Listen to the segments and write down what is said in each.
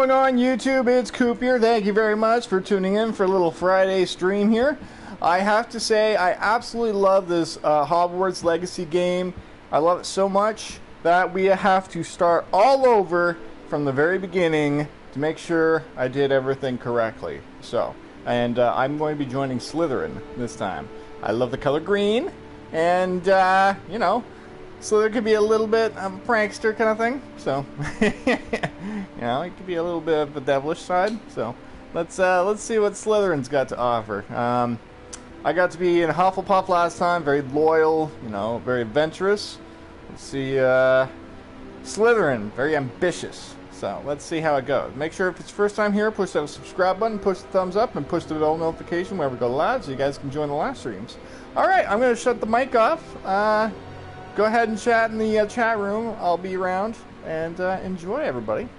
going on, YouTube? It's Coop here. Thank you very much for tuning in for a little Friday stream here. I have to say, I absolutely love this Hogwarts Legacy game. I love it so much that we have to start all over from the very beginning to make sure I did everything correctly. So, and I'm going to be joining Slytherin this time. I love the color green, and, you know, Slytherin could be a little bit of a prankster kind of thing. So, you know, it could be a little bit of the devilish side. So, let's see what Slytherin's got to offer. I got to be in Hufflepuff last time, very loyal, you know, very adventurous. Let's see, Slytherin, very ambitious. So, let's see how it goes. Make sure if it's first time here, push that subscribe button, push the thumbs up, and push the bell notification whenever we go live so you guys can join the live streams. Alright, I'm going to shut the mic off. Go ahead and chat in the chat room. I'll be around, and enjoy, everybody.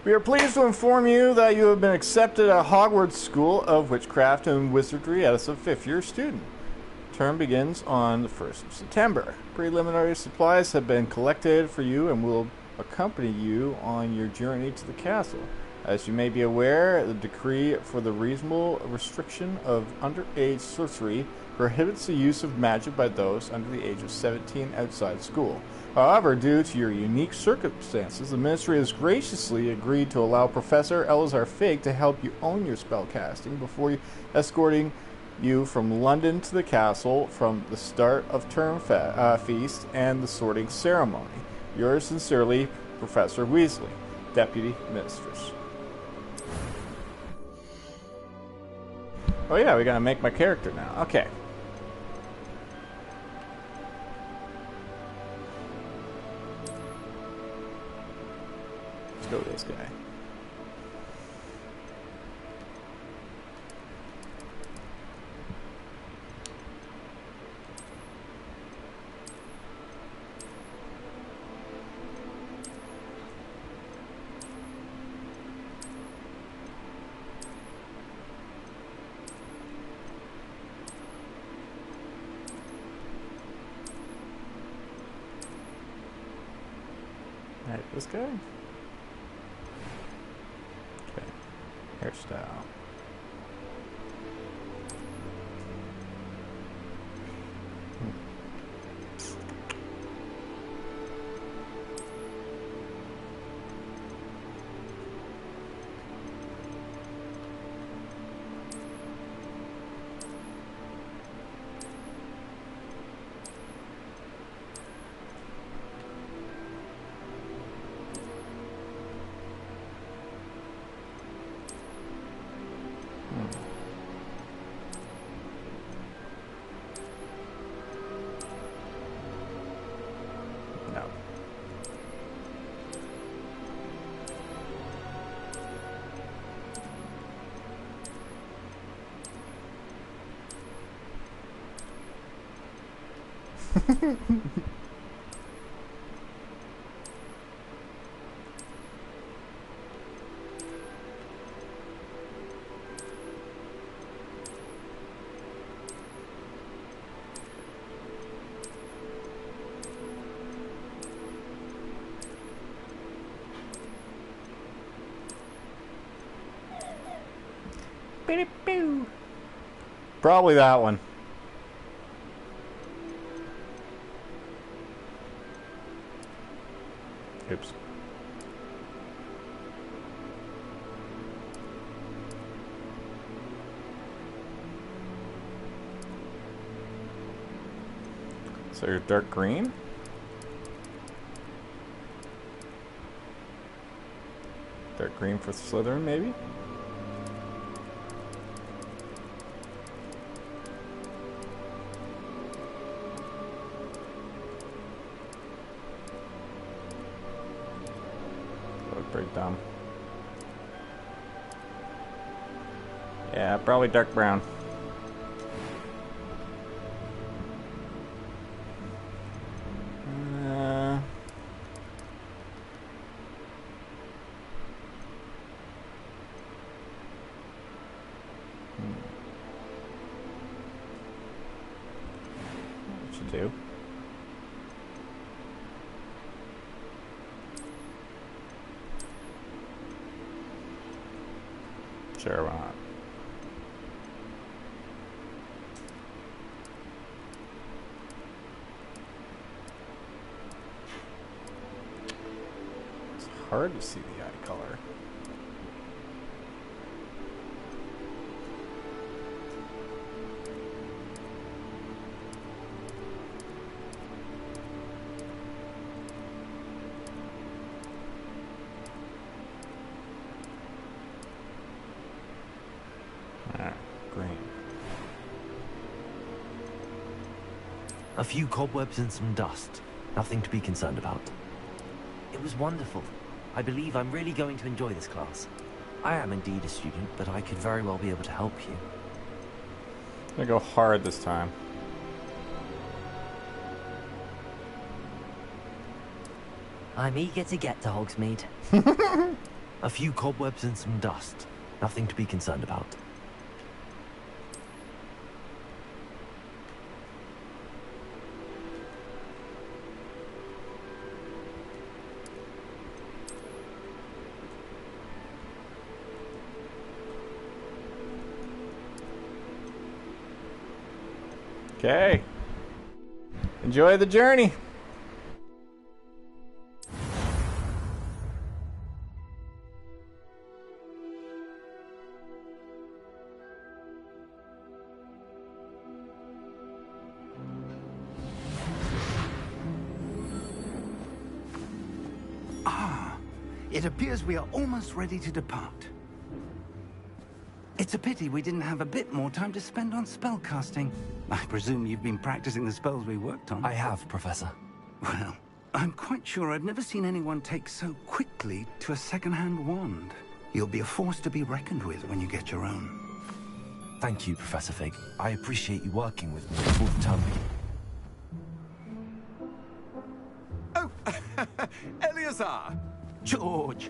We are pleased to inform you that you have been accepted at Hogwarts School of Witchcraft and Wizardry as a fifth-year student. Term begins on the 1st of September. Preliminary supplies have been collected for you and will accompany you on your journey to the castle. As you may be aware, the decree for the reasonable restriction of underage sorcery prohibits the use of magic by those under the age of 17 outside school. However, due to your unique circumstances, the Ministry has graciously agreed to allow Professor Elazar Fig to help you own your spellcasting before escorting you from London to the castle from the start of term feast and the sorting ceremony. Yours sincerely, Professor Weasley, Deputy Mistress. Oh yeah, we gotta make my character now. Okay. Let's go with this guy. Alright, this guy. Okay. Hairstyle. Probably that one. Oops. So you're dark green? Dark green for Slytherin, maybe? That looked pretty dumb. Yeah, probably dark brown. What should do? Sure, why not? It's hard to see the eye color. Green. A few cobwebs and some dust. Nothing to be concerned about. It was wonderful. I believe I'm really going to enjoy this class. I am indeed a student, but I could very well be able to help you. I'm gonna go hard this time. I'm eager to get to Hogsmeade. A few cobwebs and some dust. Nothing to be concerned about. Okay. Enjoy the journey. It appears we are almost ready to depart. It's a pity we didn't have a bit more time to spend on spellcasting. I presume you've been practicing the spells we worked on. I have, Professor. Well, I'm quite sure I've never seen anyone take so quickly to a second-hand wand. You'll be a force to be reckoned with when you get your own. Thank you, Professor Fig. I appreciate you working with me for the time being. Oh, Eleazar! George,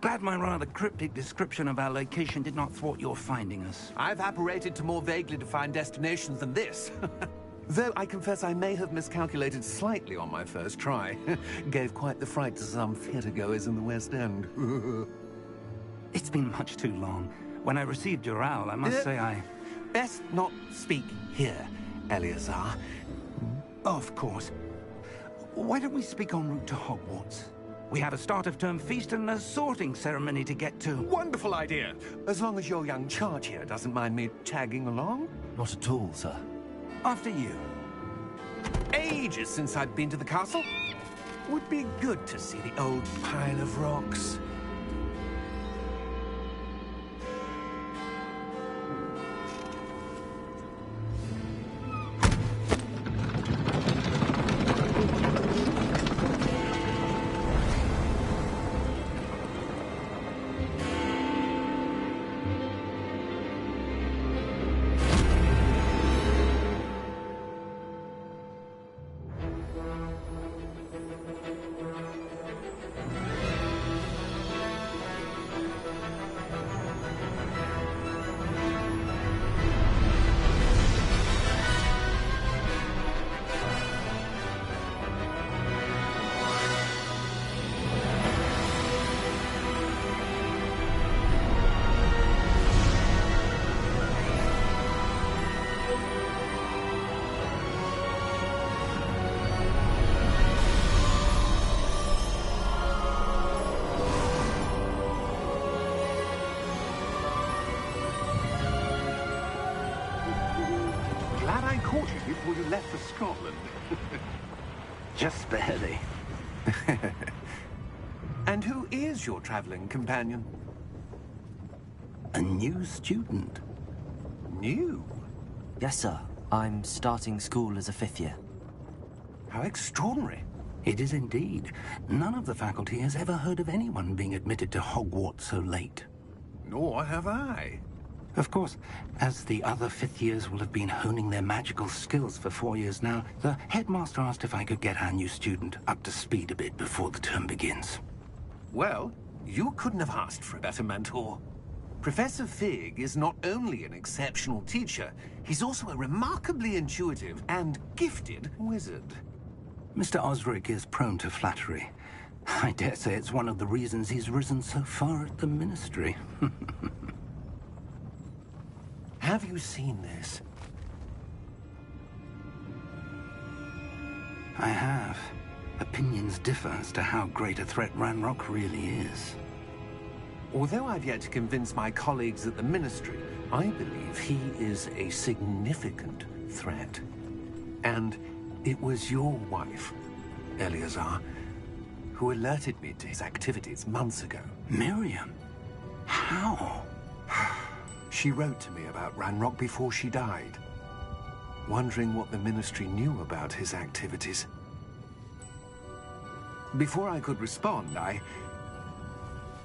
glad my rather cryptic description of our location did not thwart your finding us. I've apparated to more vaguely defined destinations than this. Though I confess I may have miscalculated slightly on my first try. Gave quite the fright to some theatre-goers in the West End. It's been much too long. When I received your owl, I must say I... Best not speak here, Eleazar. Of course. Why don't we speak en route to Hogwarts? We have a start-of-term feast and a sorting ceremony to get to. Wonderful idea! As long as your young charge here doesn't mind me tagging along. Not at all, sir. After you. Ages since I'd been to the castle. Would be good to see the old pile of rocks. Glad I caught you before you left for Scotland. Just barely. And who is your traveling companion? A new student. New? Yes, sir. I'm starting school as a 5th year. How extraordinary. It is indeed. None of the faculty has ever heard of anyone being admitted to Hogwarts so late. Nor have I. Of course, as the other fifth years will have been honing their magical skills for 4 years now, the headmaster asked if I could get our new student up to speed a bit before the term begins. Well, you couldn't have asked for a better mentor. Professor Fig is not only an exceptional teacher, he's also a remarkably intuitive and gifted wizard. Mr. Osric is prone to flattery. I dare say it's one of the reasons he's risen so far at the Ministry. Have you seen this? I have. Opinions differ as to how great a threat Ranrock really is. Although I've yet to convince my colleagues at the Ministry, I believe he is a significant threat. And it was your wife, Eleazar, who alerted me to his activities months ago. Miriam? How? She wrote to me about Ranrock before she died, wondering what the Ministry knew about his activities. Before I could respond, I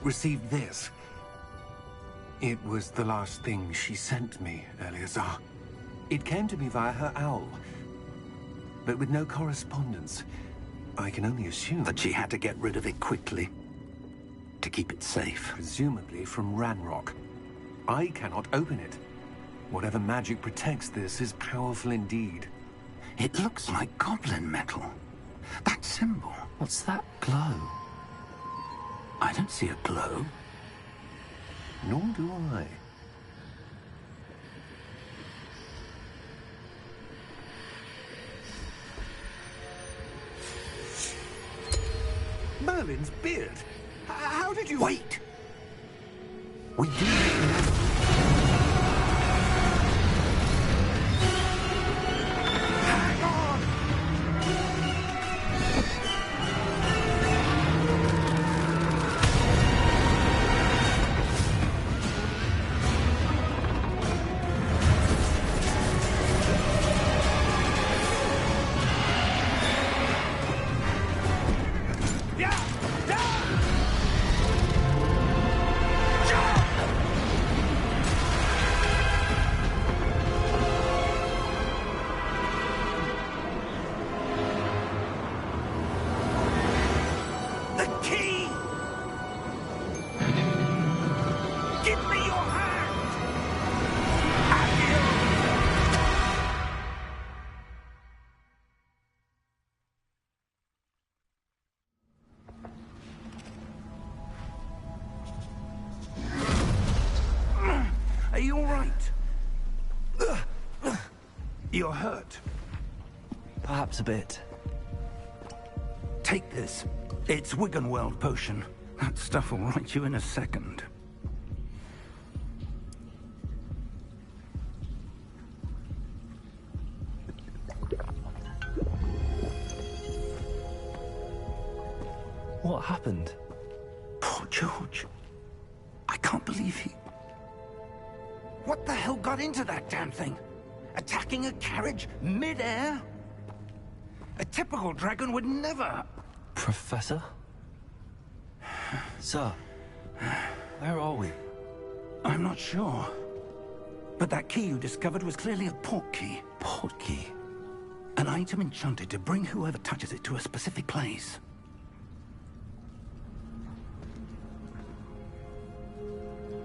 received this. It was the last thing she sent me, Eleazar. It came to me via her owl, but with no correspondence. I can only assume That she had to get rid of it quickly, to keep it safe. presumably from Ranrock. I cannot open it. Whatever magic protects this is powerful indeed. It looks like goblin metal. That symbol. What's that glow? I don't see a glow. Nor do I. Merlin's beard. How did you... Wait! We do know. Hang on! The key! Give me your hand! Are you all right? You're hurt. Perhaps a bit. Take this. It's Wiggenweld potion. That stuff will right you in a second. What happened? Poor George. I can't believe he... What the hell got into that damn thing? Attacking a carriage mid-air? A typical dragon would never... Professor? Sir, where are we? I'm not sure. But that key you discovered was clearly a port key. Port key? An item enchanted to bring whoever touches it to a specific place.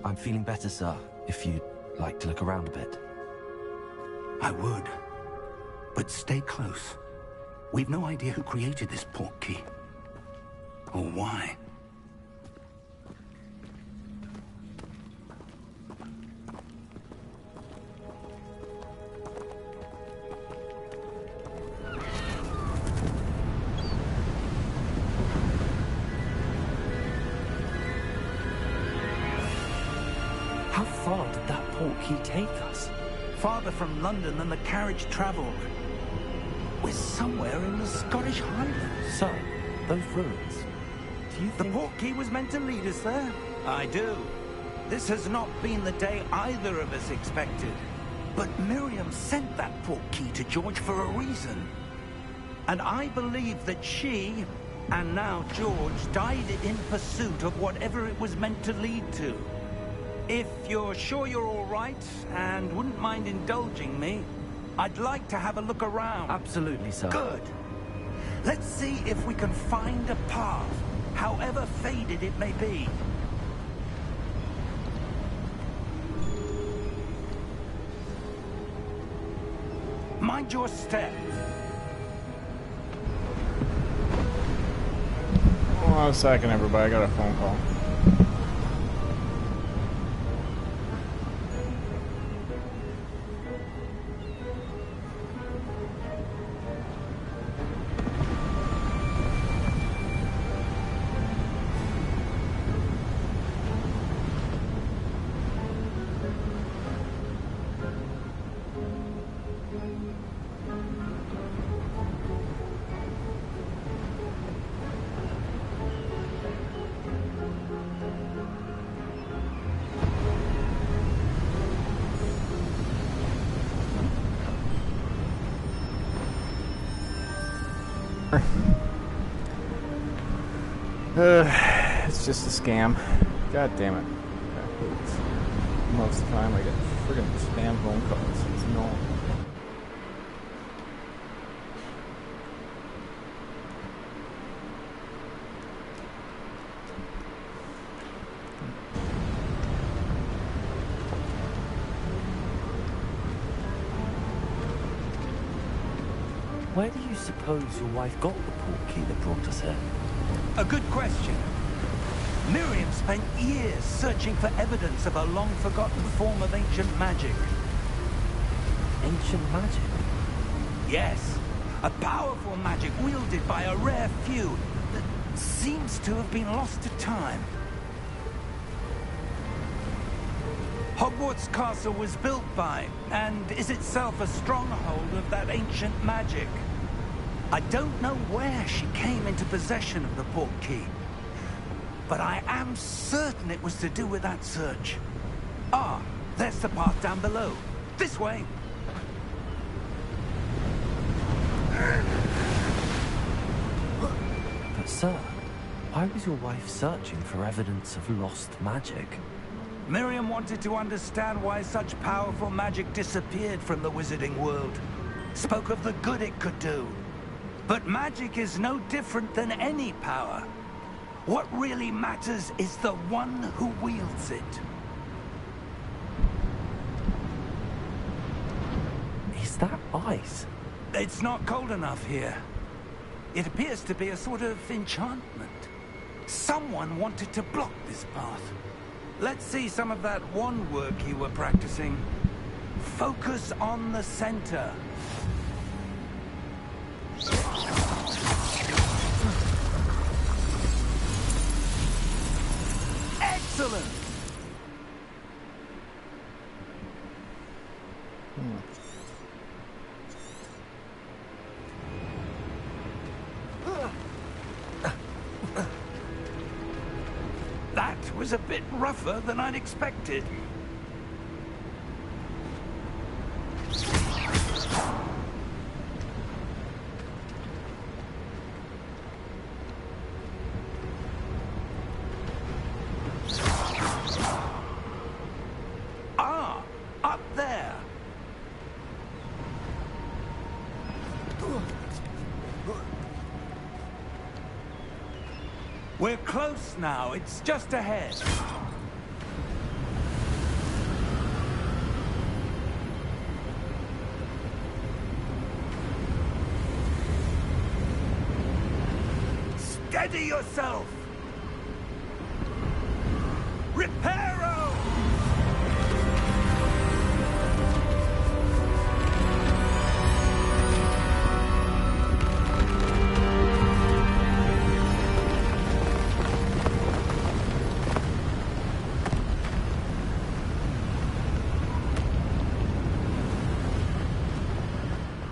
I'm feeling better, sir, if you'd like to look around a bit. I would. But stay close. We've no idea who created this port key. Or why. How far did that port key take us? Farther from London than the carriage traveled. We're somewhere in the Scottish Highlands. Sir, those ruins. Do you The think... port key was meant to lead us there? I do. This has not been the day either of us expected. But Miriam sent that port key to George for a reason. And I believe that she, and now George, died in pursuit of whatever it was meant to lead to. If you're sure you're all right and wouldn't mind indulging me, I'd like to have a look around. Absolutely, sir. Good. Let's see if we can find a path, however faded it may be. Mind your step. Hold on a second, everybody. I got a phone call. It's just a scam. God damn it. Most of the time I get friggin' spam phone calls. It's annoying. Where do you suppose your wife got the portkey that brought us here? A good question. Miriam spent years searching for evidence of a long-forgotten form of ancient magic. Ancient magic? Yes, a powerful magic wielded by a rare few that seems to have been lost to time. Hogwarts Castle was built by, and is itself a stronghold of that ancient magic. I don't know where she came into possession of the portkey, but I am certain it was to do with that search. Ah, there's the path down below. This way. But sir, why was your wife searching for evidence of lost magic? Miriam wanted to understand why such powerful magic disappeared from the wizarding world. Spoke of the good it could do. But magic is no different than any power. What really matters is the one who wields it. Is that ice? It's not cold enough here. It appears to be a sort of enchantment. Someone wanted to block this path. Let's see some of that wand work you were practicing. Focus on the center. Excellent! That was a bit rougher than I'd expected. Ah, up there. We're close now. It's just ahead. Steady yourself. Reparo!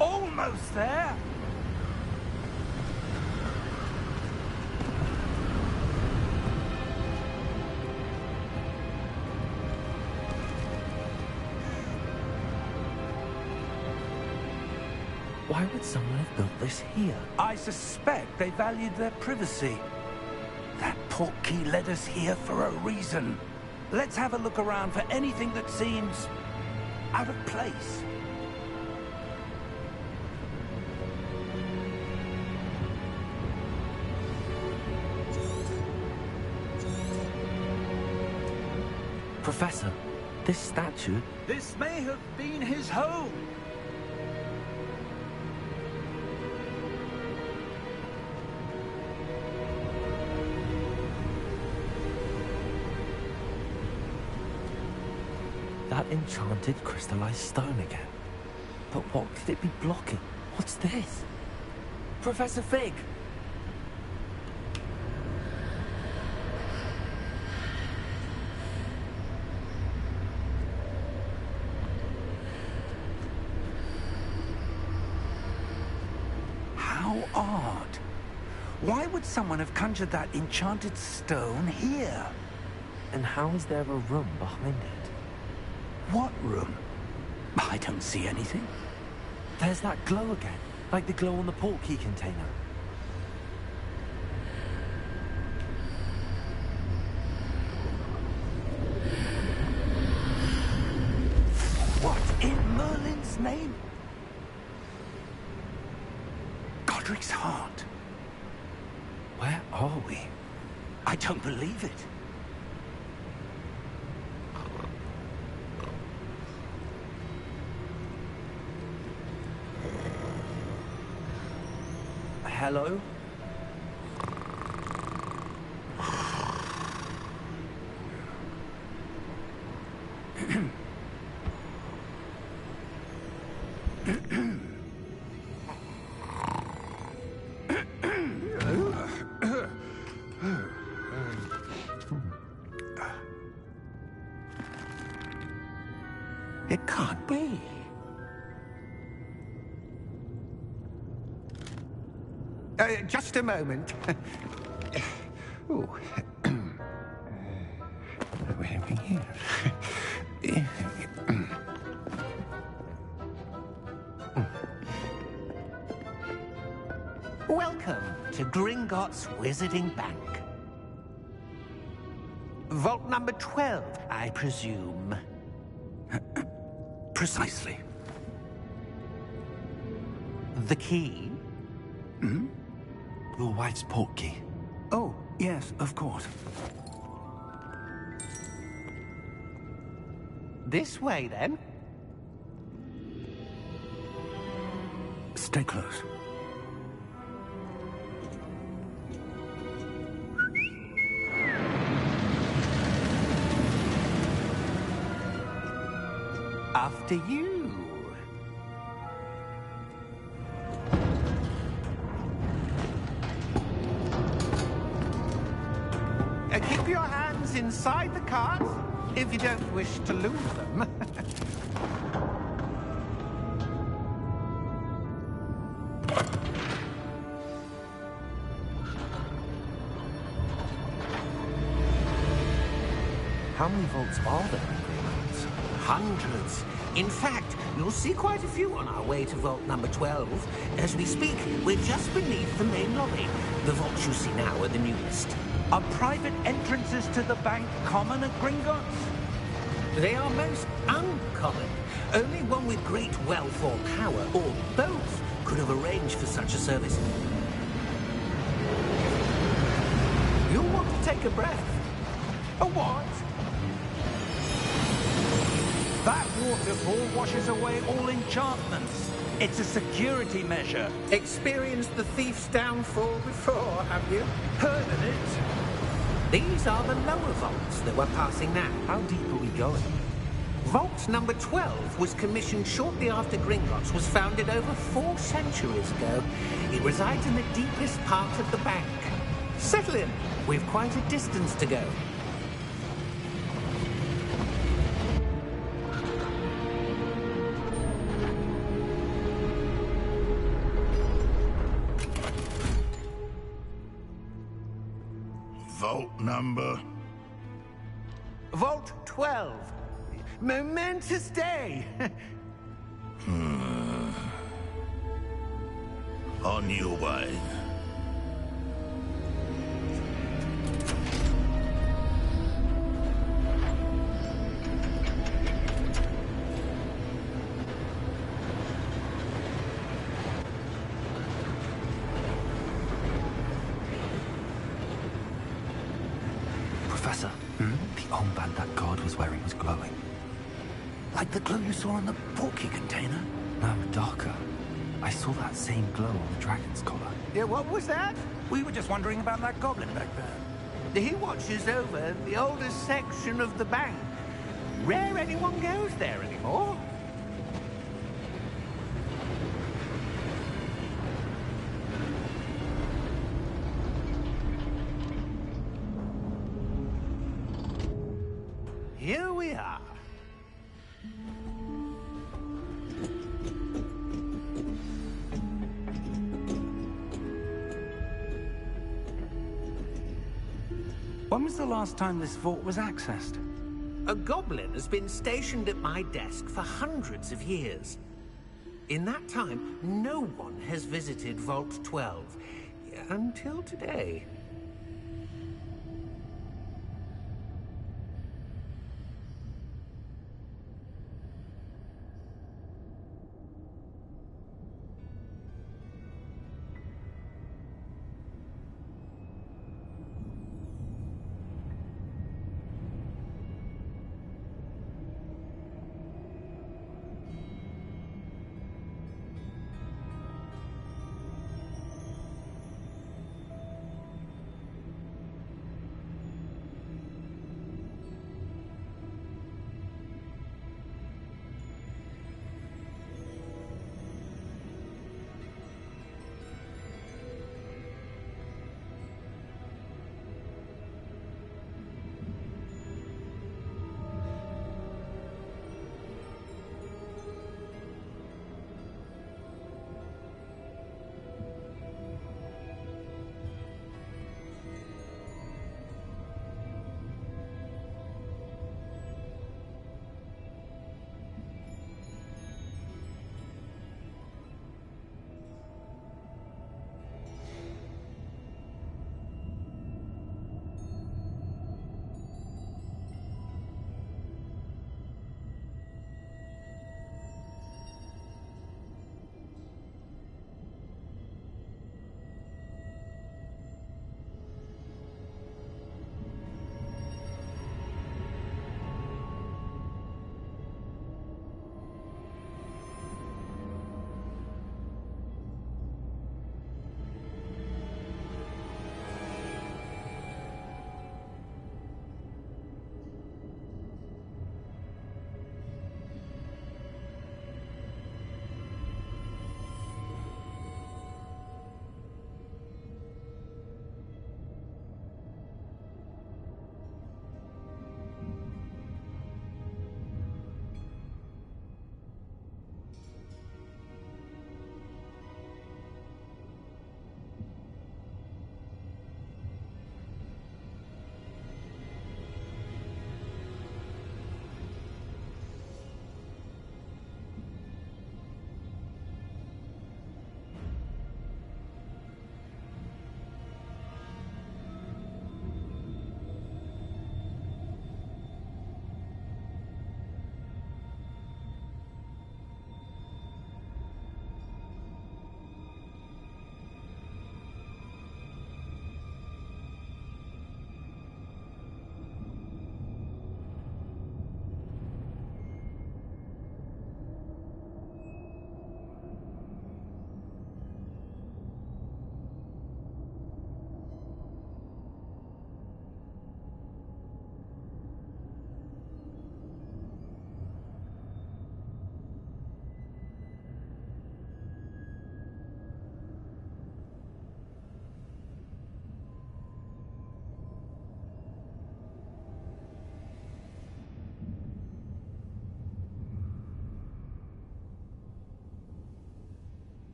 Almost there. Why would someone have built this here? I suspect they valued their privacy. That portkey led us here for a reason. Let's have a look around for anything that seems out of place. Professor, this statue... This may have been his home. That enchanted crystallized stone again. But what could it be blocking? What's this? Professor Fig! How odd. Why would someone have conjured that enchanted stone here? And how is there a room behind it? What room? I don't see anything. There's that glow again, like the glow on the portkey container. What in Merlin's name? Godric's heart. Where are we? I don't believe it. Hello? It can't be. Just a moment. Oh. Welcome to Gringotts Wizarding Bank. Vault number 12, I presume. Precisely. The key? Your wife's portkey. Oh, yes, of course. This way, then. Stay close. After you. Keep your hands inside the cart if you don't wish to lose them. How many vaults are there in Gringotts? Hundreds. In fact, you'll see quite a few on our way to vault number 12. As we speak, we're just beneath the main lobby. The vaults you see now are the newest. Are private entrances to the bank common at Gringotts? They are most uncommon. Only one with great wealth or power, or both, could have arranged for such a service. You'll want to take a breath. A what? That waterfall washes away all enchantments. It's a security measure. Experienced the thief's downfall before, have you? Heard of it? These are the lower vaults that we're passing now. How deep are we going? Vault number 12 was commissioned shortly after Gringotts was founded over 4 centuries ago. It resides in the deepest part of the bank. Settle in. We've quite a distance to go. Vault number? Vault 12. Momentous day. On your way. armband that guard was wearing was glowing. Like the glow you saw on the portkey container? No, darker. I saw that same glow on the dragon's collar. Yeah, what was that? We were just wondering about that goblin back there. He watches over the oldest section of the bank. Rare anyone goes there anymore. Here we are. When was the last time this vault was accessed? A goblin has been stationed at my desk for hundreds of years. In that time, no one has visited Vault 12. Until today.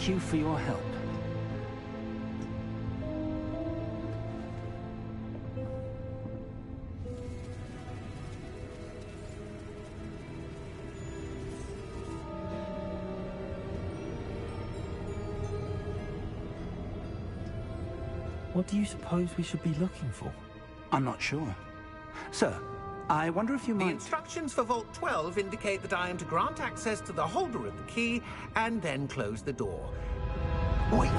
thank you for your help. What do you suppose we should be looking for? I'm not sure. Sir, I wonder if you The might... instructions for Vault 12 indicate that I am to grant access to the holder of the key and then close the door. Wait!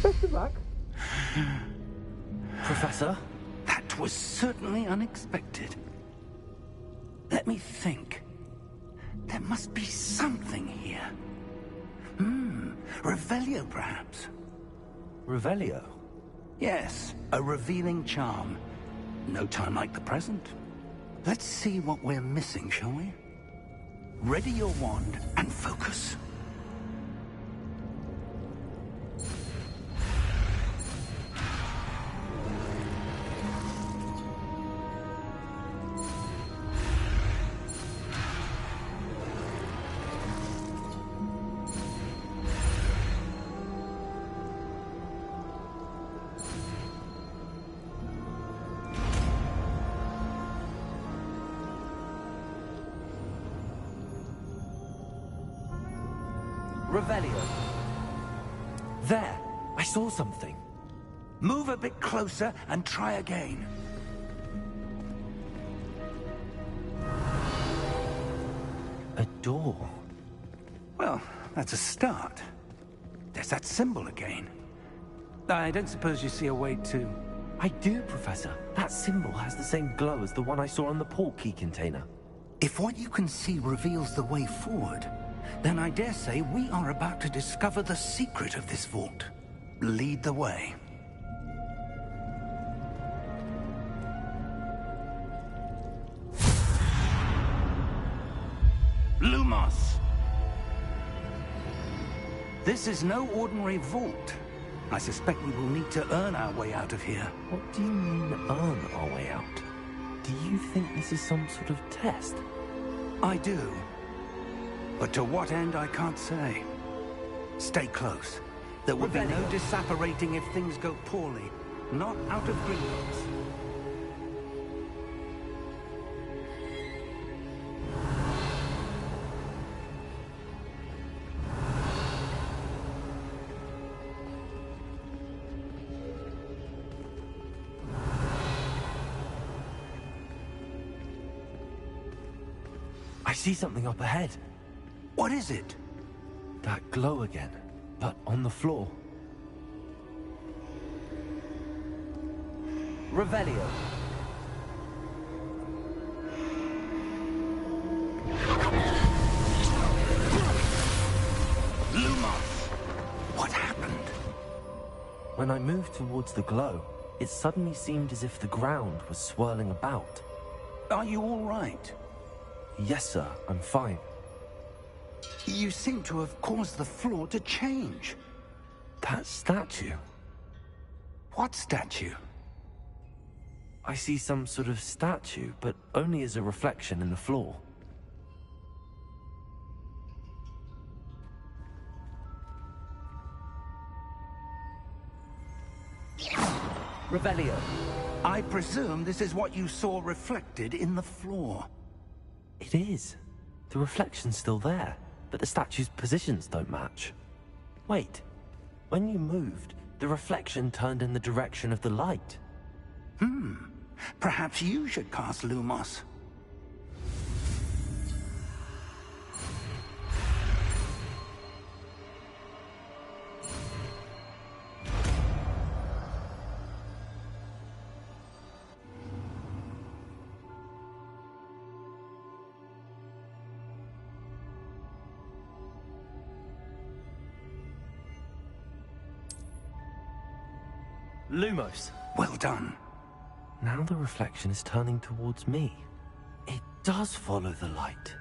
Best of luck. Professor? That was certainly unexpected. Let me think. There must be something here. Revelio, perhaps. Revelio? Yes, a revealing charm. No time like the present. Let's see what we're missing, shall we? Ready your wand and focus. Revelio. There! I saw something. Move a bit closer and try again. A door. Well, that's a start. There's that symbol again. I don't suppose you see a way to... I do, Professor. That symbol has the same glow as the one I saw on the portkey container. If what you can see reveals the way forward, then I dare say we are about to discover the secret of this vault. Lead the way. Lumos! This is no ordinary vault. I suspect we will need to earn our way out of here. What do you mean, earn our way out? Do you think this is some sort of test? I do. But to what end, I can't say. Stay close. There will be no disapparating if things go poorly. Not out of Gringotts. I see something up ahead. What is it? That glow again, but on the floor. Revelio. Lumos! What happened? When I moved towards the glow, it suddenly seemed as if the ground was swirling about. Are you all right? Yes, sir, I'm fine. You seem to have caused the floor to change. That statue. What statue? I see some sort of statue, but only as a reflection in the floor. Revelio. I presume this is what you saw reflected in the floor. It is. The reflection's still there, but the statue's positions don't match. Wait. When you moved, the reflection turned in the direction of the light. Perhaps you should cast Lumos. Lumos. Well done. Now the reflection is turning towards me. It does follow the light.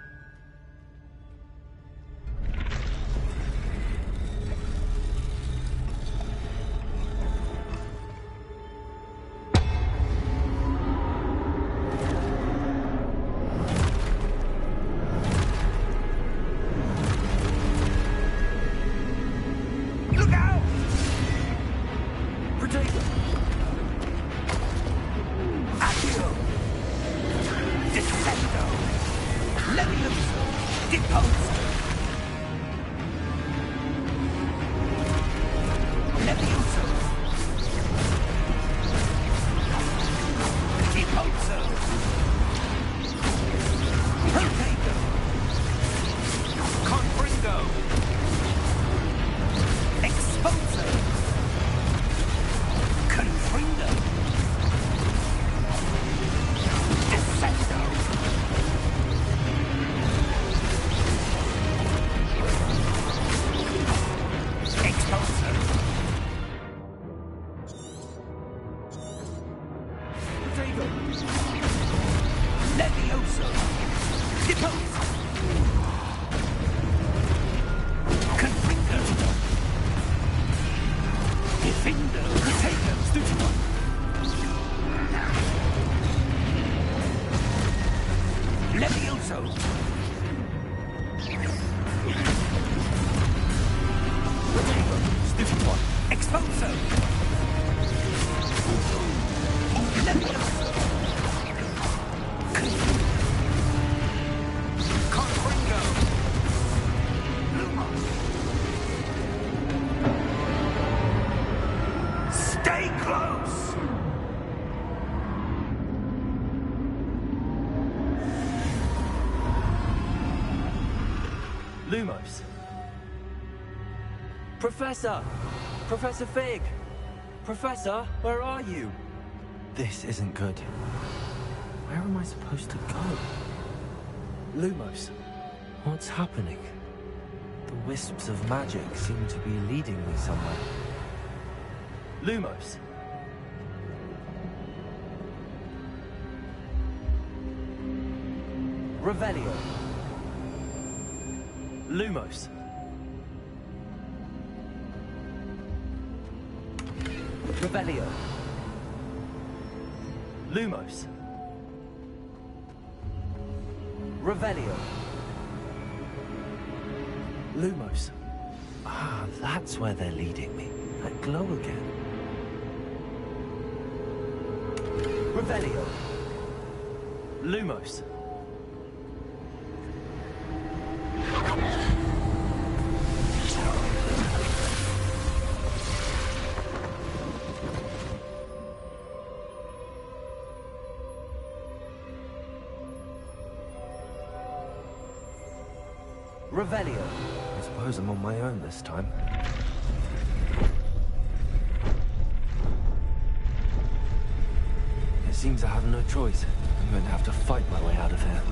closer! Confringo! Lumos! Stay close! Lumos. Professor! Professor Fig! Professor, where are you? This isn't good. Where am I supposed to go? Lumos, what's happening? The wisps of magic seem to be leading me somewhere. Lumos. Revelio. Lumos. Revelio. Lumos. Revelio. Lumos. Ah, that's where they're leading me. That glow again. Revelio. Lumos. Revelio. I suppose I'm on my own this time. It seems I have no choice. I'm going to have to fight my way out of here.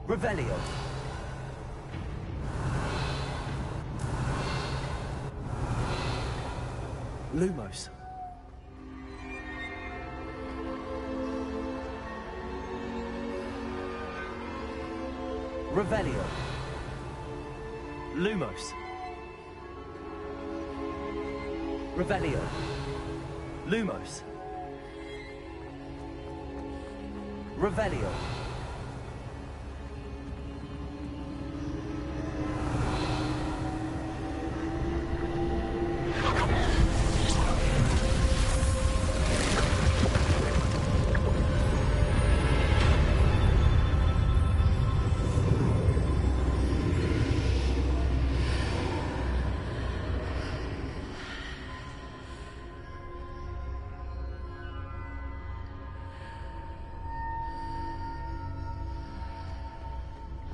Revelio. Lumos. Revelio. Lumos. Revelio. Lumos. Revelio.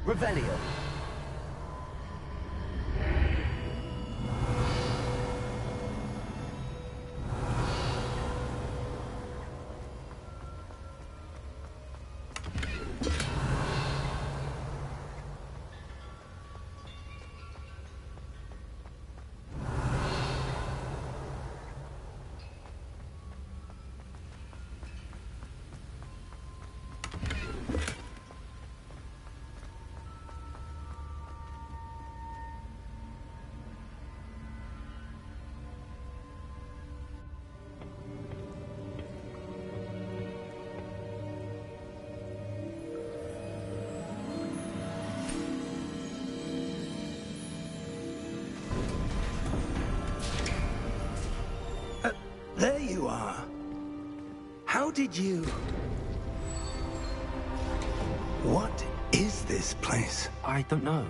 Revelio. There you are. How did you... What is this place? I don't know.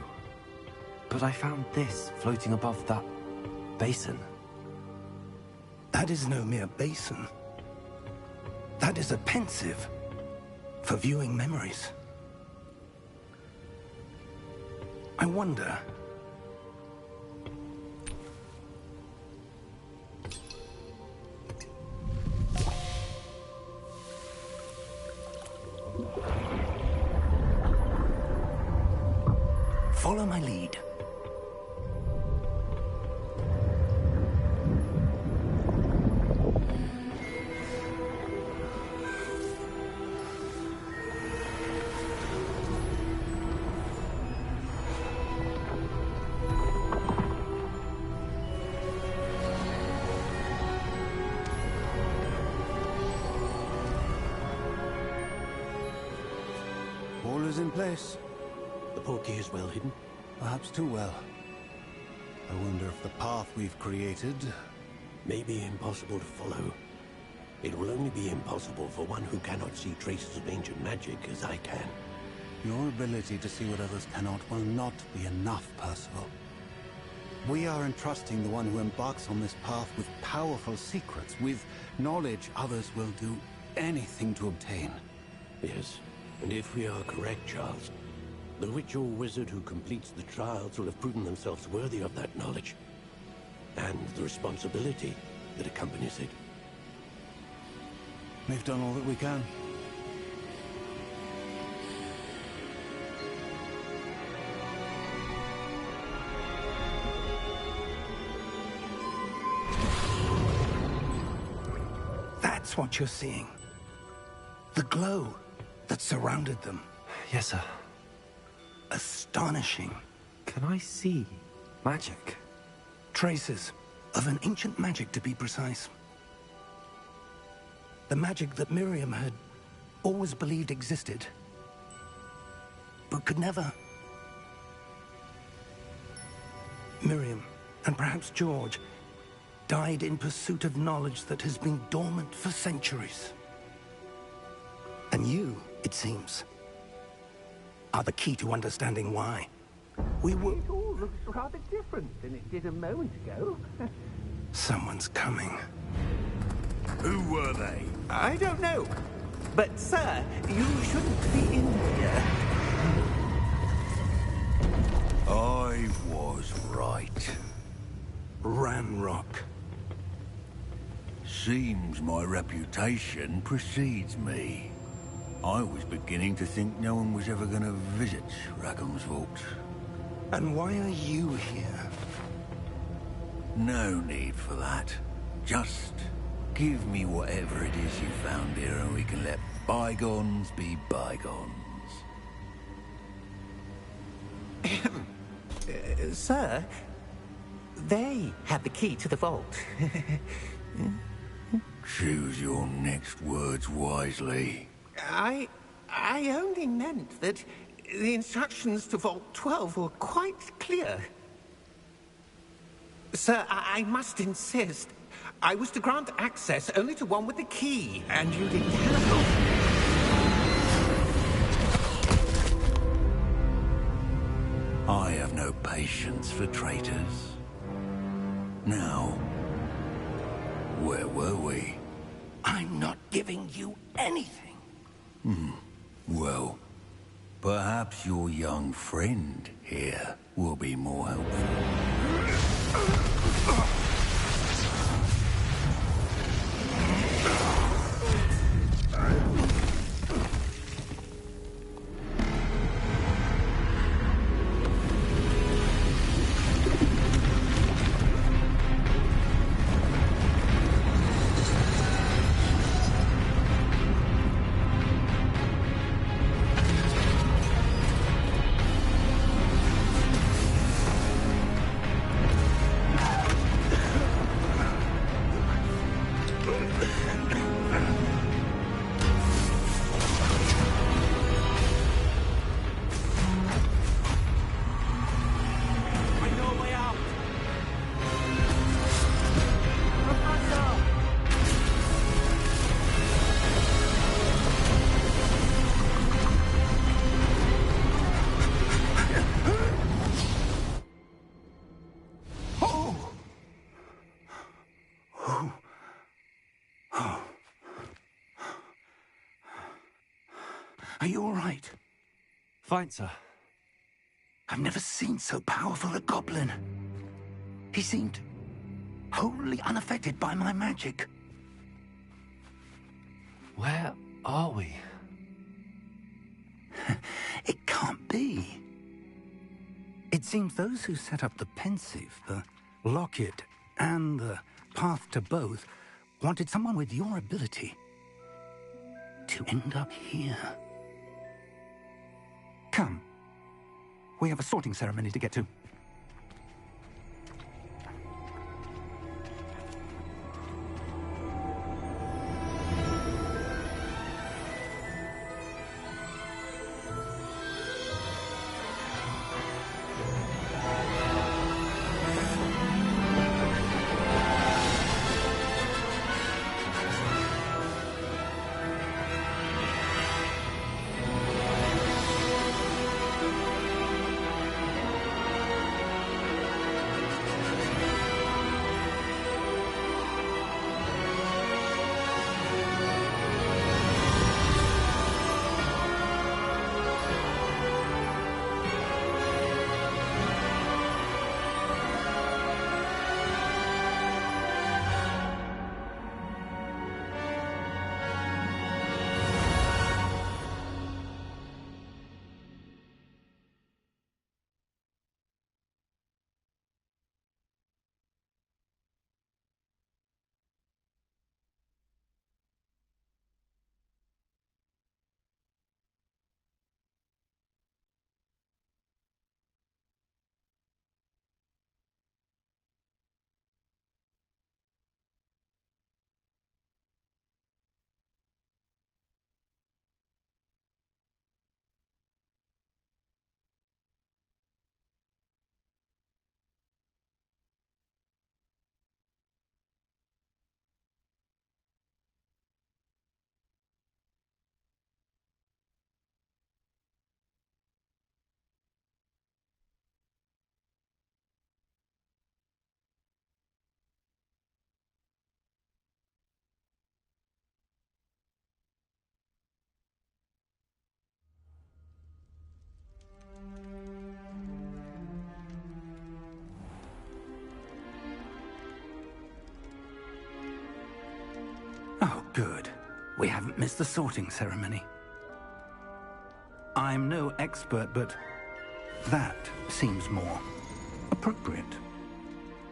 But I found this floating above that basin. That is no mere basin. That is a pensive for viewing memories. I wonder... Follow my lead. All is in place. The portkey is well hidden. Perhaps too well. I wonder if the path we've created... May be impossible to follow. It will only be impossible for one who cannot see traces of ancient magic as I can. Your ability to see what others cannot will not be enough, Percival. We are entrusting the one who embarks on this path with powerful secrets, with knowledge others will do anything to obtain. Yes, and if we are correct, Charles, the witch or wizard who completes the trials will have proven themselves worthy of that knowledge, and the responsibility that accompanies it. We've done all that we can. That's what you're seeing. The glow that surrounded them. Yes, sir. Astonishing. Can I see magic? Traces of an ancient magic, to be precise. The magic that Miriam had always believed existed, but could never. Miriam, and perhaps George, died in pursuit of knowledge that has been dormant for centuries. And you, it seems, are the key to understanding why. We will... It all looks rather different than it did a moment ago. Someone's coming. Who were they? I don't know. But, sir, you shouldn't be in here. I was right. Ranrock. Seems my reputation precedes me. I was beginning to think no one was ever going to visit Rackham's vault. And why are you here? No need for that. Just give me whatever it is you found here and we can let bygones be bygones. Sir, they have the key to the vault. Choose your next words wisely. I only meant that the instructions to Vault 12 were quite clear. Sir, I must insist. I was to grant access only to one with the key, and you didn't have I have no patience for traitors. Now, where were we? I'm not giving you anything. Well, perhaps your young friend here will be more helpful. Are you all right? Fine, sir. I've never seen so powerful a goblin. He seemed wholly unaffected by my magic. Where are we? It can't be. It seems those who set up the pensive, the locket, and the path to both wanted someone with your ability to end up here. Come. We have a sorting ceremony to get to. Oh, good. We haven't missed the sorting ceremony. I'm no expert, but that seems more appropriate.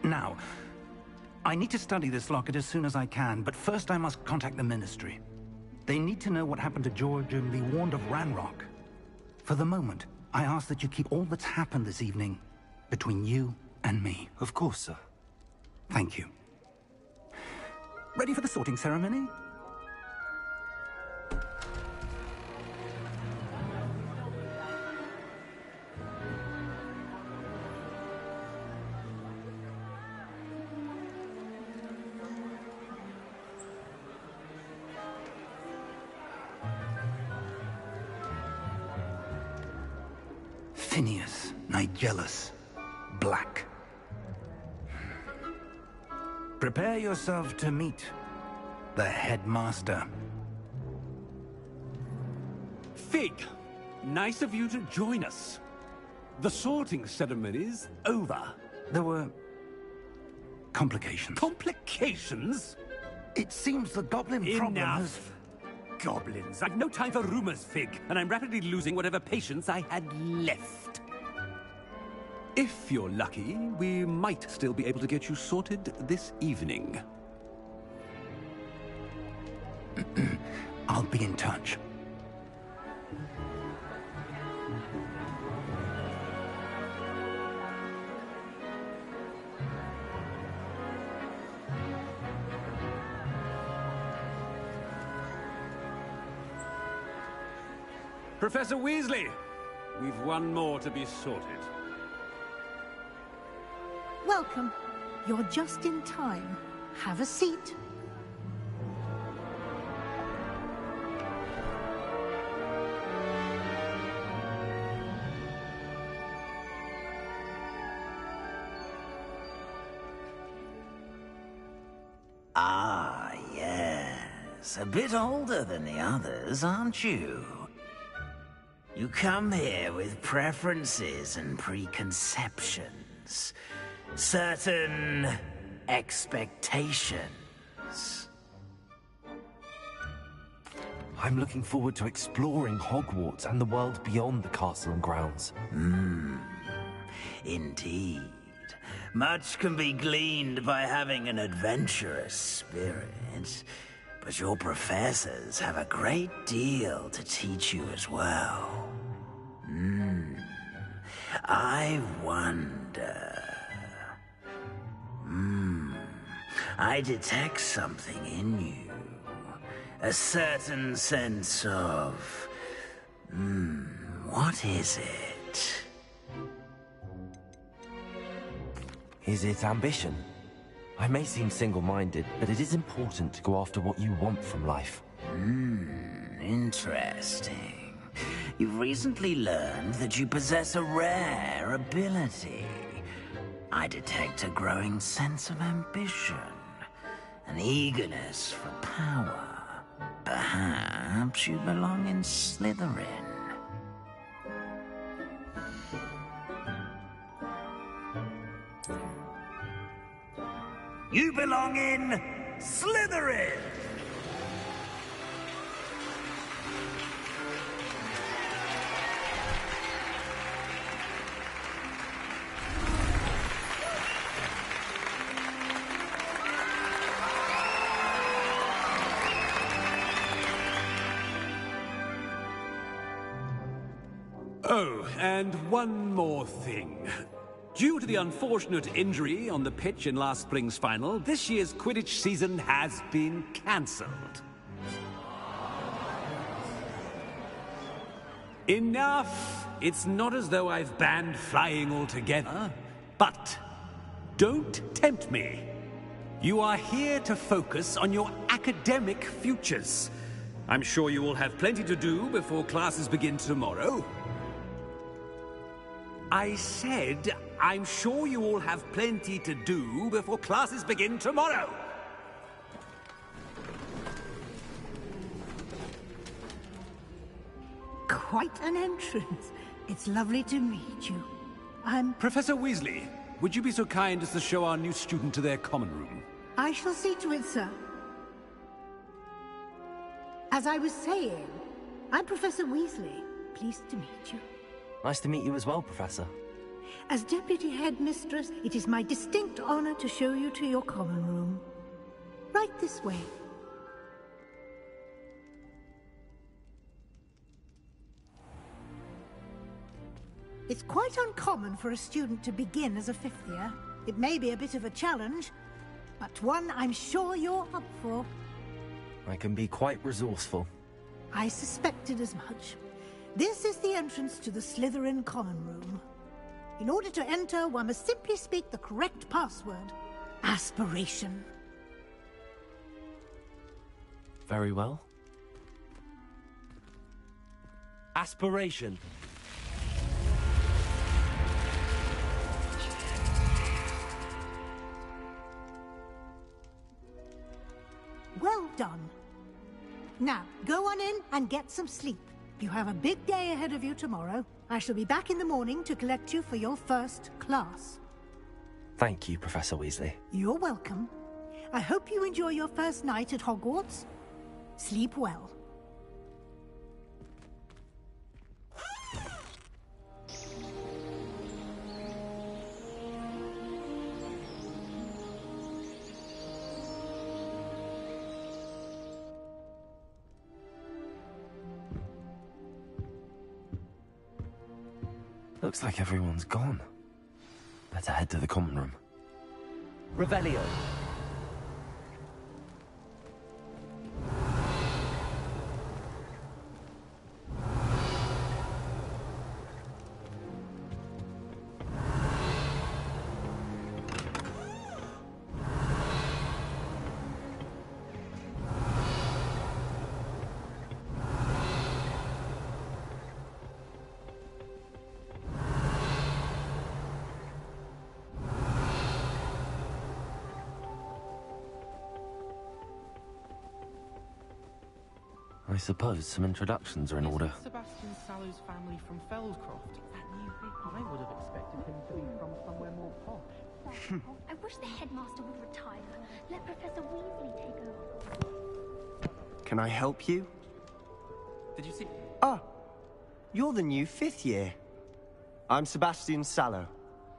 Now, I need to study this locket as soon as I can, but first I must contact the Ministry. They need to know what happened to George and be warned of Ranrock. For the moment, I ask that you keep all that's happened this evening between you and me. Of course, sir. Thank you. Ready for the sorting ceremony? Phineas, Nigellus, Black. Prepare yourself to meet the headmaster. Fig, nice of you to join us. The sorting ceremony's over. There were complications. Complications? It seems the goblin problem has... Enough. Goblins. I've no time for rumors, Fig, and I'm rapidly losing whatever patience I had left. If you're lucky, we might still be able to get you sorted this evening. I'll be in touch. Professor Weasley, we've one more to be sorted. Welcome. You're just in time. Have a seat. Ah, yes. A bit older than the others, aren't you? You come here with preferences and preconceptions. Certain expectations. I'm looking forward to exploring Hogwarts and the world beyond the castle and grounds. Indeed. Much can be gleaned by having an adventurous spirit, but your professors have a great deal to teach you as well. I wonder... I detect something in you. A certain sense of... what is it? Is it ambition? I may seem single-minded, but it is important to go after what you want from life. Interesting. You've recently learned that you possess a rare ability. I detect a growing sense of ambition, an eagerness for power. Perhaps you belong in Slytherin. You belong in Slytherin! Oh, and one more thing. Due to the unfortunate injury on the pitch in last spring's final, this year's Quidditch season has been cancelled. Enough! It's not as though I've banned flying altogether, but don't tempt me. You are here to focus on your academic futures. I'm sure you will have plenty to do before classes begin tomorrow. I said, I'm sure you all have plenty to do before classes begin tomorrow. Quite an entrance. It's lovely to meet you. Professor Weasley, would you be so kind as to show our new student to their common room? I shall see to it, sir. As I was saying, I'm Professor Weasley. Pleased to meet you. Nice to meet you as well, Professor. As Deputy Headmistress, it is my distinct honor to show you to your common room. Right this way. It's quite uncommon for a student to begin as a fifth year. It may be a bit of a challenge, but one I'm sure you're up for. I can be quite resourceful. I suspected as much. This is the entrance to the Slytherin common room. In order to enter, one must simply speak the correct password. Aspiration. Very well. Aspiration. Well done. Now, go on in and get some sleep. You have a big day ahead of you tomorrow. I shall be back in the morning to collect you for your first class. Thank you, Professor Weasley. You're welcome. I hope you enjoy your first night at Hogwarts. Sleep well. Looks like everyone's gone. Better head to the common room. Revelio. I suppose some introductions are in order. Sebastian Sallow's family from Feldcroft. I would have expected him to be from somewhere more posh. I wish the headmaster would retire. Let Professor Weasley take over. Can I help you? Did you see? Ah, you're the new 5th year. I'm Sebastian Sallow.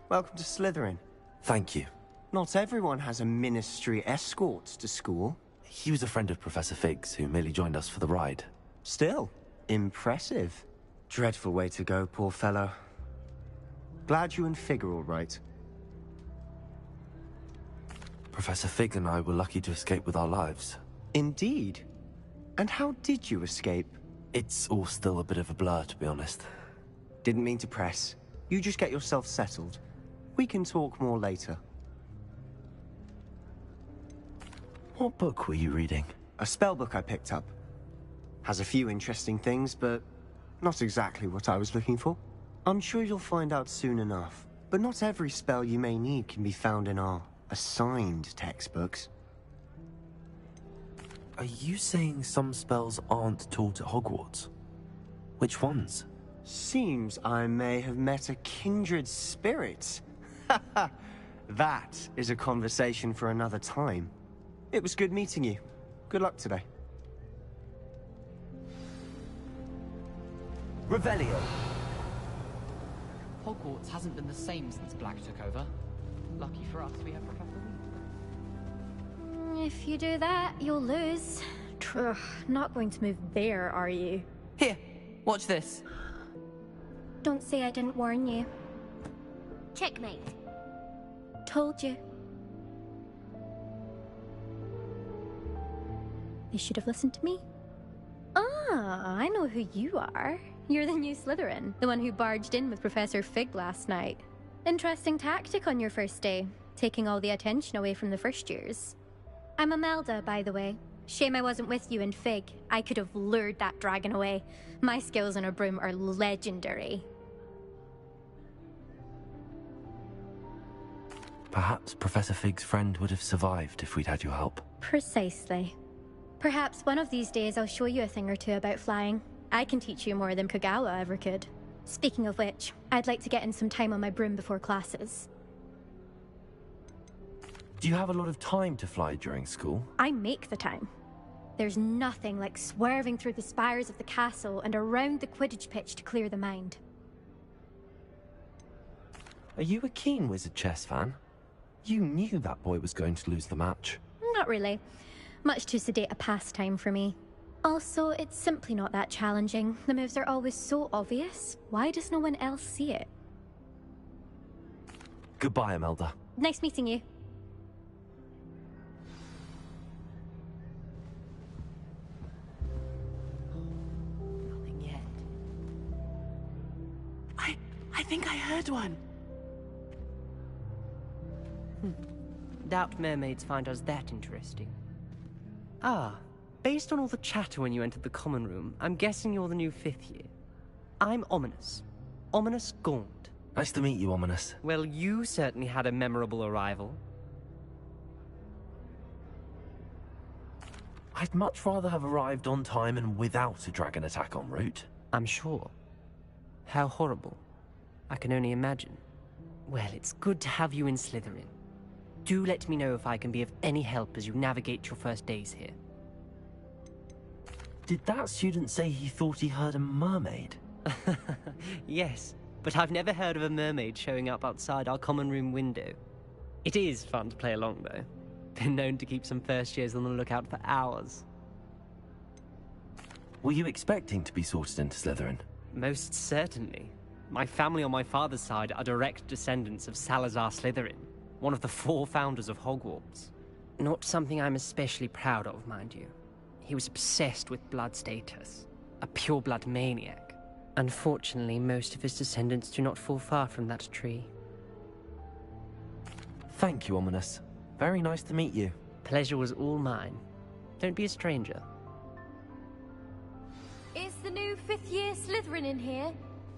Welcome to Slytherin. Thank you. Not everyone has a ministry escort to school. He was a friend of Professor Fig's, who merely joined us for the ride. Still, impressive. Dreadful way to go, poor fellow. Glad you and Fig are all right. Professor Fig and I were lucky to escape with our lives. Indeed. And how did you escape? It's all still a bit of a blur, to be honest. Didn't mean to press. You just get yourself settled. We can talk more later. What book were you reading? A spell book I picked up. Has a few interesting things, but not exactly what I was looking for. I'm sure you'll find out soon enough. But not every spell you may need can be found in our assigned textbooks. Are you saying some spells aren't taught at Hogwarts? Which ones? Seems I may have met a kindred spirit. That is a conversation for another time. It was good meeting you. Good luck today. Revelio. Hogwarts hasn't been the same since Black took over. Lucky for us, we have Professor Weasley. If you do that, you'll lose. Not going to move there, are you? Here, watch this. Don't say I didn't warn you. Checkmate. Told you. You should have listened to me. Ah, I know who you are. You're the new Slytherin, the one who barged in with Professor Fig last night. Interesting tactic on your first day, taking all the attention away from the first years. I'm Imelda, by the way. Shame I wasn't with you in Fig. I could have lured that dragon away. My skills on a broom are legendary. Perhaps Professor Fig's friend would have survived if we'd had your help. Precisely. Perhaps one of these days I'll show you a thing or two about flying. I can teach you more than Kogawa ever could. Speaking of which, I'd like to get in some time on my broom before classes. Do you have a lot of time to fly during school? I make the time. There's nothing like swerving through the spires of the castle and around the Quidditch pitch to clear the mind. Are you a keen Wizard chess fan? You knew that boy was going to lose the match. Not really. Much too sedate a pastime for me. Also, it's simply not that challenging. The moves are always so obvious. Why does no one else see it? Goodbye, Imelda. Nice meeting you. Nothing yet. I think I heard one. Doubt mermaids find us that interesting. Ah, based on all the chatter when you entered the common room, I'm guessing you're the new 5th year. I'm Ominous. Ominous Gaunt. Nice to meet you, Ominous. Well, you certainly had a memorable arrival. I'd much rather have arrived on time and without a dragon attack en route. I'm sure. How horrible. I can only imagine. Well, it's good to have you in Slytherin. Do let me know if I can be of any help as you navigate your first days here. Did that student say he thought he heard a mermaid? Yes, but I've never heard of a mermaid showing up outside our common room window. It is fun to play along, though. Been known to keep some first years on the lookout for hours. Were you expecting to be sorted into Slytherin? Most certainly. My family on my father's side are direct descendants of Salazar Slytherin, one of the 4 founders of Hogwarts. Not something I'm especially proud of, mind you. He was obsessed with blood status, a pure-blood maniac. Unfortunately, most of his descendants do not fall far from that tree. Thank you, Ominous. Very nice to meet you. Pleasure was all mine. Don't be a stranger. Is the new 5th year Slytherin in here?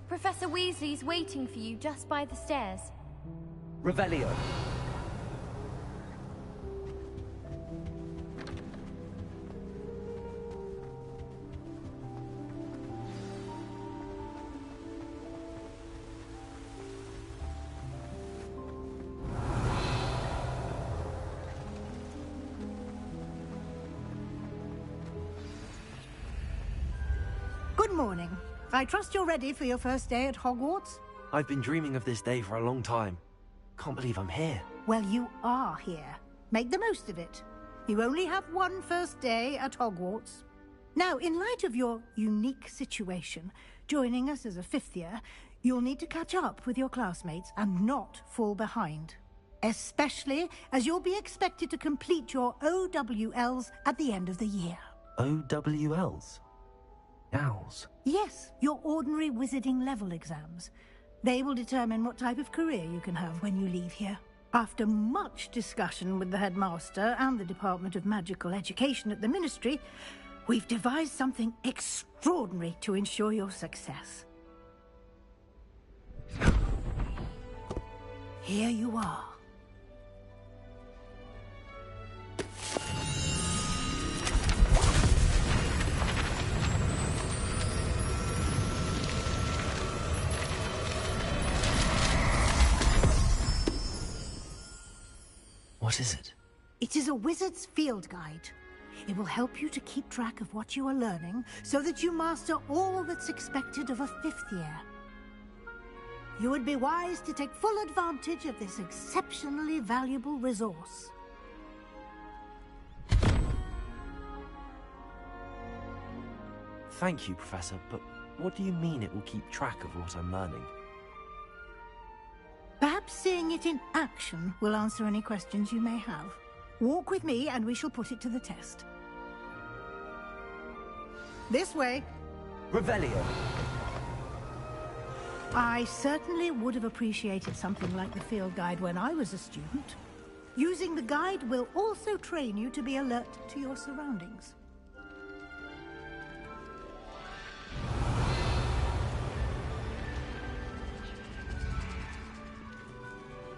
Professor Weasley's waiting for you just by the stairs. Revelio. Good morning. I trust you're ready for your first day at Hogwarts? I've been dreaming of this day for a long time. Can't believe I'm here. Well, you are here. Make the most of it. You only have one first day at Hogwarts. Now, in light of your unique situation, joining us as a fifth year, you'll need to catch up with your classmates and not fall behind. Especially as you'll be expected to complete your OWLs at the end of the year. OWLs? Owls? Yes, your ordinary wizarding level exams. They will determine what type of career you can have when you leave here. After much discussion with the headmaster and the Department of Magical Education at the Ministry, we've devised something extraordinary to ensure your success. Here you are. What is it? It is a wizard's field guide. It will help you to keep track of what you are learning so that you master all that's expected of a fifth year. You would be wise to take full advantage of this exceptionally valuable resource. Thank you, Professor, but what do you mean it will keep track of what I'm learning? Perhaps seeing it in action will answer any questions you may have. Walk with me and we shall put it to the test. This way. Revelio. I certainly would have appreciated something like the field guide when I was a student. Using the guide will also train you to be alert to your surroundings.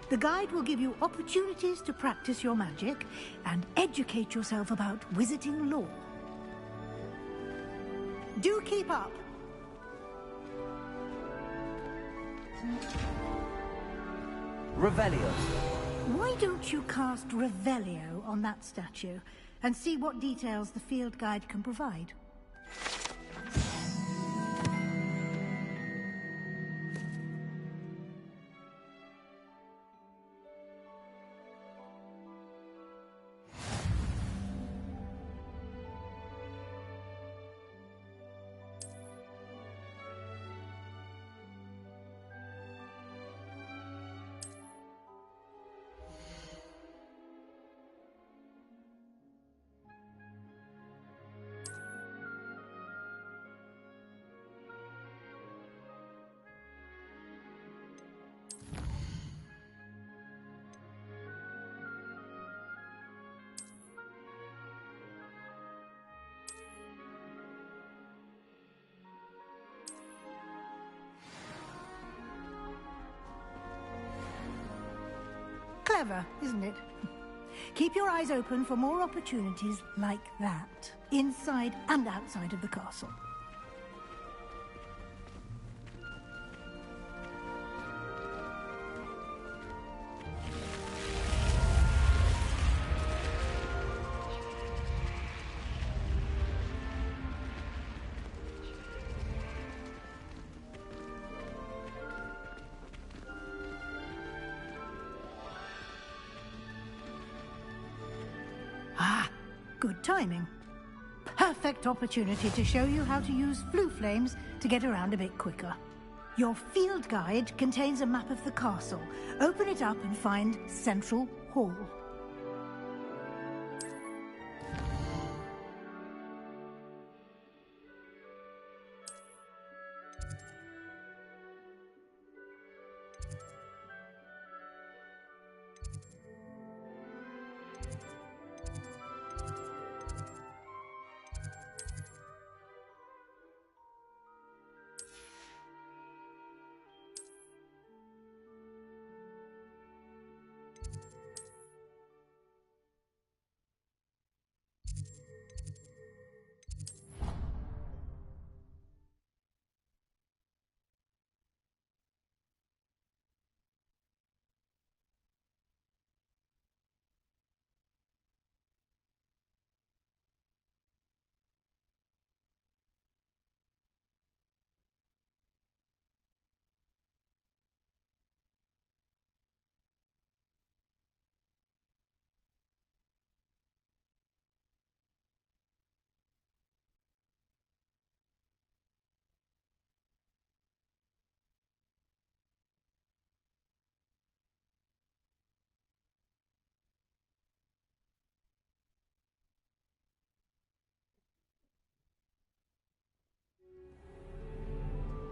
The guide will give you opportunities to practice your magic and educate yourself about wizarding lore. Do keep up! Revelio. Why don't you cast Revelio on that statue and see what details the field guide can provide? Clever, isn't it? Keep your eyes open for more opportunities like that, inside and outside of the castle. Good timing. Perfect opportunity to show you how to use flue flames to get around a bit quicker. Your field guide contains a map of the castle. Open it up and find Central Hall.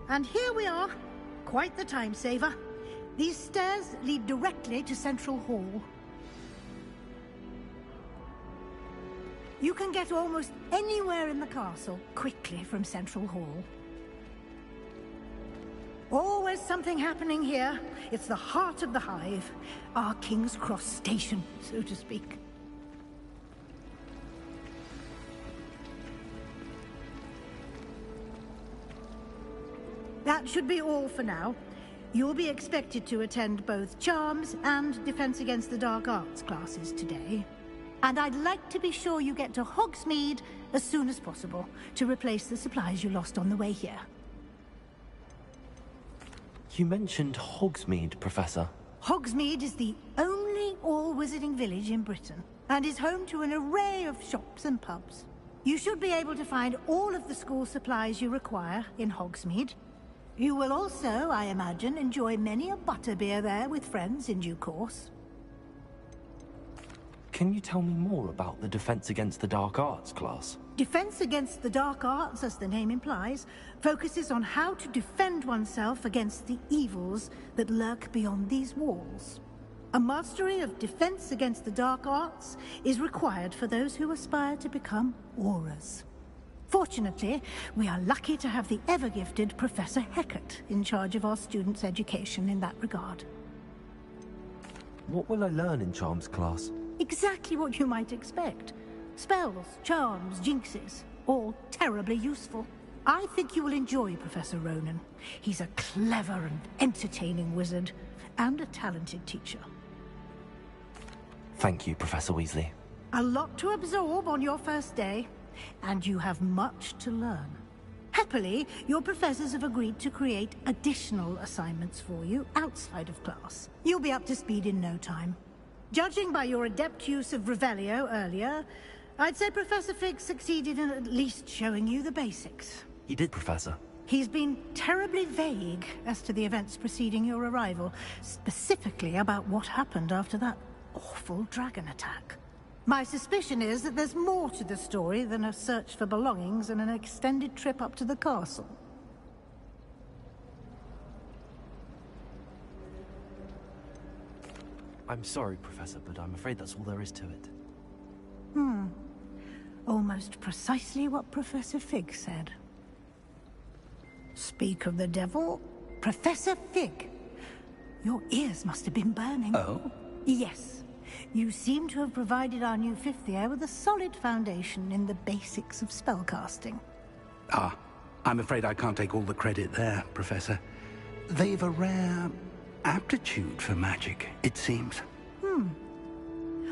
And here we are. Quite the time saver. These stairs lead directly to Central Hall. You can get almost anywhere in the castle quickly from Central Hall. Always something happening here. It's the heart of the hive. Our King's Cross station, so to speak. That should be all for now. You'll be expected to attend both Charms and Defense Against the Dark Arts classes today. And I'd like to be sure you get to Hogsmeade as soon as possible to replace the supplies you lost on the way here. You mentioned Hogsmeade, Professor. Hogsmeade is the only all-wizarding village in Britain and is home to an array of shops and pubs. You should be able to find all of the school supplies you require in Hogsmeade. You will also, I imagine, enjoy many a butterbeer there with friends in due course. Can you tell me more about the Defense Against the Dark Arts class? Defense Against the Dark Arts, as the name implies, focuses on how to defend oneself against the evils that lurk beyond these walls. A mastery of Defense Against the Dark Arts is required for those who aspire to become Aurors. Fortunately, we are lucky to have the ever-gifted Professor Hecat in charge of our students' education in that regard. What will I learn in Charms class? Exactly what you might expect. Spells, charms, jinxes, all terribly useful. I think you will enjoy Professor Ronan. He's a clever and entertaining wizard, and a talented teacher. Thank you, Professor Weasley. A lot to absorb on your first day, and you have much to learn. Happily, your professors have agreed to create additional assignments for you outside of class. You'll be up to speed in no time. Judging by your adept use of Revelio earlier, I'd say Professor Fig succeeded in at least showing you the basics. He did, Professor. He's been terribly vague as to the events preceding your arrival, specifically about what happened after that awful dragon attack. My suspicion is that there's more to the story than a search for belongings and an extended trip up to the castle. I'm sorry, Professor, but I'm afraid that's all there is to it. Almost precisely what Professor Fig said. Speak of the devil, Professor Fig. Your ears must have been burning. Oh? Yes. You seem to have provided our new fifth year with a solid foundation in the basics of spellcasting. Ah, I'm afraid I can't take all the credit there, Professor. They've a rare aptitude for magic, it seems.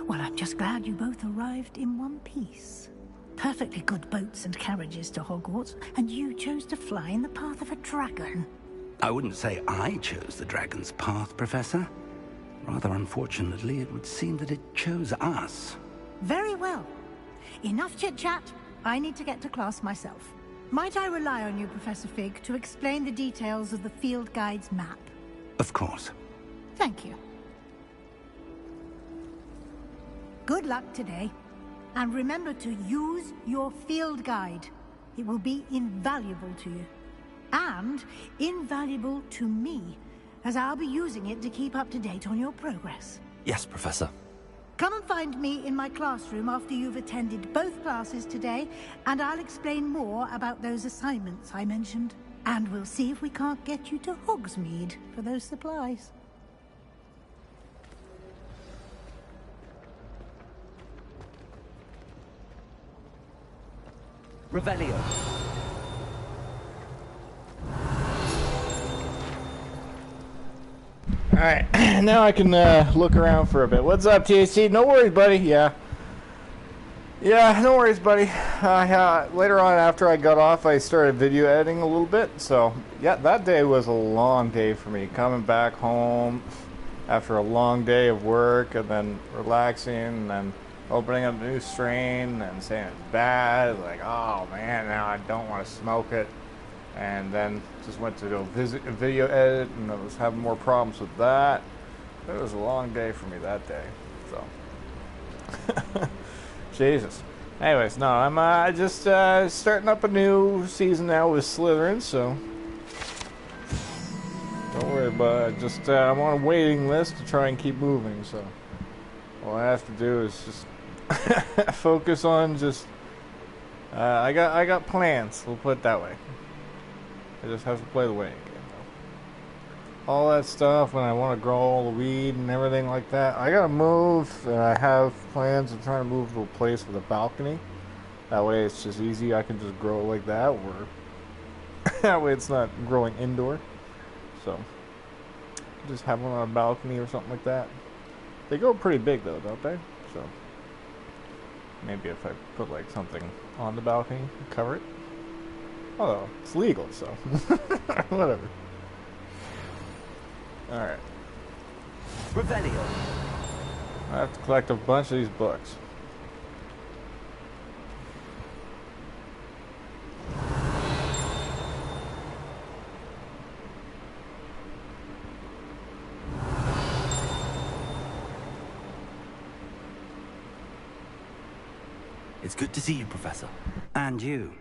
Well, I'm just glad you both arrived in one piece. Perfectly good boats and carriages to Hogwarts, and you chose to fly in the path of a dragon. I wouldn't say I chose the dragon's path, Professor. Rather unfortunately, it would seem that it chose us. Very well. Enough chit-chat. I need to get to class myself. Might I rely on you, Professor Fig, to explain the details of the field guide's map? Of course. Thank you. Good luck today. And remember to use your field guide. It will be invaluable to you. And invaluable to me, as I'll be using it to keep up to date on your progress. Yes, Professor. Come and find me in my classroom after you've attended both classes today, and I'll explain more about those assignments I mentioned. And we'll see if we can't get you to Hogsmeade for those supplies. Revelio. Alright, now I can look around for a bit. What's up, THC? No worries, buddy. Yeah, no worries, buddy. Later on, after I got off, I started video editing a little bit. So, yeah, that day was a long day for me. Coming back home after a long day of work, and then relaxing, and then opening up a new strain, and saying it's bad. Like, oh man, now I don't want to smoke it. And then just went to go visit a video edit, and I was having more problems with that. It was a long day for me that day. So, Jesus. Anyways, no, I'm just starting up a new season now with Slytherin, so but just I'm on a waiting list to try and keep moving. So all I have to do is just focus on just. I got plans. We'll put it that way. I just have to play the waiting game though. All that stuff when I want to grow all the weed and everything like that. I gotta move. And I have plans of trying to move to a place with a balcony. That way it's just easy. I can just grow it like that, or that way it's not growing indoor. So just have one on a balcony or something like that. They go pretty big though, don't they? So maybe if I put like something on the balcony, cover it. Although it's legal, so whatever. All right. Revelio. I have to collect a bunch of these books. It's good to see you, Professor. And you.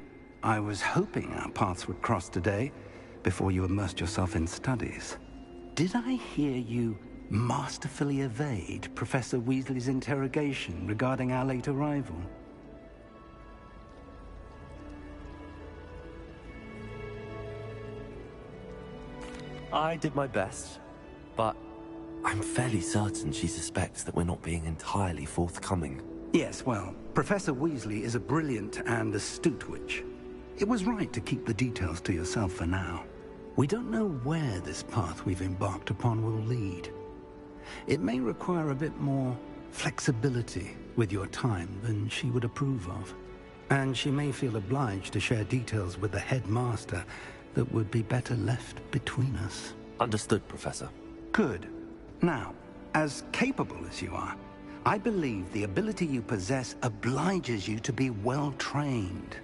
I was hoping our paths would cross today, before you immersed yourself in studies. Did I hear you masterfully evade Professor Weasley's interrogation regarding our late arrival? I did my best, but I'm fairly certain she suspects that we're not being entirely forthcoming. Yes, well, Professor Weasley is a brilliant and astute witch. It was right to keep the details to yourself for now. We don't know where this path we've embarked upon will lead. It may require a bit more flexibility with your time than she would approve of. And she may feel obliged to share details with the headmaster that would be better left between us. Understood, Professor. Good. Now, as capable as you are, I believe the ability you possess obliges you to be well-trained.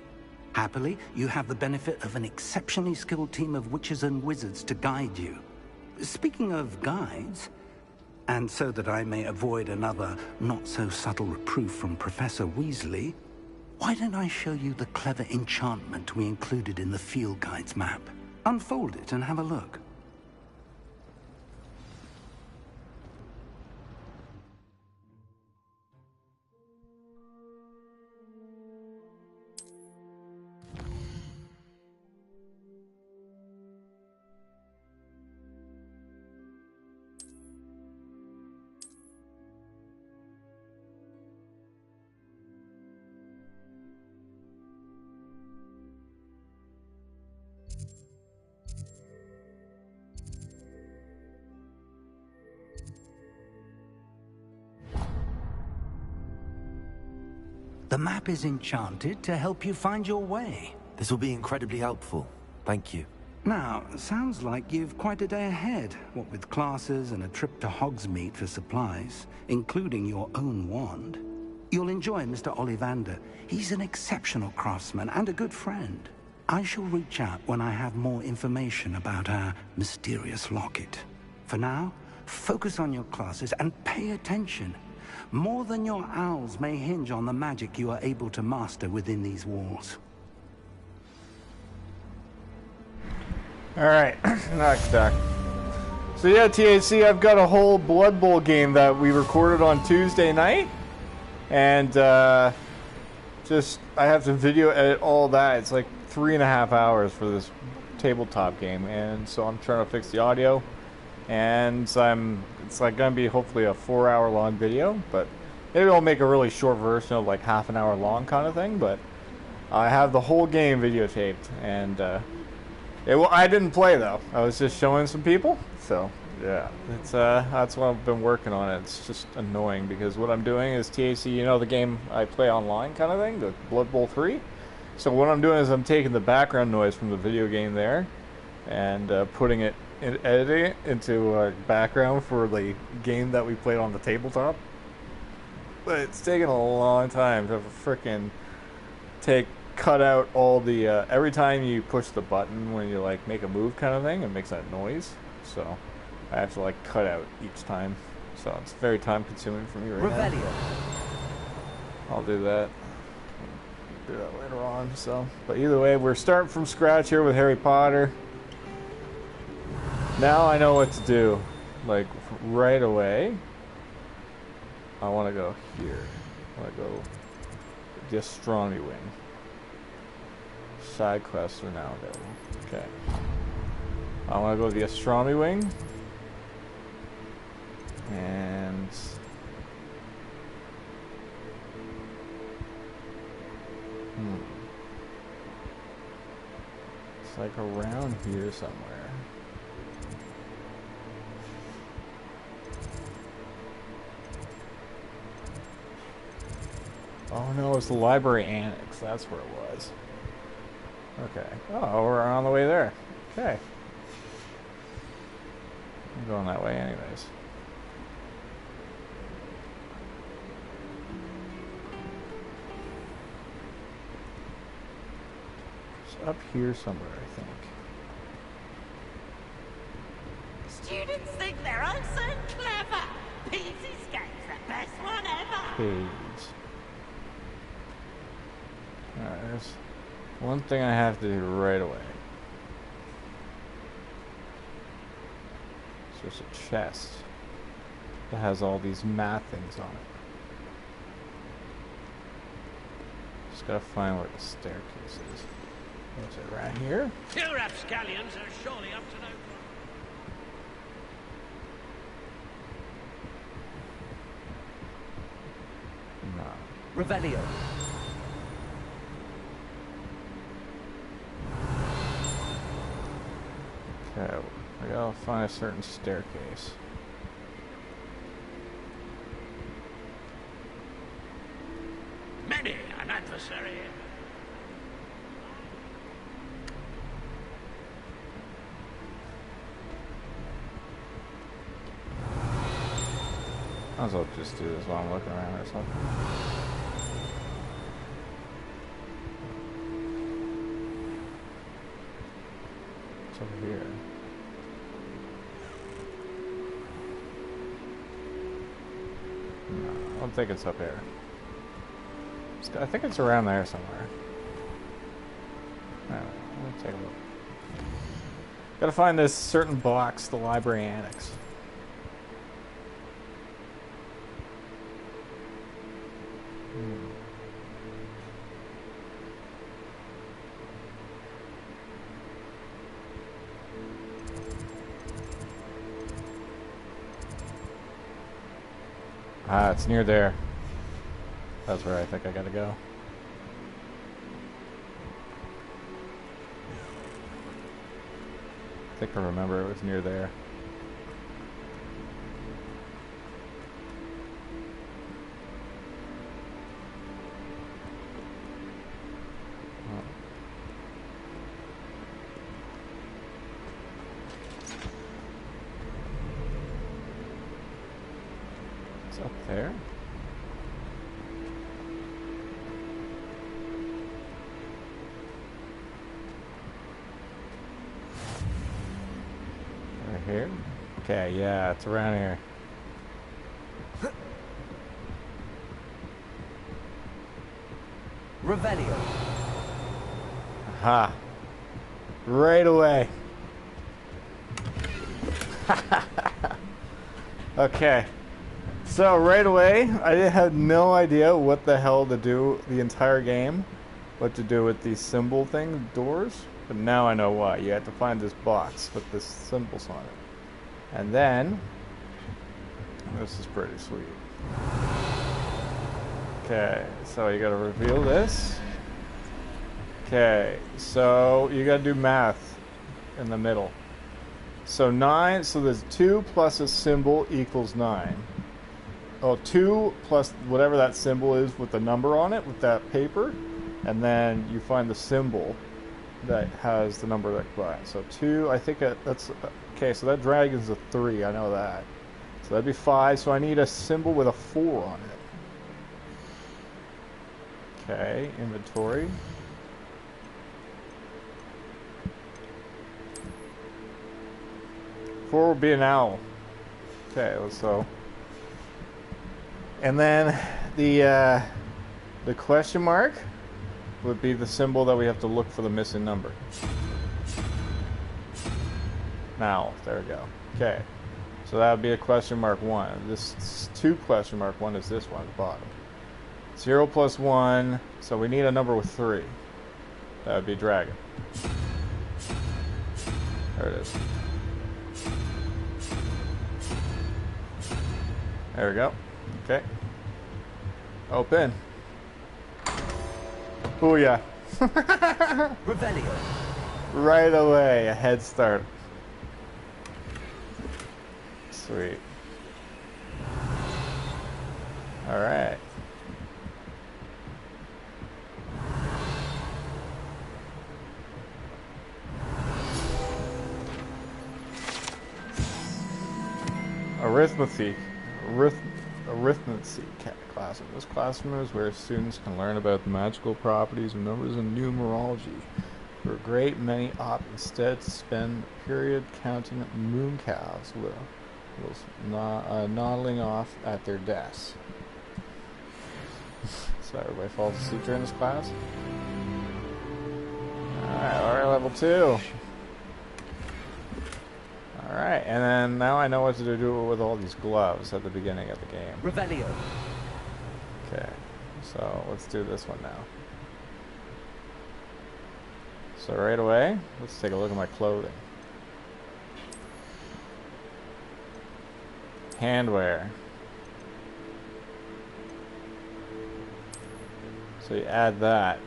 Happily, you have the benefit of an exceptionally skilled team of witches and wizards to guide you. Speaking of guides, and so that I may avoid another not-so-subtle reproof from Professor Weasley, why don't I show you the clever enchantment we included in the field guide's map? Unfold it and have a look. The map is enchanted to help you find your way. This will be incredibly helpful. Thank you. Now, sounds like you've quite a day ahead, what with classes and a trip to Hogsmeade for supplies, including your own wand. You'll enjoy Mr. Ollivander. He's an exceptional craftsman and a good friend. I shall reach out when I have more information about our mysterious locket. For now, focus on your classes and pay attention. More than your owls may hinge on the magic you are able to master within these walls. Alright, knockback. So yeah, THC, I've got a whole Blood Bowl game that we recorded on Tuesday night. And I have to video edit all that. It's like 3.5 hours for this tabletop game. And so I'm trying to fix the audio. And it's like going to be hopefully a 4-hour long video, but maybe I'll make a really short version of like half an hour long kind of thing. But I have the whole game videotaped, and I didn't play though. I was just showing some people. So yeah, that's what I've been working on. It's just annoying because what I'm doing is TAC, you know, the game I play online kind of thing, the Blood Bowl 3. So what I'm doing is I'm taking the background noise from the video game there and putting it editing it into a background for the game that we played on the tabletop. But it's taken a long time to frickin' cut out all the every time you push the button when you like make a move kind of thing, it makes that noise. So I have to like cut out each time. So it's very time consuming for me right now. I'll do that. Do that later on. So, but either way, we're starting from scratch here with Harry Potter. Now I know what to do. Like, right away, I want to go here. I want to go the astronomy wing. Side quests are now available. Okay. I want to go to the astronomy wing. And... It's like around here somewhere. Oh no, it's the library annex. That's where it was. Okay. Oh, we're on the way there. Okay. I'm going that way anyways. It's up here somewhere, I think. Students think they're oh so clever. Pete's Escape's the best one ever. Page. Alright, there's one thing I have to do right away. So there's a chest that has all these math things on it. Just gotta find where the staircase is. What's it, right here? Two rapscallions are surely up to no No. Revelio. Okay, I gotta find a certain staircase. Many an adversary. Might as well just do this while I'm looking around or something. It's over here. No, I don't think it's up here. I think it's around there somewhere. Alright, let me take a look. Gotta find this certain box, the library annex. Ah, it's near there. That's where I think I gotta go. I think I remember it was near there. It's up there. Right here? Okay, yeah, it's around here. Revelio. Aha. Right away. Okay. So right away, I had no idea what the hell to do the entire game. What to do with these symbol thing, doors. But now I know why. You have to find this box with the symbols on it. And then, this is pretty sweet. Okay, so you gotta reveal this. Okay, so you gotta do math in the middle. So 9, so there's 2 plus a symbol equals 9. Oh, 2 plus whatever that symbol is with the number on it, with that paper. And then you find the symbol that has the number that by. So 2, I think that's... Okay, so that dragon's a 3, I know that. So that'd be 5, so I need a symbol with a 4 on it. Okay, inventory. Four would be an owl. Okay, so... And then the question mark would be the symbol that we have to look for the missing number. Now, there we go. Okay. So that would be a question mark 1. This 2 question mark 1 is this one at the bottom. 0 plus 1. So we need a number with 3. That would be dragon. There it is. There we go. Okay. Open. Booyah. Revelio. Right away, a head start. Sweet. All right. Arithmetic classroom. This classroom is where students can learn about the magical properties of numbers and numerology. For a great many opt instead to spend a period counting mooncalves nodding off at their desks. So everybody falls asleep during this class. Alright, level 2. Alright, and then now I know what to do with all these gloves at the beginning of the game. Revelio. Okay, so let's do this one now. So right away, let's take a look at my clothing. Handwear. So you add that,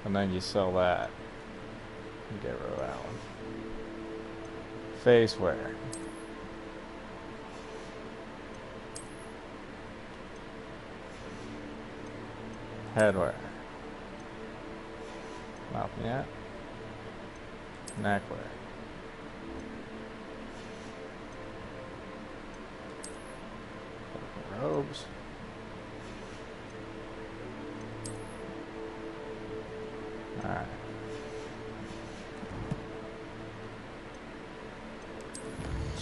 and then you sell that. You get rid of that one. Face wear. Headwear. Lafayette. Neckwear. Robes. Alright.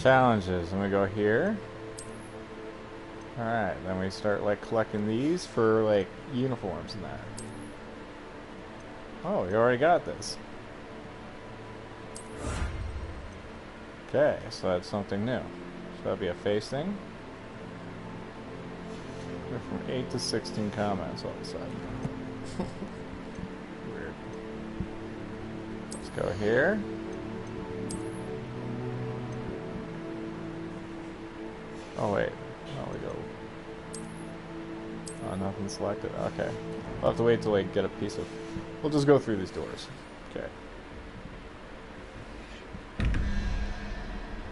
Challenges, and we go here. Alright, then we start like collecting these for like uniforms and that. Oh, you already got this. Okay, so that's something new. So that'd be a face thing. We're from 8 to 16 comments all of a sudden. Weird. Let's go here. Oh wait, oh we go. Oh, nothing selected. Okay, I'll have to wait till I get a piece of. We'll just go through these doors. Okay.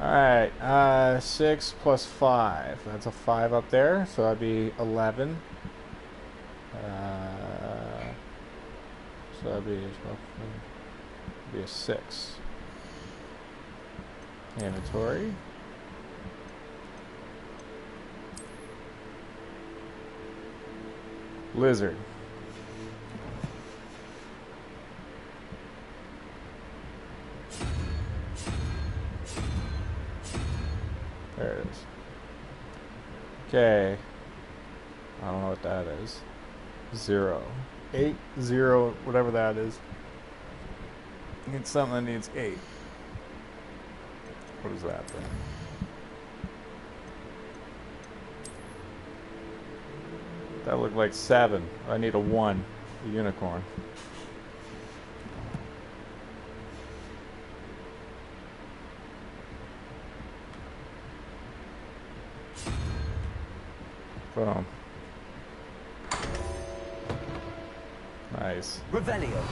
All right, 6 plus 5. That's a 5 up there, so that'd be 11. So that'd be a 6. Inventory. Lizard. There it is. Okay. I don't know what that is. 0. 8, 0, whatever that is. Need something that needs 8. What is that then? That looked like 7. I need a 1. A unicorn. Boom. Nice. Revelio.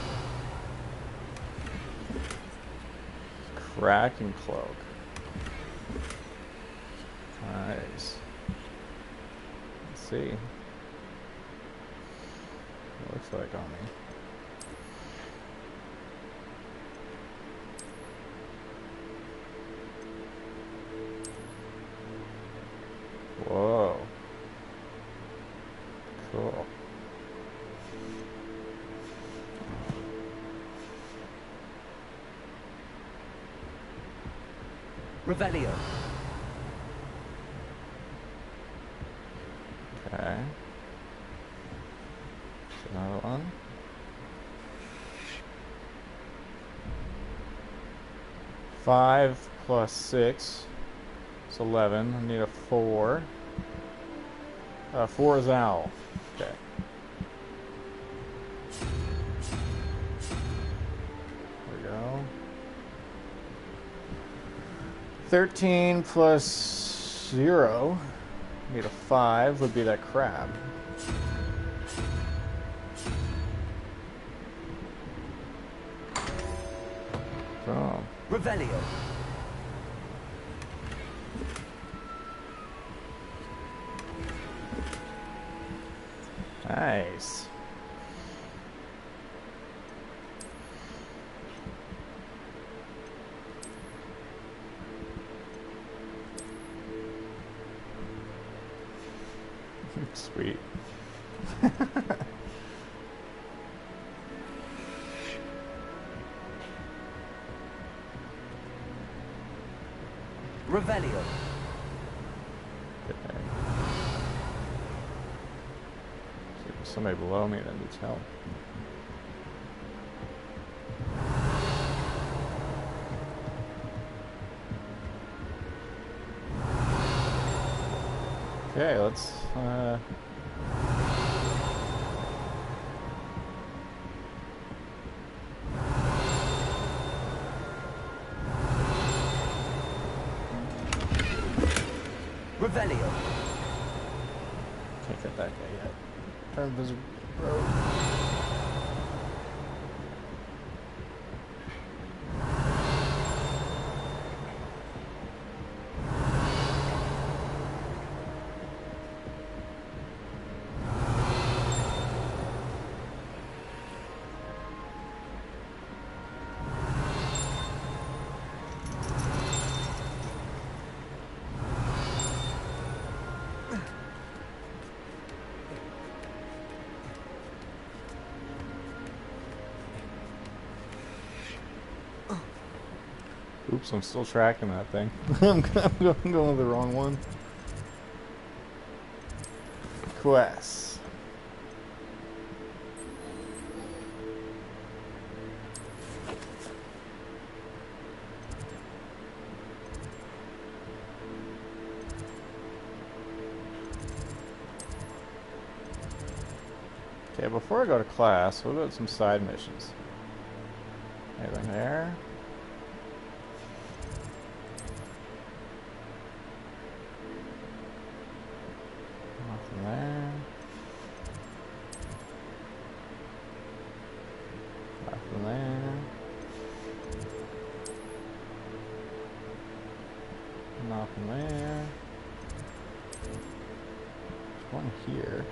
Crack and cloak. Nice. Let's see. It looks like on me. Whoa. Cool. Revelio. Okay. Another one. plus 6. It's 11. I need a 4. 4 is owl. Okay. There we go. 13 plus 0. Need a 5. Would be that crab. Oh. Revelio. Nice. Sweet. Revelio. Somebody below me that needs help. Okay, let's Revelio. can't get that guy yet. Invisible road. Oops, I'm still tracking that thing. I'm going with the wrong one. Quests. Okay, before I go to class, what about some side missions? Anything there? Nothing there. Nothing there. Nothing there. There's one here.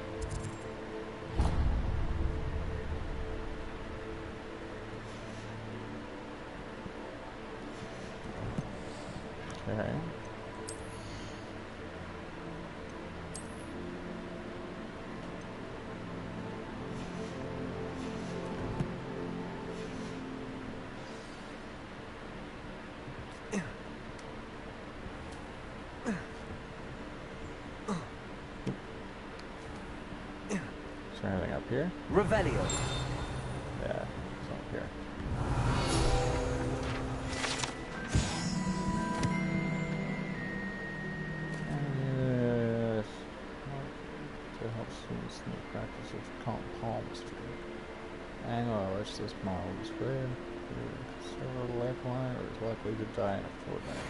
Okay. Is there anything up here? Revelio. Yeah, it's up here. Yes. To help students in the practice of palmistry. Angle which this model is spread through several lifeline or is likely to die in a fortnight.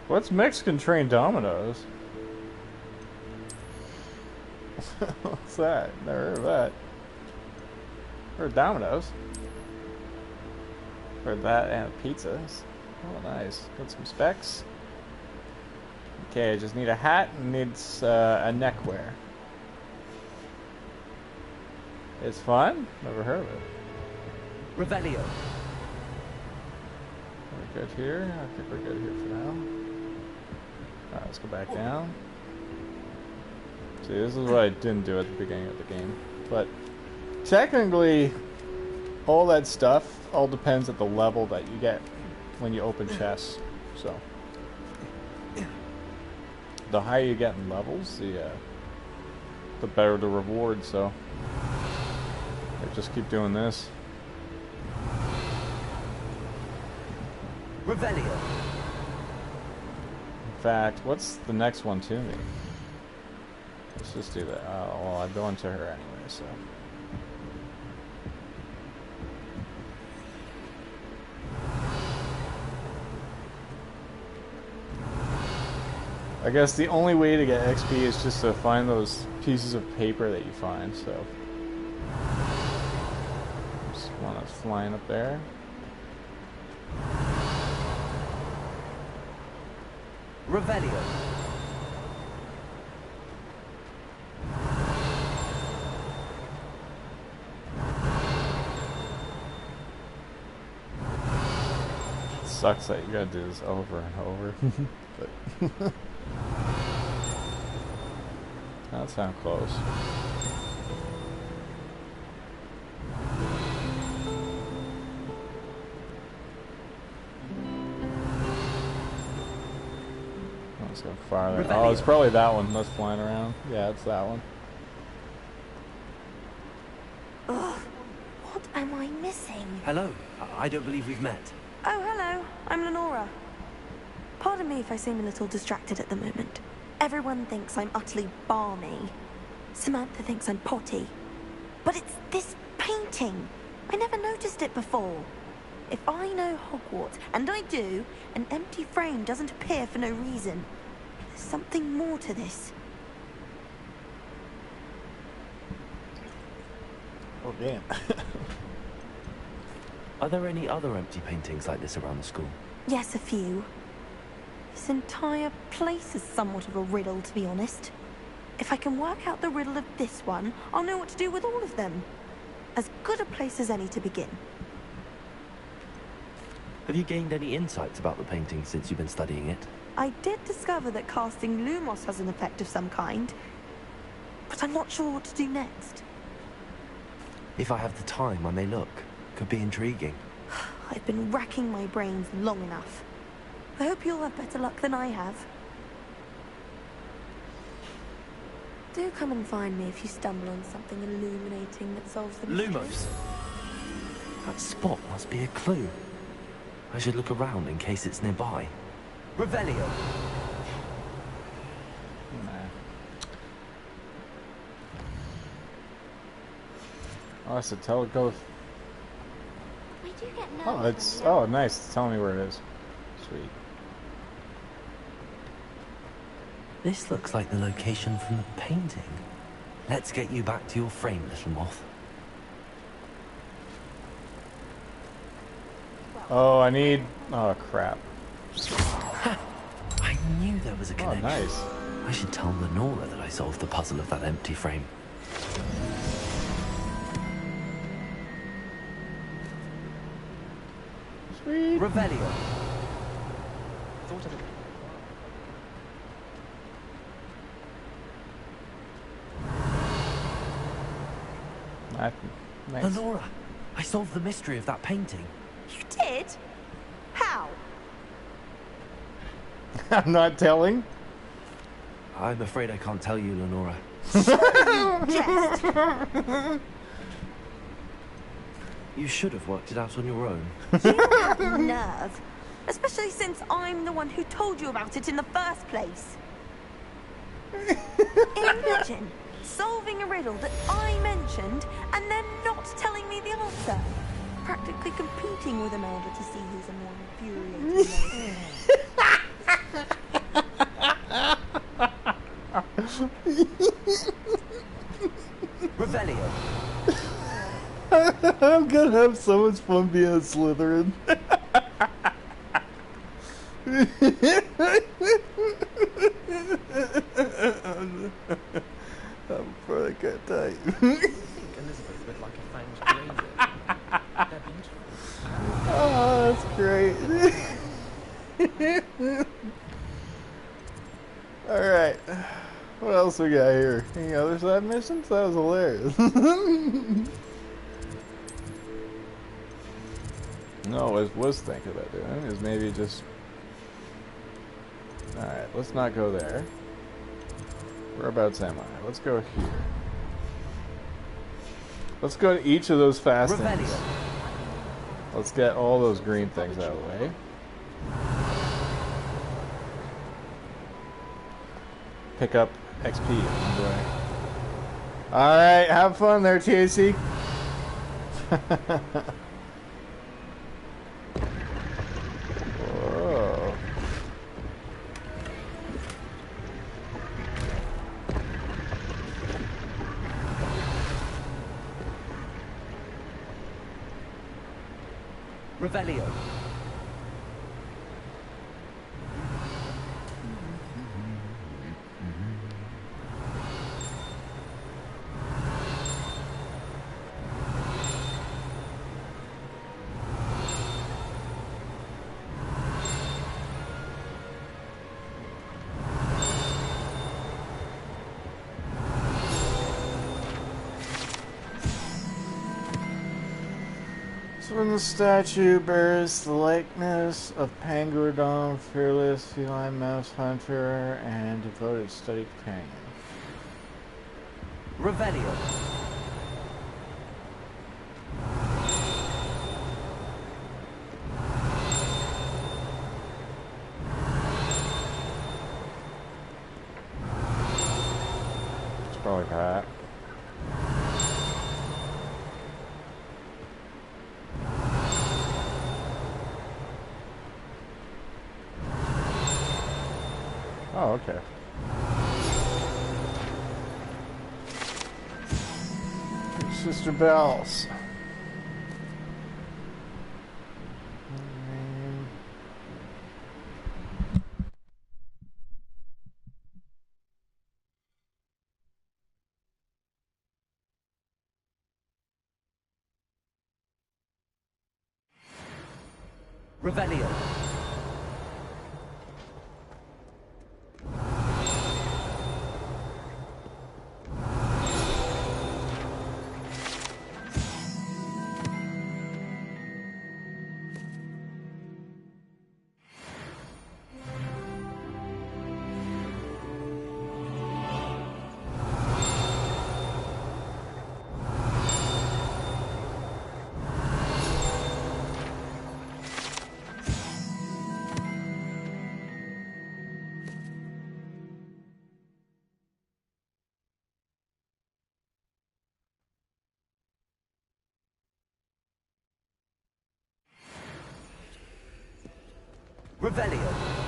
What's Mexican trained dominoes? What's that? Never heard of that. Heard dominoes. Heard that and pizzas. Oh, nice. Got some specs. Okay, I just need a hat and needs a neckwear. It's fun? Never heard of it. Revelio. We're good here. I think we're good here for now. Alright, let's go back down. See, this is what I didn't do at the beginning of the game. But technically, all that stuff all depends at the level that you get when you open chests. So the higher you get in levels, the better the reward. So I just keep doing this. Revelio. In fact, what's the next one to me? Let's just do that. Oh, well, I'm going to her anyway, so. I guess the only way to get XP is just to find those pieces of paper that you find, so. Just one that's flying up there. Revelio. It sucks that you gotta do this over and over. But that sounds close. Let's go farther. Oh, it's probably that one that's flying around. Yeah, it's that one. Ugh, what am I missing? Hello. I don't believe we've met. Oh, hello. I'm Lenora. Pardon me if I seem a little distracted at the moment. Everyone thinks I'm utterly balmy. Samantha thinks I'm potty. But it's this painting. I never noticed it before. If I know Hogwarts, and I do, an empty frame doesn't appear for no reason. There's something more to this. Oh, damn. Are there any other empty paintings like this around the school? Yes, a few. This entire place is somewhat of a riddle, to be honest. If I can work out the riddle of this one, I'll know what to do with all of them. As good a place as any to begin. Have you gained any insights about the painting since you've been studying it? I did discover that casting Lumos has an effect of some kind, but I'm not sure what to do next. If I have the time, I may look. Could be intriguing. I've been racking my brains long enough. I hope you'll have better luck than I have. Do come and find me if you stumble on something illuminating that solves the mystery. Lumos! That spot must be a clue. I should look around in case it's nearby. Revelio! Oh, it's a telegraph. We do get Oh, it's oh nice. It's telling me where it is. Sweet. This looks like the location from the painting. Let's get you back to your frame, little moth. Oh, I need. Oh crap. I knew there was a connection. Oh, nice. I should tell Lenora that I solved the puzzle of that empty frame. Sweet. Revelio. Thought of it. Nice. Lenora, I solved the mystery of that painting. You did? How? I'm not telling. I'm afraid I can't tell you, Lenora. Jest. You should have worked it out on your own. You have nerve. Especially since I'm the one who told you about it in the first place. Imagine solving a riddle that I mentioned and then not telling me the answer. Practically competing with Imelda to see who's a more infuriating. Revelio. I'm gonna have so much fun being a Slytherin. I'm probably can't tell you. I think Elizabeth would like a fanged blazer. They're beautiful. Oh, that's great. Alright. What else we got here? Any other side missions? That was hilarious. No, what I was thinking about doing is maybe just... Alright, let's not go there. Whereabouts am I? Let's go here. Let's go to each of those fast things. Let's get all those green things out of the way. Pick up XP. Enjoy. Alright, have fun there, TAC. Whoa. Revelio. When the statue bears the likeness of Pangrodon, fearless feline mouse hunter, and devoted study companion. Revelio. It's probably Pat. Oh, okay. Sister Bells. Revelio. Revelio.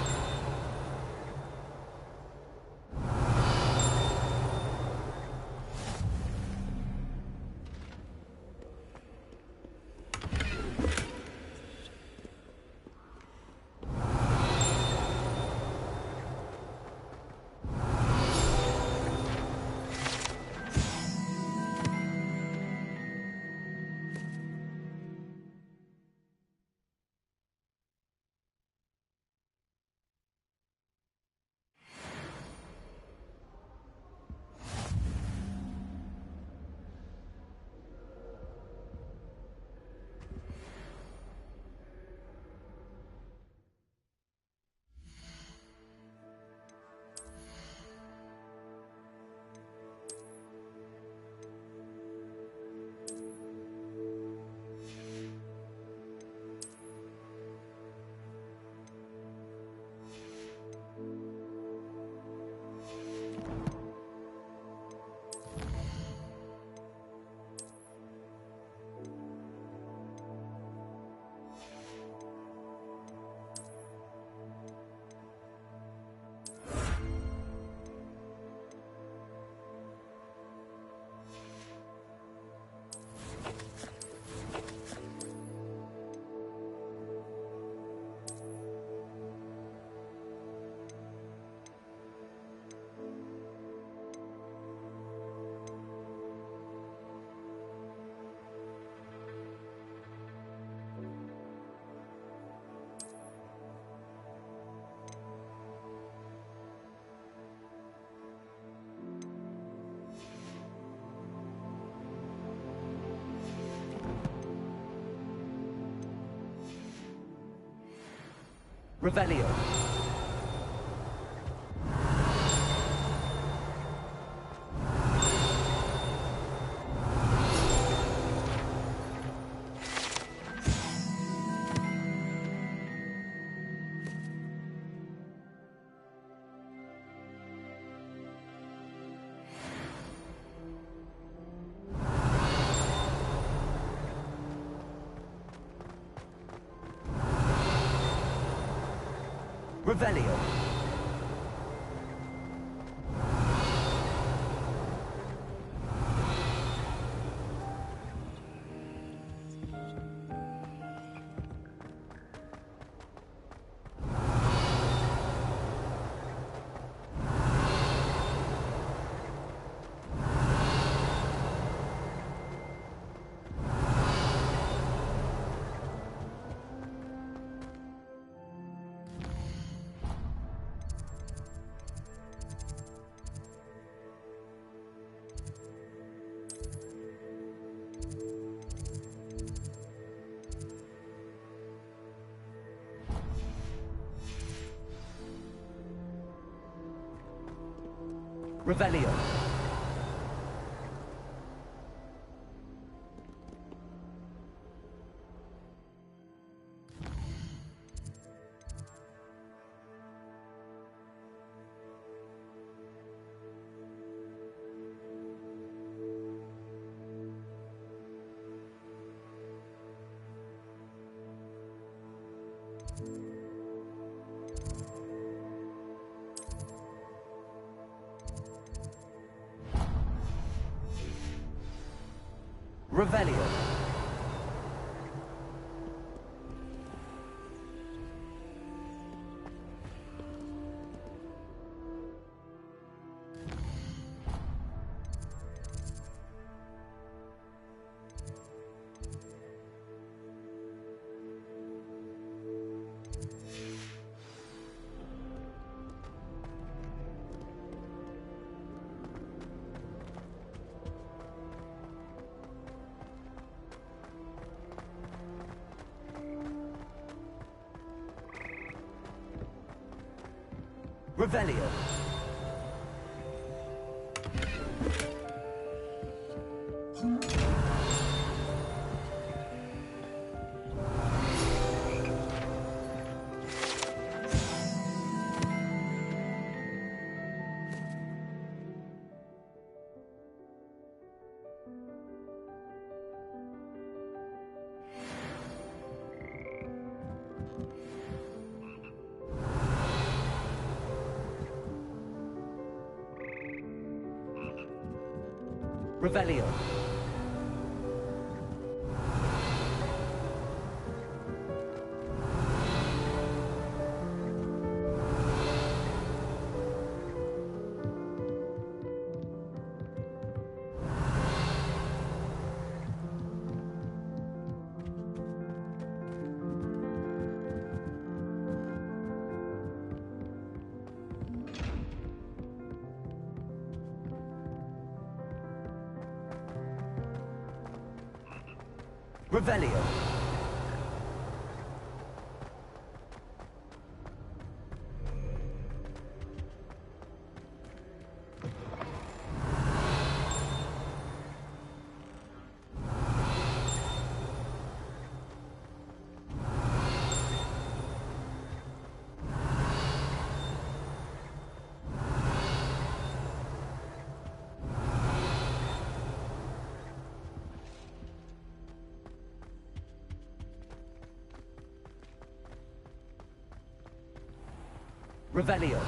Revelio. Revelio. Revelio. Revelio. Revelio. Revelio. Revelio. Revelio.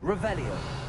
Revelio.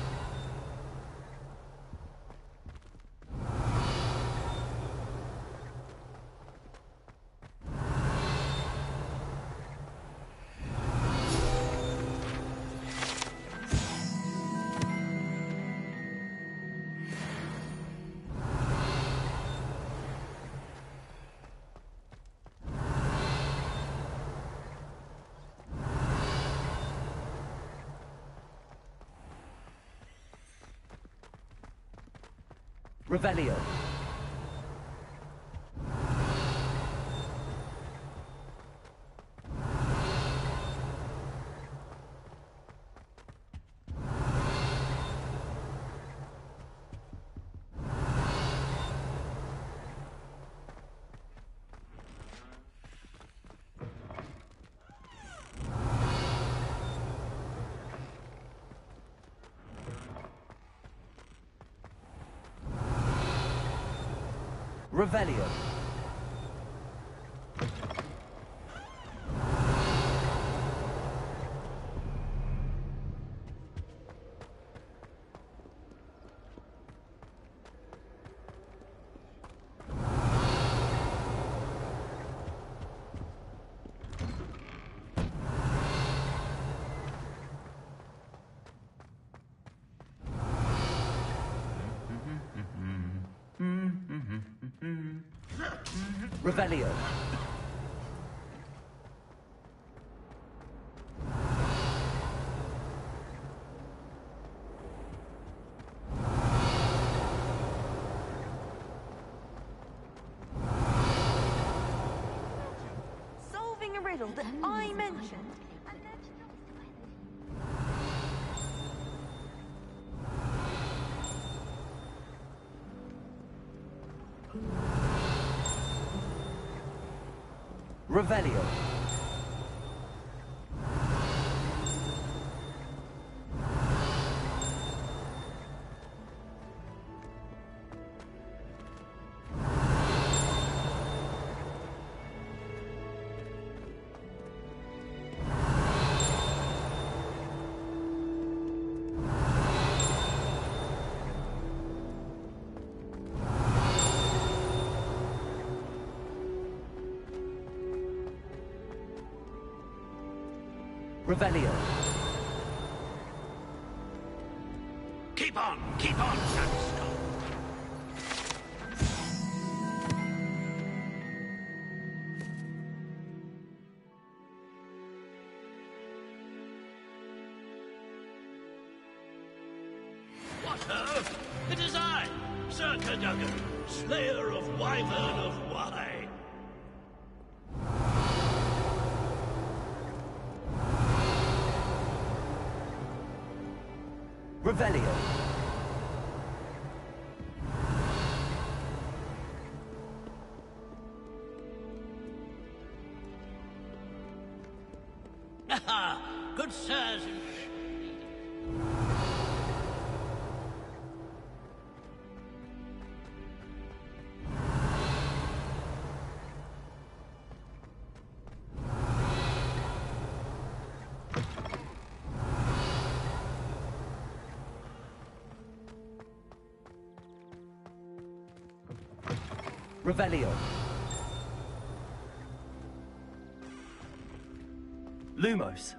Revelio. Revelio. Revelio. Solving a riddle that I mentioned. Revelio. Revelio. Keep on, Sandstone. What ho! It is I, Sir Cadogan, Slayer of Wyvern of Wye. Revelio. Aha! Good sirs and Revelio. Lumos.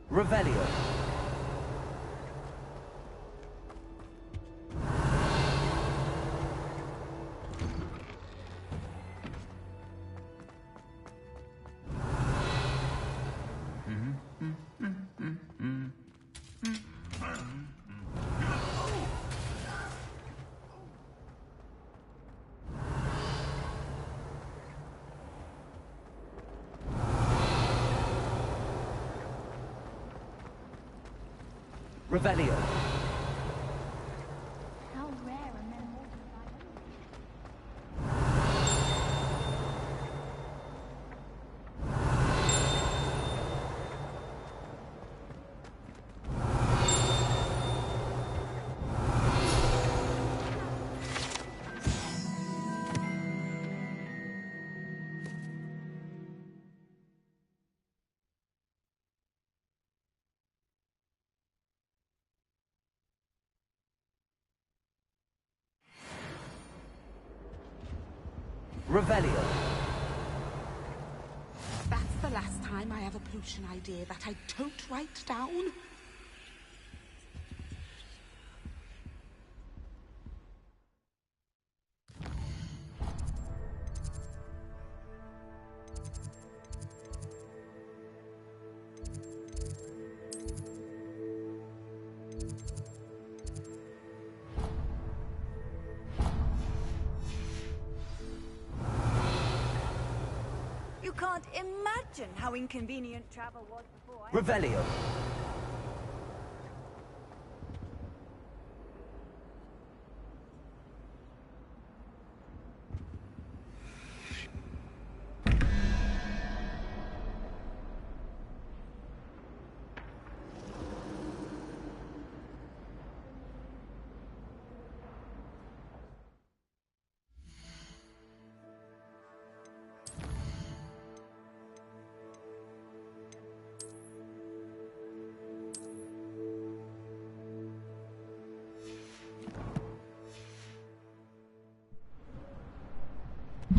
Revelio. Revelio. How rare are men walking by? Revelio. That's the last time I have a potion idea that I don't write down. You can't imagine how inconvenient travel was before. Revelio.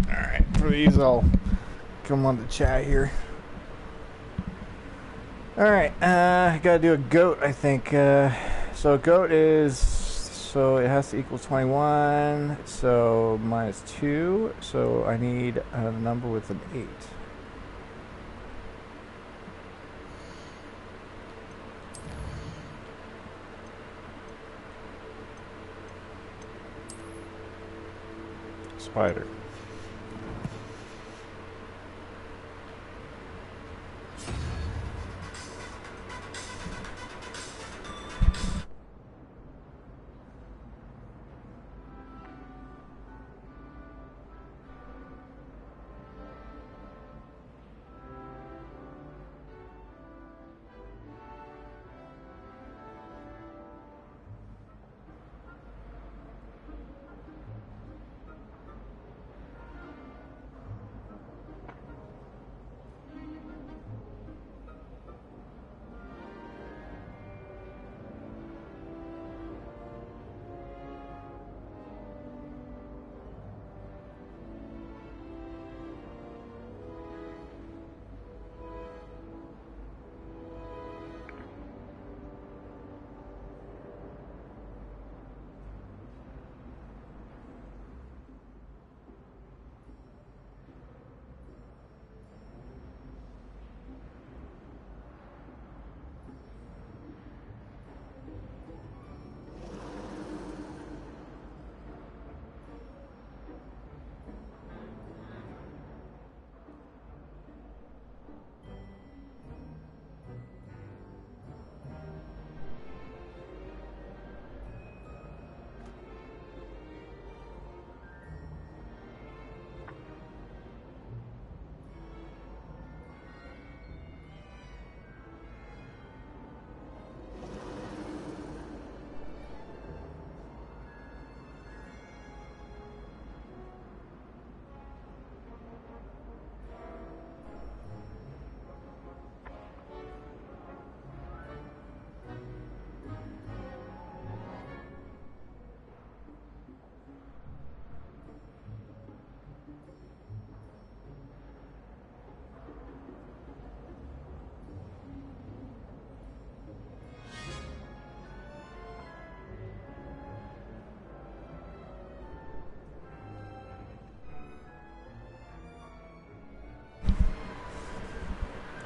Alright, for these I'll come on the chat here. Alright, I gotta do a goat, I think. So a goat is, so it has to equal 21, so minus 2, so I need a number with an 8. Spider.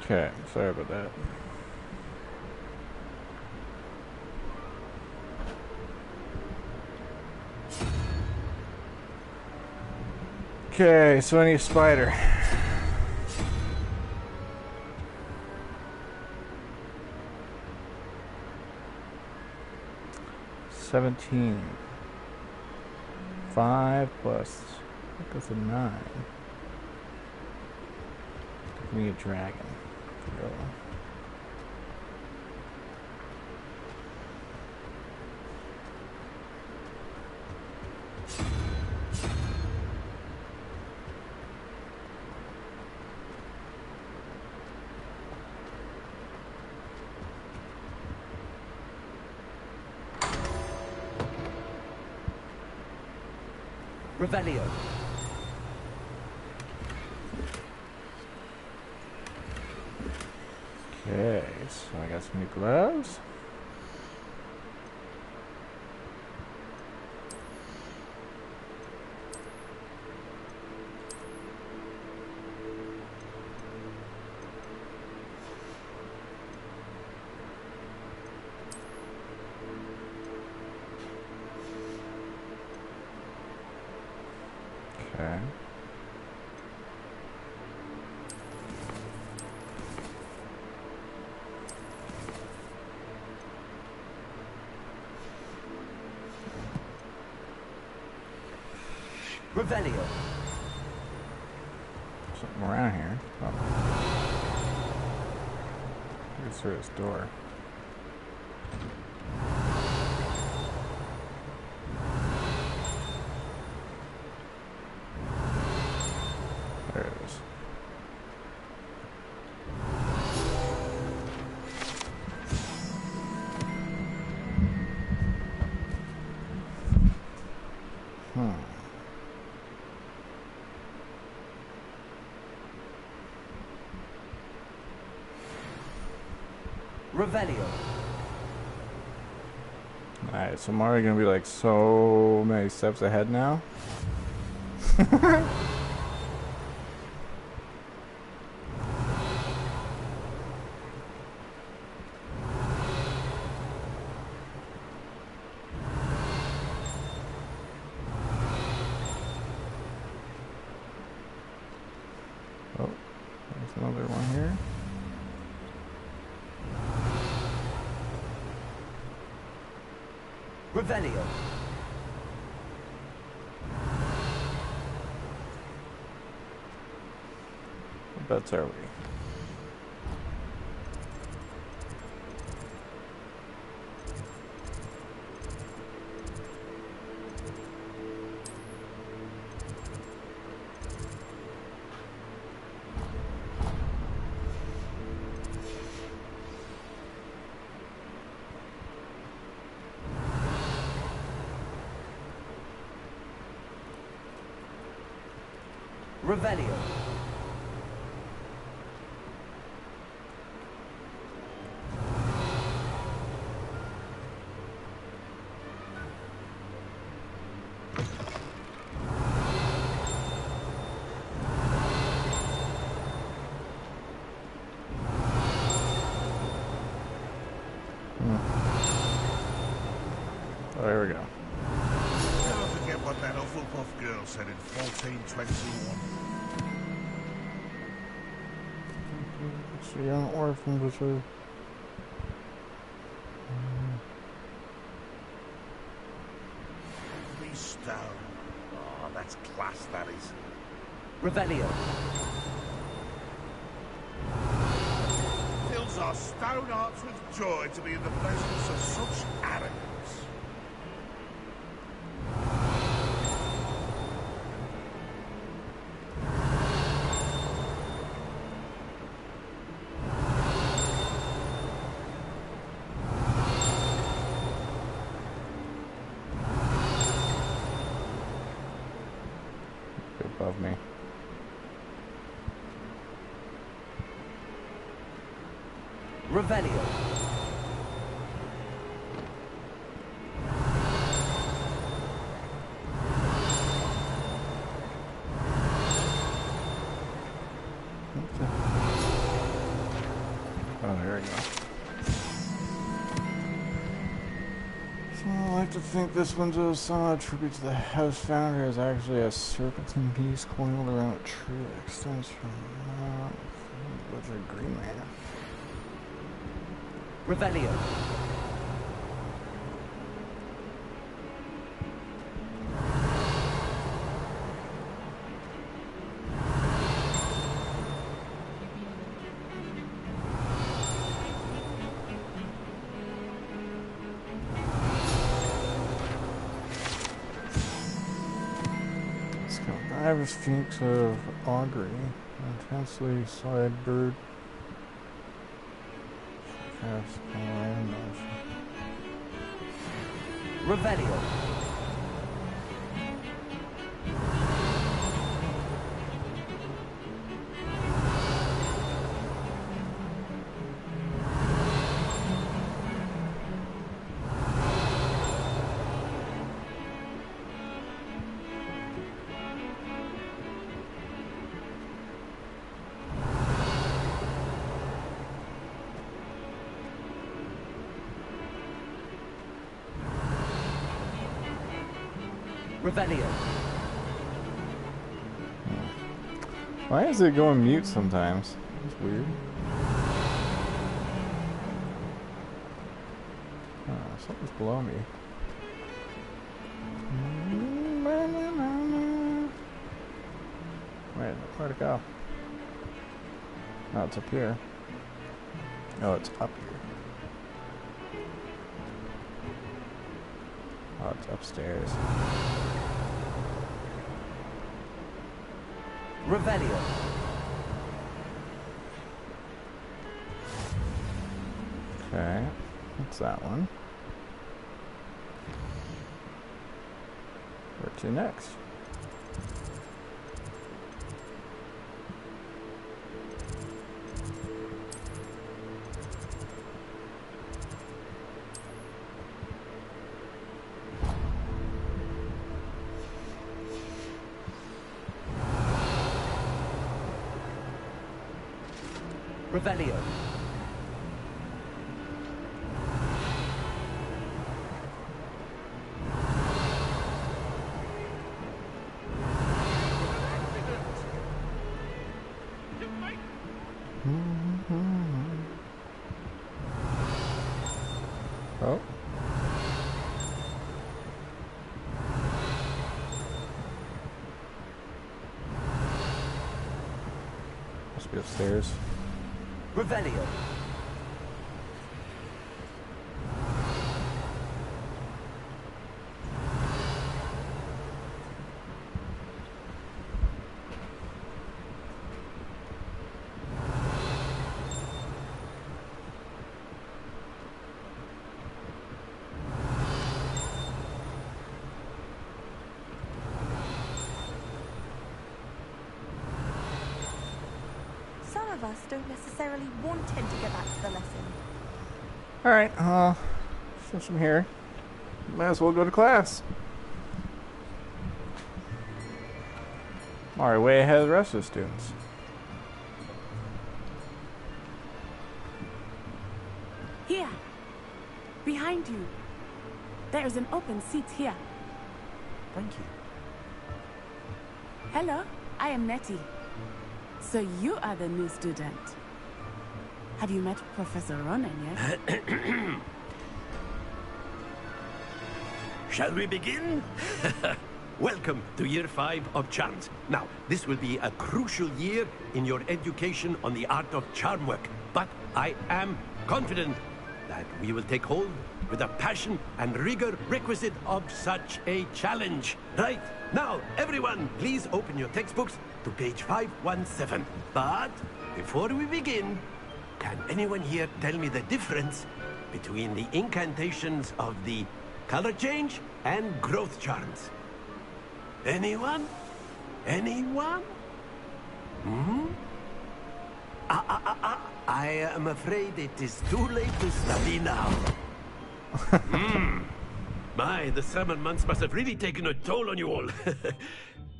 Okay, sorry about that. Okay, so I need a spider. $17. 5 plus, that's a 9. Give me a dragon. Go. Revelio. Okay, so I got some new gloves. Okay. Revelio. Something around here. Oh. Let's through this door. There it is. Revelio. Alright, so I'm already gonna be like so many steps ahead now. Oh, there's another one here. Revelio. Whereabouts are we? Revelio. Oh, here we go. Never forget what that Hufflepuff girl said in 1421. It's a young orphan with her. Be stone. Oh, that's class, that is. Revelio. Fills our stone hearts with joy to be in the presence of such arrogance. Above me. Revelio. there we go. So I like to think this one's a song tribute to the house founder is actually a serpentine piece coiled around a tree that extends from what's a green man. Revelio. Iris Phoenix of Augury, intensely side bird. Revelio. Revelio. Why is it going mute sometimes? It's weird. Something's below me. Wait, where'd it go? Oh, it's up here. Oh, it's up here. Oh, it's upstairs. Revelio. Okay, what's that one? Where to next? Revelio. Oh. Must be upstairs. Revelio. Some of us don't necessarily want him to go back to the lesson. Alright, since I'm here, might as well go to class. Alright, way ahead of the rest of the students. Here. Behind you. There is an open seat here. Thank you. Hello, I am Nettie. So you are the new student. Have you met Professor Ronan yet? Shall we begin? Welcome to Year 5 of Charms. Now, this will be a crucial year in your education on the art of charm work. But I am confident that we will take hold with the passion and rigor requisite of such a challenge. Right, now, everyone, please open your textbooks to page 517. But before we begin, can anyone here tell me the difference between the incantations of the color change and growth charms? Anyone? Anyone? Hmm? I am afraid it is too late to study now. My, the summer months must have really taken a toll on you all.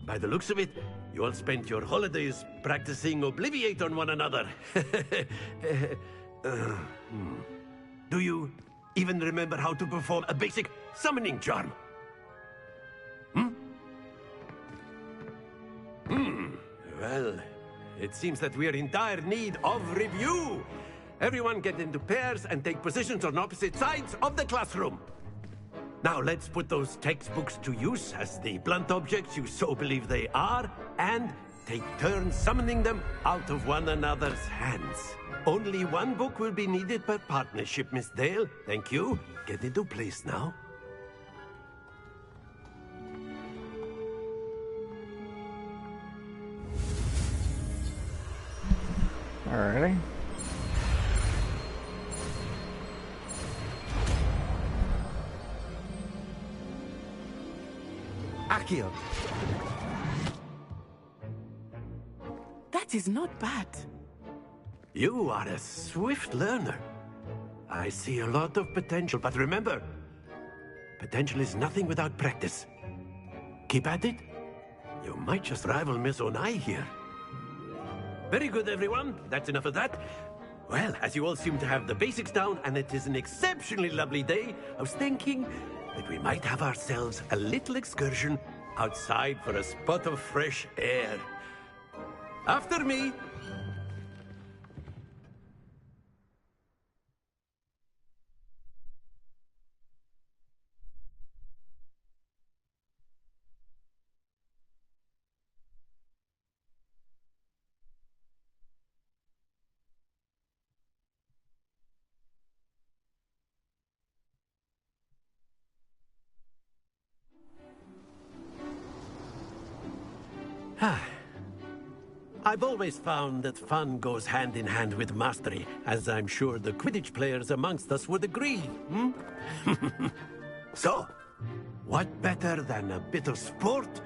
By the looks of it, you all spent your holidays practicing Obliviate on one another. Do you even remember how to perform a basic summoning charm? Well, it seems that we are in dire need of review. Everyone get into pairs and take positions on opposite sides of the classroom. Now let's put those textbooks to use as the blunt objects you so believe they are, and take turns summoning them out of one another's hands. Only one book will be needed per partnership, Miss Dale. Thank you. Get into place now. Alrighty. Accio. That is not bad. You are a swift learner. I see a lot of potential, but remember, potential is nothing without practice. Keep at it. You might just rival Miss Onai here. Very good, everyone. That's enough of that. Well, as you all seem to have the basics down, and it is an exceptionally lovely day, I was thinking that we might have ourselves a little excursion outside for a spot of fresh air. After me. I've always found that fun goes hand in hand with mastery, as I'm sure the Quidditch players amongst us would agree. So, what better than a bit of sport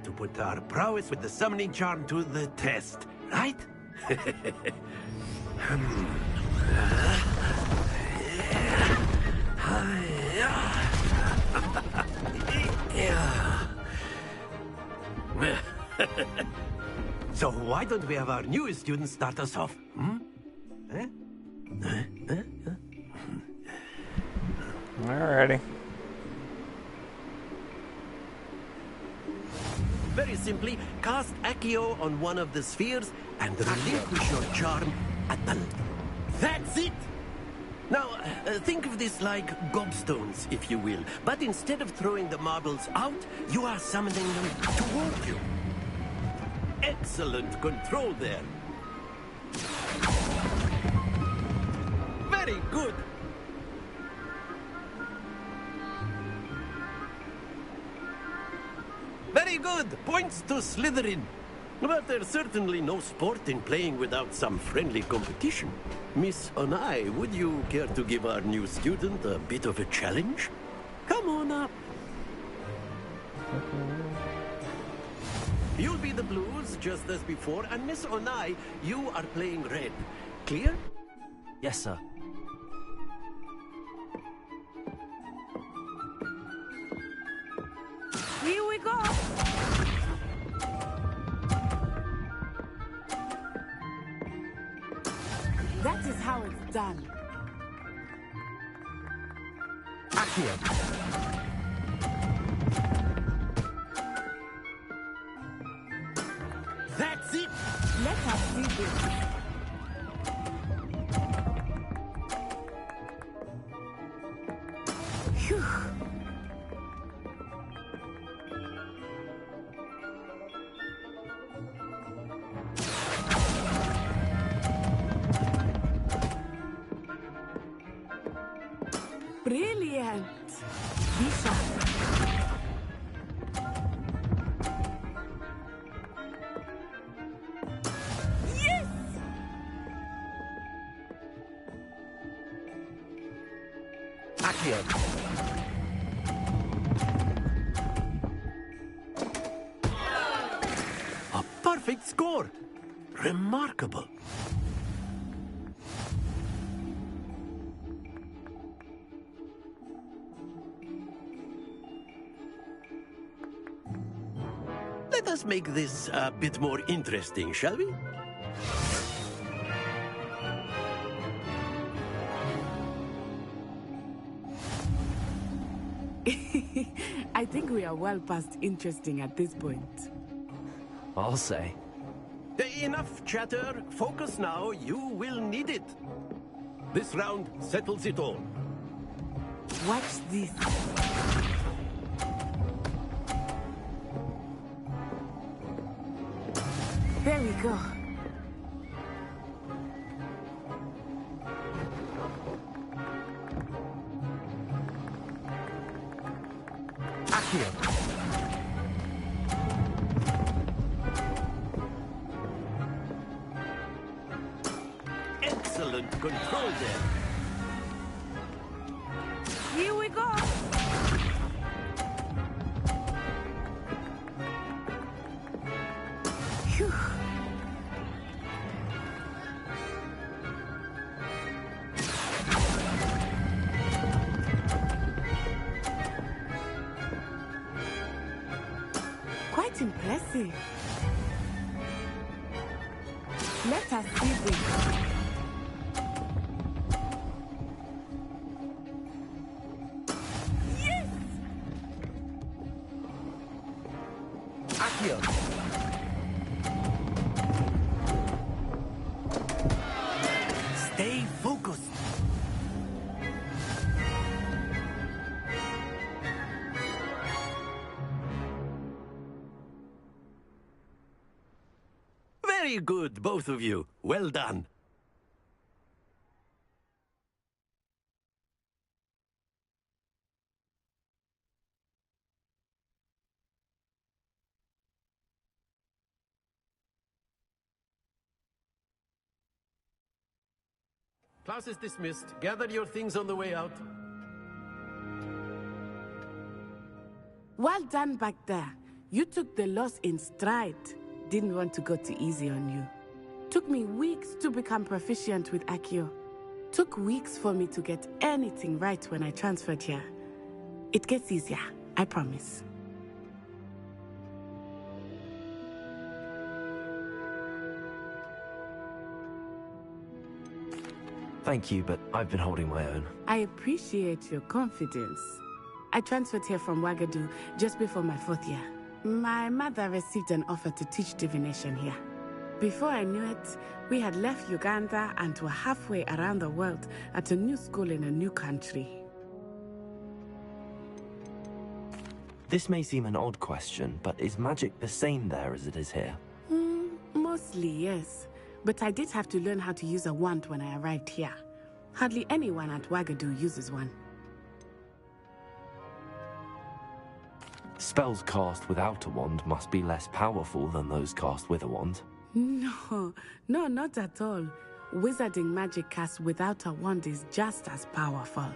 to put our prowess with the summoning charm to the test, right? So why don't we have our newest student start us off? Alrighty. Very simply, cast Accio on one of the spheres and relinquish your charm at the... That's it! Now, think of this like gobstones, if you will. But instead of throwing the marbles out, you are summoning them toward you. Excellent control there. Very good. Very good. Points to Slytherin. But there's certainly no sport in playing without some friendly competition. Miss Onai, would you care to give our new student a bit of a challenge? Come on up. You'll be the blues, just as before, and Miss Onai, you are playing red. Clear? Yes, sir. Here we go. That is how it's done. Accio. That's it! Let us do this. Phew. Brilliant! Be sharp. A perfect score! Remarkable. Let us make this a bit more interesting, shall we? I think we are well past interesting at this point. I'll say. Enough chatter. Focus now. You will need it. This round settles it all. Watch this. There we go. Accio. Excellent control there. Here we go. Phew. Quite impressive. Let us see this. Yes! Accio. Stay focused. Very good, both of you. Well done. Class is dismissed. Gather your things on the way out. Well done back there. You took the loss in stride. Didn't want to go too easy on you. Took me weeks to become proficient with Accio. Took weeks for me to get anything right when I transferred here. It gets easier, I promise. Thank you, but I've been holding my own. I appreciate your confidence. I transferred here from Wagadu just before my 4th year. My mother received an offer to teach divination here. Before I knew it, we had left Uganda and were halfway around the world at a new school in a new country. This may seem an odd question, but is magic the same there as it is here? Mostly, yes. But I did have to learn how to use a wand when I arrived here. Hardly anyone at Wagadu uses one. Spells cast without a wand must be less powerful than those cast with a wand. No, not at all. Wizarding magic cast without a wand is just as powerful.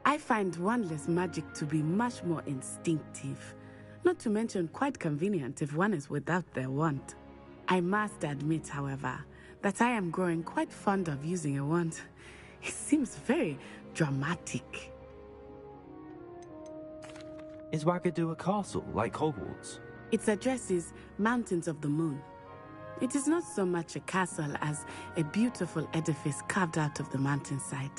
I find wandless magic to be much more instinctive. Not to mention quite convenient if one is without their wand. I must admit, however, that I am growing quite fond of using a wand. It seems very dramatic. Is Wagadu a castle, like Hogwarts? Its address is Mountains of the Moon. It is not so much a castle as a beautiful edifice carved out of the mountainside.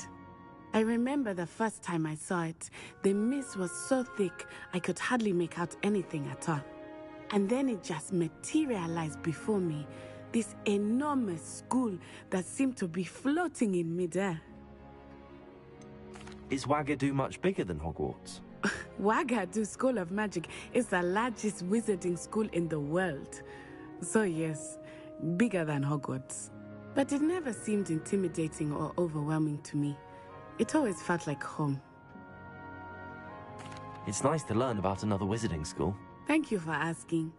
I remember the first time I saw it, the mist was so thick I could hardly make out anything at all. And then it just materialized before me, this enormous school that seemed to be floating in midair. Is Wagadu much bigger than Hogwarts? Wagadu School of Magic is the largest wizarding school in the world. So yes, bigger than Hogwarts. But it never seemed intimidating or overwhelming to me. It always felt like home. It's nice to learn about another wizarding school. Thank you for asking.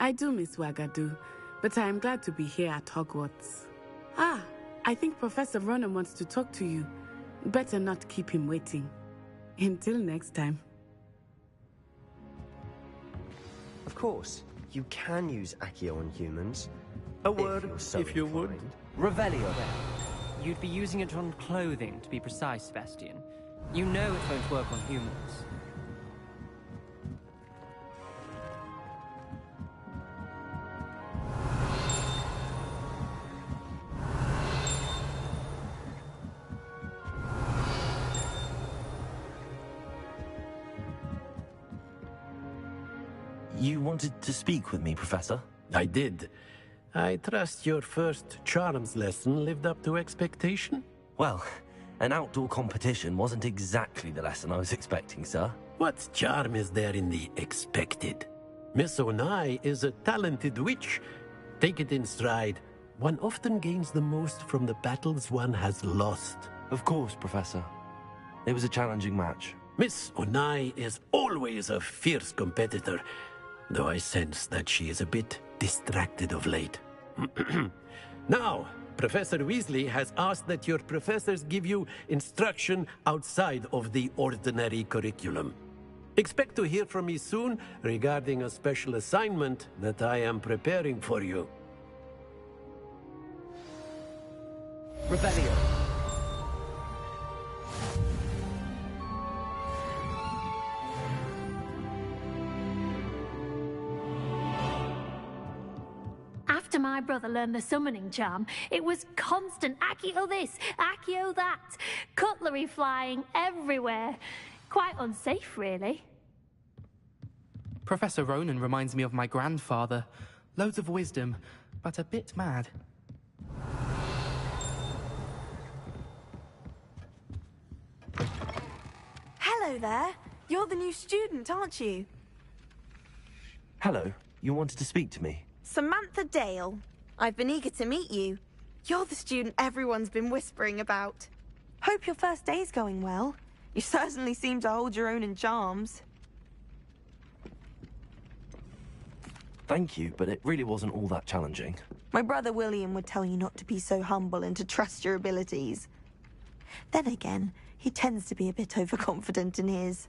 I do miss Wagadu, but I am glad to be here at Hogwarts. Ah, I think Professor Ronan wants to talk to you. Better not keep him waiting. Until next time. Of course, you can use Accio on humans. A word, if you would. Revelio. You'd be using it on clothing, to be precise, Sebastian. You know it won't work on humans. You wanted to speak with me, Professor? I did. I trust your first charms lesson lived up to expectation? Well, an outdoor competition wasn't exactly the lesson I was expecting, sir. What charm is there in the expected? Miss Onai is a talented witch. Take it in stride. One often gains the most from the battles one has lost. Of course, Professor. It was a challenging match. Miss Onai is always a fierce competitor, though I sense that she is a bit distracted of late. Now, Professor Weasley has asked that your professors give you instruction outside of the ordinary curriculum. Expect to hear from me soon regarding a special assignment that I am preparing for you. Revelio. After my brother learned the summoning charm, it was constant Accio this, Accio that, cutlery flying everywhere. Quite unsafe, really. Professor Ronan reminds me of my grandfather. Loads of wisdom, but a bit mad. Hello there. You're the new student, aren't you? Hello. You wanted to speak to me? Samantha Dale. I've been eager to meet you. You're the student everyone's been whispering about. Hope your first day's going well. You certainly seem to hold your own in charms. Thank you, but it really wasn't all that challenging. My brother William would tell you not to be so humble and to trust your abilities. Then again, he tends to be a bit overconfident in his.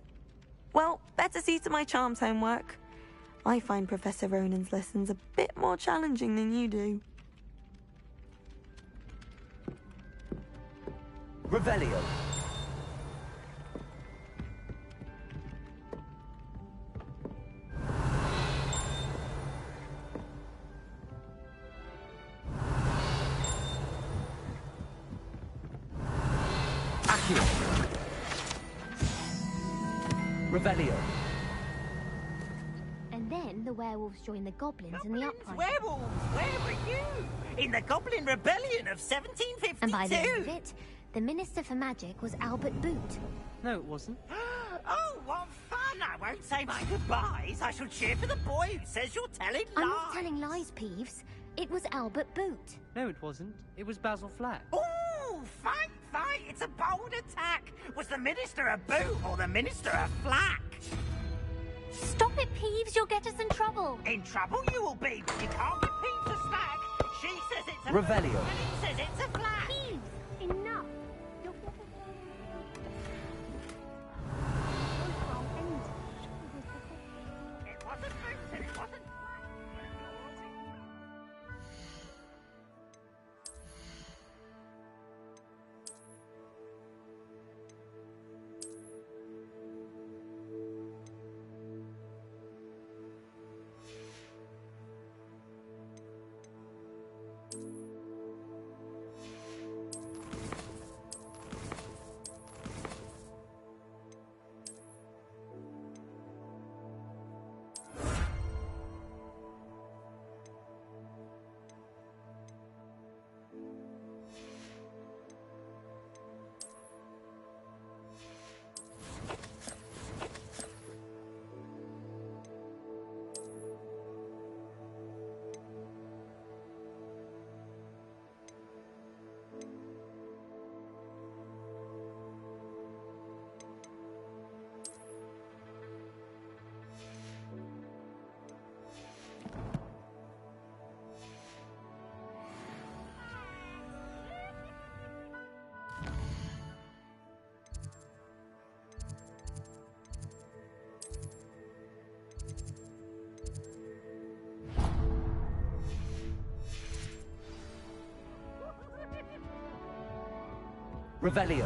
Well, better see to my charms homework. I find Professor Ronan's lessons a bit more challenging than you do. Revelio. Accio. Revelio. And then the werewolves joined the goblins in the uprising. Werewolves, where were you? In the Goblin Rebellion of 1752. And by the end of it, the Minister for Magic was Albert Boot. No, it wasn't. Oh, what fun! I won't say my goodbyes. I shall cheer for the boy who says you're telling lies. I'm not telling lies, Peeves. It was Albert Boot. No, it wasn't. It was Basil Flack. Oh, fight, fight! It's a bold attack. Was the Minister a boot or the Minister a flack? Stop it, Peeves. You'll get us in trouble. In trouble you will be. You can't give Peeves a snack. She says it's a Revelio. boot, and he says it's a flack. Peeves, enough. It wasn't boot and it wasn't flack. Revelio.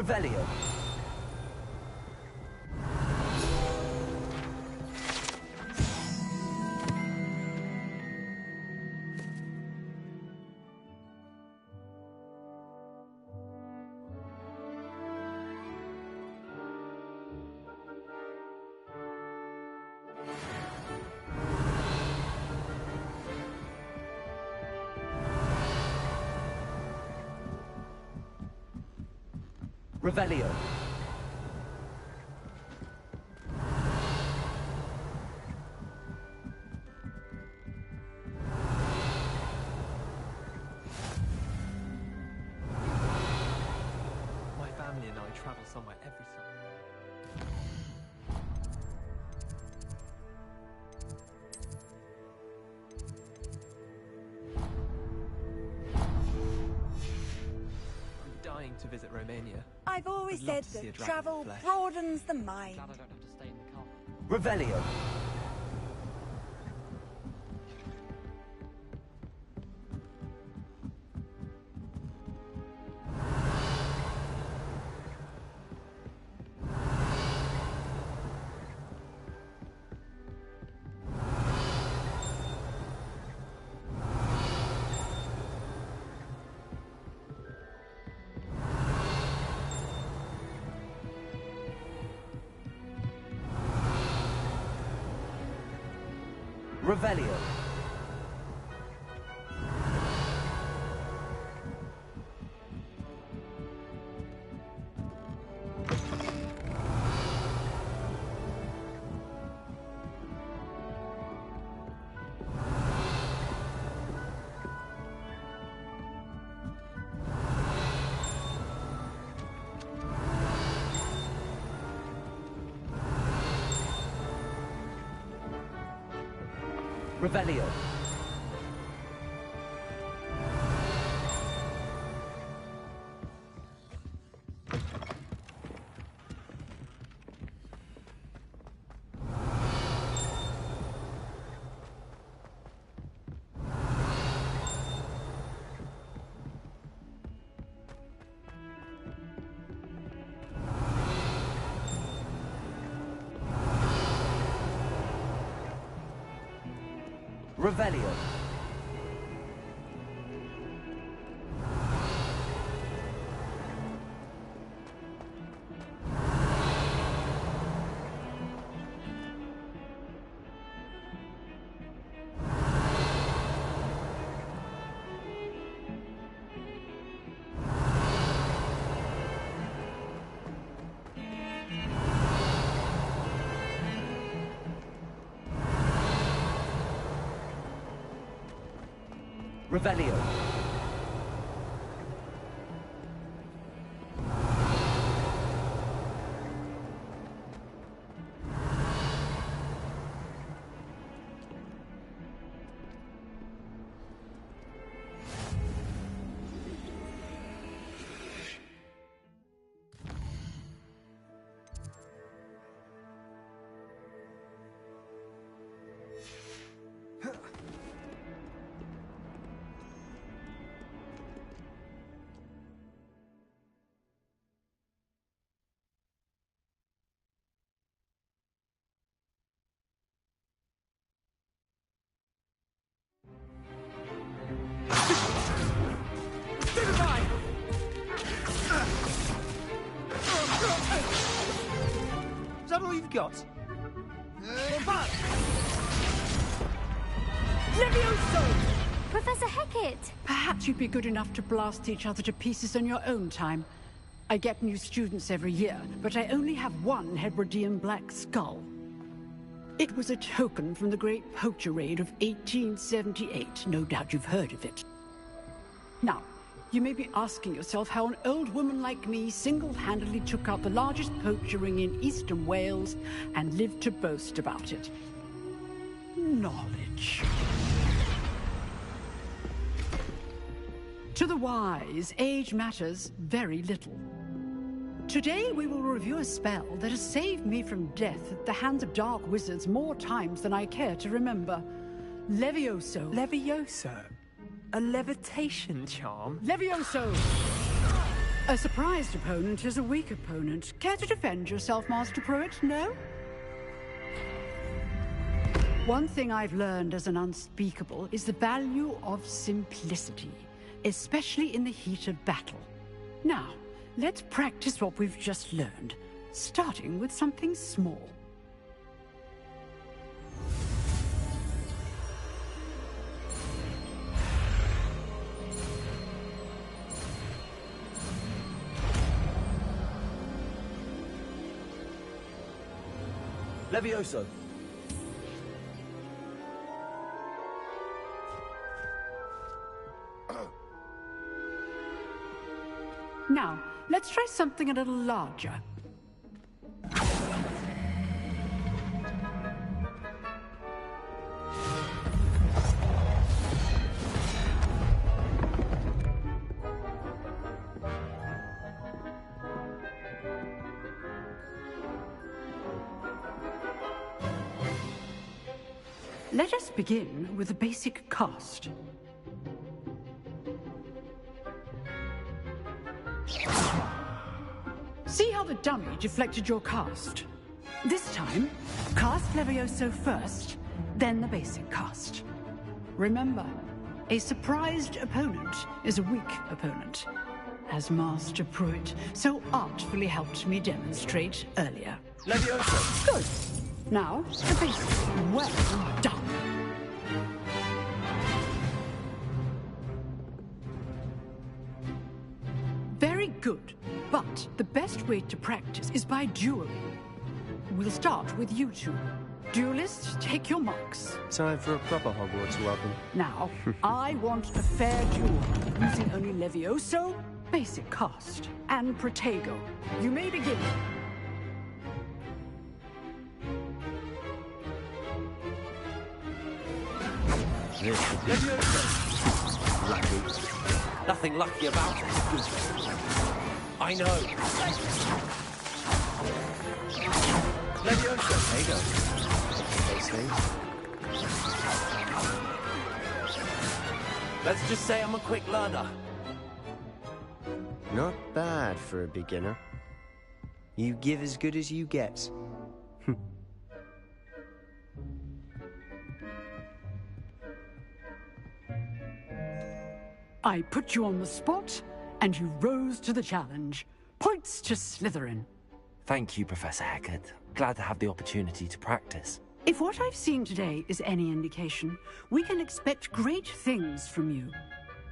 Revelio. Revelio. My family and I travel somewhere every summer. I'm dying to visit Romania. I've always I'd love said to see a that dragon in travel flesh. broadens the mind. Glad I don't have to stay in the car. Revelio. Revelio. Revelio. Revelio. Revelio. Is that all you've got? Levioso! Professor Hecat! Perhaps you'd be good enough to blast each other to pieces in your own time. I get new students every year, but I only have one Hebridean black skull. It was a token from the Great Poacher Raid of 1878. No doubt you've heard of it. Now, you may be asking yourself how an old woman like me single-handedly took out the largest poacher ring in eastern Wales and lived to boast about it. Knowledge. To the wise, age matters very little. Today we will review a spell that has saved me from death at the hands of dark wizards more times than I care to remember. Levioso. Levioso? A levitation charm? Levioso! A surprised opponent is a weak opponent. Care to defend yourself, Master Pruitt? No? One thing I've learned as an unspeakable is the value of simplicity, especially in the heat of battle. Now, let's practice what we've just learned, starting with something small. Levioso. Now, let's try something a little larger. Let us begin with a basic cast. See how the dummy deflected your cast? This time, cast Levioso first, then the basic cast. Remember, a surprised opponent is a weak opponent, as Master Pruitt so artfully helped me demonstrate earlier. Levioso! Good. Now, the basic. Well done. Very good. But the best way to practice is by dueling. We'll start with you two. Duelists, take your marks. Time for a proper Hogwarts welcome. Now, I want a fair duel, using only Levioso, basic cast, and Protego. You may begin. Lucky. Nothing lucky about it. I know. Levioso. There you go. Let's just say I'm a quick learner. Not bad for a beginner. You give as good as you get. I put you on the spot, and you rose to the challenge. Points to Slytherin. Thank you, Professor Hecat. Glad to have the opportunity to practice. If what I've seen today is any indication, we can expect great things from you.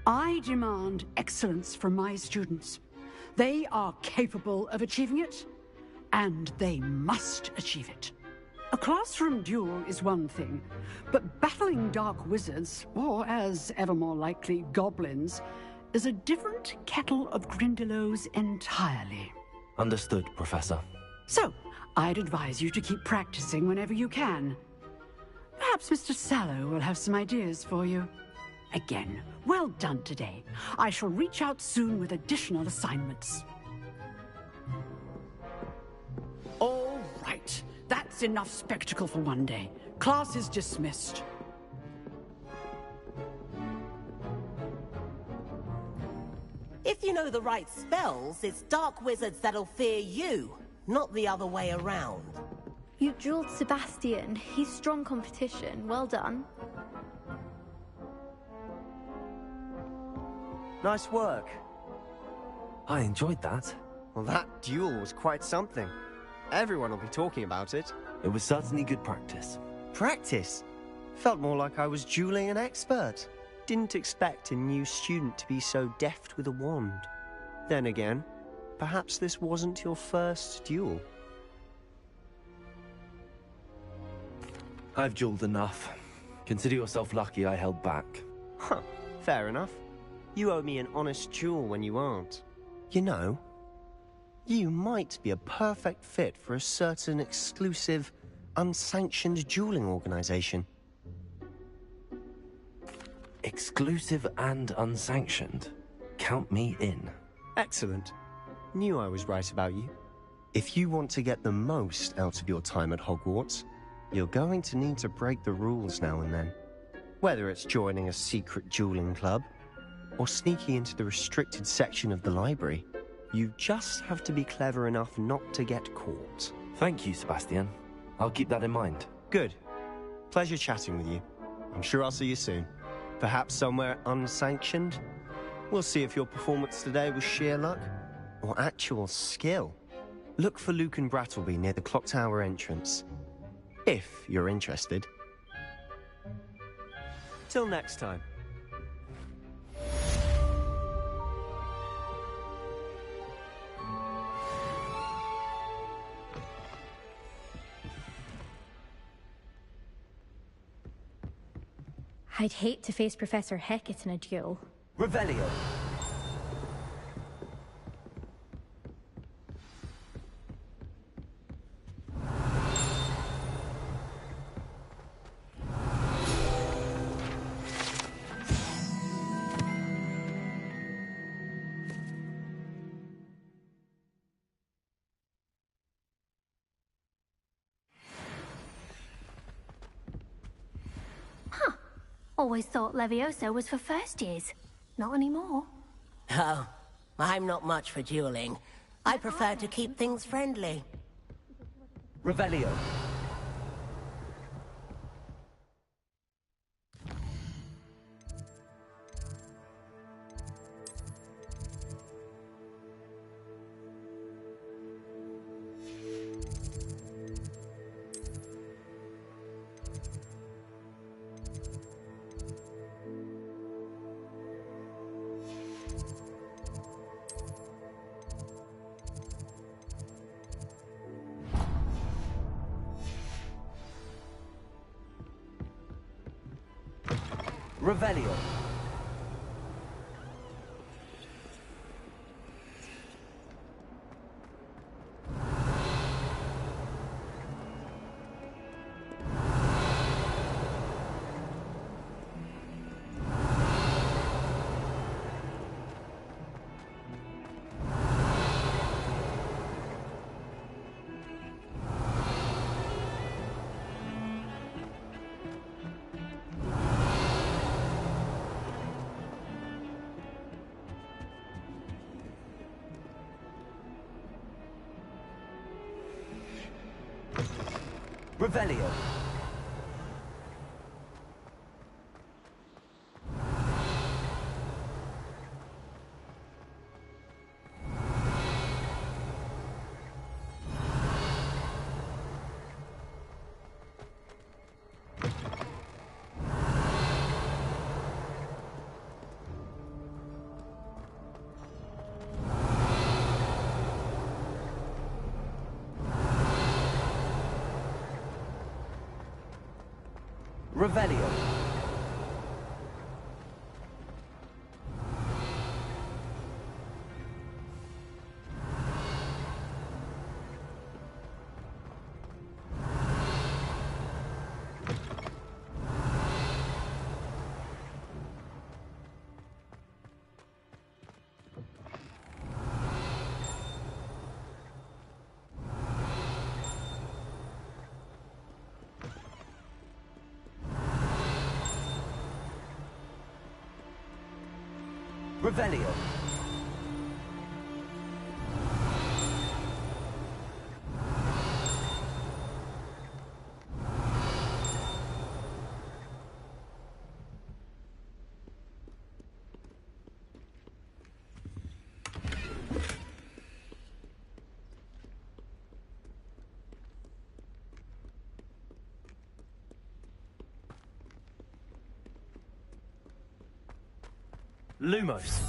I demand excellence from my students. They are capable of achieving it, and they must achieve it. A classroom duel is one thing, but battling dark wizards, or as ever more likely, goblins, is a different kettle of Grindylows entirely. Understood, Professor. So, I'd advise you to keep practicing whenever you can. Perhaps Mr. Sallow will have some ideas for you. Again, well done today. I shall reach out soon with additional assignments. All right. That's enough spectacle for one day. Class is dismissed. If you know the right spells, it's dark wizards that'll fear you, not the other way around. You drilled Sebastian. He's strong competition. Well done. Nice work. I enjoyed that. Well, that duel was quite something. Everyone will be talking about it. It was certainly good practice. Practice? Felt more like I was dueling an expert. Didn't expect a new student to be so deft with a wand. Then again, perhaps this wasn't your first duel. I've dueled enough. Consider yourself lucky I held back. Huh, fair enough. You owe me an honest duel when you aren't. You know, you might be a perfect fit for a certain exclusive, unsanctioned dueling organization. Exclusive and unsanctioned? Count me in. Excellent. Knew I was right about you. If you want to get the most out of your time at Hogwarts, you're going to need to break the rules now and then. Whether it's joining a secret dueling club, or sneaking into the restricted section of the library. You just have to be clever enough not to get caught. Thank you, Sebastian. I'll keep that in mind. Good. Pleasure chatting with you. I'm sure I'll see you soon. Perhaps somewhere unsanctioned? We'll see if your performance today was sheer luck or actual skill. Look for Luke and Brattleby near the clock tower entrance. If you're interested. Till next time. I'd hate to face Professor Hecat in a duel. Revelio. Always thought Levioso was for first years. Not anymore. Oh, I'm not much for dueling. I prefer to keep things friendly. Revelio. Revelio. Revelio. Revelio. Revelio. Lumos.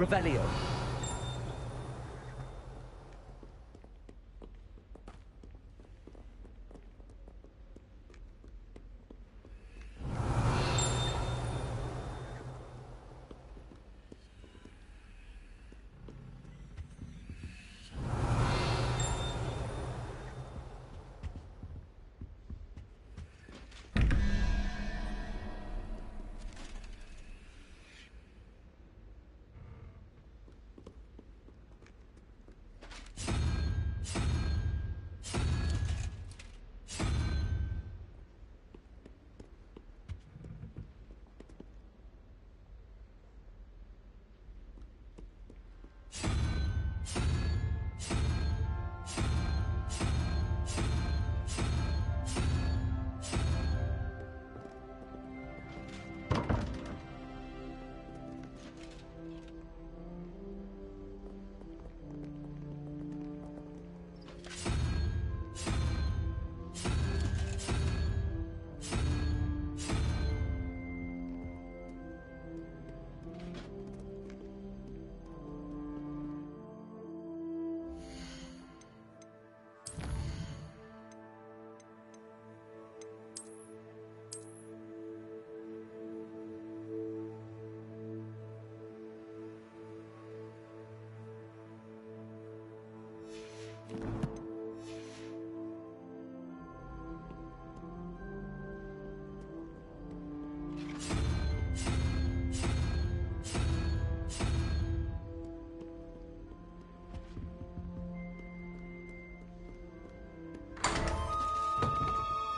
Revelio.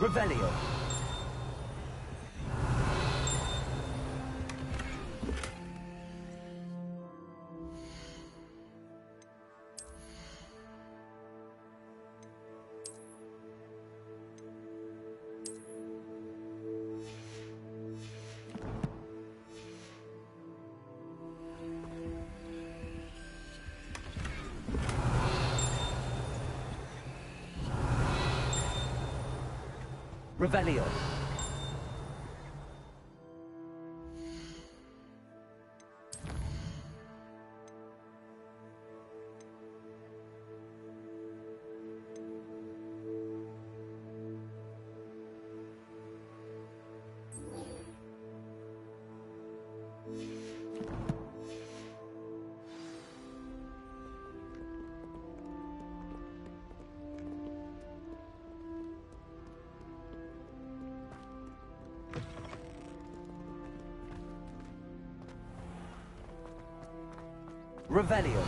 Revelio. Revelio. Revelio.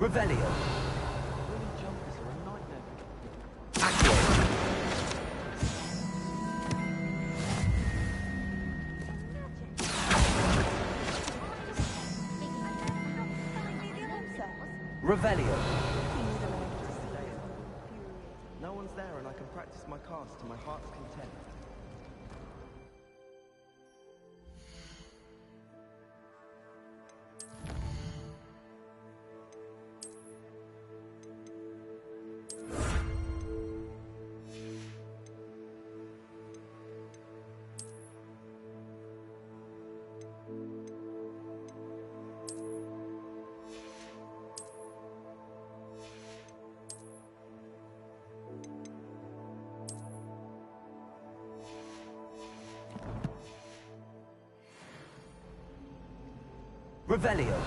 Revelio. Revelio. No one's there and I can practice my cast to my heart's content. Revelio.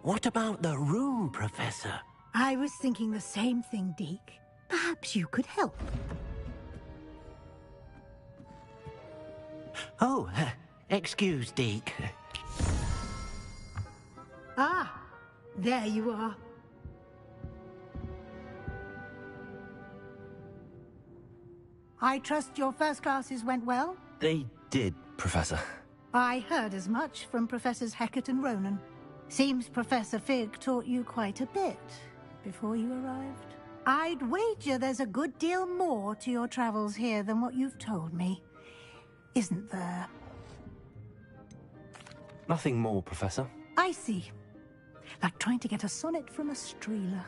What about the room, Professor? I was thinking the same thing, Deke. Perhaps you could help. Oh, excuse, Deke. Ah, there you are. I trust your first classes went well? They did, Professor. I heard as much from Professors Hecat and Ronan. Seems Professor Fig taught you quite a bit before you arrived. I'd wager there's a good deal more to your travels here than what you've told me. Isn't there? Nothing more, Professor. I see. Like trying to get a sonnet from a streeler.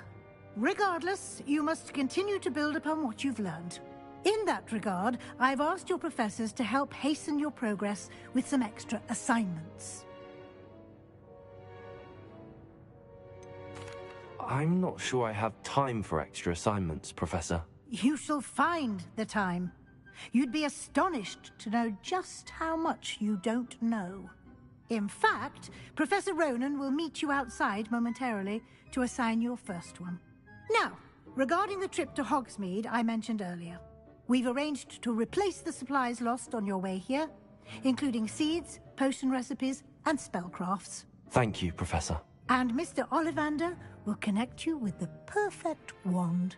Regardless, you must continue to build upon what you've learned. In that regard, I've asked your professors to help hasten your progress with some extra assignments. I'm not sure I have time for extra assignments, Professor. You shall find the time. You'd be astonished to know just how much you don't know. In fact, Professor Ronan will meet you outside momentarily to assign your first one. Now, regarding the trip to Hogsmeade I mentioned earlier, we've arranged to replace the supplies lost on your way here, including seeds, potion recipes, and spellcrafts. Thank you, Professor. And Mr. Ollivander will connect you with the perfect wand.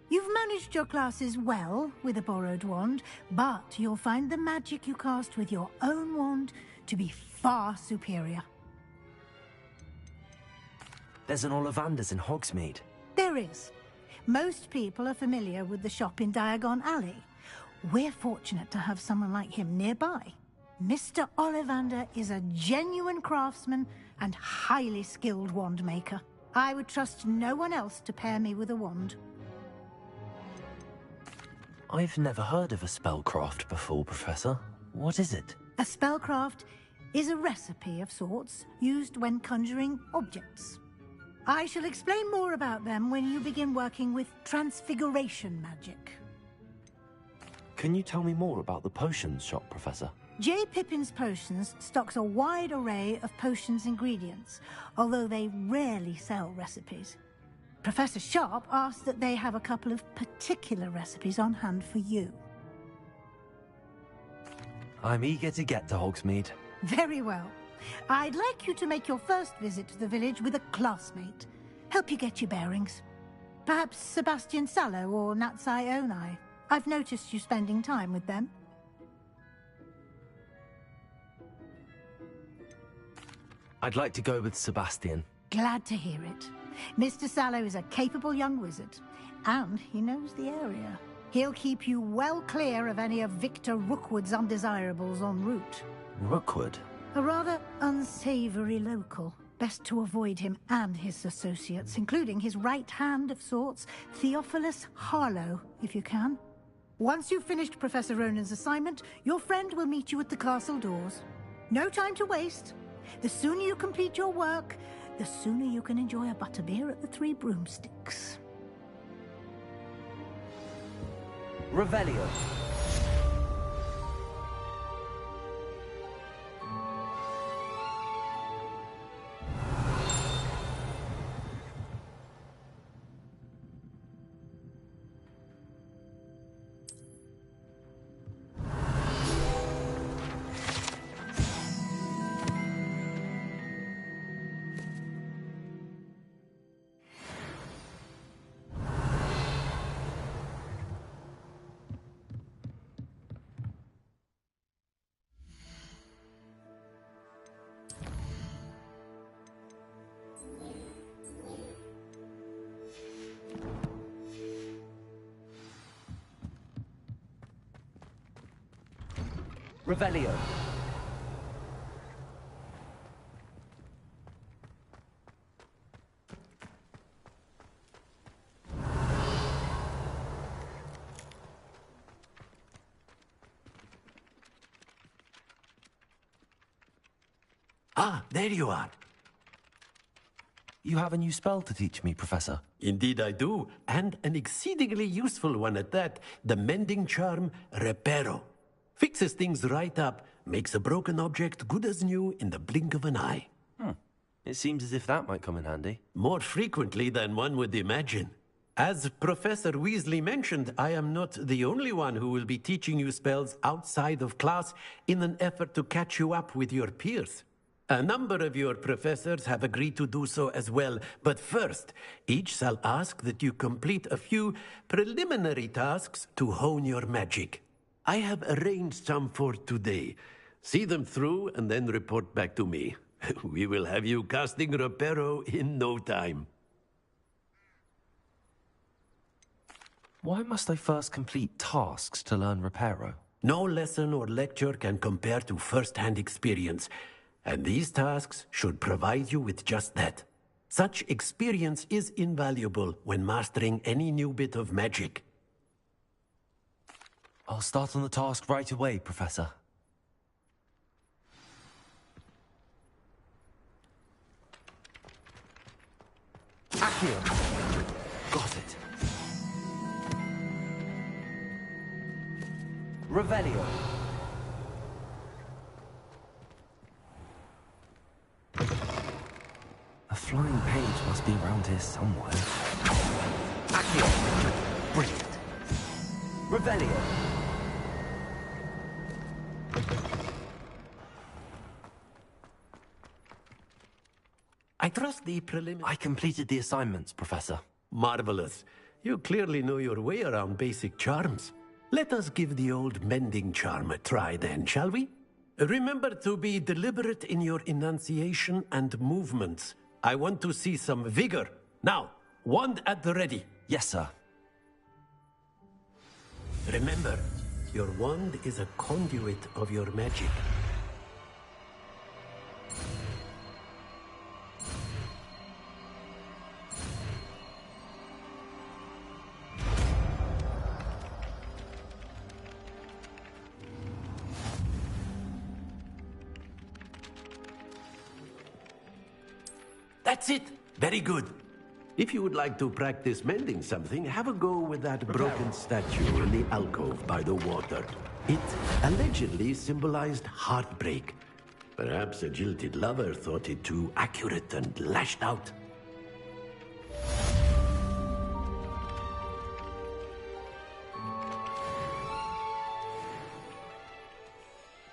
You've managed your classes well with a borrowed wand, but you'll find the magic you cast with your own wand to be far superior. There's an Ollivander's in Hogsmeade. There is. Most people are familiar with the shop in Diagon Alley. We're fortunate to have someone like him nearby. Mr. Ollivander is a genuine craftsman and highly skilled wand maker. I would trust no one else to pair me with a wand. I've never heard of a spellcraft before, Professor. What is it? A spellcraft is a recipe of sorts used when conjuring objects. I shall explain more about them when you begin working with transfiguration magic. Can you tell me more about the potions shop, Professor? J. Pippin's Potions stocks a wide array of potions ingredients, although they rarely sell recipes. Professor Sharp asked that they have a couple of particular recipes on hand for you. I'm eager to get to Hogsmeade. Very well. I'd like you to make your first visit to the village with a classmate. Help you get your bearings. Perhaps Sebastian Sallow or Natsai Onai. I've noticed you spending time with them. I'd like to go with Sebastian. Glad to hear it. Mr. Sallow is a capable young wizard, and he knows the area. He'll keep you well clear of any of Victor Rookwood's undesirables en route. Rookwood? A rather unsavory local. Best to avoid him and his associates, including his right hand of sorts, Theophilus Harlow, if you can. Once you've finished Professor Ronan's assignment, your friend will meet you at the castle doors. No time to waste. The sooner you complete your work, the sooner you can enjoy a butterbeer at the Three Broomsticks. Revelio. Revelio. Ah, there you are. You have a new spell to teach me, Professor. Indeed I do, and an exceedingly useful one at that. The mending charm, Reparo. Fixes things right up, makes a broken object good as new in the blink of an eye. It It seems as if that might come in handy. More frequently than one would imagine. As Professor Weasley mentioned, I am not the only one who will be teaching you spells outside of class in an effort to catch you up with your peers. A number of your professors have agreed to do so as well, but first, each shall ask that you complete a few preliminary tasks to hone your magic. I have arranged some for today. See them through and then report back to me. We will have you casting Reparo in no time. Why must I first complete tasks to learn Reparo? No lesson or lecture can compare to first-hand experience, and these tasks should provide you with just that. Such experience is invaluable when mastering any new bit of magic. I'll start on the task right away, Professor. Accio! Got it. Revelio. A flying page must be around here somewhere. Accio. Brilliant. Revelio. I trust the preliminary... I completed the assignments, Professor. Marvelous. You clearly know your way around basic charms. Let us give the old mending charm a try then, shall we? Remember to be deliberate in your enunciation and movements. I want to see some vigor. Now, wand at the ready. Yes, sir. Remember, your wand is a conduit of your magic. That's it! Very good. If you would like to practice mending something, have a go with that broken statue in the alcove by the water. It allegedly symbolized heartbreak. Perhaps a jilted lover thought it too accurate and lashed out.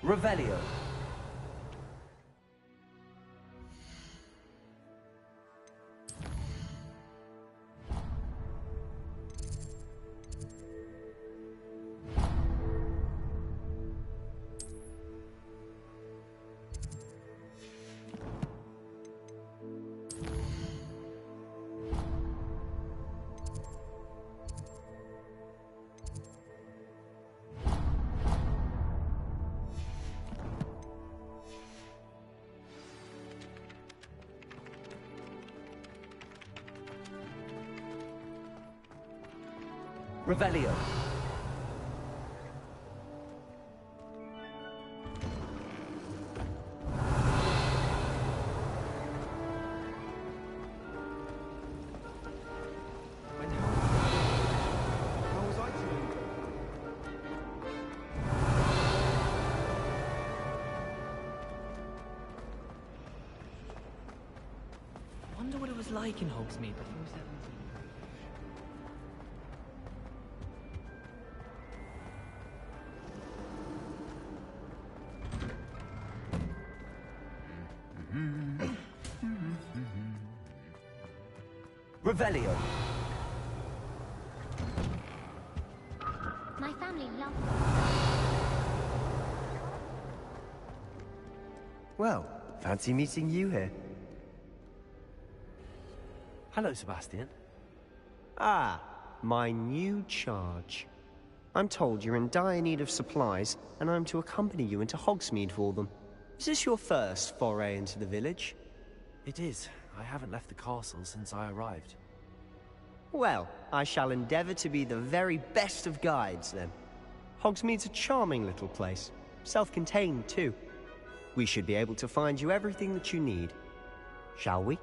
Revelio. Revelio. I wonder what it was like in Hogsmeade before 17. Revelio. My family loves Well, fancy meeting you here. Hello, Sebastian. Ah, my new charge. I'm told you're in dire need of supplies, and I'm to accompany you into Hogsmeade for them. Is this your first foray into the village? It is. I haven't left the castle since I arrived. Well, I shall endeavor to be the very best of guides, then. Hogsmeade's a charming little place. Self-contained, too. We should be able to find you everything that you need. Shall we?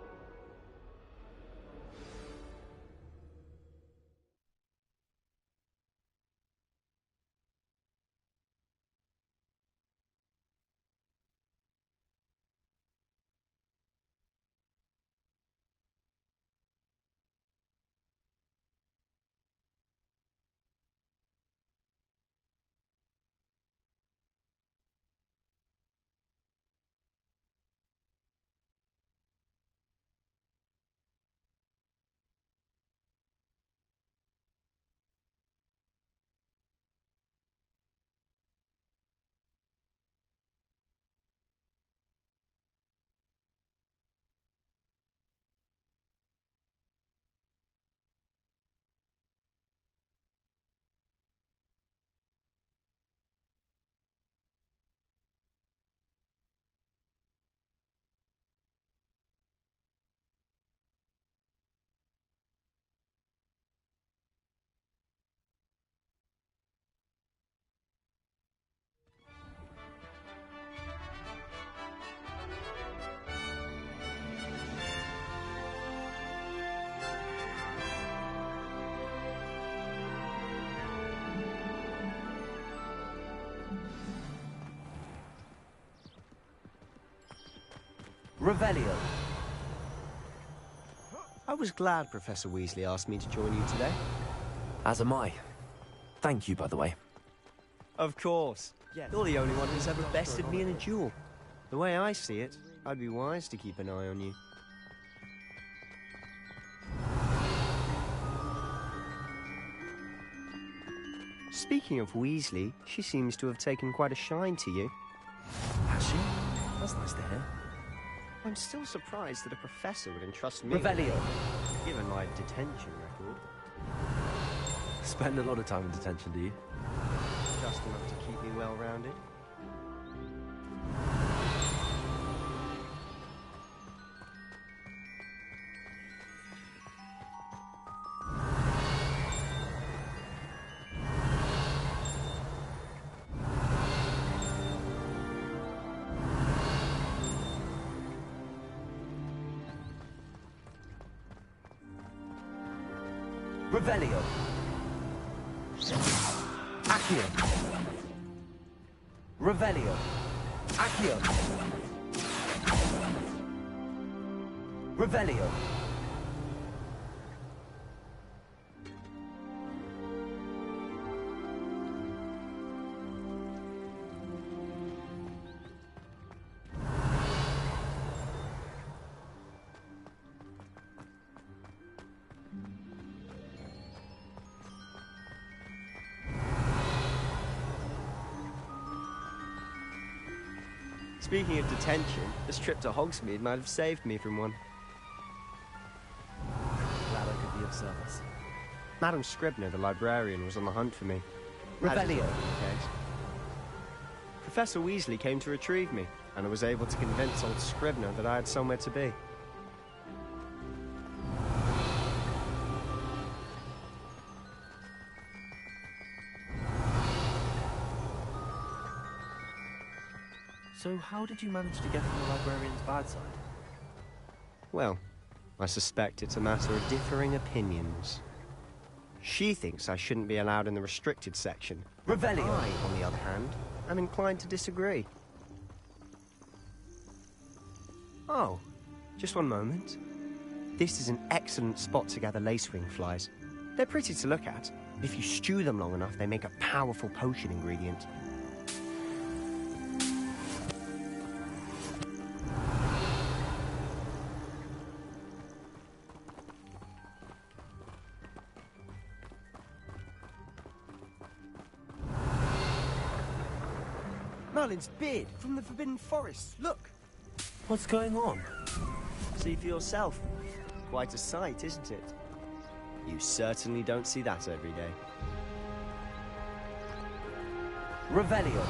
Revelio. I was glad Professor Weasley asked me to join you today. As am I. Thank you, by the way. Of course. You're the only one who's ever bested me in a duel. The way I see it, I'd be wise to keep an eye on you. Speaking of Weasley, she seems to have taken quite a shine to you. Has she? That's nice to hear. I'm still surprised that a professor would entrust me Revelio. given my detention record. Spend a lot of time in detention, do you? Just enough to keep me well-rounded. Revelio. Accio. Revelio. Accio. Revelio. Speaking of detention, this trip to Hogsmeade might have saved me from one. Glad I could be of service. Madam Scribner, the librarian, was on the hunt for me. Revelio. Professor Weasley came to retrieve me, and I was able to convince old Scribner that I had somewhere to be. So how did you manage to get from the librarian's bad side? Well, I suspect it's a matter of differing opinions. She thinks I shouldn't be allowed in the restricted section. Revelio. I, on the other hand, am inclined to disagree. Oh, just one moment. This is an excellent spot to gather lacewing flies. They're pretty to look at. If you stew them long enough, they make a powerful potion ingredient. Merlin's beard from the Forbidden Forest. Look! What's going on? See for yourself. Quite a sight, isn't it? You certainly don't see that every day. Revelio.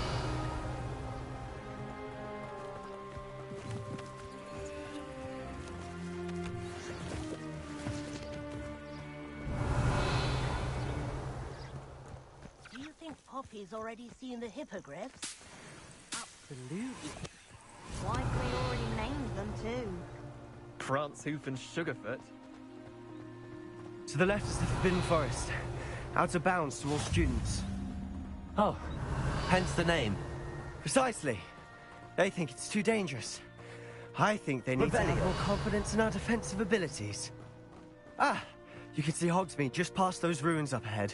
Do you think Poppy's already seen the hippogriffs? Absolutely. Likely already named them too. Prance, Hoof, and Sugarfoot. To the left is the Forbidden Forest. Out of bounds to all students. Oh, hence the name. Precisely. They think it's too dangerous. I think they need to have more confidence in our defensive abilities. Ah, you can see Hogsmeade just past those ruins up ahead.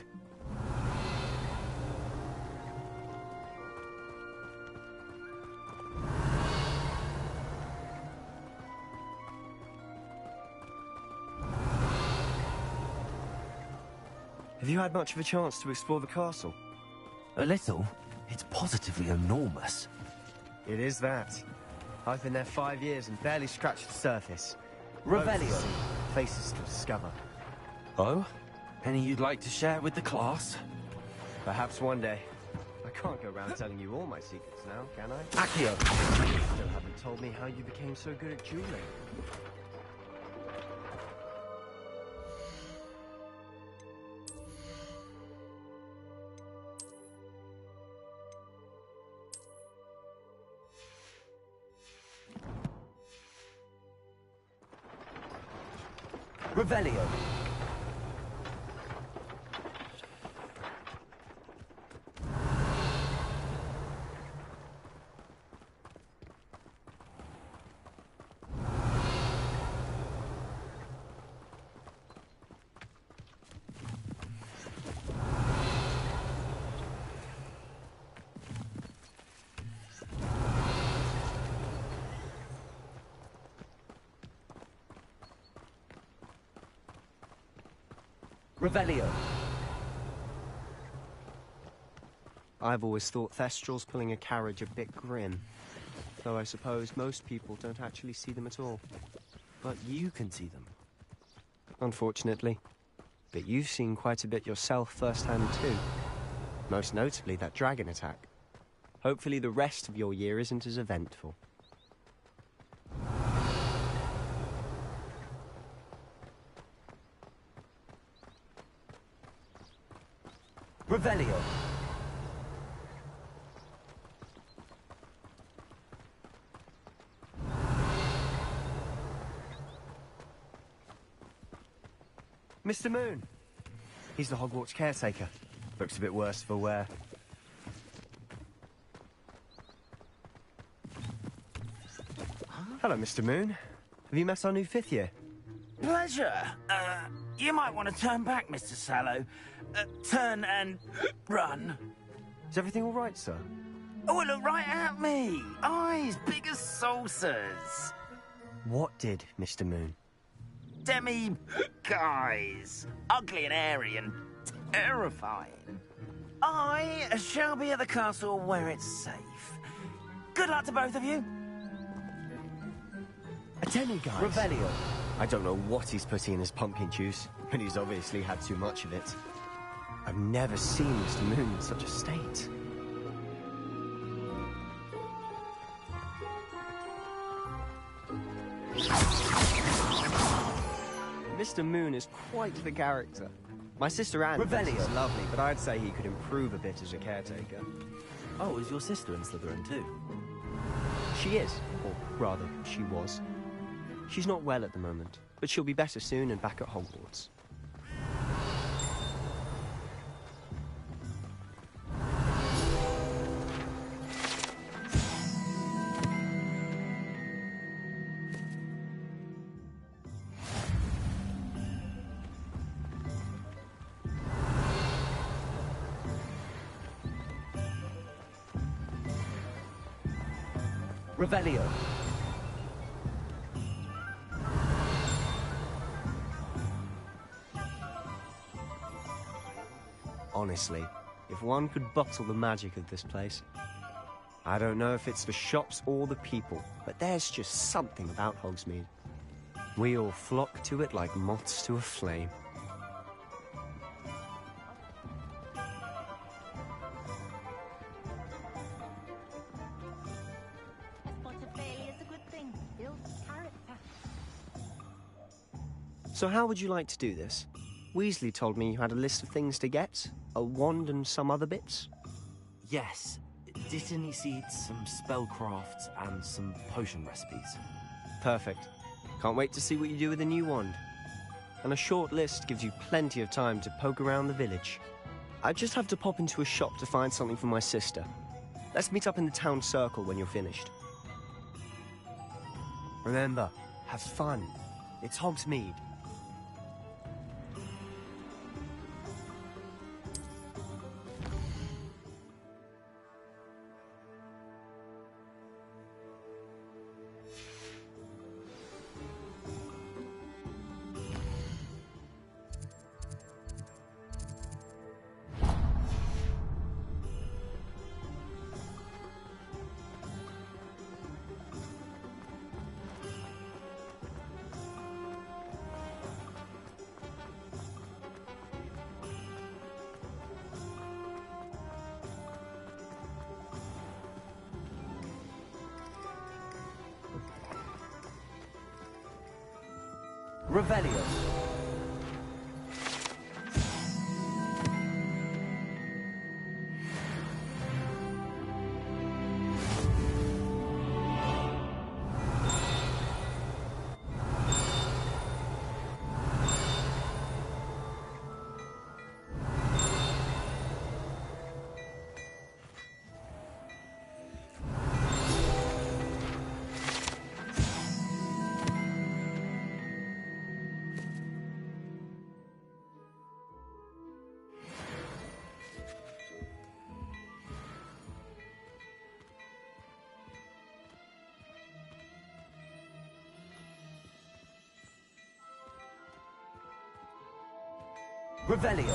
Have you had much of a chance to explore the castle? A little. It's positively enormous. It is that. I've been there 5 years and barely scratched the surface. Revelio. Places to discover. Oh? Any you'd like to share with the class? Perhaps one day. I can't go around telling you all my secrets now, can I? Accio. You still haven't told me how you became so good at dueling. Revelio. Revelio. I've always thought Thestrals pulling a carriage a bit grim. Though I suppose most people don't actually see them at all. But you can see them. Unfortunately. But you've seen quite a bit yourself firsthand too. Most notably that dragon attack. Hopefully the rest of your year isn't as eventful. Revelio. Mr. Moon. He's the Hogwarts caretaker. Looks a bit worse for wear. Hello, Mr. Moon. Have you met our new 5th year? Pleasure. You might want to turn back, Mr. Sallow. Turn and run. Is everything all right, sir? Oh, look right at me. Eyes big as saucers. What did, Mr. Moon? Guys. Ugly and airy and terrifying. I shall be at the castle where it's safe. Good luck to both of you. Attendant, guys. Revelio. I don't know what he's putting in his pumpkin juice, but he's obviously had too much of it. I've never seen Mr. Moon in such a state. Mr. Moon is quite the character. My sister Anne thinks he's lovely, but I'd say he could improve a bit as a caretaker. Oh, is your sister in Slytherin too? She is, or rather, she was. She's not well at the moment, but she'll be better soon and back at Hogwarts. Revelio. Honestly, if one could bottle the magic of this place. I don't know if it's the shops or the people, but there's just something about Hogsmeade. We all flock to it like moths to a flame. So how would you like to do this? Weasley told me you had a list of things to get, a wand and some other bits. Yes. Dittany seeds, some spellcrafts, and some potion recipes. Perfect. Can't wait to see what you do with the new wand. And a short list gives you plenty of time to poke around the village. I just have to pop into a shop to find something for my sister. Let's meet up in the town circle when you're finished. Remember, have fun. It's Hogsmeade. Revelio. Revelio.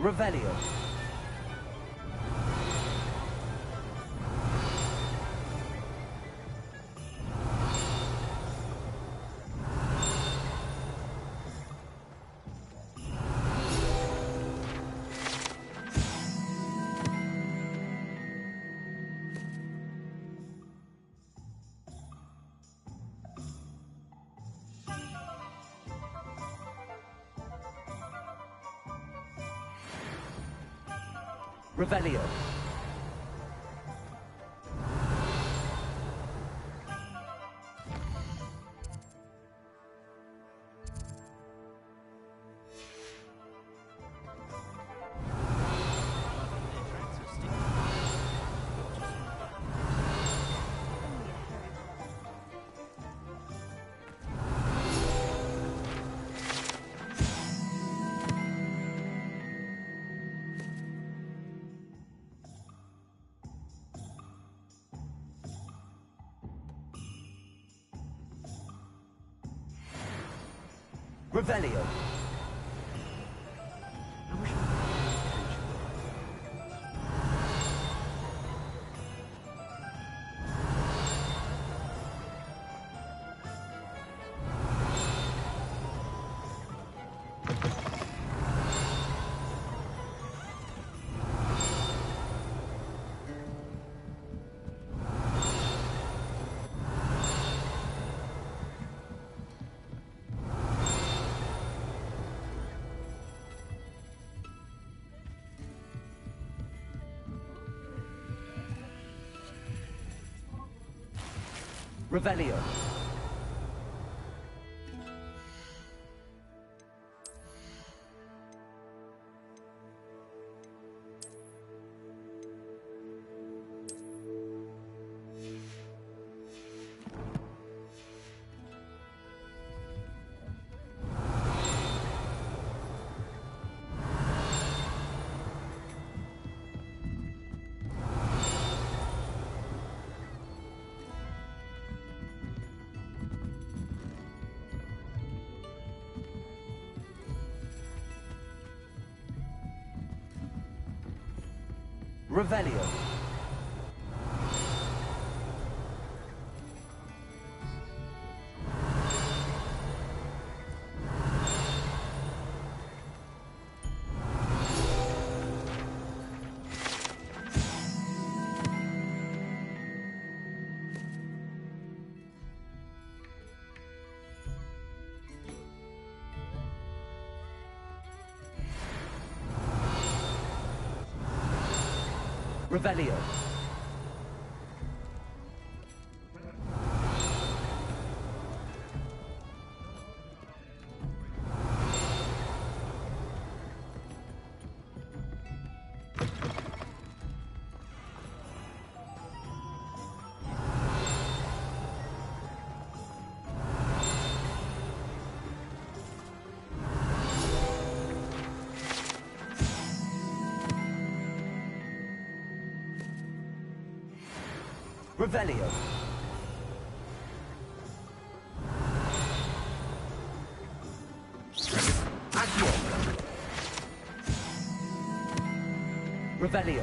Revelio. Revelio. Revelio. Revelio. Revelio. Revelio. Revelio. Revelio.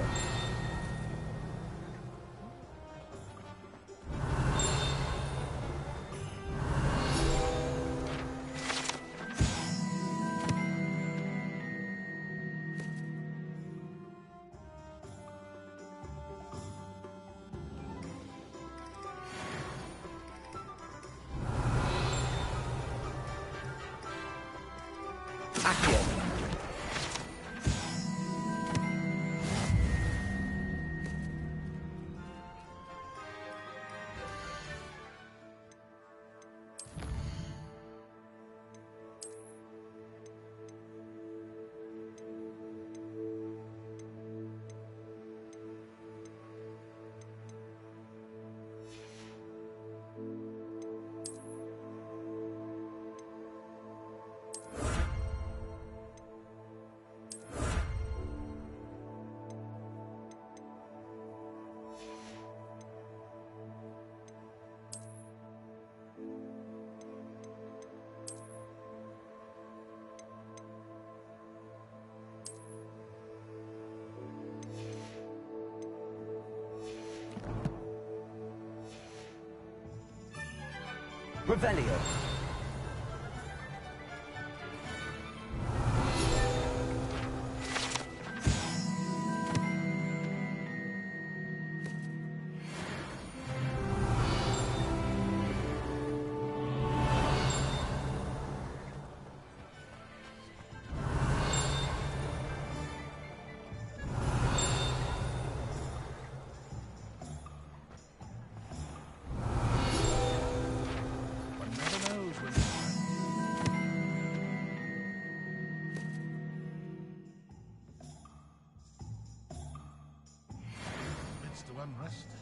Revelio.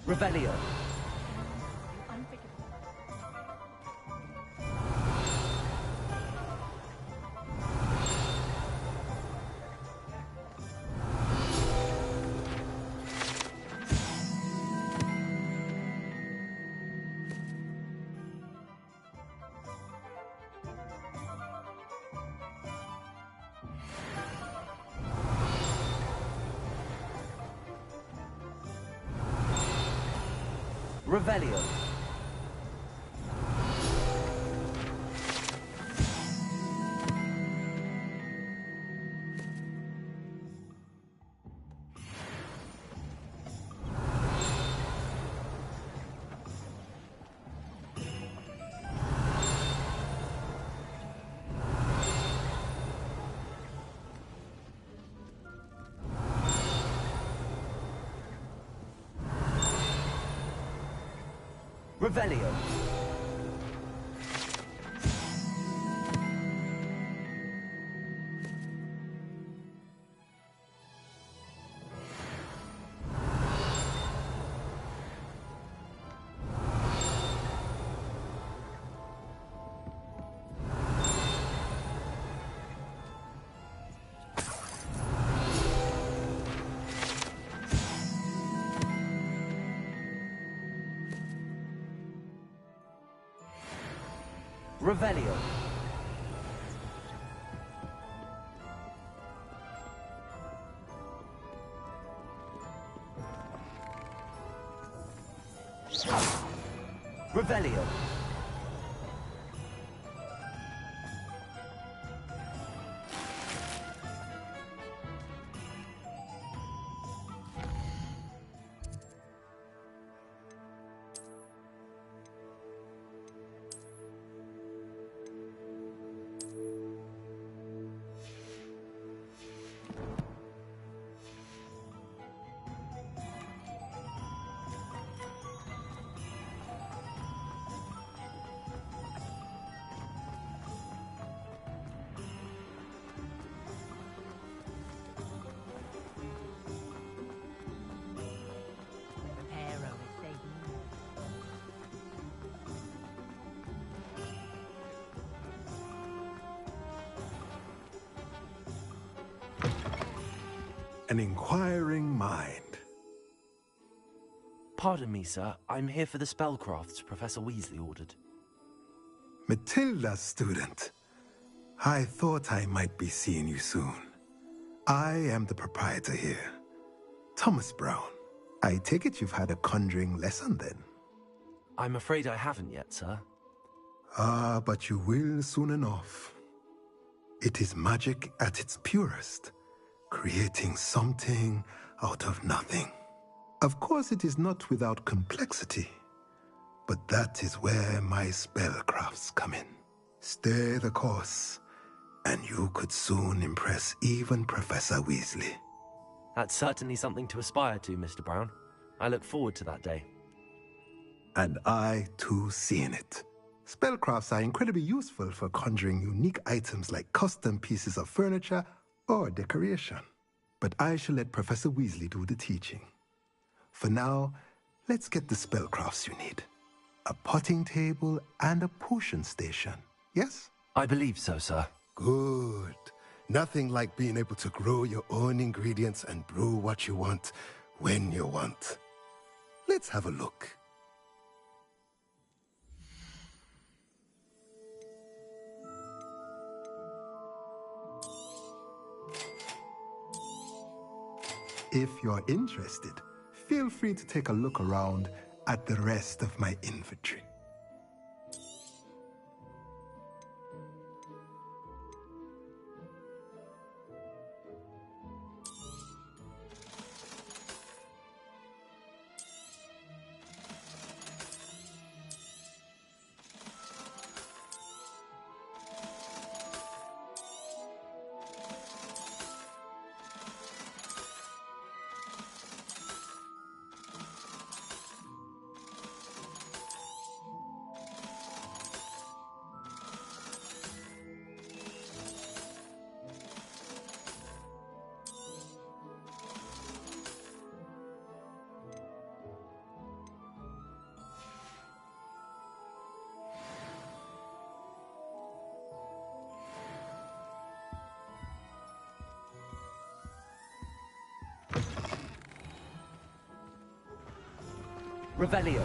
Revelio. Revelio. Revelio. Revelio. Revelio. An inquiring mind. Pardon me, sir. I'm here for the spellcrafts Professor Weasley ordered. Matilda, student. I thought I might be seeing you soon. I am the proprietor here. Thomas Brown, I take it you've had a conjuring lesson then? I'm afraid I haven't yet, sir. Ah, but you will soon enough. It is magic at its purest, creating something out of nothing. Of course, it is not without complexity, but that is where my spellcrafts come in. Stay the course, and you could soon impress even Professor Weasley. That's certainly something to aspire to, Mr. Brown. I look forward to that day. And I, too, see in it. Spellcrafts are incredibly useful for conjuring unique items like custom pieces of furniture or decoration. But I shall let Professor Weasley do the teaching. For now, let's get the spellcrafts you need. A potting table and a potion station, yes? I believe so, sir. Good. Nothing like being able to grow your own ingredients and brew what you want when you want. Let's have a look. If you're interested, feel free to take a look around at the rest of my inventory. Revelio.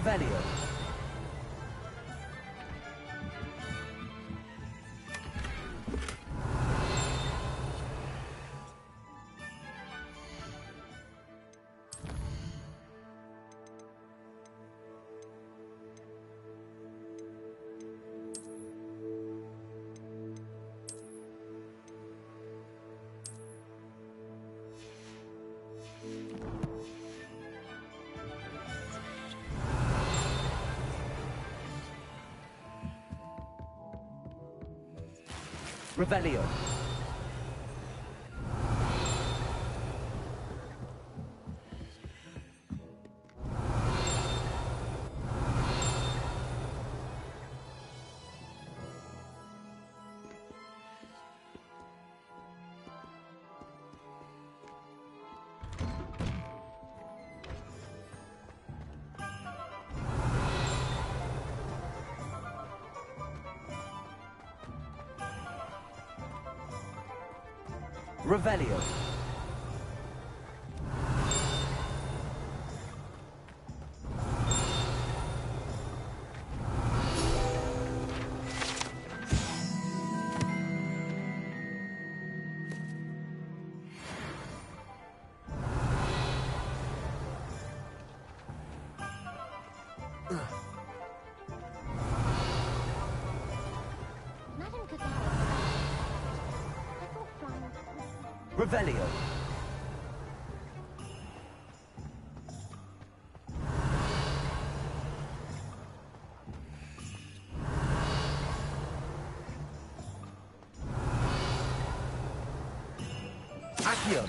Revelio. Revelio. Revelio. Revelio. Accio.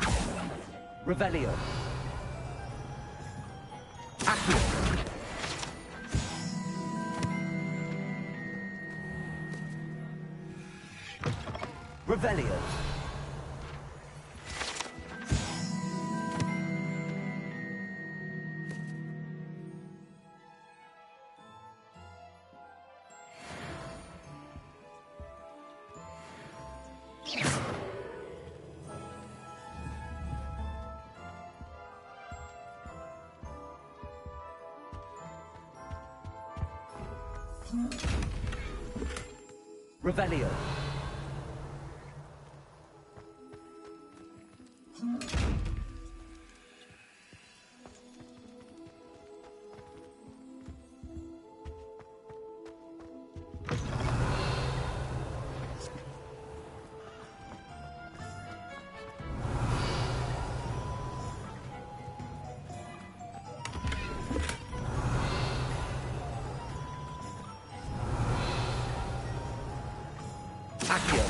Revelio. Accio. Revelio. Revelio. Accio.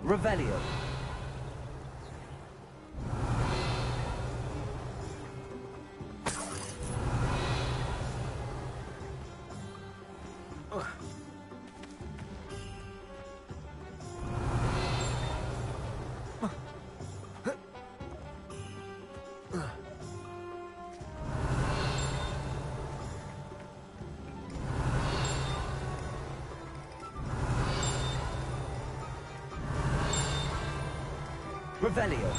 Revelio. Revelio.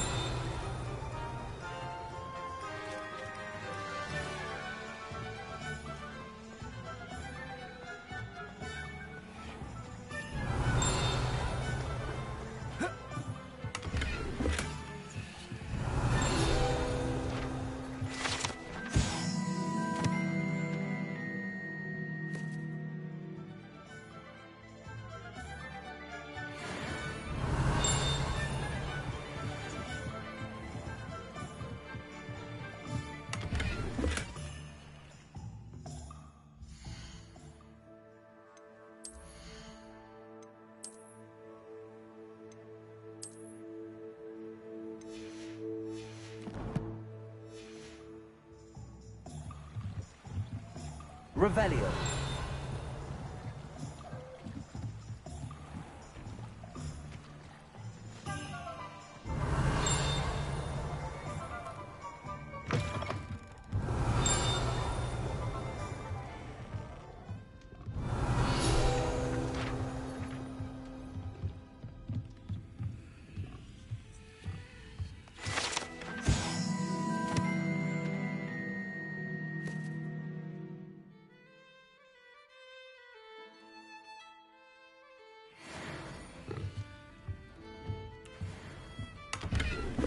Revelio.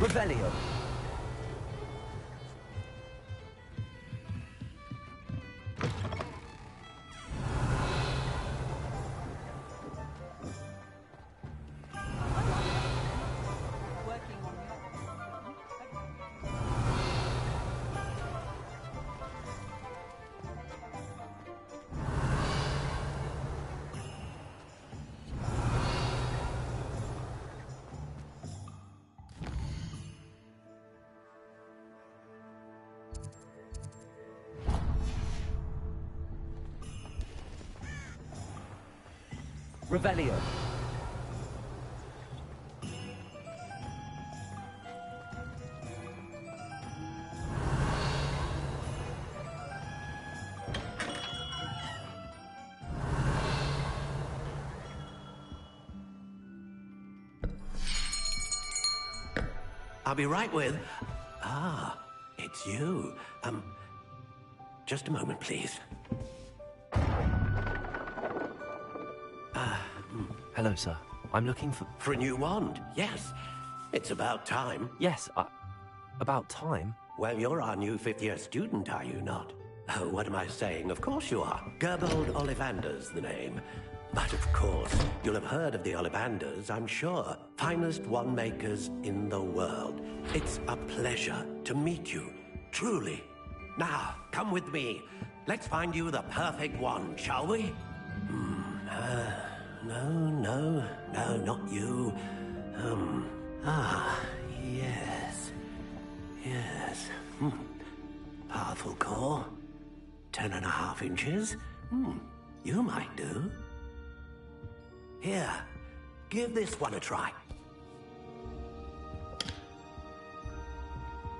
Revelio. Revelio. I'll be right with... Ah, it's you. Just a moment, please. Hello, sir. I'm looking for... For a new wand, yes. It's about time. Yes, about time? Well, you're our new fifth-year student, are you not? Oh, what am I saying? Of course you are. Gerbold Ollivander's the name. But of course, you'll have heard of the Ollivanders, I'm sure. Finest wand makers in the world. It's a pleasure to meet you, truly. Now, come with me. Let's find you the perfect wand, shall we? No, not you. Yes. Powerful core. 10.5 inches. You might do. Here, give this one a try.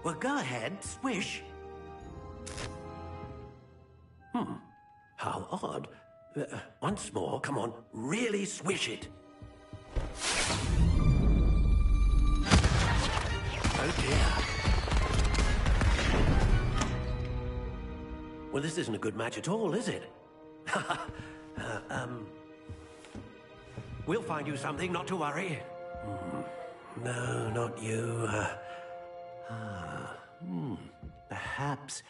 Well, go ahead, swish. How odd. Once more, come on, really swish it. Oh dear. Well, this isn't a good match at all, is it? We'll find you something, not to worry. No, not you. Perhaps...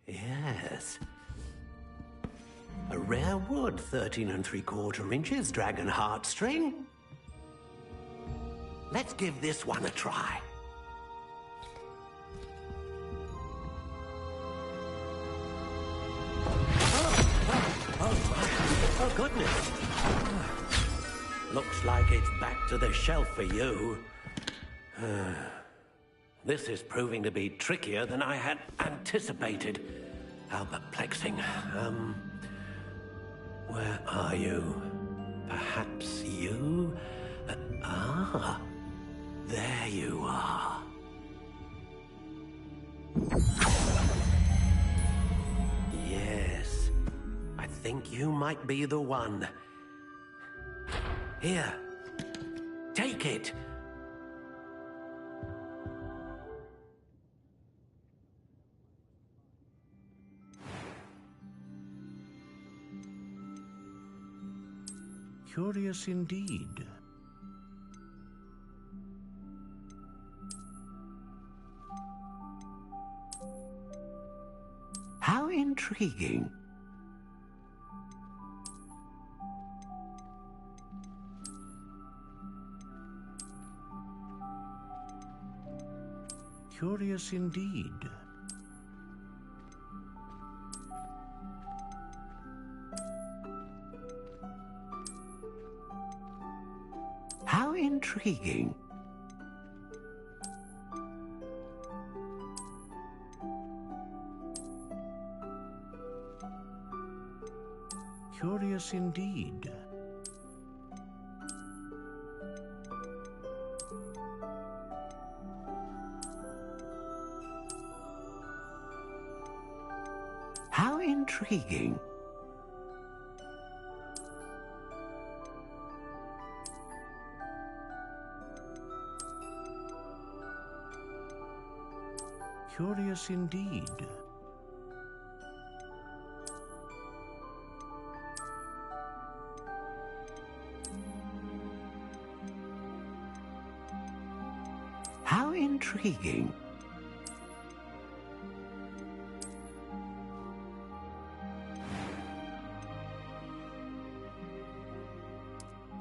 Yes. A rare wood, 13 3/4 inches, dragon heartstring. Let's give this one a try. Oh, goodness. Looks like it's back to the shelf for you. This is proving to be trickier than I had anticipated. How perplexing. Where are you? Perhaps you? There you are. Yes, I think you might be the one. Here, take it. Curious indeed. How intriguing. Curious indeed. How intriguing. Curious indeed. How intriguing. Curious indeed. How intriguing.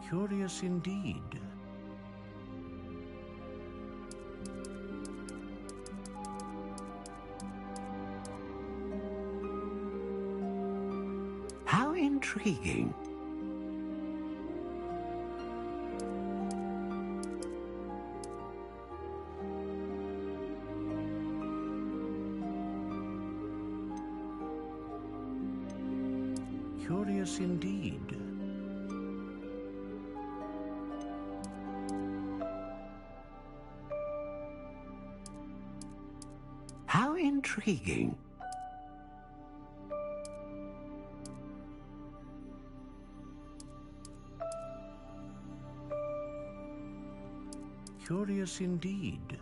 Curious indeed. How intriguing. Curious indeed. How intriguing. Curious indeed.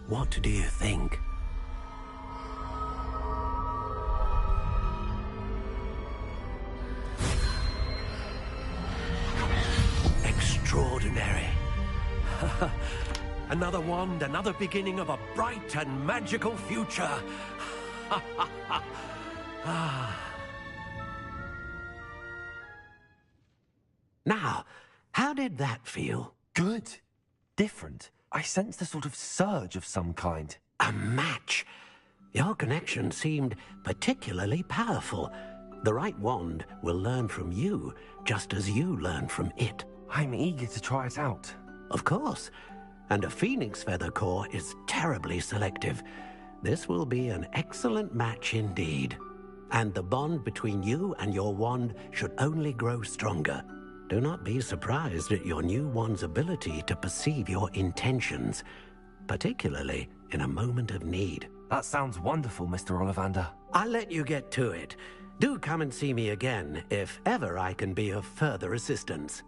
What do you think? Extraordinary. Another wand, another beginning of a bright and magical future. Now, how did that feel? Good. Different. I sensed a sort of surge of some kind. A match. Your connection seemed particularly powerful. The right wand will learn from you, just as you learn from it. I'm eager to try it out. Of course. And a phoenix feather core is terribly selective. This will be an excellent match indeed. And the bond between you and your wand should only grow stronger. Do not be surprised at your new wand's ability to perceive your intentions, particularly in a moment of need. That sounds wonderful, Mr. Ollivander. I'll let you get to it. Do come and see me again, if ever I can be of further assistance.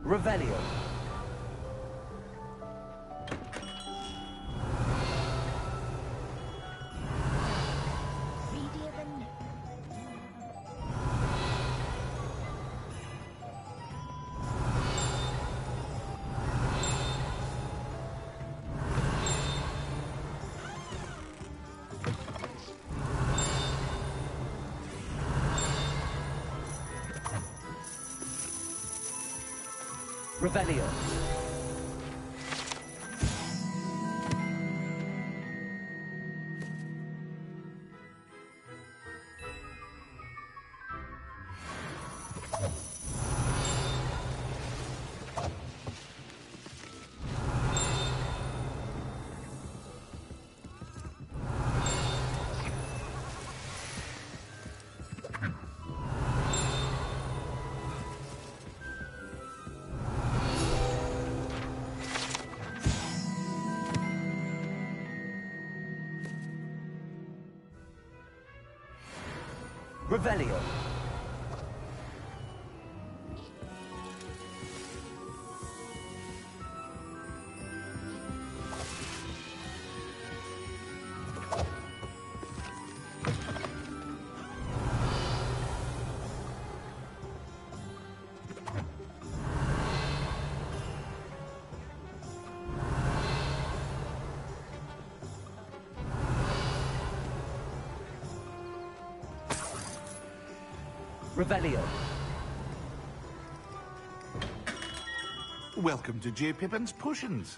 Revelio. Revelio. Revelio. Revelio. Welcome to J. Pippin's Potions.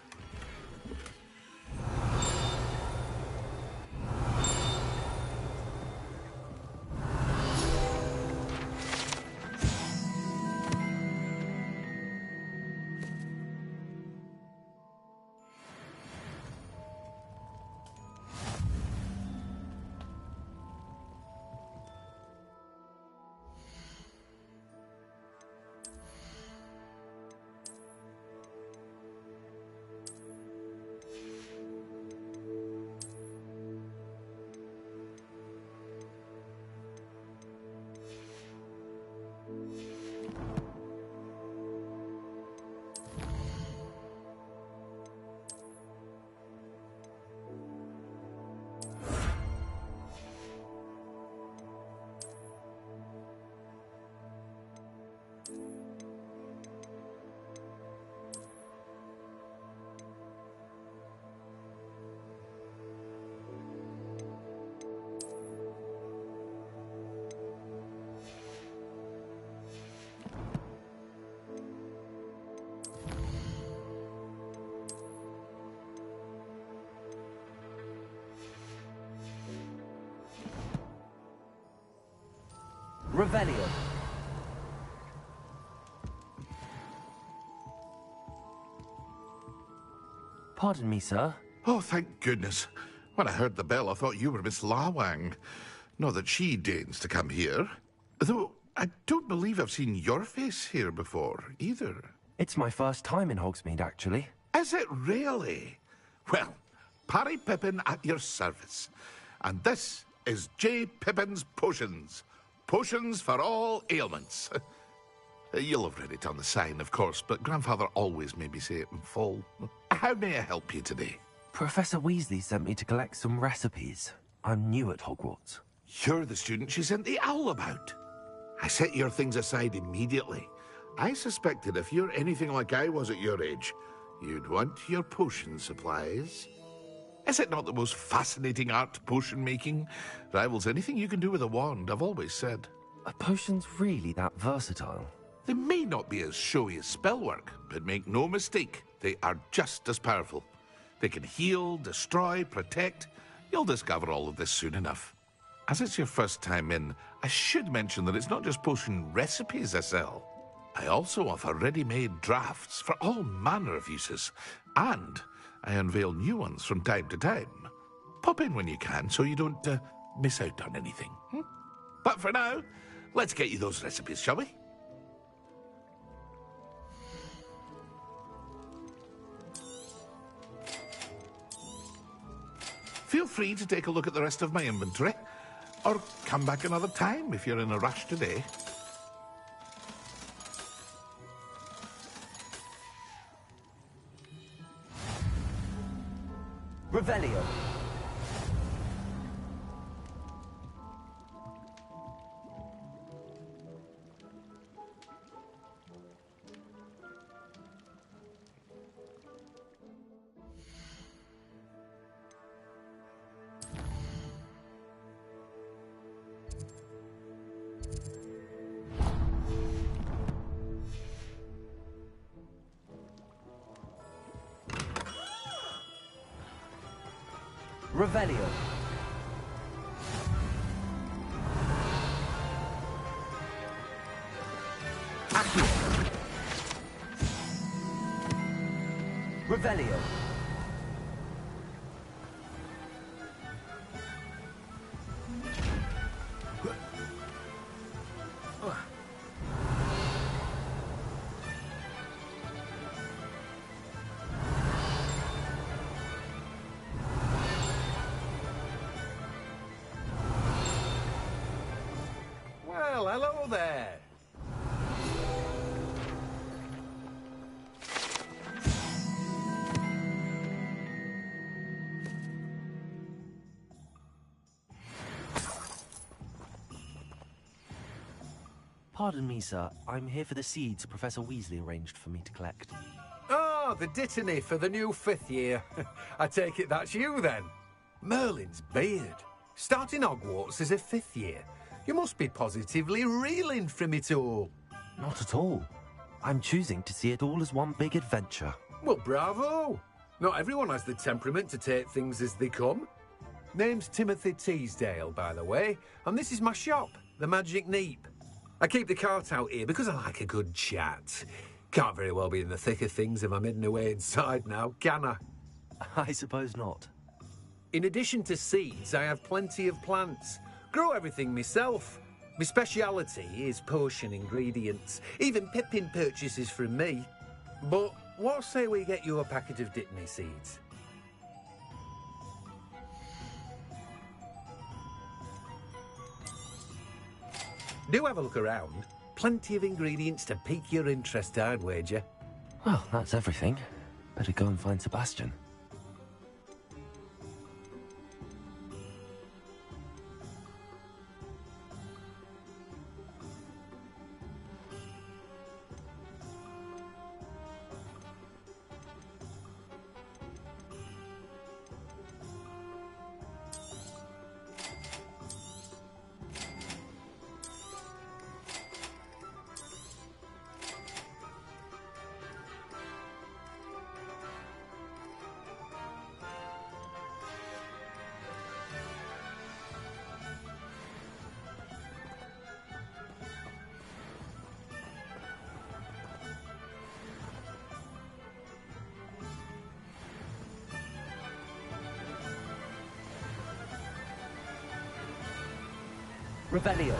Revelio. Pardon me, sir. Oh, thank goodness. When I heard the bell, I thought you were Miss Lawang. Not that she deigns to come here. Though, I don't believe I've seen your face here before, either. It's my first time in Hogsmeade, actually. Is it really? Well, Parry Pippin at your service. And this is J. Pippin's Potions. Potions for all ailments. You'll have read it on the sign, of course, but Grandfather always made me say it in full. How may I help you today? Professor Weasley sent me to collect some recipes. I'm new at Hogwarts. You're the student she sent the owl about. I set your things aside immediately. I suspected if you're anything like I was at your age, you'd want your potion supplies. Is it not the most fascinating art, potion making? Rivals anything you can do with a wand, I've always said. Are potions really that versatile? They may not be as showy as spellwork, but make no mistake, they are just as powerful. They can heal, destroy, protect. You'll discover all of this soon enough. As it's your first time in, I should mention that it's not just potion recipes I sell. I also offer ready-made drafts for all manner of uses, and I unveil new ones from time to time. Pop in when you can so you don't miss out on anything. But for now, let's get you those recipes, shall we? Feel free to take a look at the rest of my inventory, or come back another time if you're in a rush today. Revelio. Revelio. Accio. Revelio. Well, hello there. Pardon me, sir. I'm here for the seeds Professor Weasley arranged for me to collect. Oh, the dittany for the new 5th year. I take it that's you, then. Merlin's beard. Starting Hogwarts as a 5th year. You must be positively reeling from it all. Not at all. I'm choosing to see it all as one big adventure. Well, bravo. Not everyone has the temperament to take things as they come. Name's Timothy Teasdale, by the way, and this is my shop, the Magic Neep. I keep the cart out here because I like a good chat. Can't very well be in the thick of things if I'm hidden away inside now, can I? I suppose not. In addition to seeds, I have plenty of plants. Grow everything myself. My speciality is potion ingredients. Even Pippin purchases from me. But what say we get you a packet of Dittany seeds? Do have a look around. Plenty of ingredients to pique your interest, I'd wager. Well, that's everything. Better go and find Sebastian. Revelio.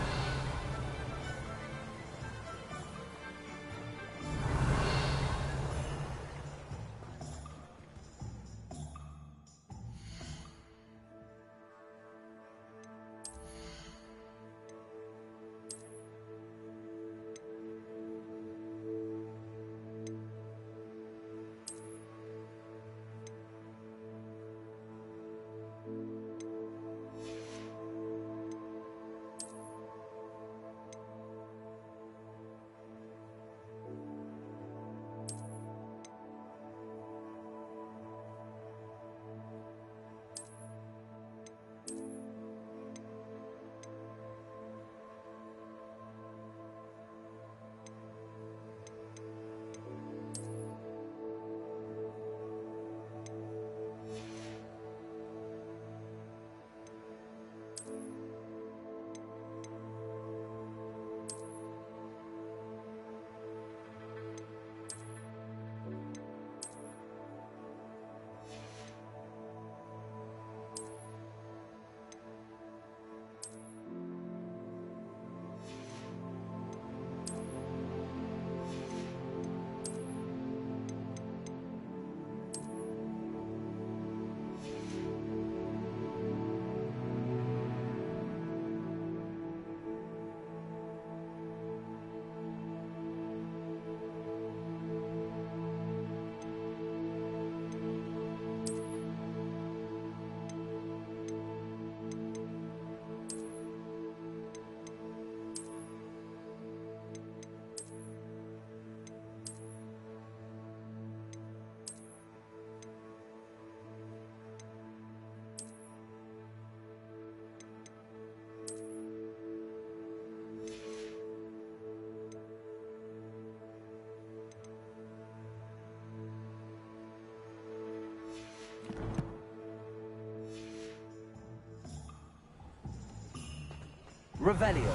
Revelio.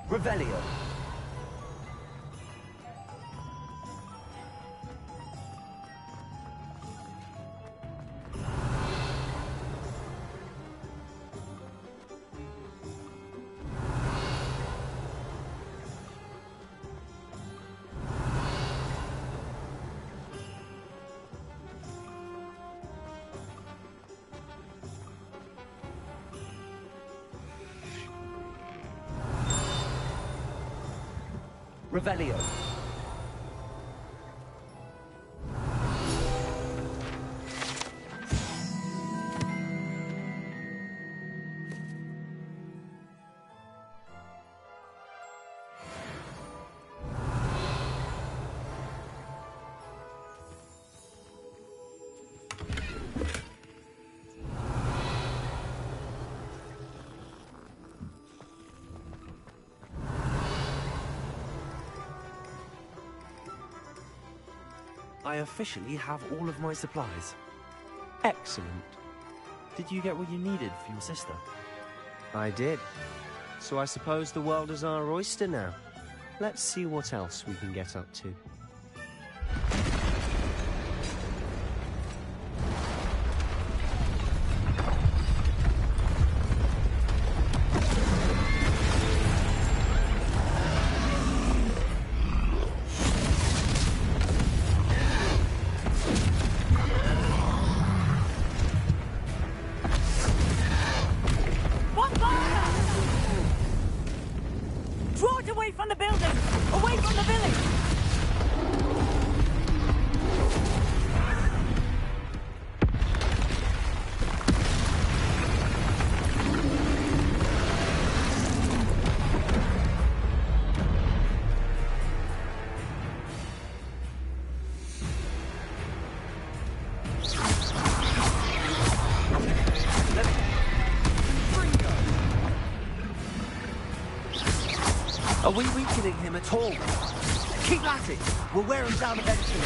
Revelio. Revelio. I officially have all of my supplies. Excellent. Did you get what you needed for your sister? I did. So I suppose the world is our oyster now. Let's see what else we can get up to. Are we weakening him at all? Keep at it! We'll wear him down eventually.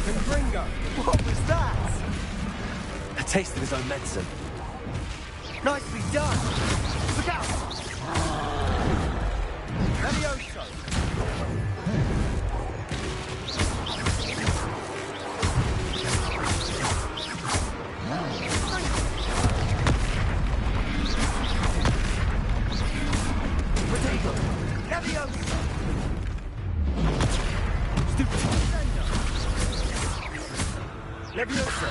Confringo! What was that? A taste of his own medicine. Nicely done! Look out! Levioso! Levioso!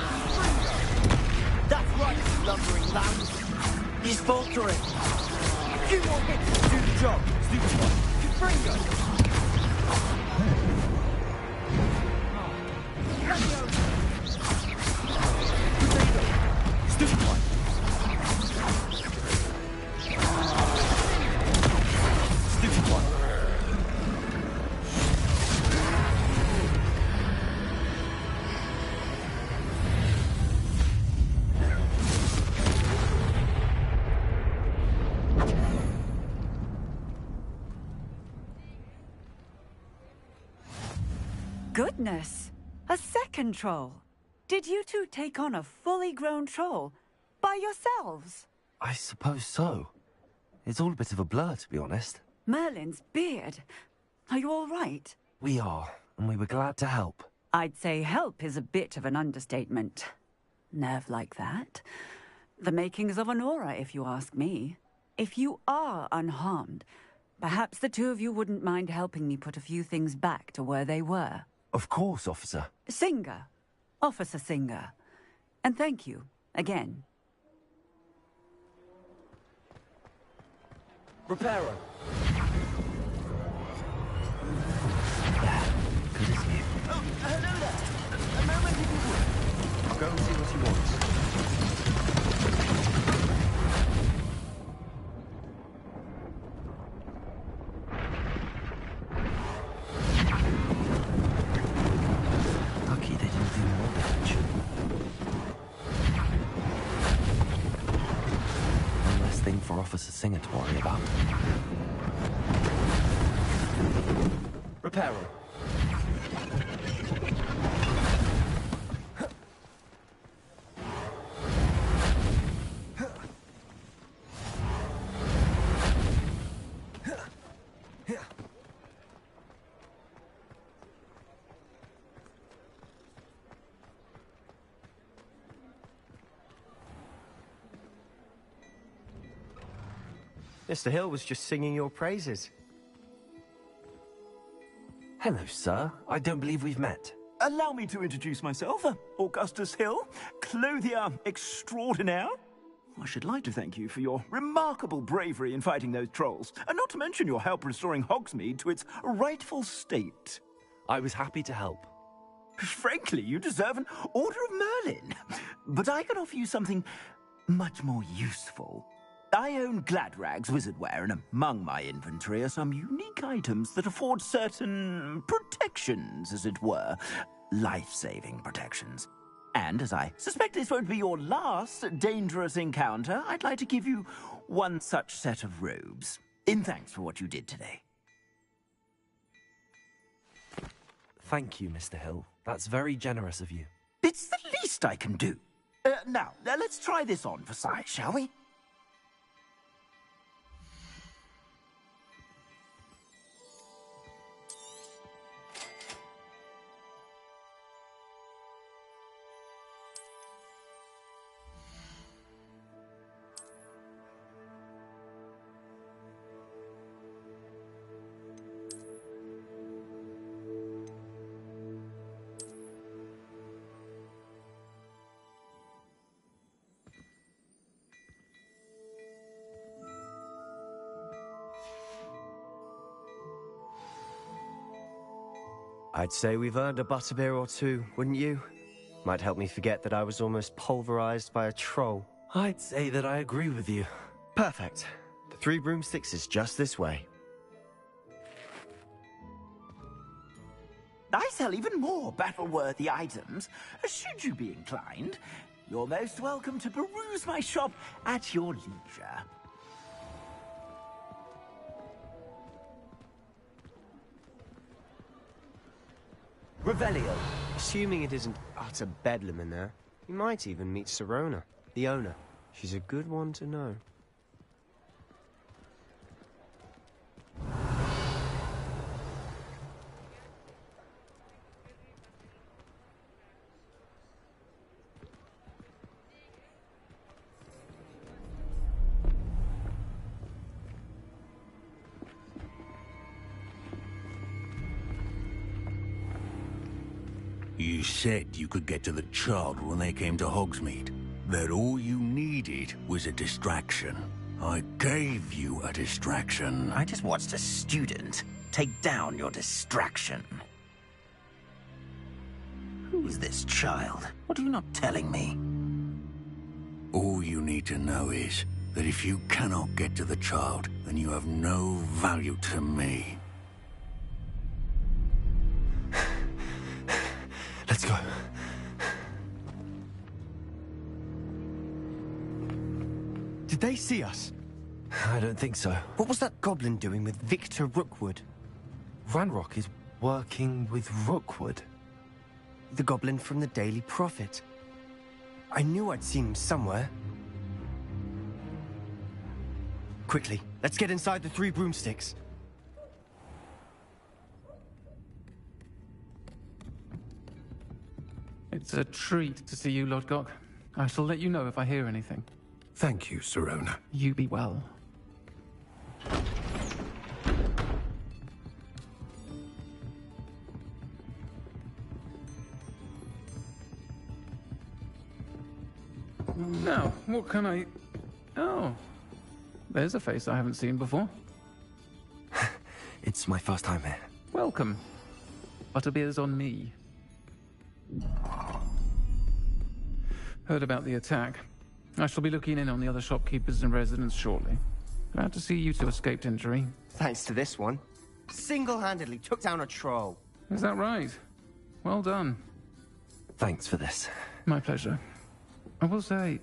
That's right, lumbering lambs. He's faltering. A few more hits to do the job. Stupid one. Confringo! Stupid one. Stupid one. Goodness! A second troll! Did you two take on a fully grown troll by yourselves? I suppose so. It's all a bit of a blur, to be honest. Merlin's beard. Are you all right? We are, and we were glad to help. I'd say help is a bit of an understatement. Nerve like that. The makings of an aura, if you ask me. If you are unharmed, perhaps the two of you wouldn't mind helping me put a few things back to where they were. Of course, officer. Singer. Officer Singer. And thank you, again. Reparo. Oh, hello there. A moment if you would. I'll go and see what he wants. Lucky they didn't do more damage. One less thing for Officer Singer to worry about. Reparo. Mr. Hill was just singing your praises. Hello, sir. I don't believe we've met. Allow me to introduce myself, Augustus Hill, clothier extraordinaire. I should like to thank you for your remarkable bravery in fighting those trolls, and not to mention your help restoring Hogsmeade to its rightful state. I was happy to help. Frankly, you deserve an Order of Merlin. But I can offer you something much more useful. I own Gladrag's wizardware, and among my inventory are some unique items that afford certain protections, as it were. Life-saving protections. And as I suspect this won't be your last dangerous encounter, I'd like to give you one such set of robes, in thanks for what you did today. Thank you, Mr. Hill. That's very generous of you. It's the least I can do. Now, let's try this on for size, shall we? I'd say we've earned a butterbeer or two, wouldn't you? Might help me forget that I was almost pulverized by a troll. I'd say that I agree with you. Perfect. The 3 broomsticks is just this way. I sell even more battle-worthy items. Should you be inclined, you're most welcome to peruse my shop at your leisure. Revelio. Assuming it isn't utter bedlam in there, you might even meet Sirona, the owner. She's a good one to know. You said you could get to the child when they came to Hogsmeade. That all you needed was a distraction. I gave you a distraction. I just watched a student take down your distraction. Who's this child? What are you not telling me? All you need to know is that if you cannot get to the child, then you have no value to me. Let's go. Did they see us? I don't think so. What was that goblin doing with Victor Rookwood? Ranrock is working with Rookwood. The goblin from the Daily Prophet. I knew I'd seen him somewhere. Quickly, let's get inside the 3 broomsticks. It's a treat to see you, Lodgok. I shall let you know if I hear anything. Thank you, Sirona. You be well. Now, what can I... Oh, there's a face I haven't seen before. It's my first time here. Welcome. Butterbeer's on me. Heard about the attack. I shall be looking in on the other shopkeepers and residents shortly. Glad to see you two escaped injury. Thanks to this one. Single-handedly took down a troll. Is that right? Well done. Thanks for this. My pleasure. I will say,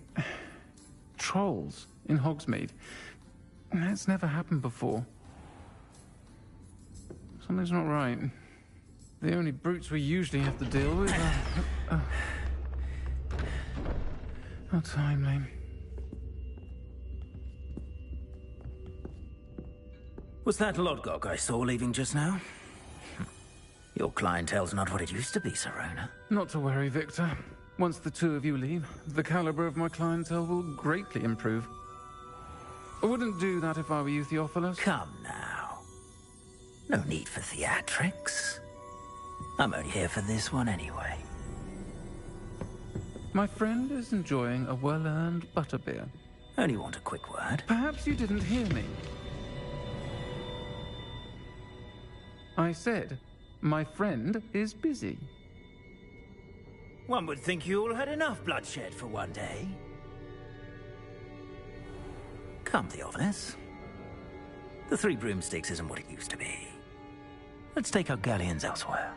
trolls in Hogsmeade. That's never happened before. Something's not right. The only brutes we usually have to deal with are... How timely. Was that Lodgok I saw leaving just now? Your clientele's not what it used to be, Sirona. Not to worry, Victor. Once the two of you leave, the caliber of my clientele will greatly improve. I wouldn't do that if I were you, Theophilus. Come now. No need for theatrics. I'm only here for this one anyway. My friend is enjoying a well-earned butterbeer. Only want a quick word. Perhaps you didn't hear me. I said, my friend is busy. One would think you all had enough bloodshed for one day. Come, Theophilus. The Three Broomsticks isn't what it used to be. Let's take our galleons elsewhere.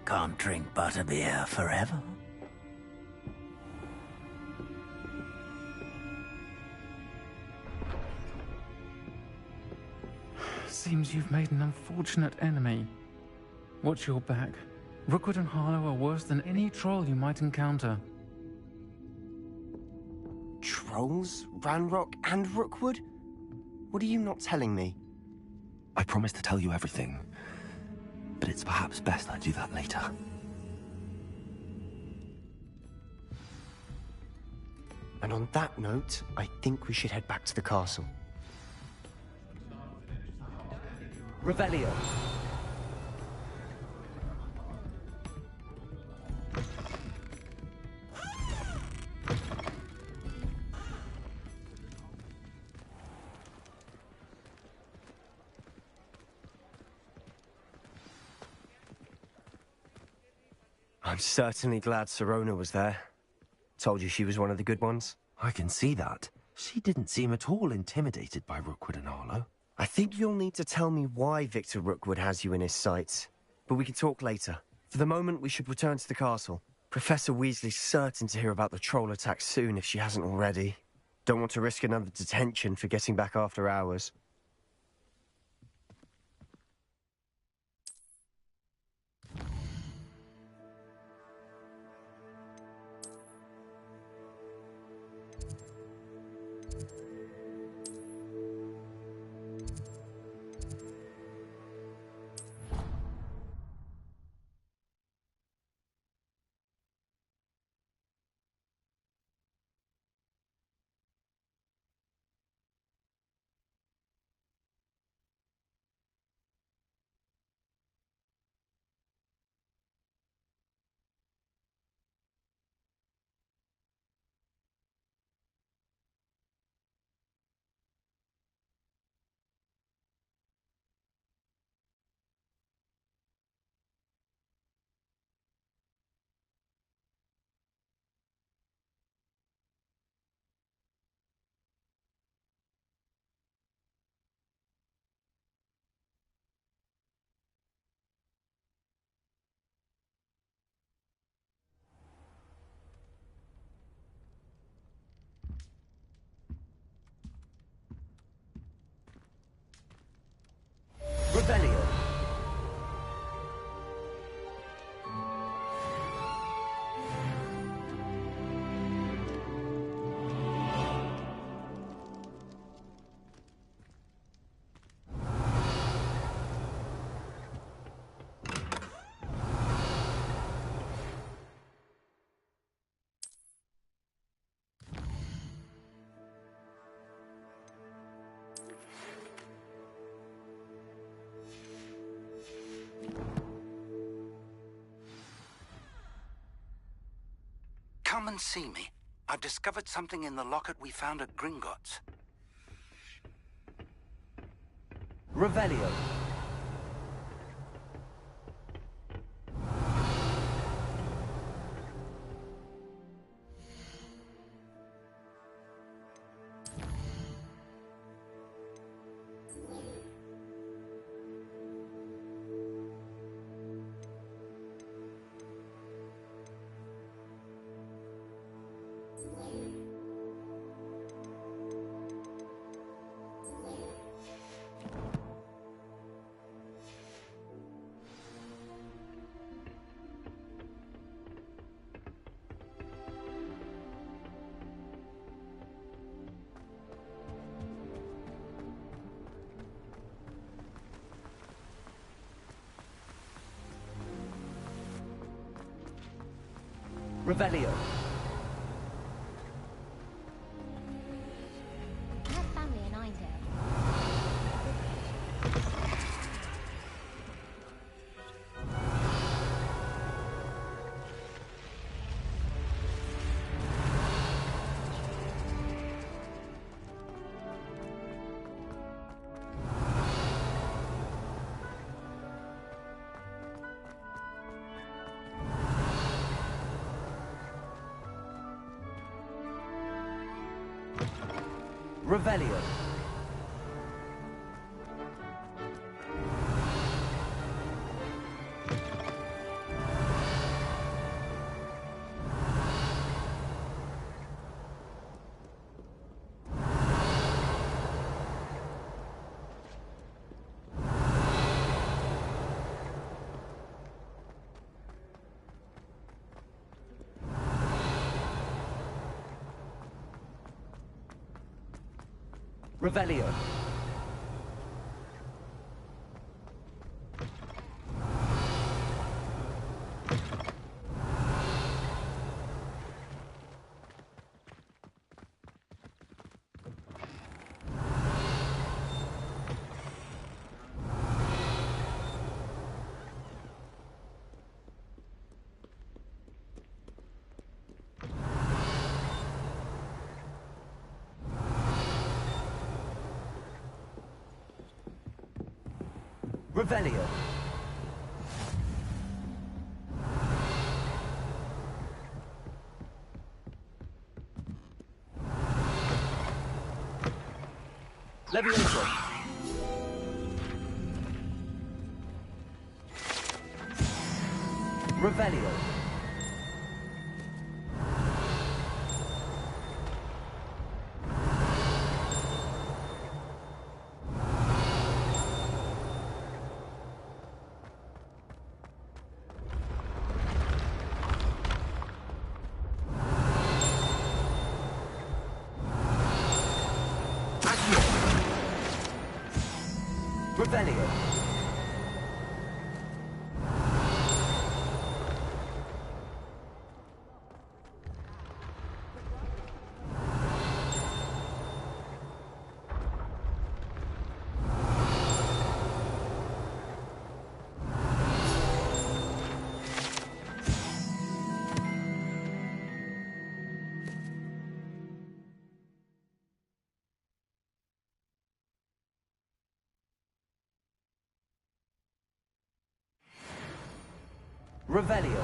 Can't drink butterbeer forever. Seems you've made an unfortunate enemy. Watch your back. Rookwood and Harlow are worse than any troll you might encounter. Trolls? Ranrock and Rookwood? What are you not telling me? I promised to tell you everything, but it's perhaps best I do that later. And on that note, I think we should head back to the castle. Revelio. I'm certainly glad Sirona was there. Told you she was one of the good ones. I can see that. She didn't seem at all intimidated by Rookwood and Harlow. I think you'll need to tell me why Victor Rookwood has you in his sights. But we can talk later. For the moment, we should return to the castle. Professor Weasley's certain to hear about the troll attack soon if she hasn't already. Don't want to risk another detention for getting back after hours. Come and see me. I've discovered something in the locket we found at Gringotts. Revelio. Revelio. I have family in Eindale. Revelio. Revelio. Revelio. Levioso. Revelio. Revelio. Revelio.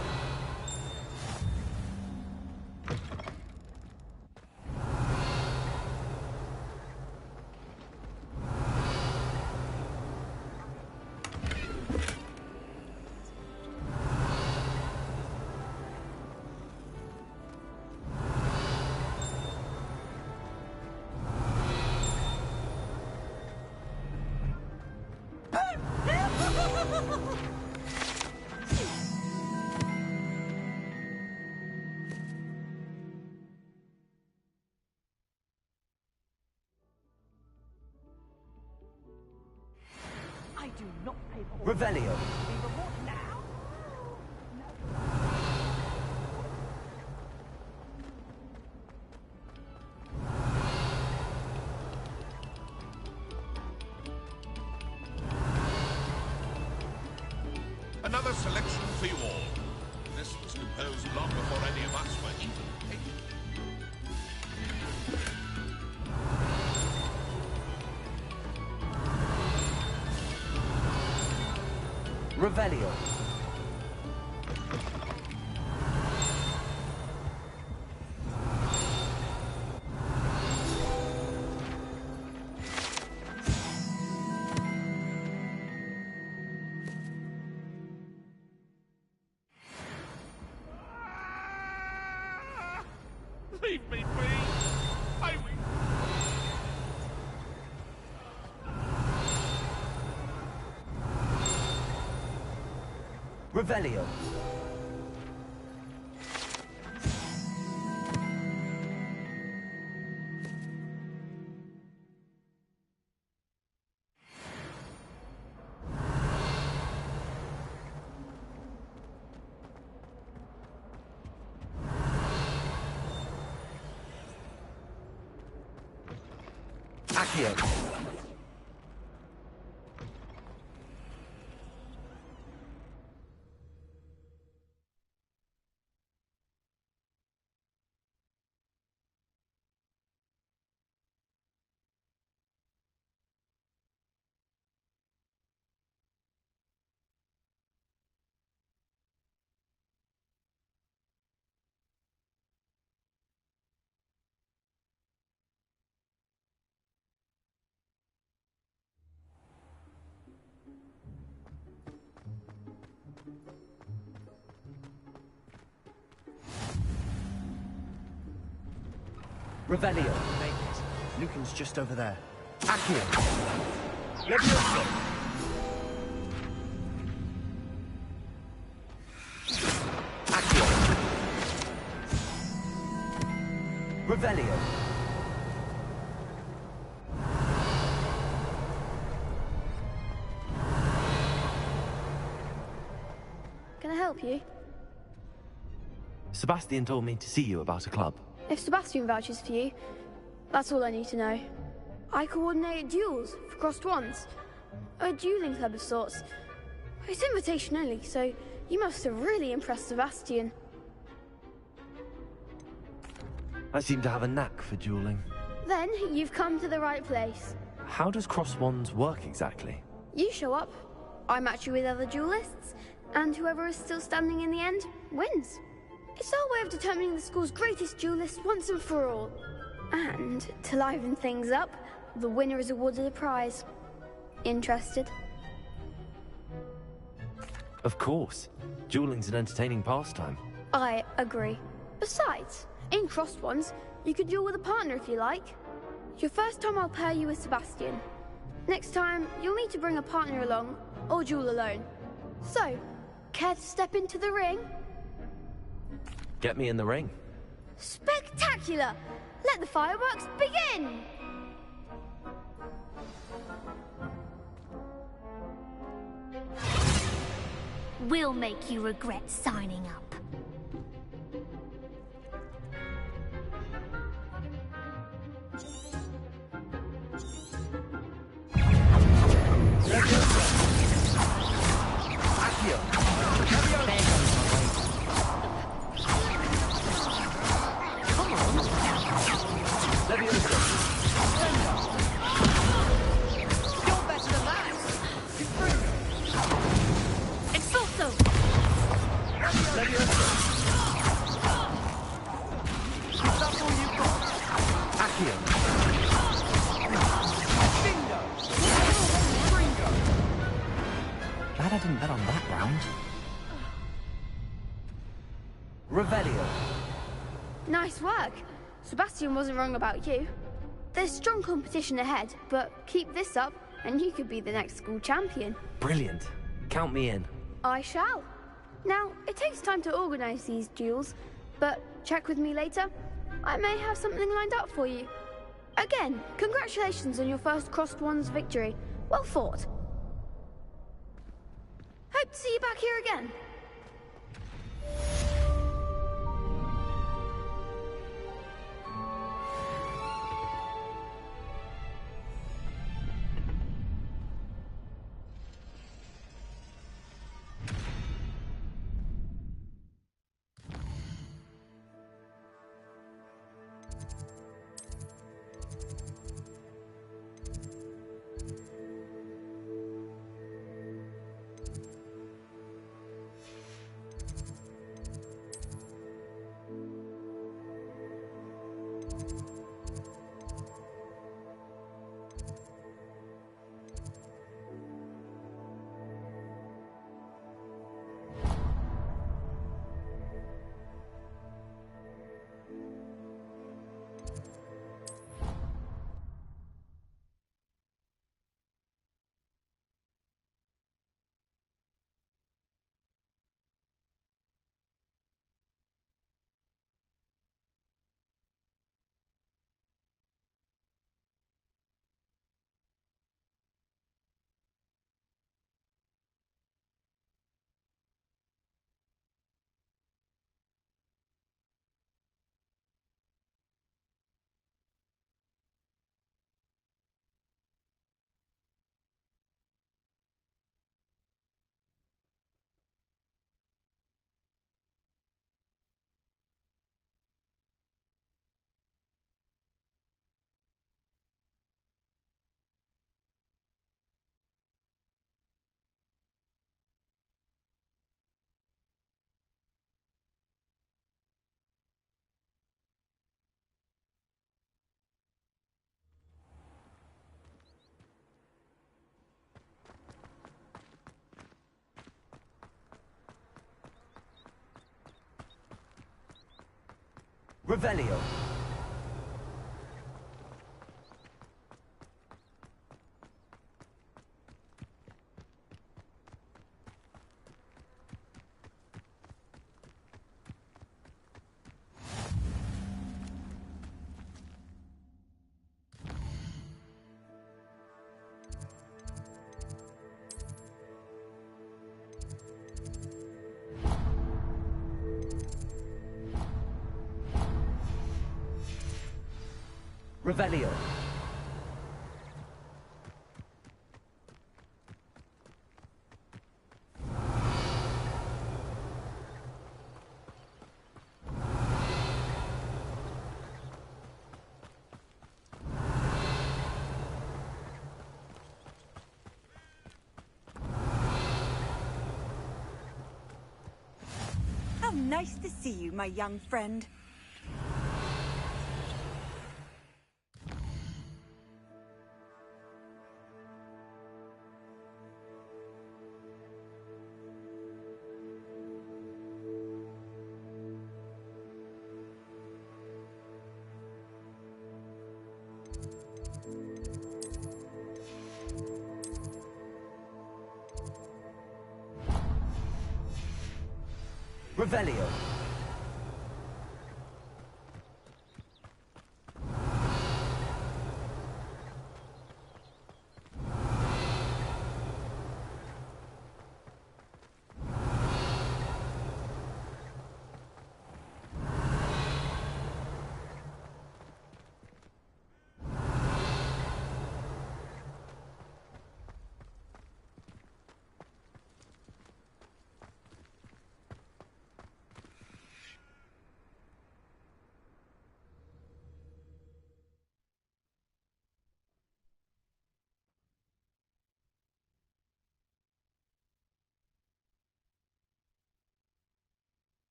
I do not pay for Revelio. now. Another selection for you all. This was composed long before any of us were even Revelio. Leave me be! I will... Revelio. Accio. Revelio. Make it. Lucan's just over there. Accio. Levioso! Accio. Revelio. Can I help you? Sebastian told me to see you about a club. If Sebastian vouches for you, that's all I need to know. I coordinate duels for crossed wands. A dueling club of sorts. It's invitation only, so you must have really impressed Sebastian. I seem to have a knack for dueling. Then you've come to the right place. How does cross wands work exactly? You show up, I match you with other duelists, and whoever is still standing in the end wins. It's our way of determining the school's greatest duelist once and for all. And to liven things up, the winner is awarded a prize. Interested? Of course. Dueling's an entertaining pastime. I agree. Besides, in crossed ones, you could duel with a partner if you like. Your first time I'll pair you with Sebastian. Next time, you'll need to bring a partner along, or duel alone. So, care to step into the ring? Get me in the ring. Spectacular! Let the fireworks begin! We'll make you regret signing up. Glad I didn't bet on that round. Revelio. Nice work. Sebastian wasn't wrong about you. There's strong competition ahead, but keep this up and you could be the next school champion. Brilliant. Count me in. I shall. Now, it takes time to organize these duels, but check with me later. I may have something lined up for you. Again, congratulations on your first crossed wands victory. Well fought. Hope to see you back here again. Revelio. Revelio. How nice to see you, my young friend. Revelio.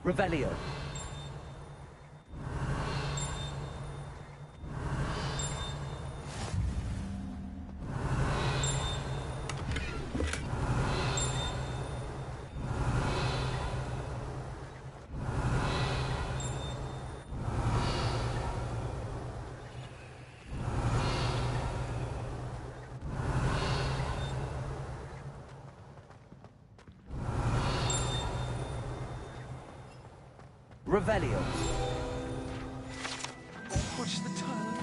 Revelio. Revelio. Watch the time.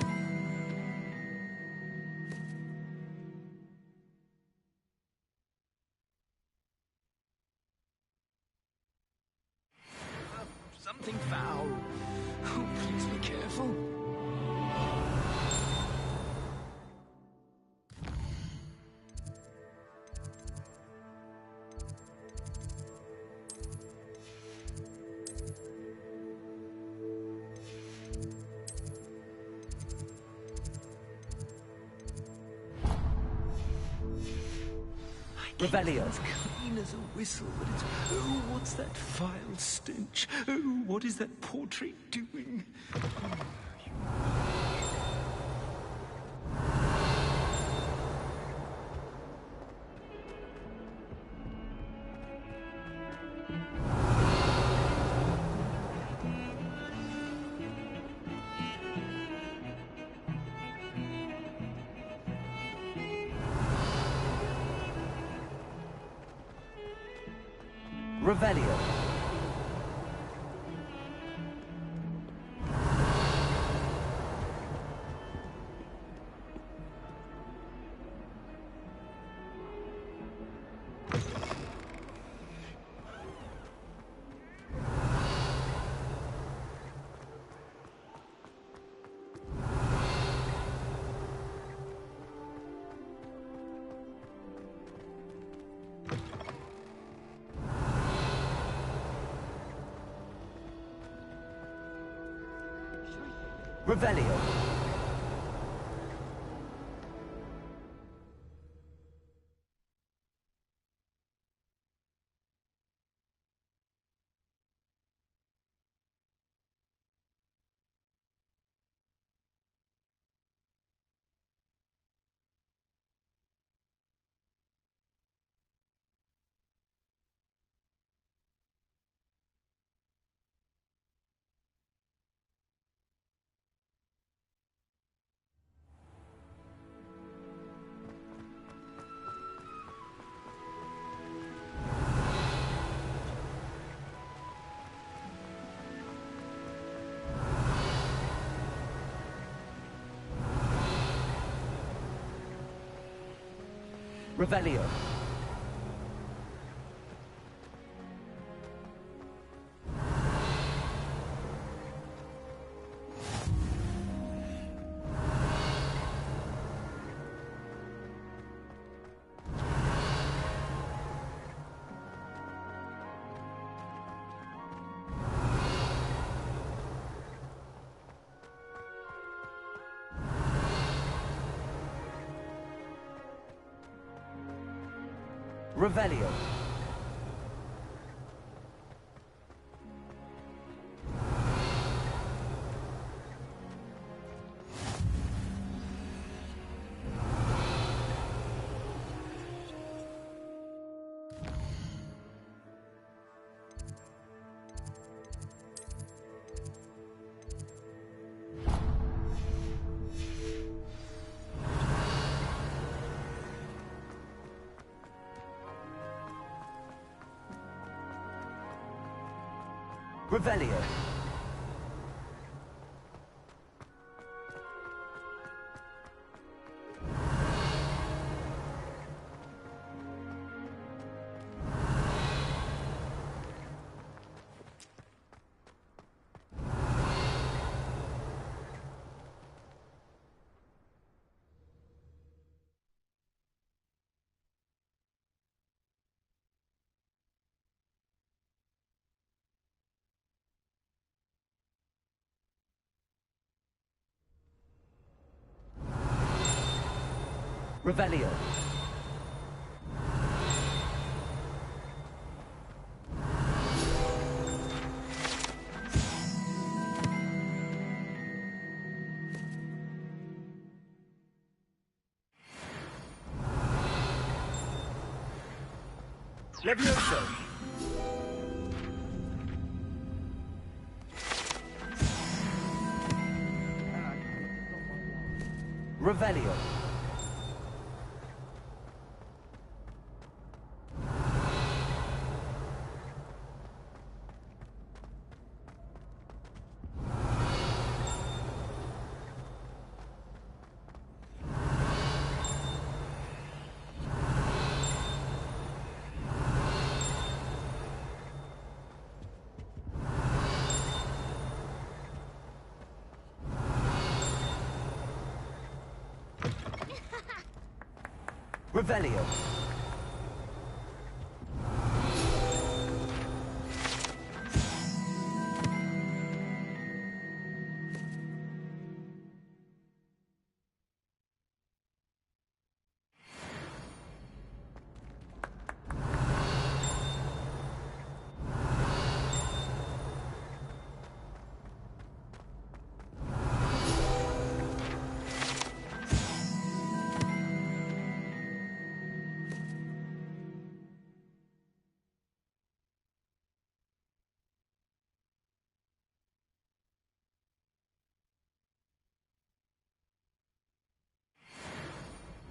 Something foul. Oh, please be careful. Revelio. It's clean as a whistle, but it's... Oh, what's that vile stench? Oh, what is that portrait doing? Revelio. Revelio. Revelio. Revelio. Revelio. Revelio. Levioso. Revelio. Revelio.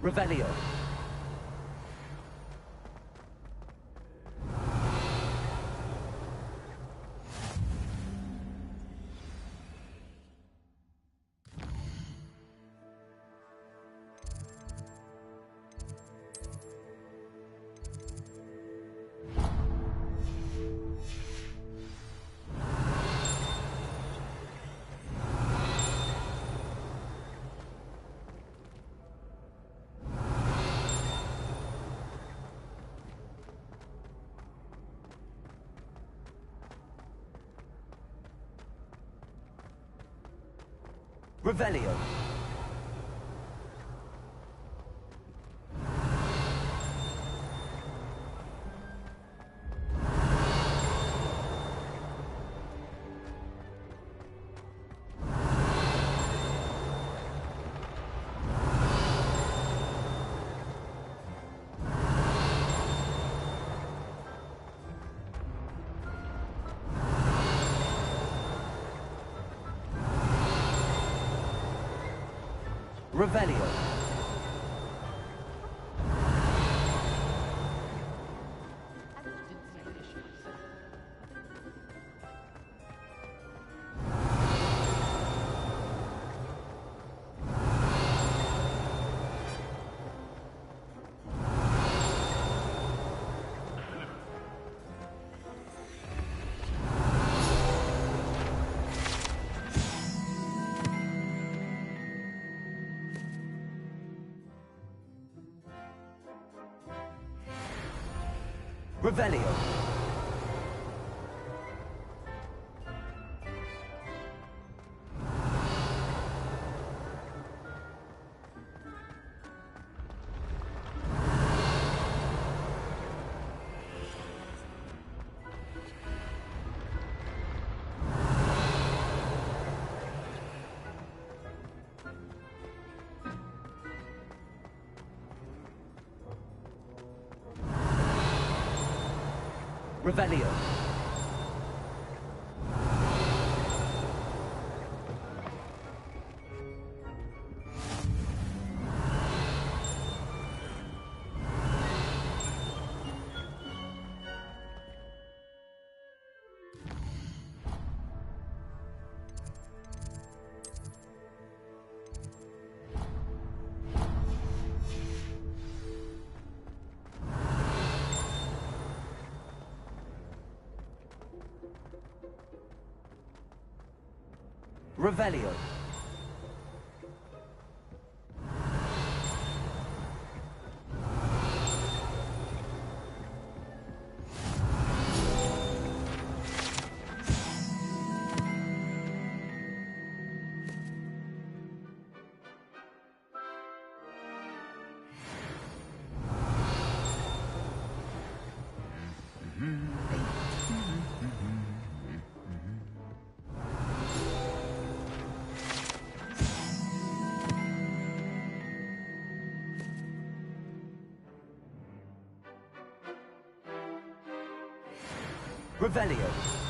Revelio. Revelio. Revelio. Revelio. Revelio. Revelio. Revelio.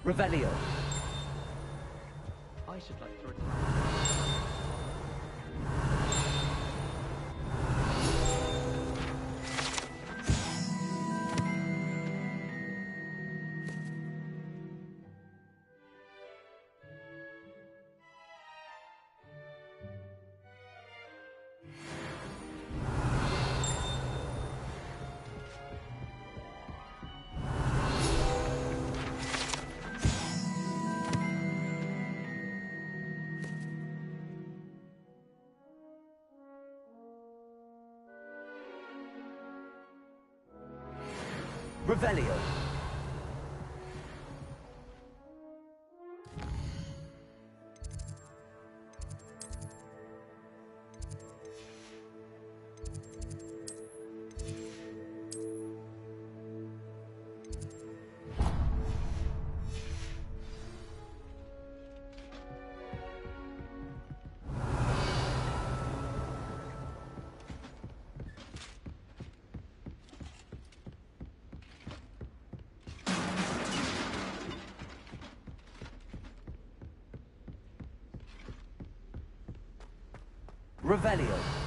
Revelio. I should like to retire. Revelio. Revelio.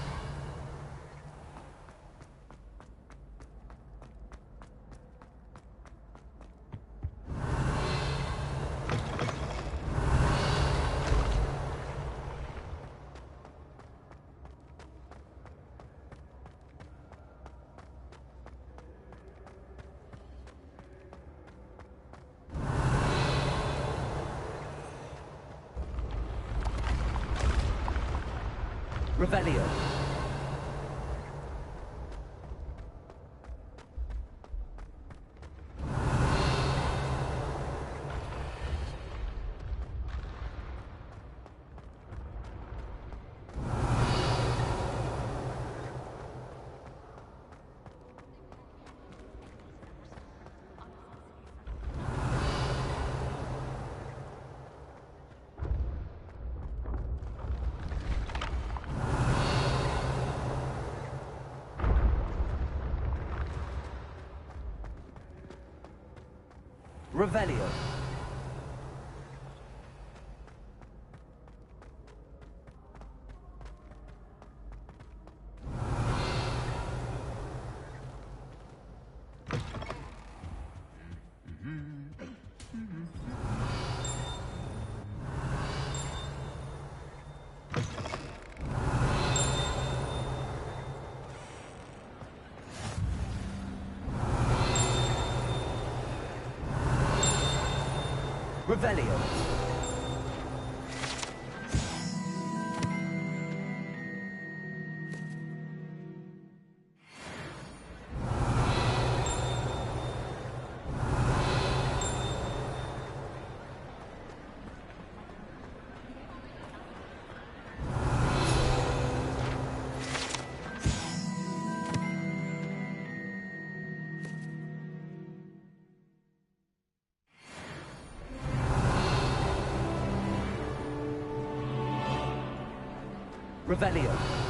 Revelio. Revelio. Revelio. Revelio.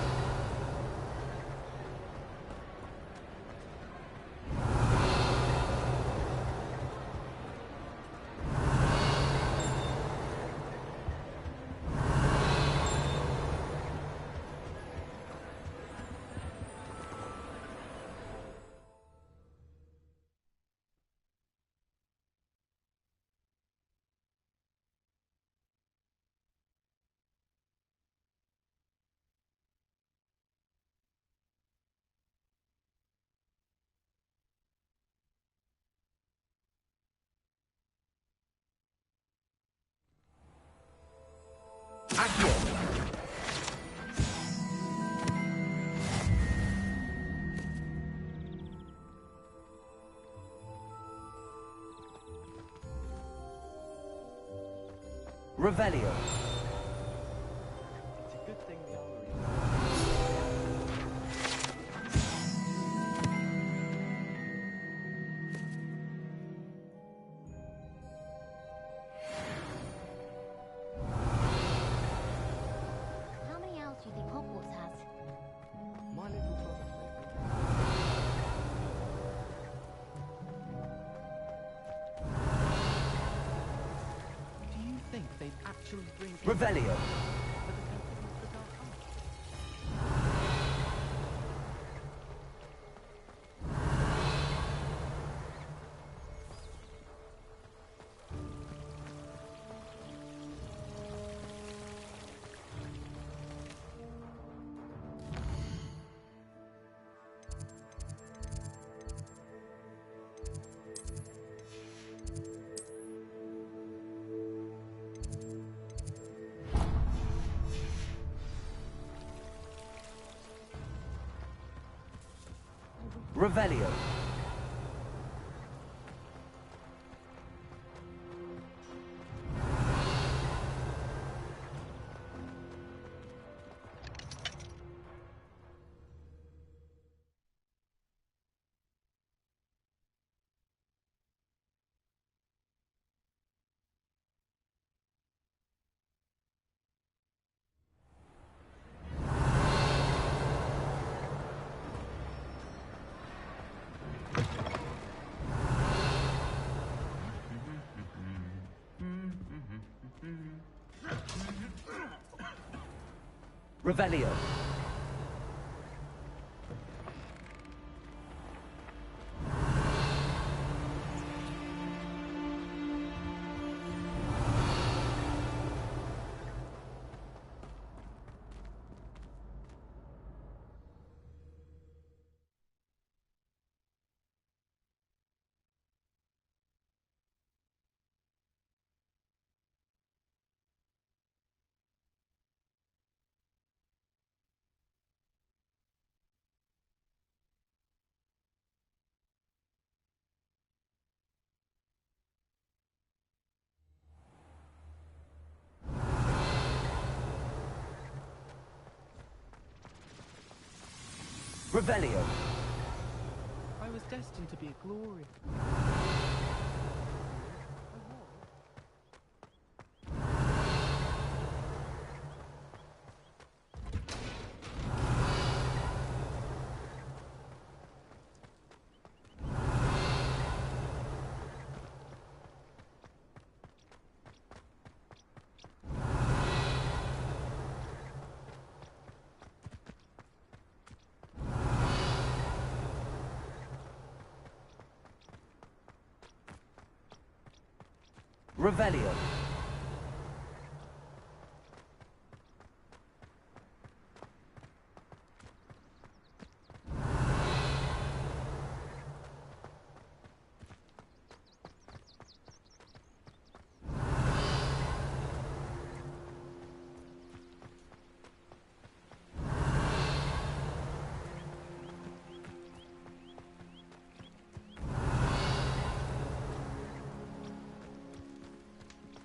Revelio. It's a good thing the How many owls do you think Hogwarts has? My little brother Do you think they'd actually bring Revelio. Revelio. Revelio. Revelio. I was destined to be a glory. Revelio.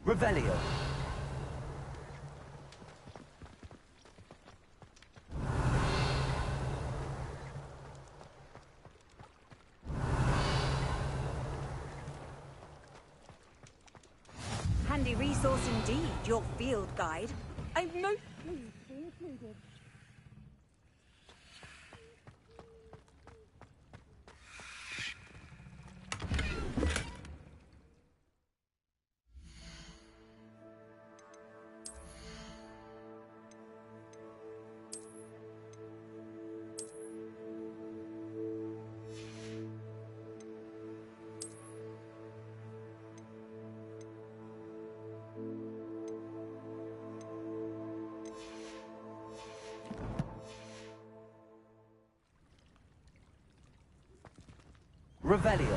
Revelio. Handy resource indeed, your field guide. I'm most pleased to be included. Revelio.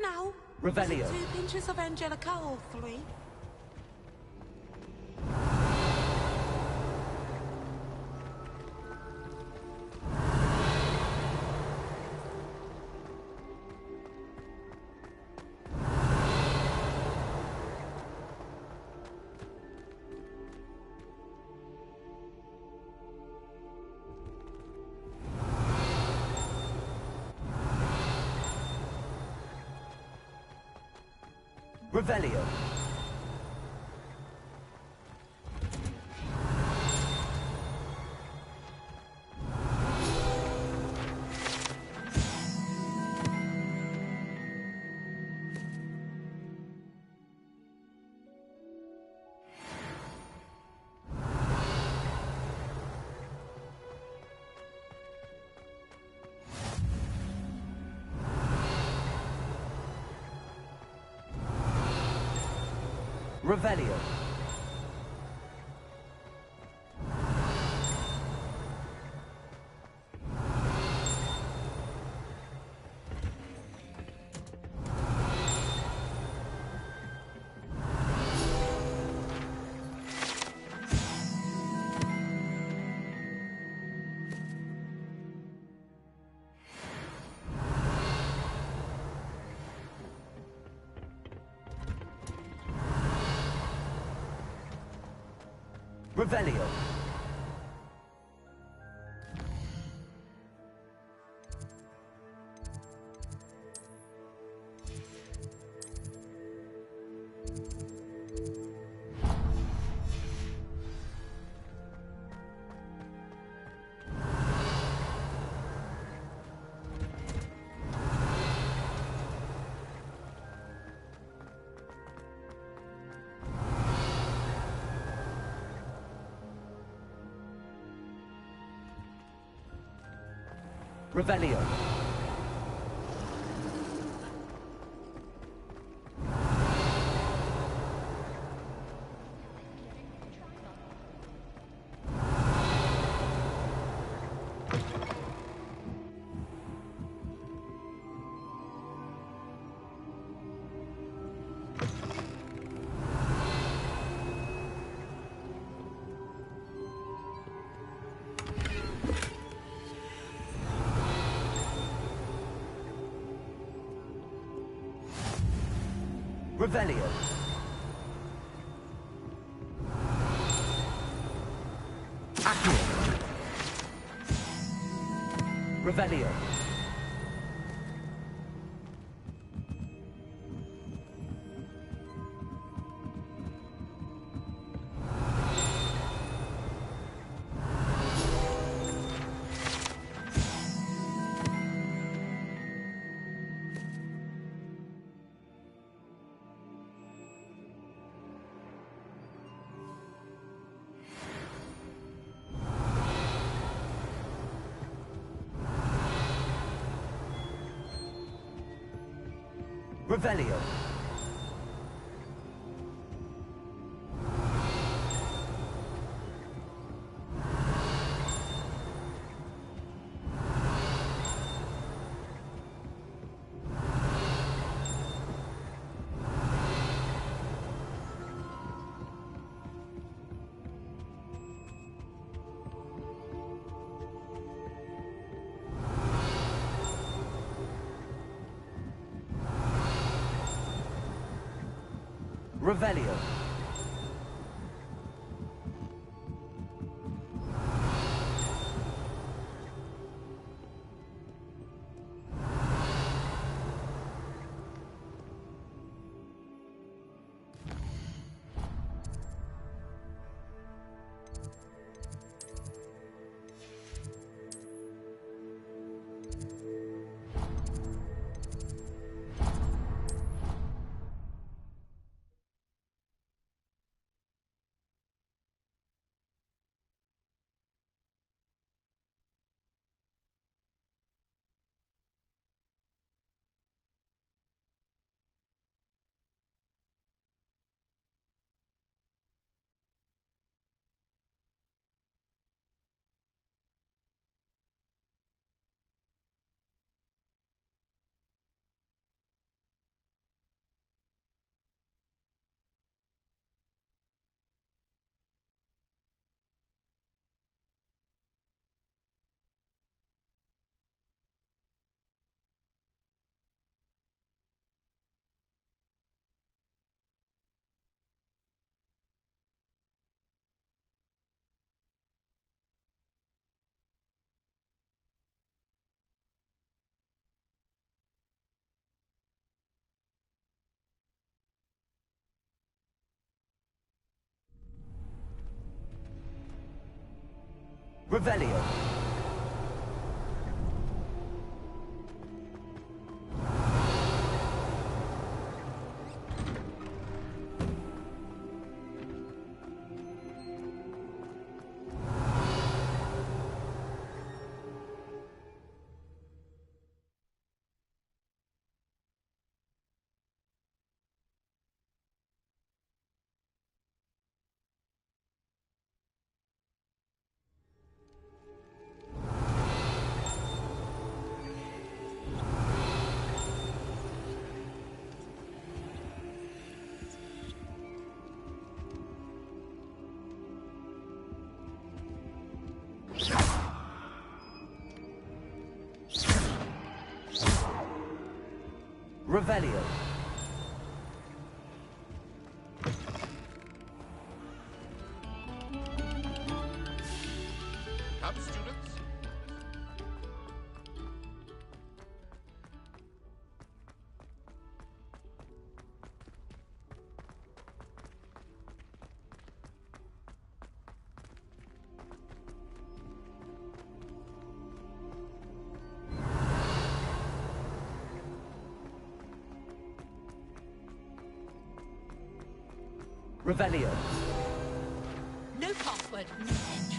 Now, Revelio. 2 pinches of Angelica or 3? Revelio. Revelio. Revelio. Revelio. Revelio. Accio. Revelio. Revelio. Revelio. Revelio. Revelio. Come, students. Revelio. No password, no entry.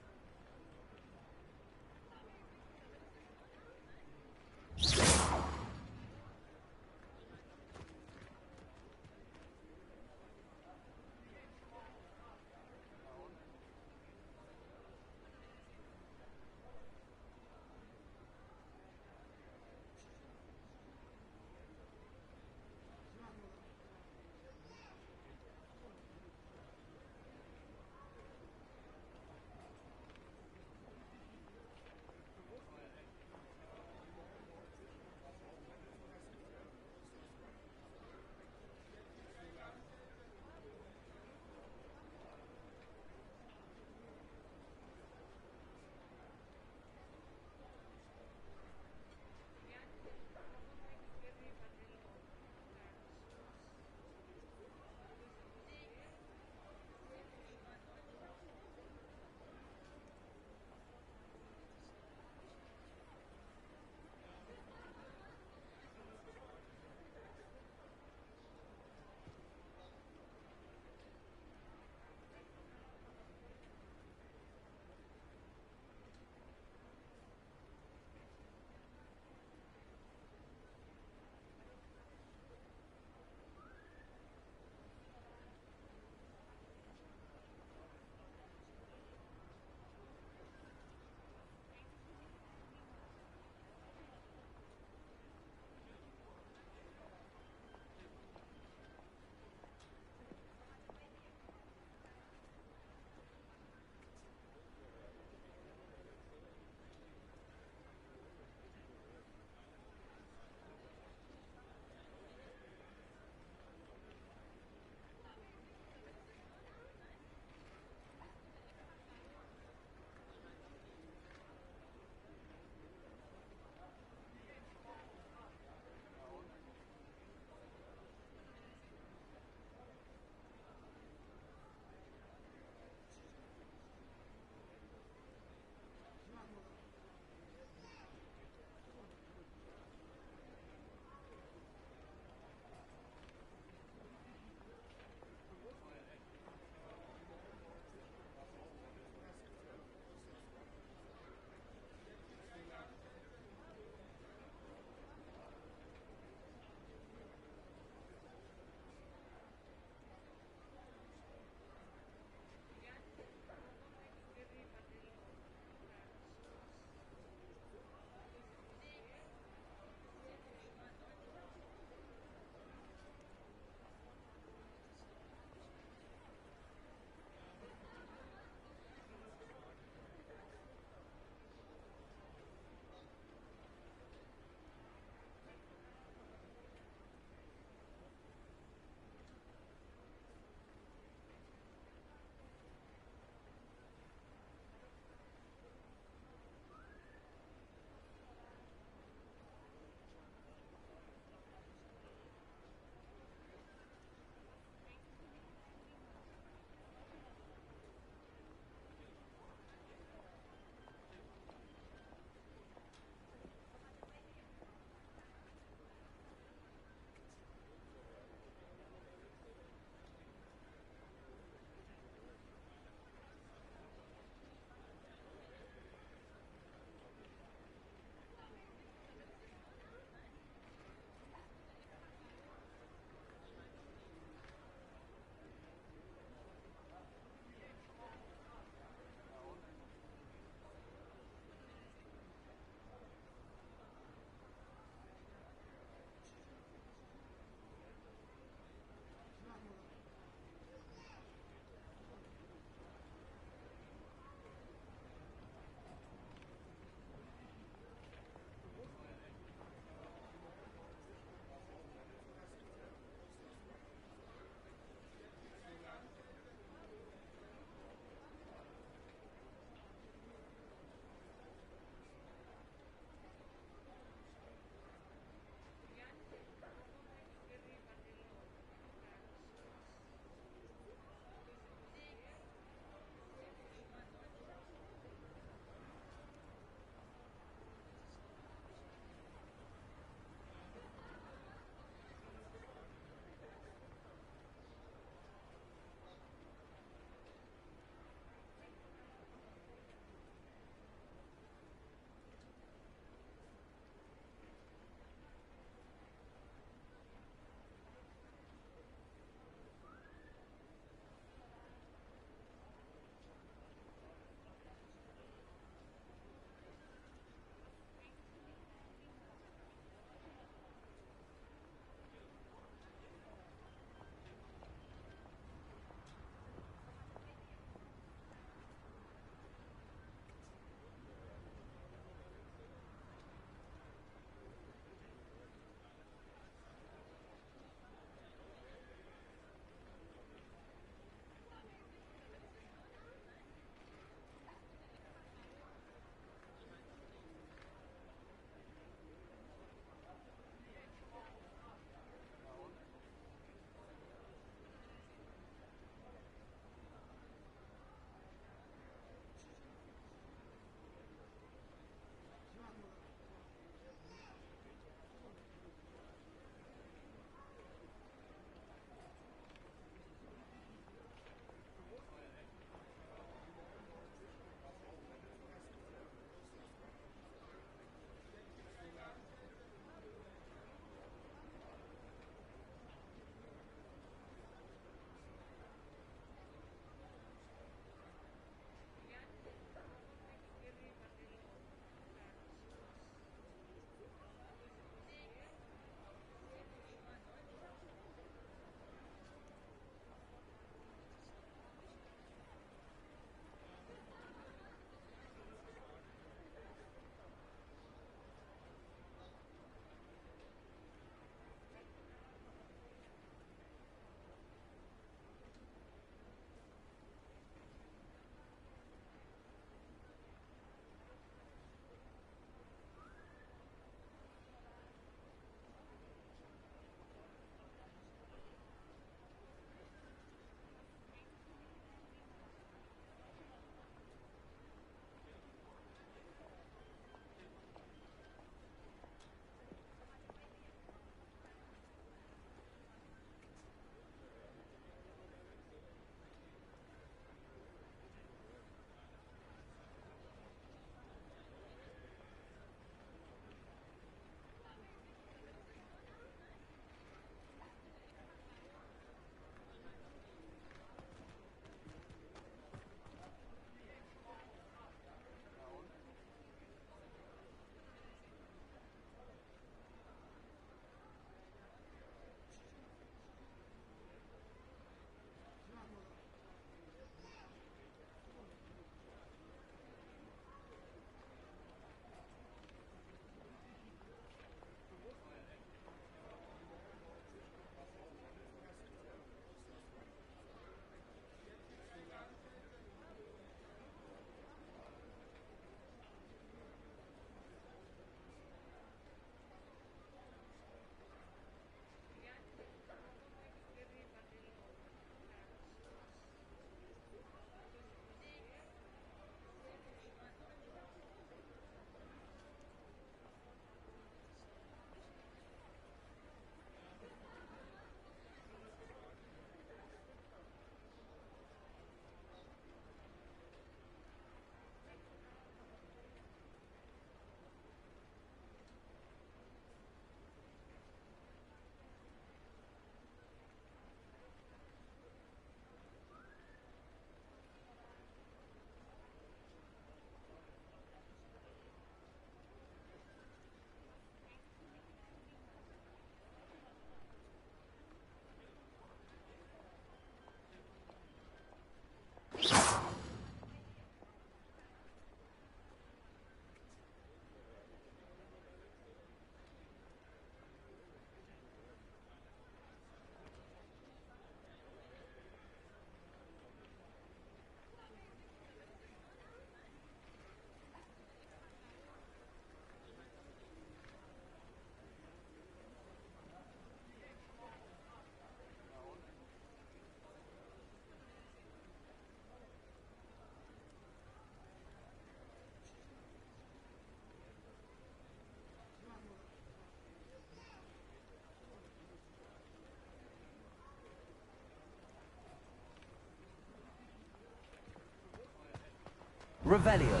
Revelio.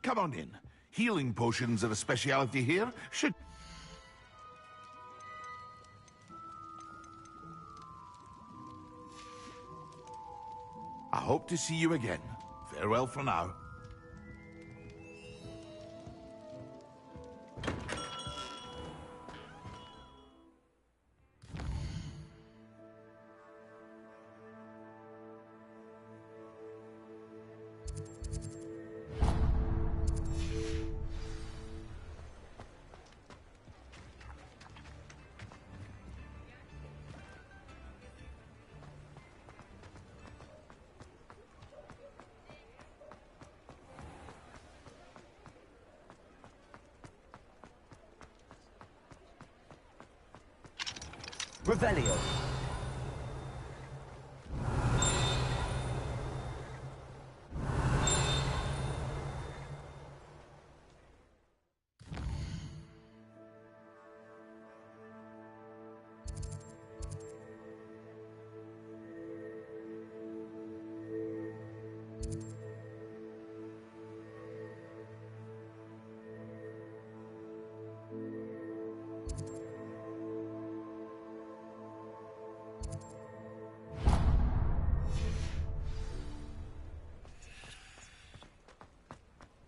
Come on in. Healing potions are a speciality here. Should... I hope to see you again. Farewell for now. Revelio.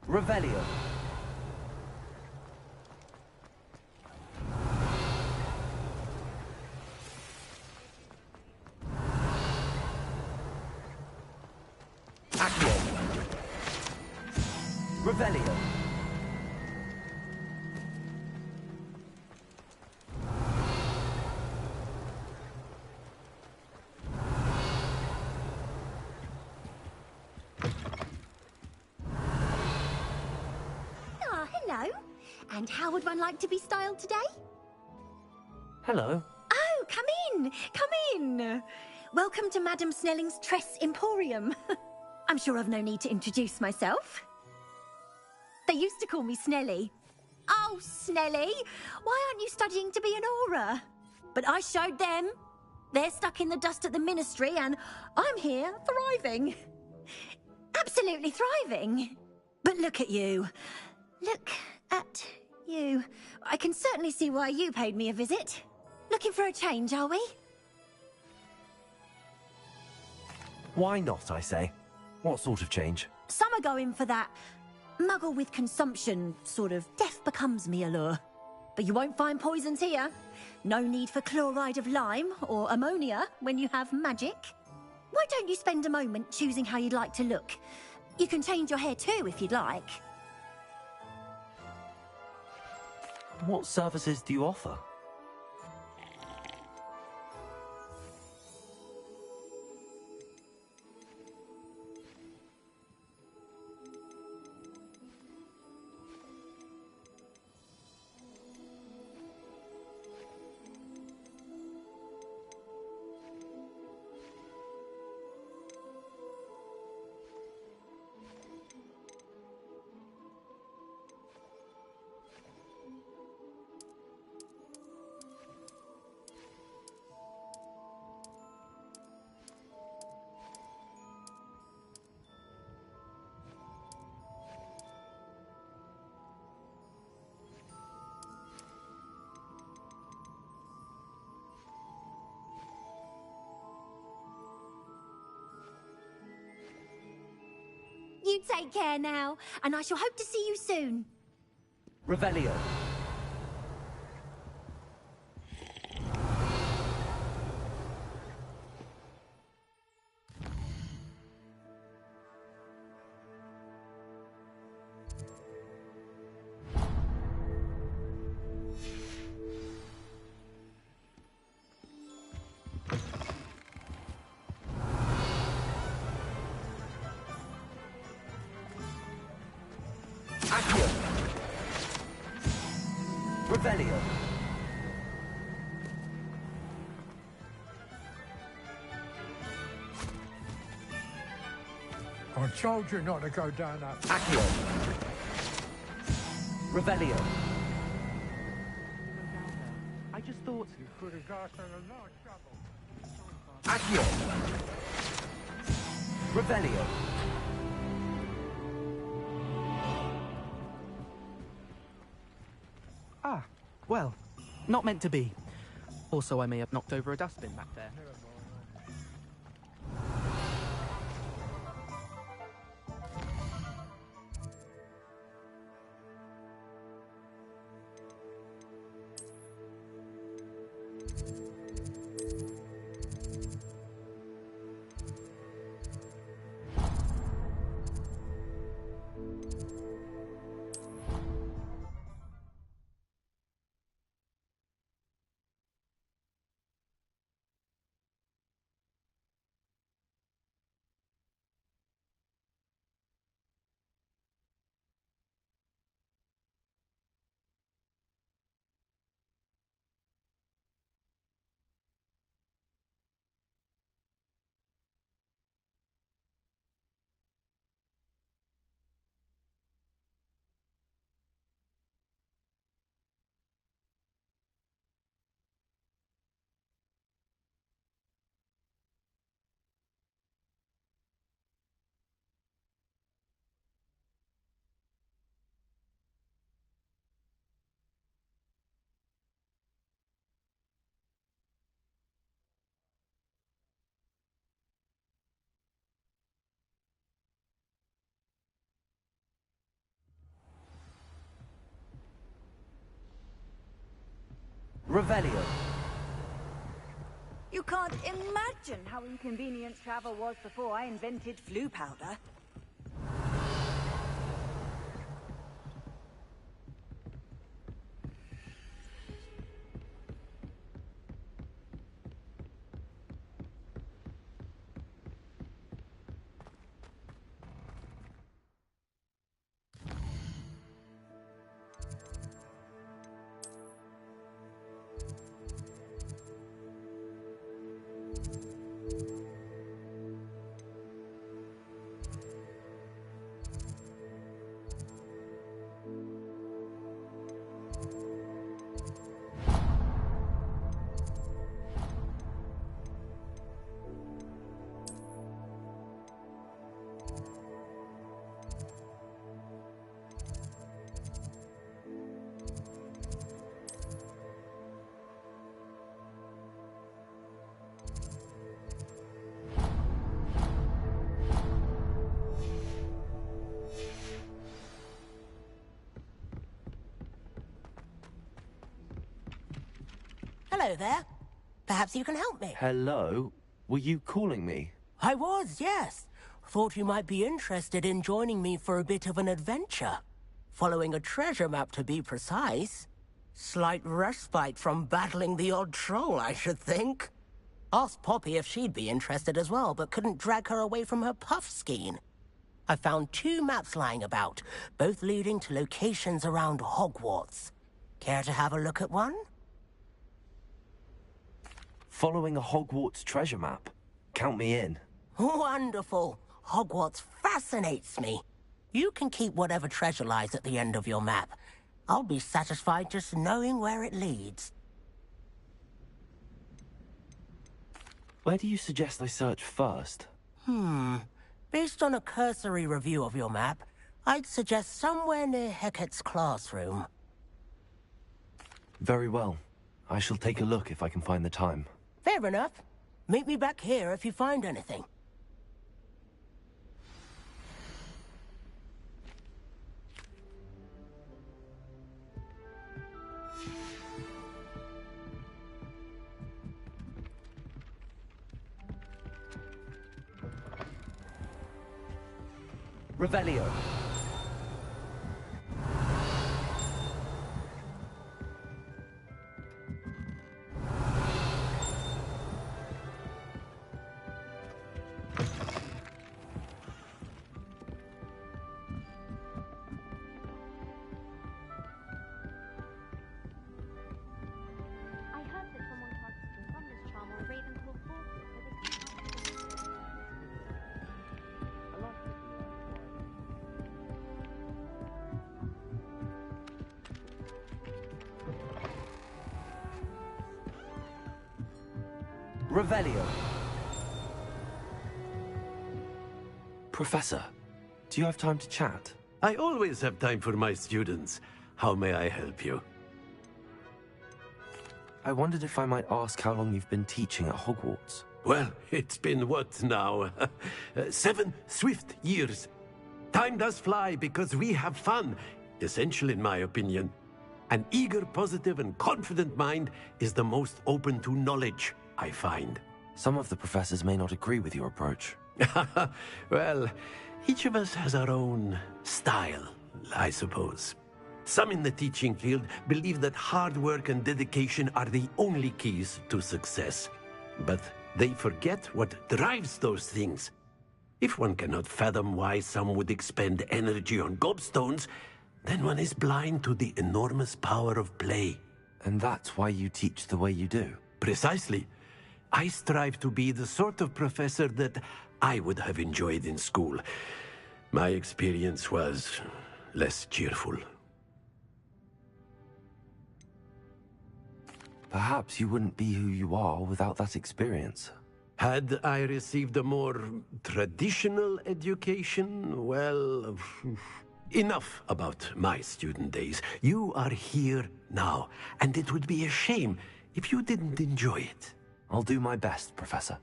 Revelio. Accio. Revelio. Hello. And how would one like to be styled today? Hello. Oh, come in. Come in. Welcome to Madame Snelling's Tress Emporium. I'm sure I've no need to introduce myself. They used to call me Snelly. Oh, Snelly, why aren't you studying to be an aura? But I showed them. They're stuck in the dust at the ministry and I'm here thriving. Absolutely thriving. But look at you. Look at you. I can certainly see why you paid me a visit. Looking for a change, are we? Why not, I say? What sort of change? Some are going for that muggle with consumption, sort of death becomes me allure. But you won't find poisons here. No need for chloride of lime or ammonia when you have magic. Why don't you spend a moment choosing how you'd like to look? You can change your hair too if you'd like. What services do you offer? You take care now, and I shall hope to see you soon. Revelio. Revelio. I told you not to go down that... Accio. Revelio. I just thought... You could have got in a lot of trouble. Accio. Revelio. Ah, well, not meant to be. Also, I may have knocked over a dustbin back there. Revelio. You can't imagine how inconvenient travel was before I invented flu powder. Hello there. Perhaps you can help me. Hello? Were you calling me? I was, yes. Thought you might be interested in joining me for a bit of an adventure. Following a treasure map, to be precise. Slight respite from battling the odd troll, I should think. Asked Poppy if she'd be interested as well, but couldn't drag her away from her puff skein. I found 2 maps lying about, both leading to locations around Hogwarts. Care to have a look at one? Following a Hogwarts treasure map. Count me in. Wonderful. Hogwarts fascinates me. You can keep whatever treasure lies at the end of your map. I'll be satisfied just knowing where it leads. Where do you suggest I search first? Based on a cursory review of your map, I'd suggest somewhere near Hecate's classroom. Very well. I shall take a look if I can find the time. Fair enough. Meet me back here if you find anything. Revelio. Revelio. Professor, do you have time to chat? I always have time for my students. How may I help you? I wondered if I might ask how long you've been teaching at Hogwarts. Well, it's been what now? 7 swift years. Time does fly because we have fun. Essential in my opinion. An eager, positive, and confident mind is the most open to knowledge, I find. Some of the professors may not agree with your approach. Well, each of us has our own style, I suppose. Some in the teaching field believe that hard work and dedication are the only keys to success. But they forget what drives those things. If one cannot fathom why some would expend energy on gobstones, then one is blind to the enormous power of play. And that's why you teach the way you do? Precisely. I strive to be the sort of professor that I would have enjoyed in school. My experience was less cheerful. Perhaps you wouldn't be who you are without that experience. Had I received a more traditional education, well, enough about my student days. You are here now, and it would be a shame if you didn't enjoy it. I'll do my best, Professor.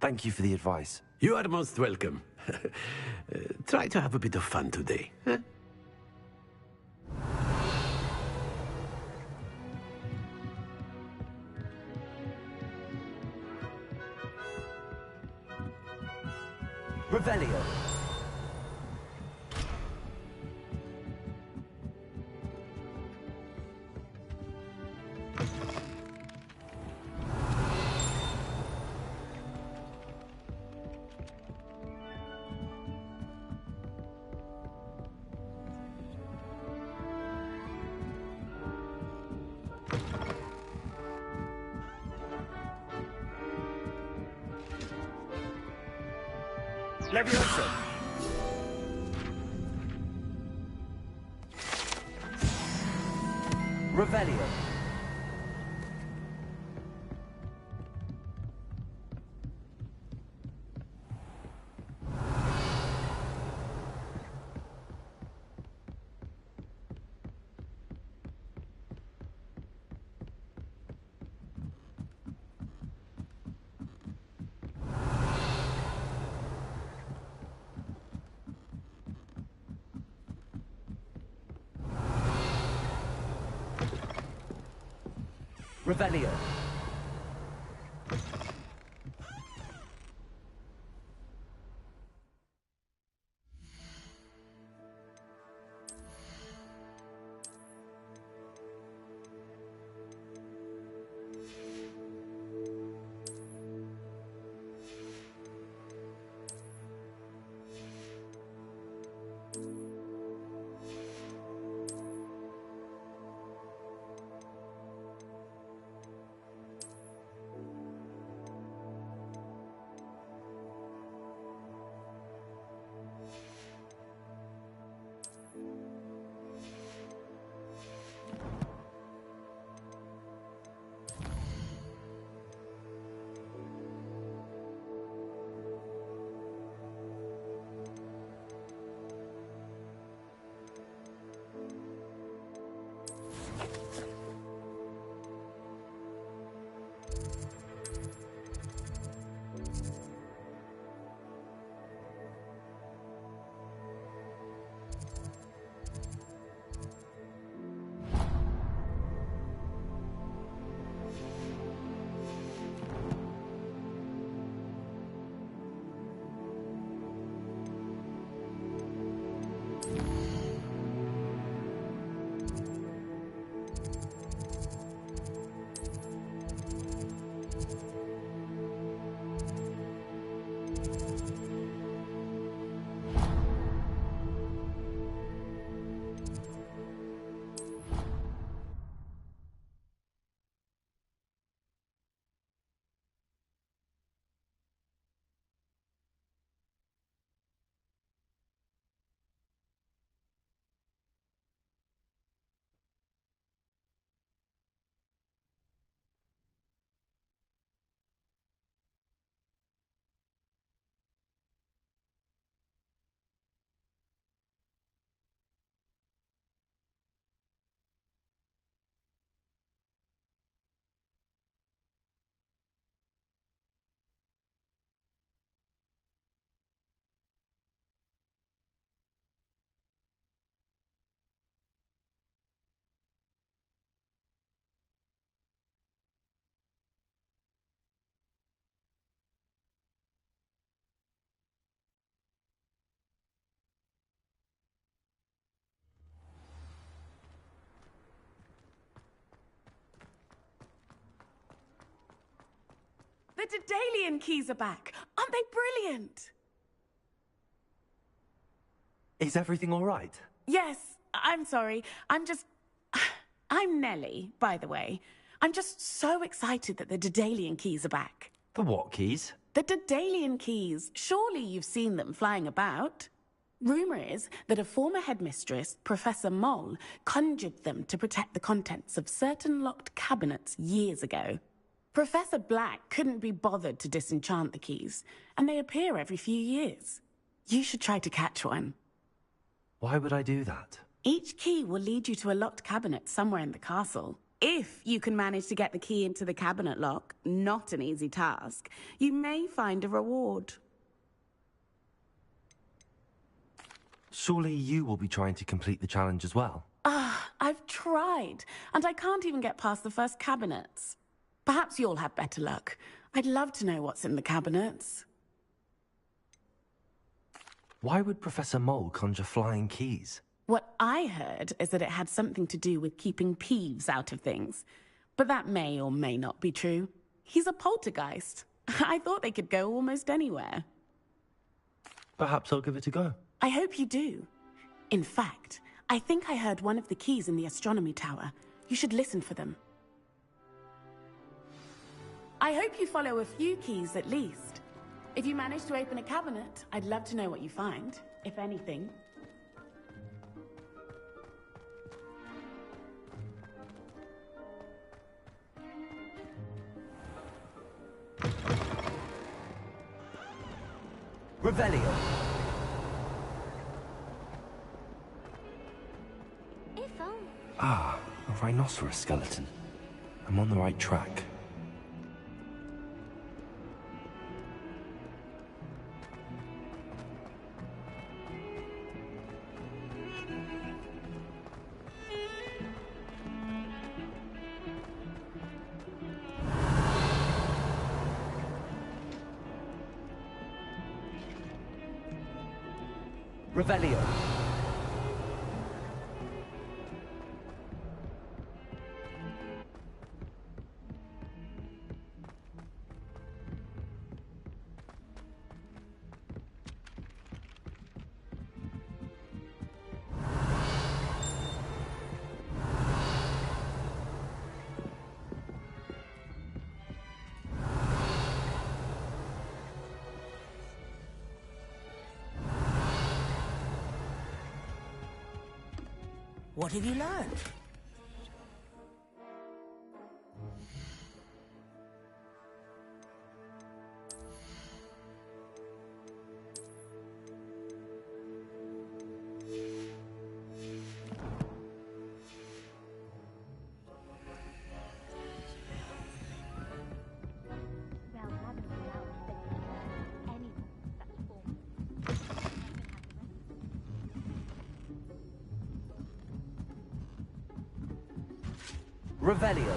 Thank you for the advice. You are most welcome. Try to have a bit of fun today. Huh? Revelio. Leviosa. Revelio. Revelio. The Daedalian keys are back. Aren't they brilliant? Is everything all right? Yes, I'm sorry. I'm Nellie, by the way. I'm just so excited that the Daedalian keys are back. The what keys? The Daedalian keys. Surely you've seen them flying about. Rumour is that a former headmistress, Professor Moll, conjured them to protect the contents of certain locked cabinets years ago. Professor Black couldn't be bothered to disenchant the keys, and they appear every few years. You should try to catch one. Why would I do that? Each key will lead you to a locked cabinet somewhere in the castle. If you can manage to get the key into the cabinet lock, not an easy task, you may find a reward. Surely you will be trying to complete the challenge as well. I've tried, and I can't even get past the first cabinets. Perhaps you'll have better luck. I'd love to know what's in the cabinets. Why would Professor Mole conjure flying keys? What I heard is that it had something to do with keeping Peeves out of things. But that may or may not be true. He's a poltergeist. I thought they could go almost anywhere. Perhaps I'll give it a go. I hope you do. In fact, I think I heard one of the keys in the astronomy tower. You should listen for them. I hope you follow a few keys at least. If you manage to open a cabinet, I'd love to know what you find, if anything. Revelio. Ah, a rhinoceros skeleton. I'm on the right track. Revelio. What have you learned? Revelio.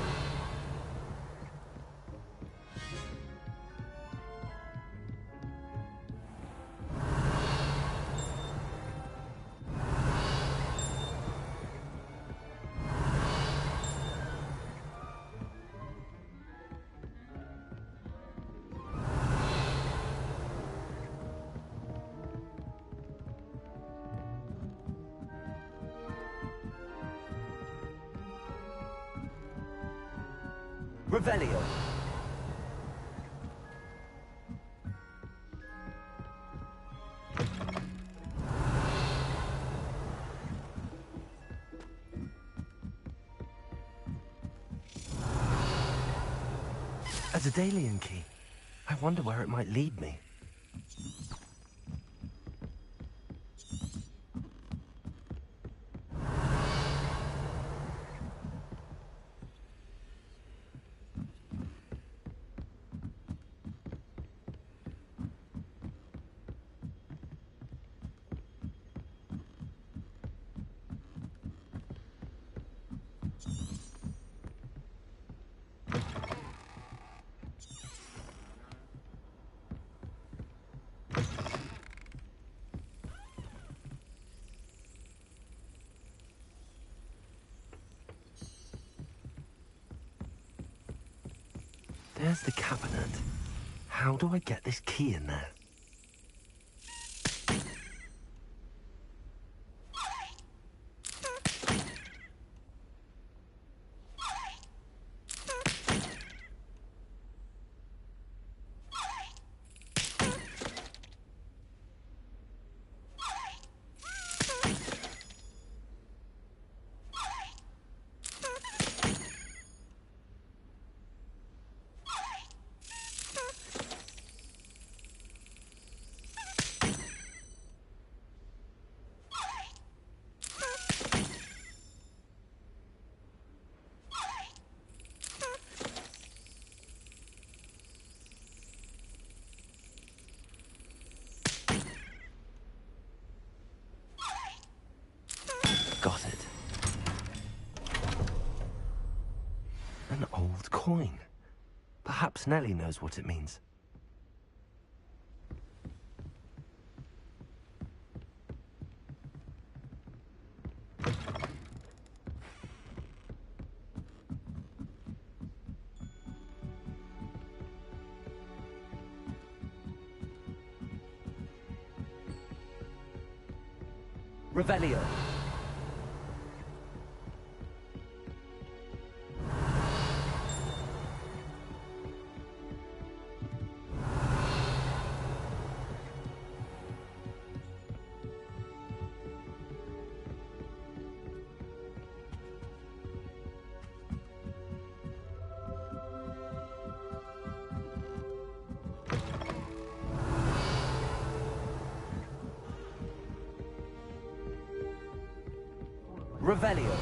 Revelio. A Daedalian key. I wonder where it might lead me. There's the cabinet. How do I get this key in there? Got it. An old coin. Perhaps Nellie knows what it means. Revelio. Revelio.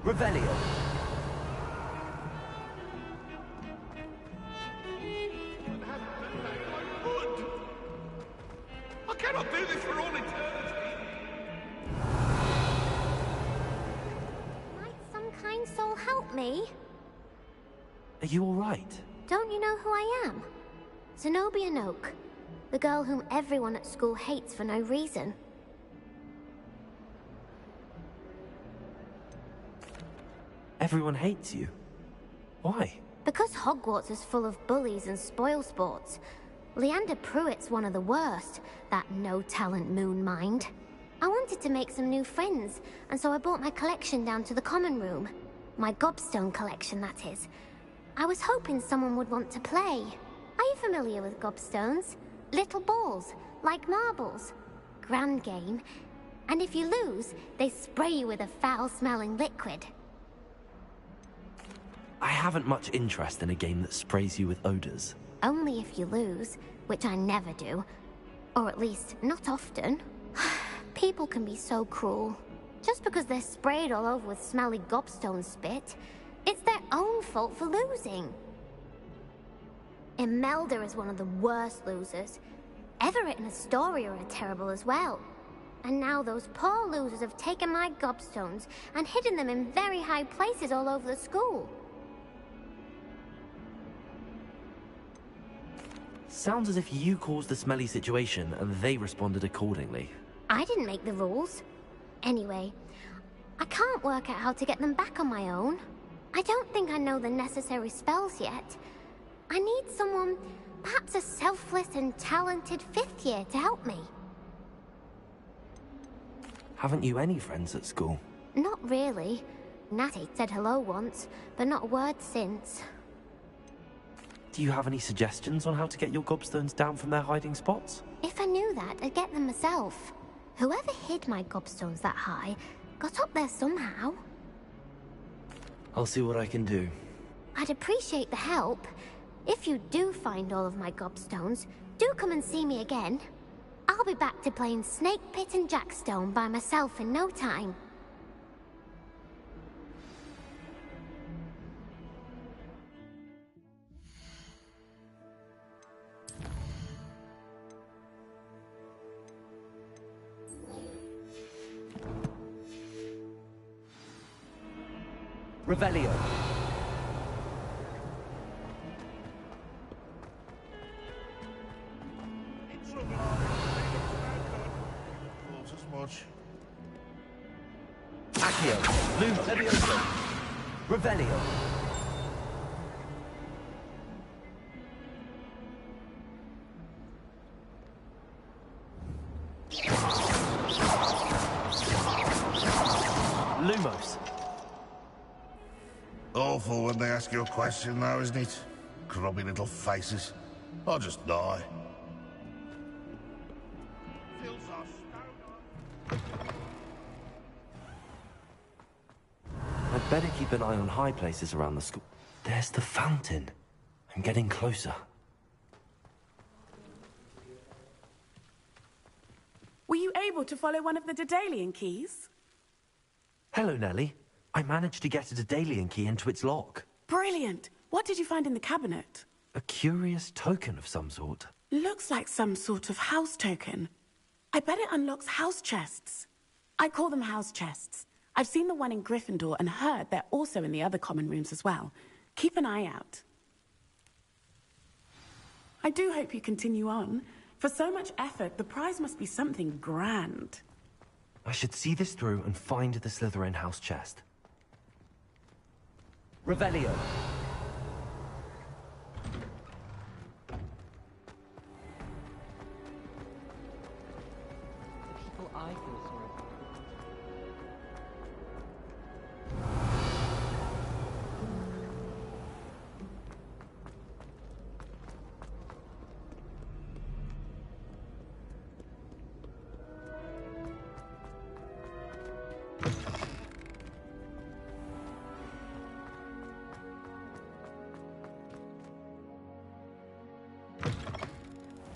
Revelio. I cannot do this for all eternity. Might some kind soul help me? Are you all right? Don't you know who I am? Zenobia Noak, the girl whom everyone at school hates for no reason. Everyone hates you. Why? Because Hogwarts is full of bullies and spoilsports. Leander Pruitt's one of the worst, that no-talent moon mind. I wanted to make some new friends, and so I brought my collection down to the common room. My gobstone collection, that is. I was hoping someone would want to play. Are you familiar with gobstones? Little balls, like marbles. Grand game. And if you lose, they spray you with a foul-smelling liquid. I haven't much interest in a game that sprays you with odors. Only if you lose, which I never do. Or at least, not often. People can be so cruel. Just because they're sprayed all over with smelly gobstone spit, it's their own fault for losing. Imelda is one of the worst losers. Everett and Astoria are terrible as well. And now those poor losers have taken my gobstones and hidden them in very high places all over the school. Sounds as if you caused the smelly situation and they responded accordingly. I didn't make the rules. Anyway, I can't work out how to get them back on my own. I don't think I know the necessary spells yet. I need someone, perhaps a selfless and talented fifth year to help me. Haven't you any friends at school? Not really. Natty said hello once, but not a word since. Do you have any suggestions on how to get your gobstones down from their hiding spots? If I knew that, I'd get them myself. Whoever hid my gobstones that high got up there somehow. I'll see what I can do. I'd appreciate the help. If you do find all of my gobstones, do come and see me again. I'll be back to playing Snake Pit and Jackstone by myself in no time. Revelio. Thought as much. Accio. Lumo. Levioso. Revelio. Lumos. Awful when they ask you a question now, isn't it? Grubby little faces. I'll just die. I'd better keep an eye on high places around the school. There's the fountain. I'm getting closer. Were you able to follow one of the Daedalian keys? Hello, Nellie. I managed to get a Daedalian key into its lock. Brilliant! What did you find in the cabinet? A curious token of some sort. Looks like some sort of house token. I bet it unlocks house chests. I call them house chests. I've seen the one in Gryffindor and heard they're also in the other common rooms as well. Keep an eye out. I do hope you continue on. For so much effort, the prize must be something grand. I should see this through and find the Slytherin house chest. Revelio. The people I feel sorry for.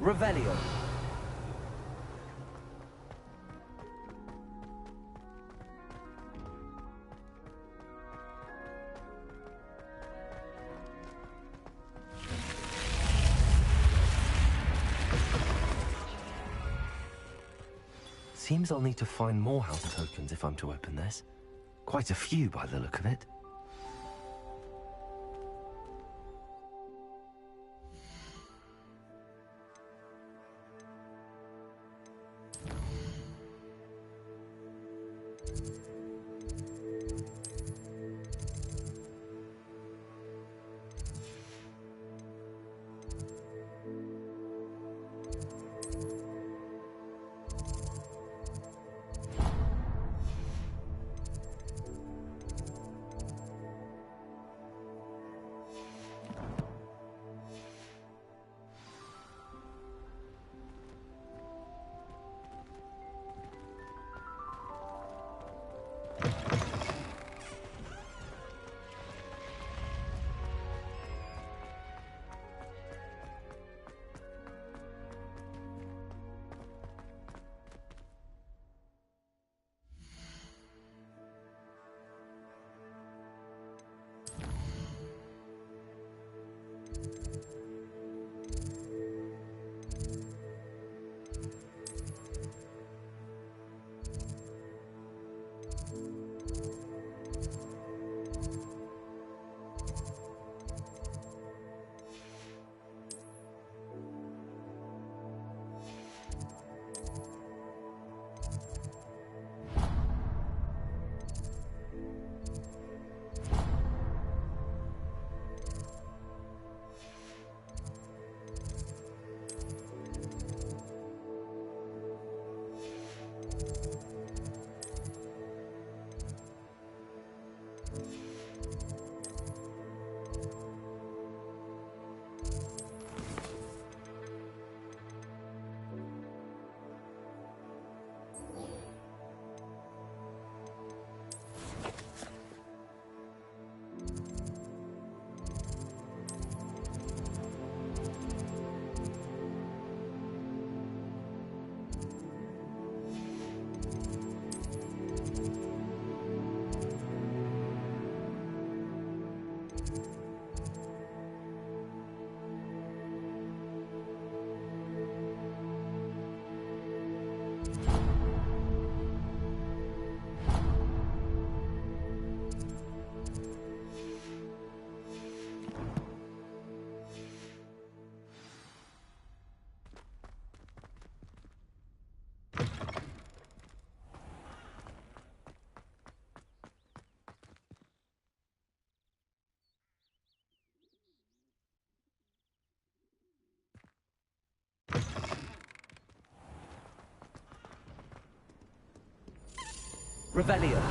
Revelio. Seems I'll need to find more house tokens if I'm to open this. Quite a few by the look of it. Revelio.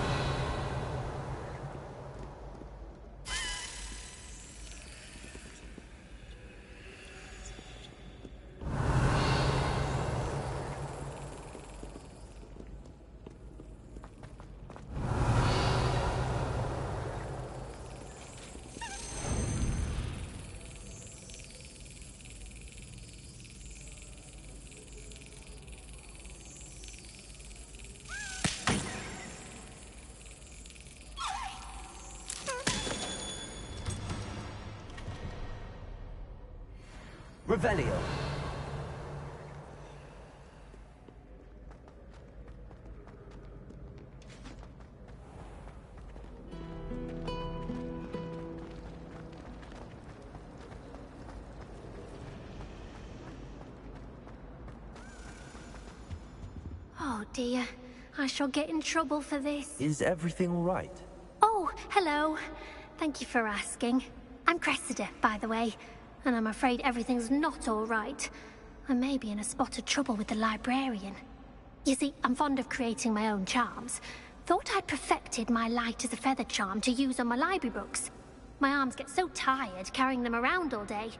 Revelio. Oh dear, I shall get in trouble for this. Is everything all right? Oh, hello. Thank you for asking. I'm Cressida, by the way, and I'm afraid everything's not all right. I may be in a spot of trouble with the librarian. You see, I'm fond of creating my own charms. Thought I'd perfected my light as a feather charm to use on my library books. My arms get so tired carrying them around all day.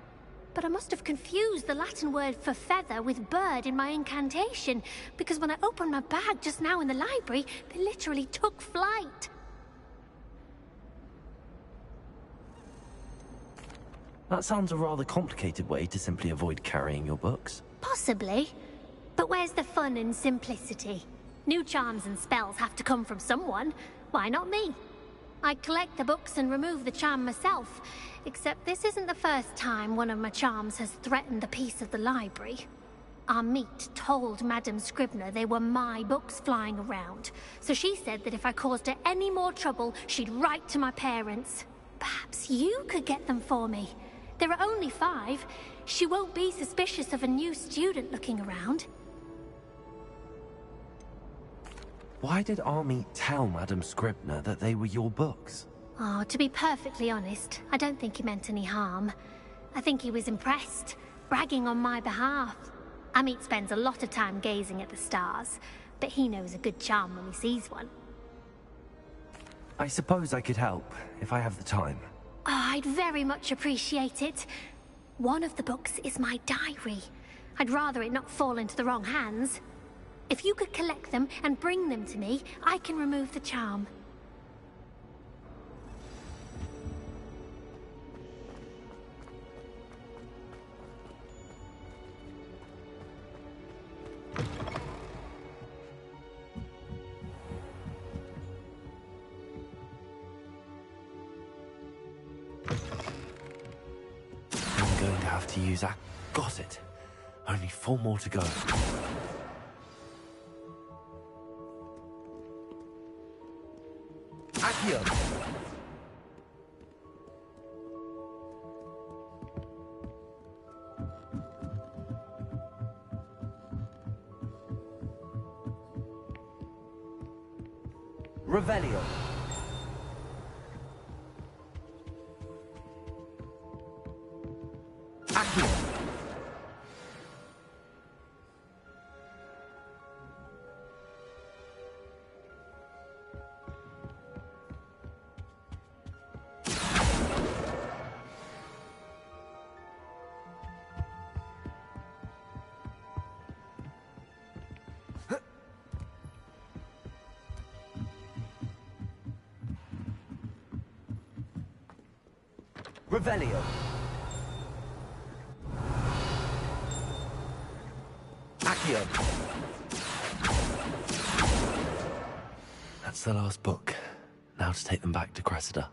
But I must have confused the Latin word for feather with bird in my incantation, because when I opened my bag just now in the library, they literally took flight. That sounds a rather complicated way to simply avoid carrying your books. Possibly. But where's the fun and simplicity? New charms and spells have to come from someone. Why not me? I collect the books and remove the charm myself. Except this isn't the first time one of my charms has threatened a piece of the library. Our meet told Madame Scribner they were my books flying around. So she said that if I caused her any more trouble, she'd write to my parents. Perhaps you could get them for me. There are only 5. She won't be suspicious of a new student looking around. Why did Army tell Madame Scribner that they were your books? Oh, to be perfectly honest, I don't think he meant any harm. I think he was impressed, bragging on my behalf. Amit spends a lot of time gazing at the stars, but he knows a good charm when he sees one. I suppose I could help, if I have the time. Oh, I'd very much appreciate it. One of the books is my diary. I'd rather it not fall into the wrong hands. If you could collect them and bring them to me, I can remove the charm. I'm going to have to use that. Got it. Only 4 more to go. Accio. Revelio. Accio. Revelio. Accio. That's the last book. Now to take them back to Cressida.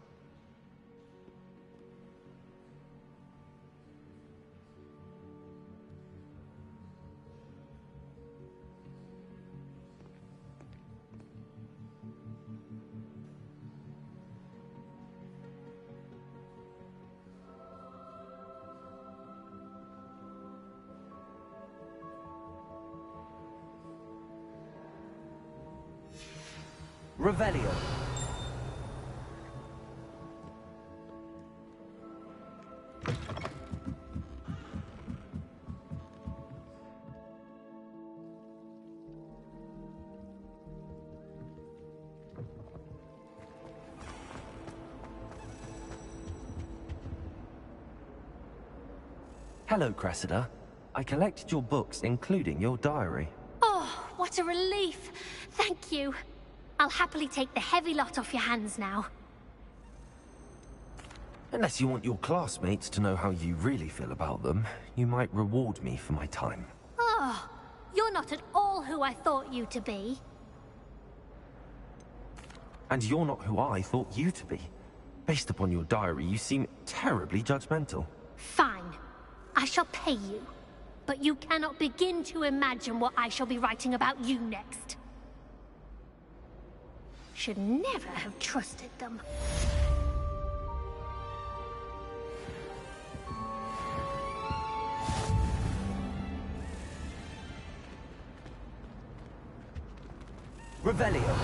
Revelio. Hello, Cressida. I collected your books, including your diary. Oh, what a relief. Thank you. I'll happily take the heavy lot off your hands now. Unless you want your classmates to know how you really feel about them, you might reward me for my time. Oh, you're not at all who I thought you to be. And you're not who I thought you to be. Based upon your diary, you seem terribly judgmental. Fine. I shall pay you. But you cannot begin to imagine what I shall be writing about you next. Should never have trusted them. Revelio.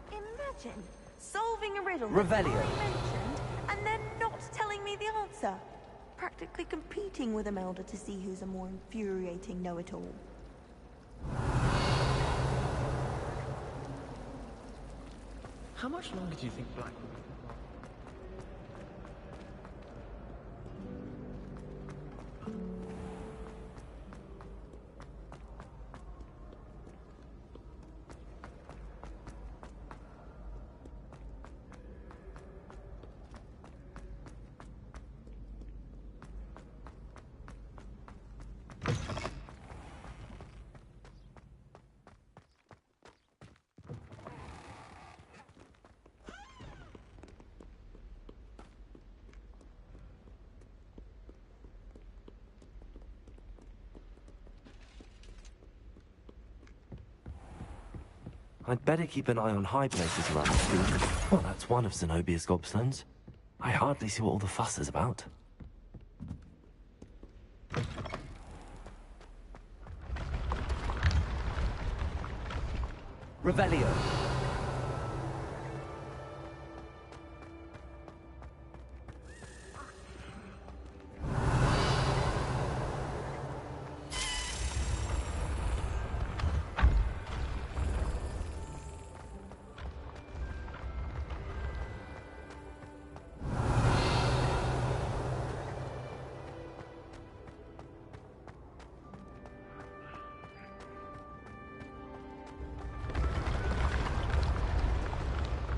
Imagine solving a riddle Revelio. I mentioned and then not telling me the answer. Practically competing with Imelda to see who's a more infuriating know-it-all. How much longer do you think Black will be? I'd better keep an eye on high places around the school. Well, that's one of Zenobia's gobstones. I hardly see what all the fuss is about. Revelio.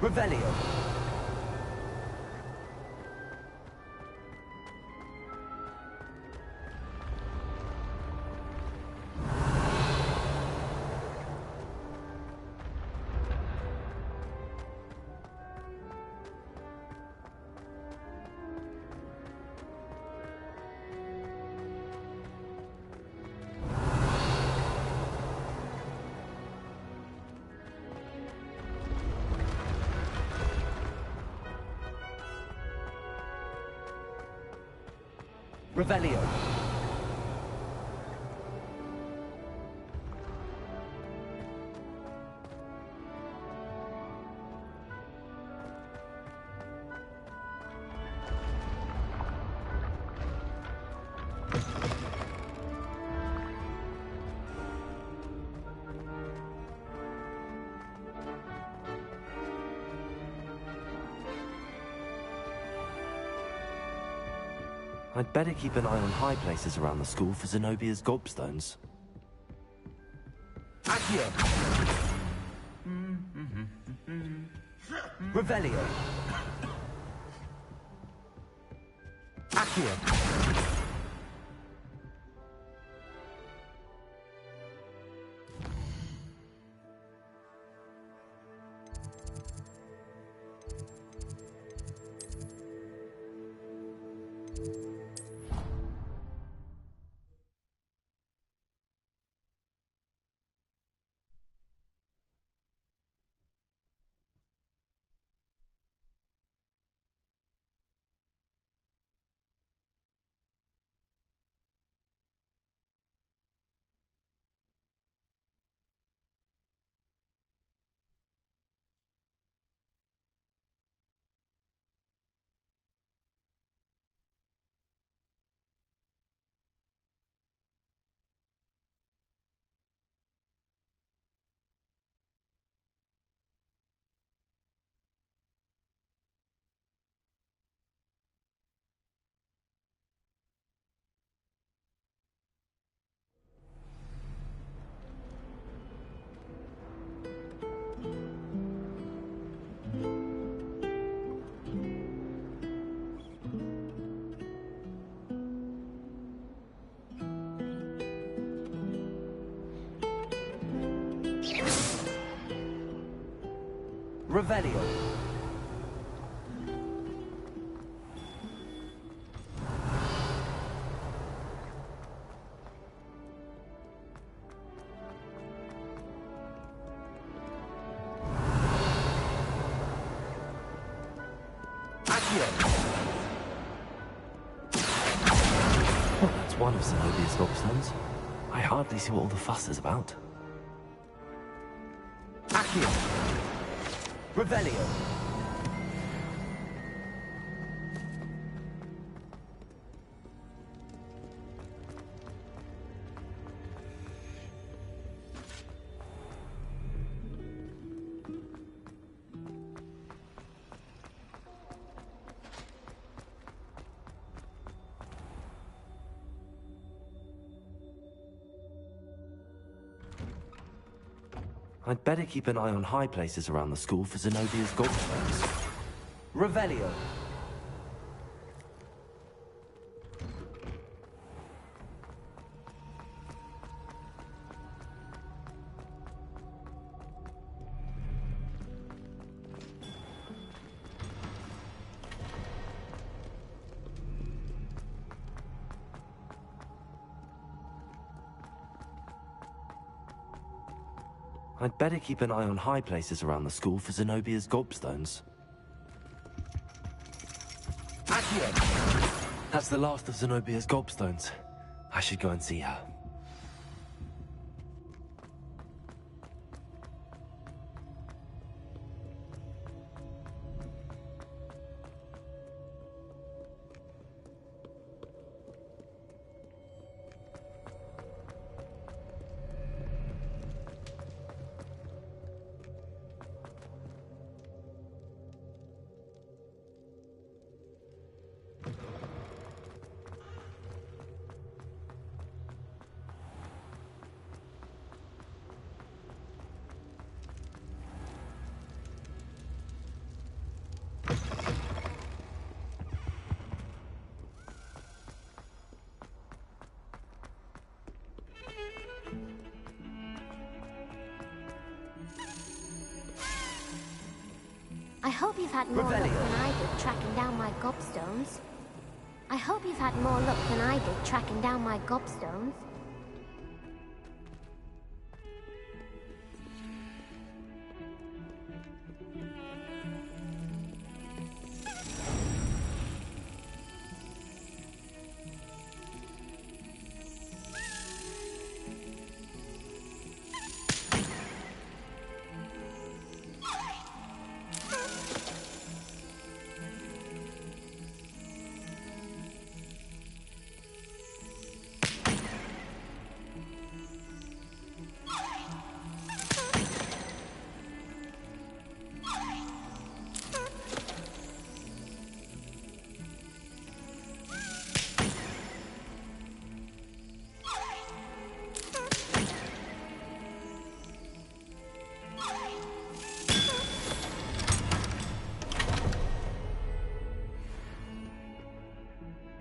Revelio. Revelio. I'd better keep an eye on high places around the school for Zenobia's gobstones. Accio! Revelio! Accio! Revelio. Well, that's one of Zenobia's gobstones. I hardly see what all the fuss is about. Accio! Revelio! I'd better keep an eye on high places around the school for Zenobia's gobstones. Revelio. I'd better keep an eye on high places around the school for Zenobia's gobstones. Accio! That's the last of Zenobia's gobstones. I should go and see her. I hope you've had more luck than I did tracking down my gobstones. I hope you've had more luck than I did tracking down my gobstones.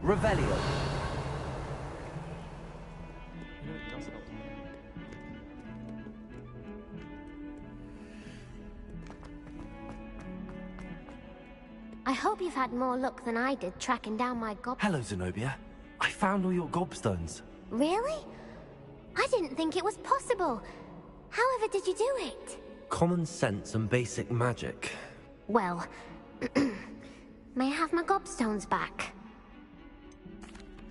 Revelio. I hope you've had more luck than I did tracking down my gob... Hello, Zenobia. I found all your gobstones. Really? I didn't think it was possible. However did you do it? Common sense and basic magic. Well, may I have my gobstones back?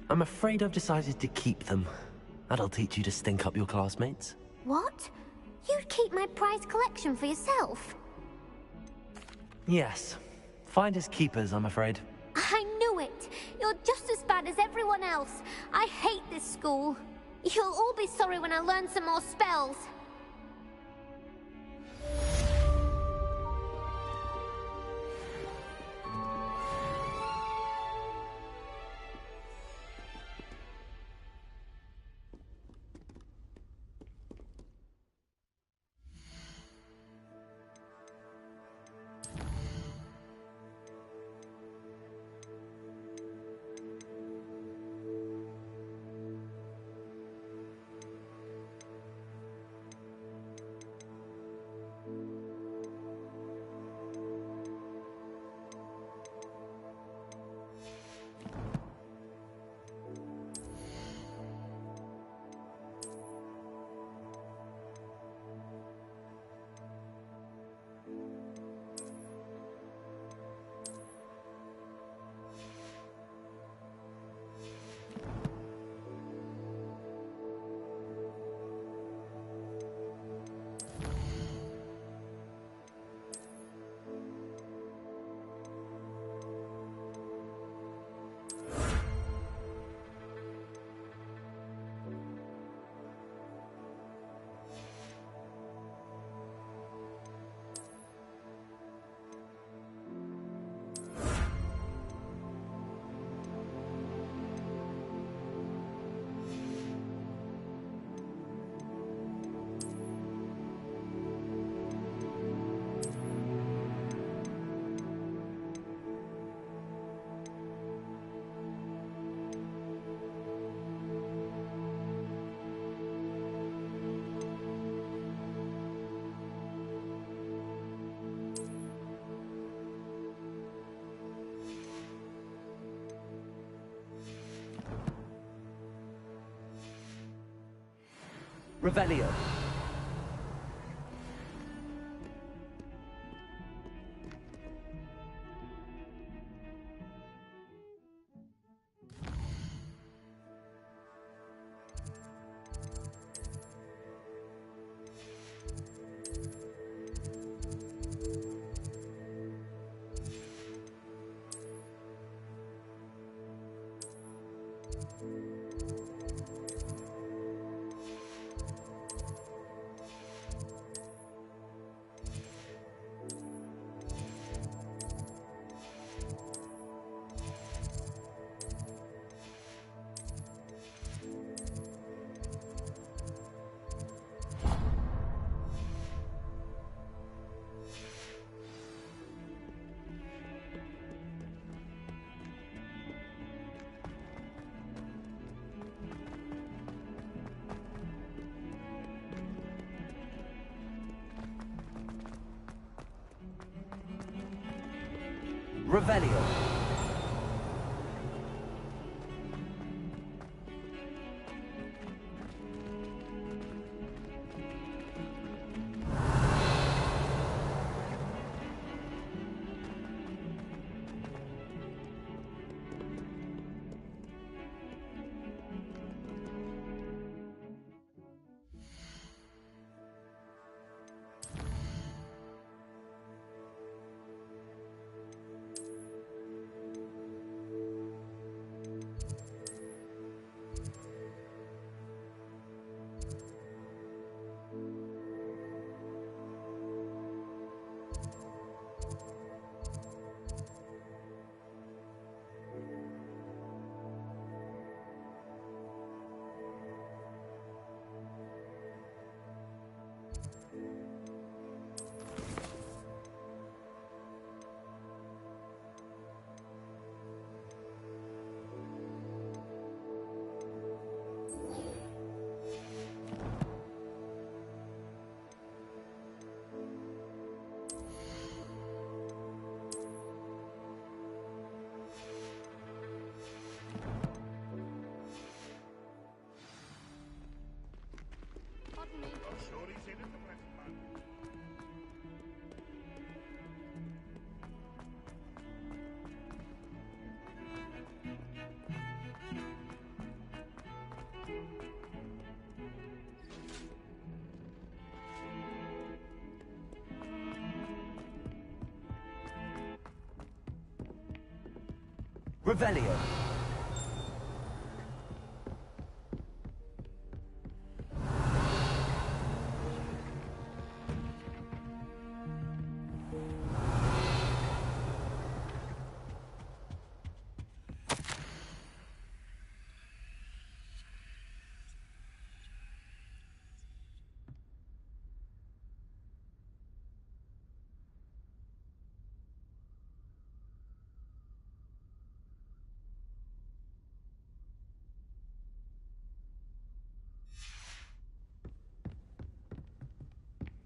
I'm afraid I've decided to keep them. That'll teach you to stink up your classmates. What? You'd keep my prized collection for yourself? Yes. Finders keepers, I'm afraid. I knew it! You're just as bad as everyone else. I hate this school. You'll all be sorry when I learn some more spells. Revelio. Revelio. Revelio.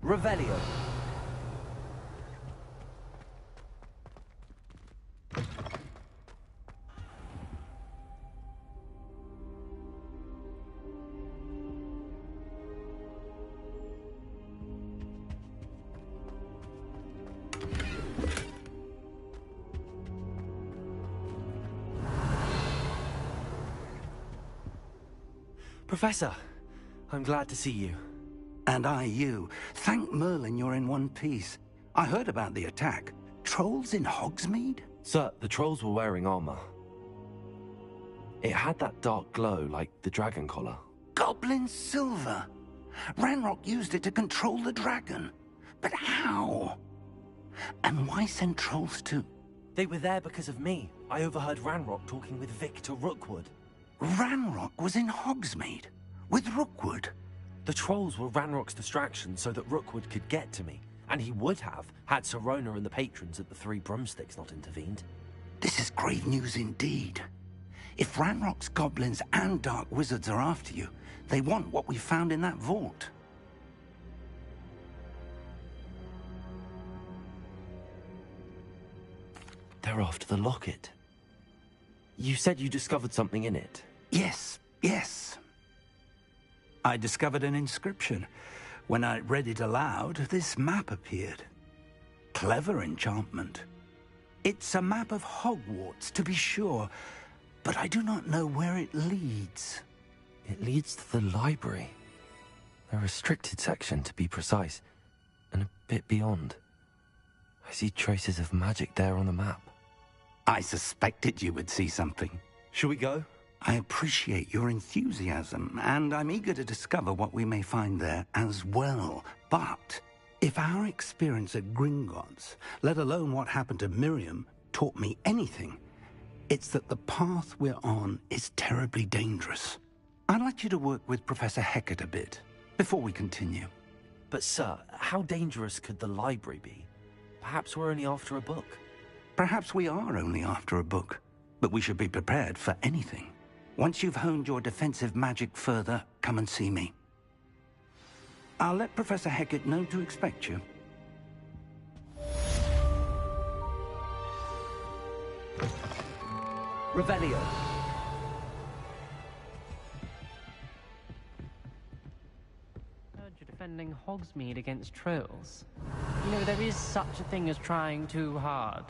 Revelio. Professor, I'm glad to see you. And I you. Thank Merlin you're in one piece. I heard about the attack. Trolls in Hogsmeade? Sir, the trolls were wearing armor. It had that dark glow like the dragon collar. Goblin silver. Ranrock used it to control the dragon. But how? And why send trolls to... They were there because of me. I overheard Ranrock talking with Victor Rookwood. Ranrock was in Hogsmeade? With Rookwood? The trolls were Ranrock's distraction so that Rookwood could get to me. And he would have, had Sirona and the patrons at the Three Broomsticks not intervened. This is grave news indeed. If Ranrock's goblins and dark wizards are after you, they want what we found in that vault. They're after the locket. You said you discovered something in it. Yes, yes. I discovered an inscription. When I read it aloud, this map appeared. Clever enchantment. It's a map of Hogwarts, to be sure, but I do not know where it leads. It leads to the library. A restricted section, to be precise, and a bit beyond. I see traces of magic there on the map. I suspected you would see something. Shall we go? I appreciate your enthusiasm, and I'm eager to discover what we may find there as well. But if our experience at Gringotts, let alone what happened to Miriam, taught me anything, it's that the path we're on is terribly dangerous. I'd like you to work with Professor Hecat a bit, before we continue. But sir, how dangerous could the library be? Perhaps we're only after a book. Perhaps we are only after a book, but we should be prepared for anything. Once you've honed your defensive magic further, come and see me. I'll let Professor Hecat know to expect you. Revelio. Heard you're defending Hogsmeade against trolls. You know, there is such a thing as trying too hard.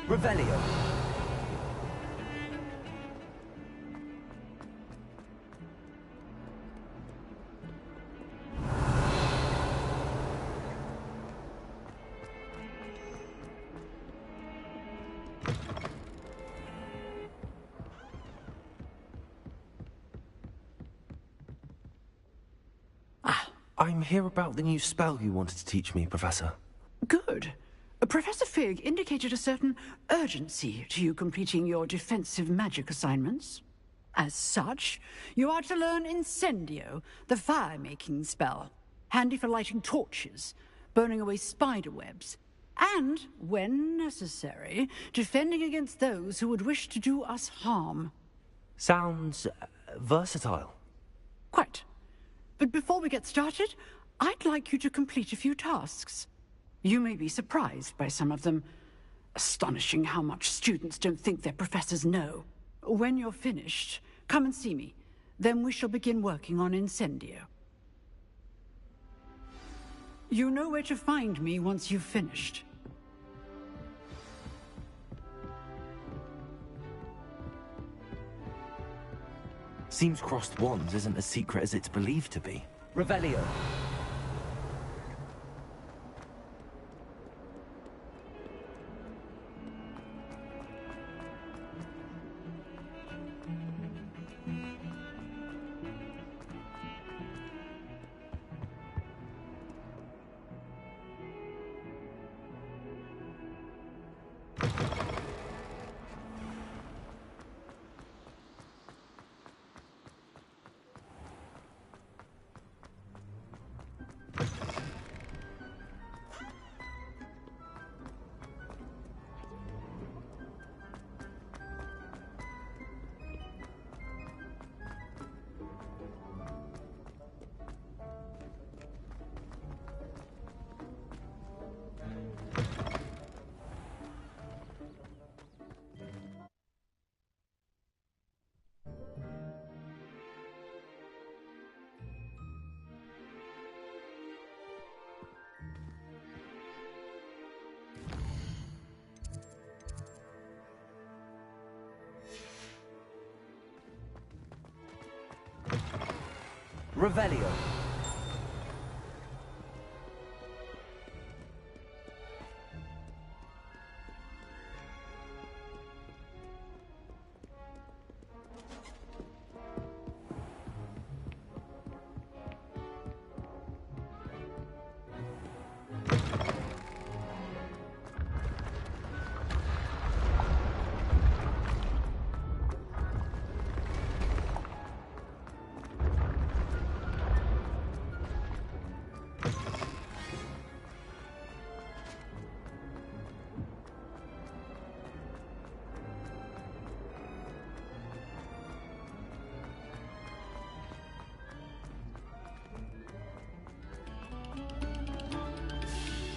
Revelio. I'm here about the new spell you wanted to teach me, Professor. Good. Professor Fig indicated a certain urgency to you completing your defensive magic assignments. As such, you are to learn Incendio, the fire-making spell, handy for lighting torches, burning away spider webs, and, when necessary, defending against those who would wish to do us harm. Sounds versatile. Quite. But before we get started, I'd like you to complete a few tasks. You may be surprised by some of them. Astonishing how much students don't think their professors know. When you're finished, come and see me. Then we shall begin working on Incendio. You know where to find me once you've finished. Seems crossed wands isn't as secret as it's believed to be. Revelio. Revelio.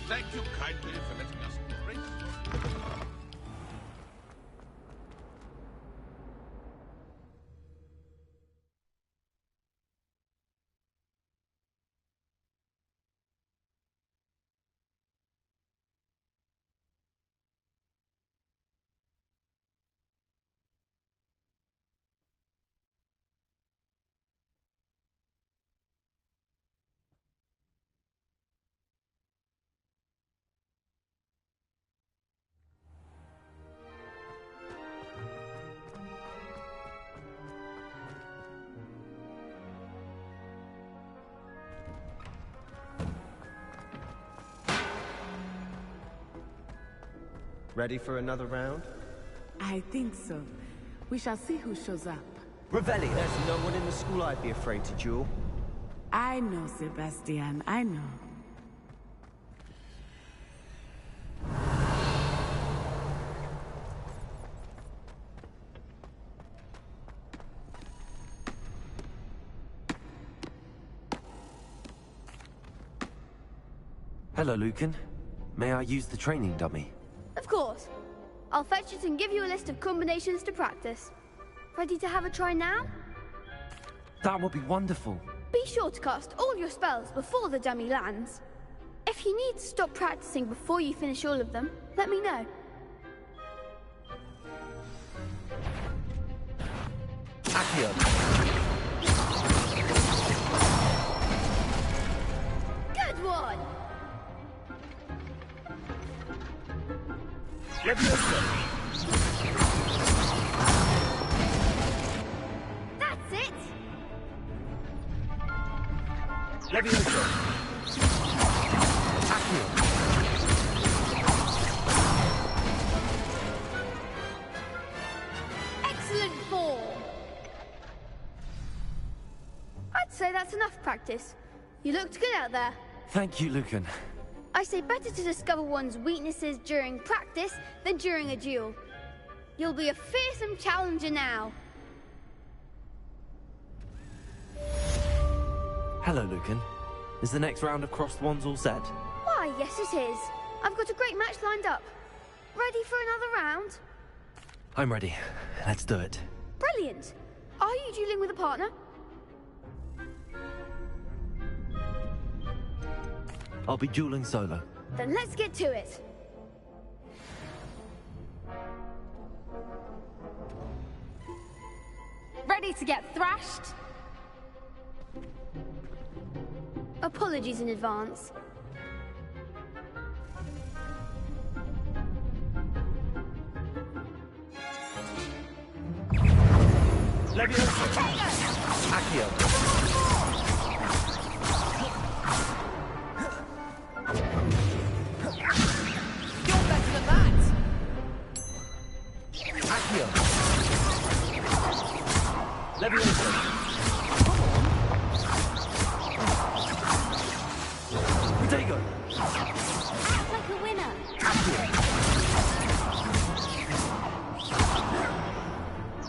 Thank you kindly for letting us grace. Ready for another round? I think so. We shall see who shows up. Revelio. There's no one in the school I'd be afraid to duel. I know, Sebastian, I know. Hello, Lucan. May I use the training dummy? Of course. I'll fetch it and give you a list of combinations to practice. Ready to have a try now? That would be wonderful. Be sure to cast all your spells before the dummy lands. If you need to stop practicing before you finish all of them, let me know. Accio. Good one! That's it! Levioso. Accio. that's enough practice. You looked good out there. Thank you, Lucan. I say better to discover one's weaknesses during practice than during a duel. You'll be a fearsome challenger now. Hello, Lucan. Is the next round of crossed wands all set? Why, yes it is. I've got a great match lined up. Ready for another round? I'm ready. Let's do it. Brilliant. Are you dueling with a partner? I'll be dueling solo. Then let's get to it. Ready to get thrashed? Apologies in advance. Leviosa! Accio! You're better than that! Accio! Leviosa! Protego! Act like a winner. Accio!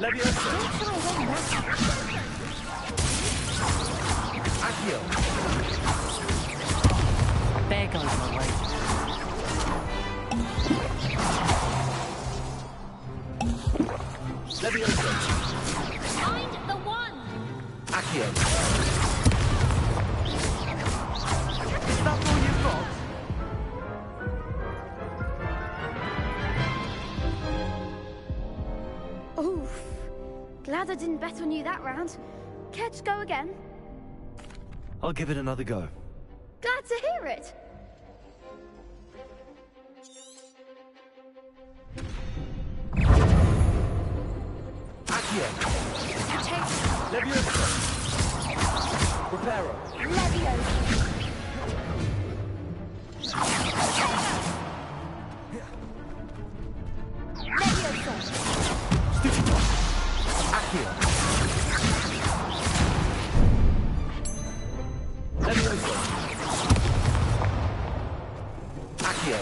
Leviosa! Accio! There goes my way. Leviosa! Find the one. Accio! Is that all you've got? Oof. Glad I didn't bet on you that round. Care to go again? I'll give it another go. Glad to hear it. Accio! Leviosa! Preparo! Leviosa. Leviosa. Stupido! Accio! Leviosa! Accio!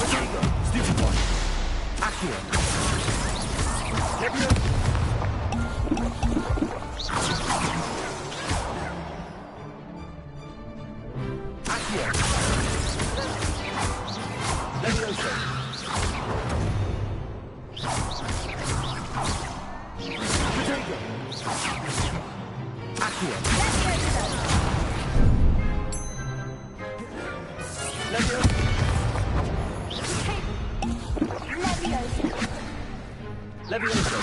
Protego! Stupid one! Accio! Leviosa! Accio! Leviosa! Protego! Accio! Leviosa! Leviosa!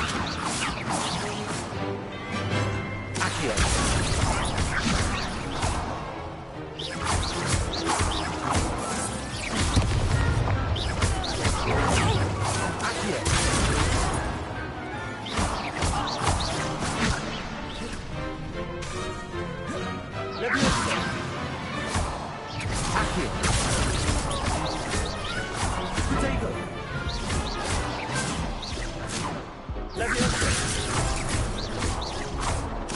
Accio! Accio! Leviosa! Accio! Protego! Leviosa!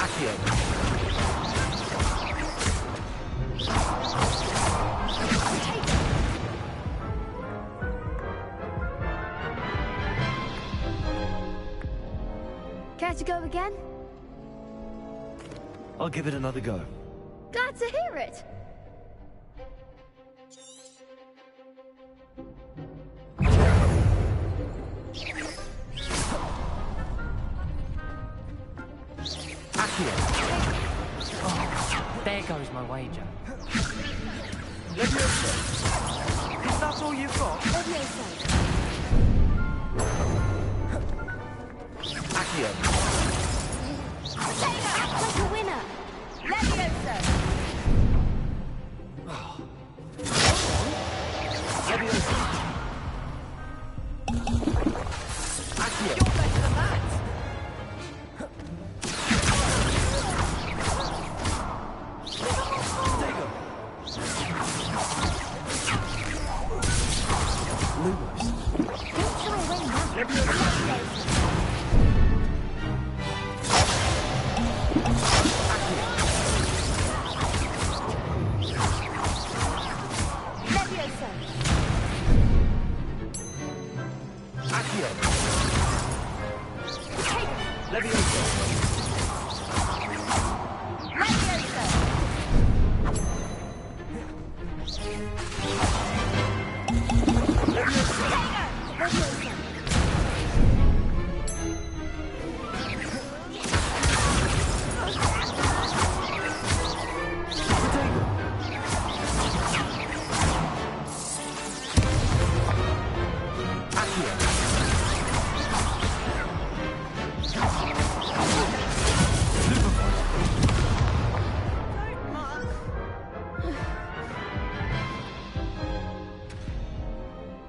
Accio! Care to go again? I'll give it another go. Glad to hear it. Accio! There goes my wager. Leviosa! Is that all you've got? Accio! Act like a winner. Leviosa. Leviosa! Accio! You're better than that! Protego!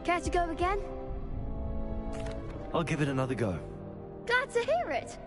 Care to go again? I'll give it another go. Glad to hear it.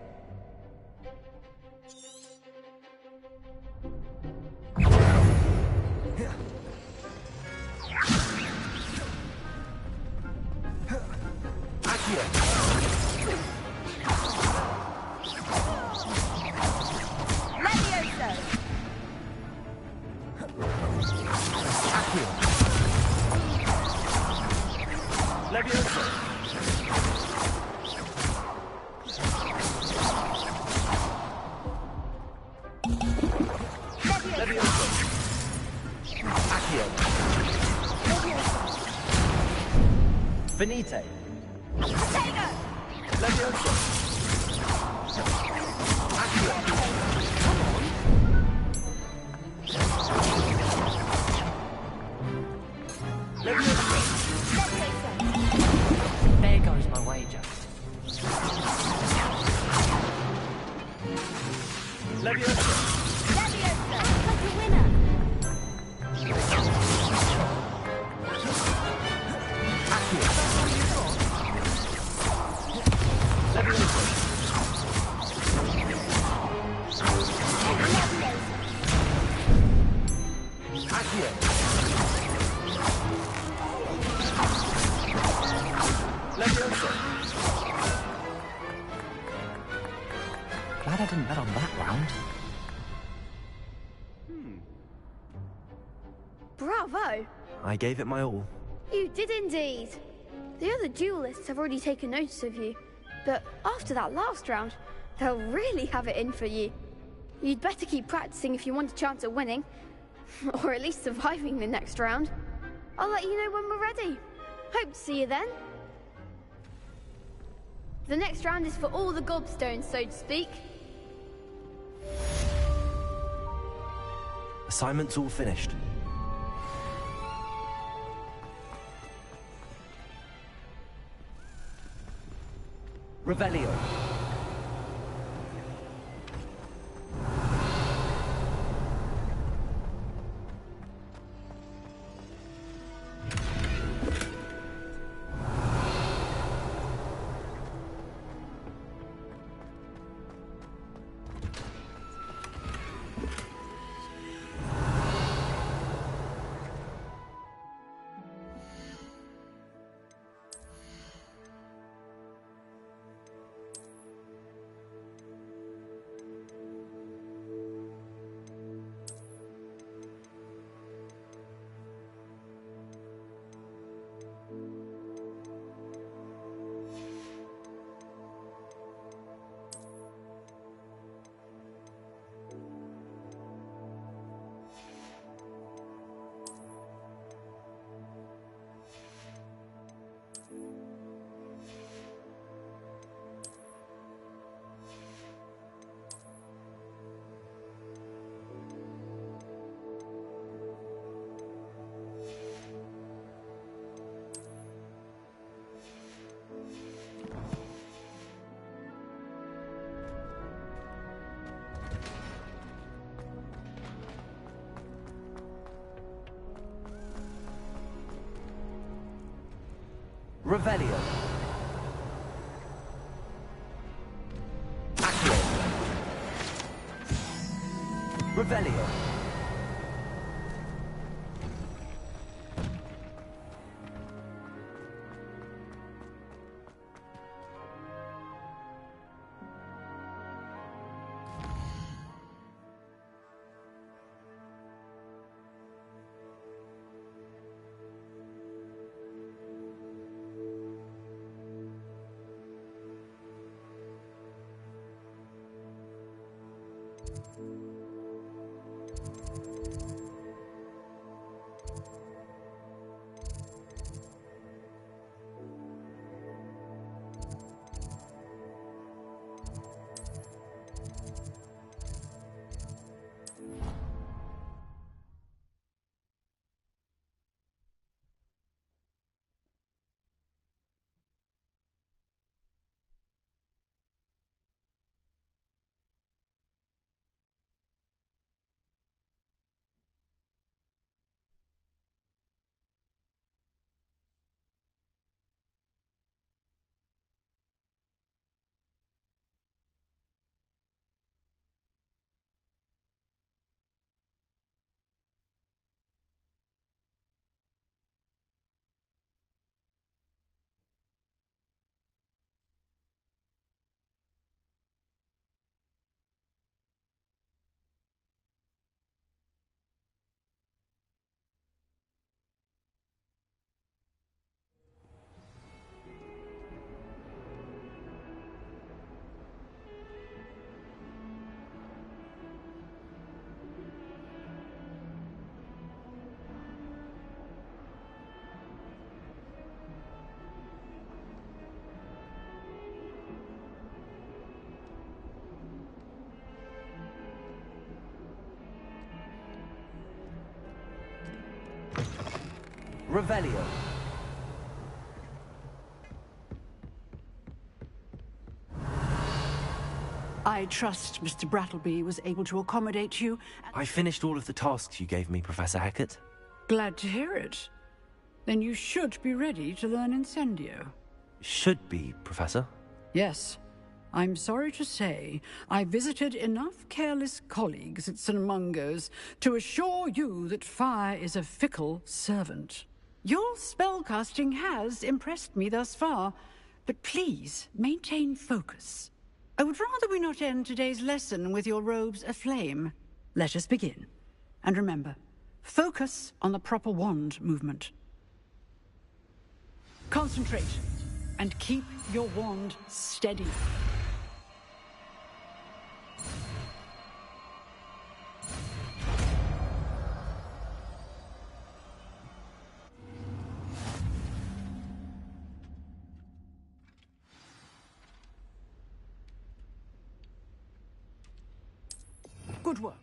Finite. There goes my wager. Glad I didn't bet on that round. Bravo! I gave it my all. You did indeed. The other duelists have already taken notice of you, but after that last round, they'll really have it in for you. You'd better keep practicing if you want a chance at winning, or at least surviving the next round. I'll let you know when we're ready. Hope to see you then. The next round is for all the gobstones, so to speak. Assignment's all finished. Revelio. Revelio. Accio. Revelio. Revelio. I trust Mr. Brattleby was able to accommodate you. I finished all of the tasks you gave me, Professor Hackett. Glad to hear it. Then you should be ready to learn Incendio. Should be, Professor. Yes. I'm sorry to say, I visited enough careless colleagues at St. Mungo's to assure you that fire is a fickle servant. Your spellcasting has impressed me thus far, but please maintain focus. I would rather we not end today's lesson with your robes aflame. Let us begin. And remember, focus on the proper wand movement. Concentrate, and keep your wand steady. Good work.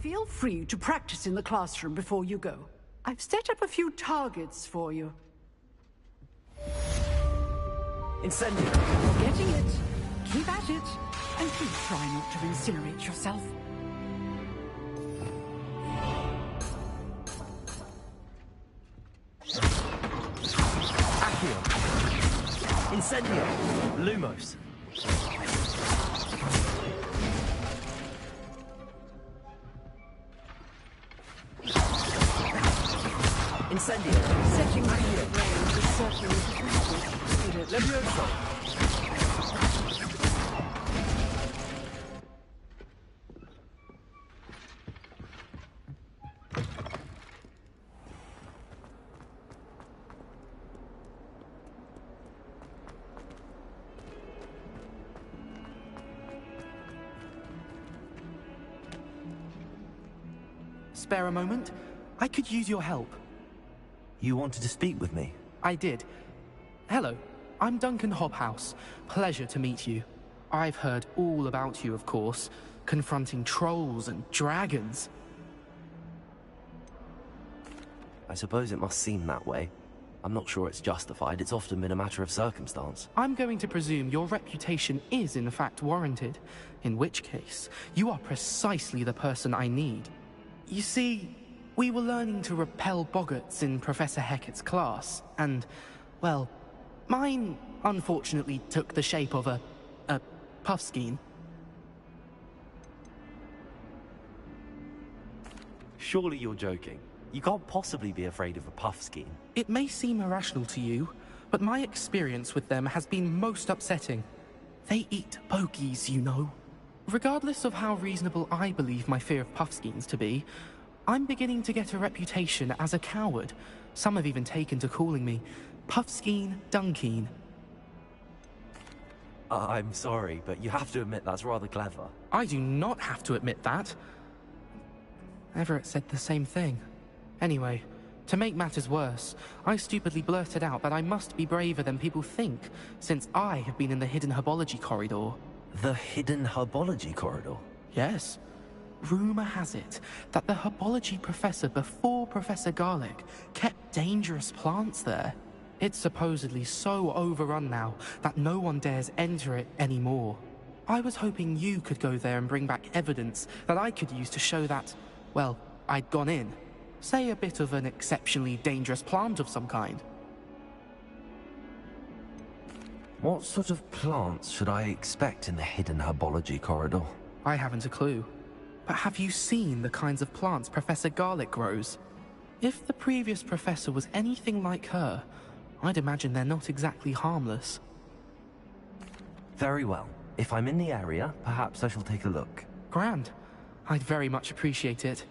Feel free to practice in the classroom before you go. I've set up a few targets for you. Incendio. You're getting it. Keep at it. And please try not to incinerate yourself. Incendio! Lumos! Incendio! Setting my range is certainly effective. Levioso! Spare a moment? I could use your help. You wanted to speak with me? I did. Hello, I'm Duncan Hobhouse. Pleasure to meet you. I've heard all about you, of course, confronting trolls and dragons. I suppose it must seem that way. I'm not sure it's justified. It's often been a matter of circumstance. I'm going to presume your reputation is in fact warranted, in which case, you are precisely the person I need. You see, we were learning to repel boggarts in Professor Hackett's class, and, well, mine unfortunately took the shape of a puffskein. Surely you're joking. You can't possibly be afraid of a puffskein. It may seem irrational to you, but my experience with them has been most upsetting. They eat bogies, you know. Regardless of how reasonable I believe my fear of Puffskeins to be, I'm beginning to get a reputation as a coward. Some have even taken to calling me Puffskeen Dunkeen. I'm sorry, but you have to admit that's rather clever. I do not have to admit that. Everett said the same thing. Anyway, to make matters worse, I stupidly blurted out that I must be braver than people think, since I have been in the hidden herbology corridor. The hidden herbology corridor? Yes. Rumor has it that the herbology professor before Professor Garlic kept dangerous plants there. It's supposedly so overrun now that no one dares enter it anymore. I was hoping you could go there and bring back evidence that I could use to show that, well, I'd gone in. Say a bit of an exceptionally dangerous plant of some kind. What sort of plants should I expect in the hidden herbology corridor? I haven't a clue. But have you seen the kinds of plants Professor Garlic grows? If the previous professor was anything like her, I'd imagine they're not exactly harmless. Very well. If I'm in the area, perhaps I shall take a look. Grand. I'd very much appreciate it.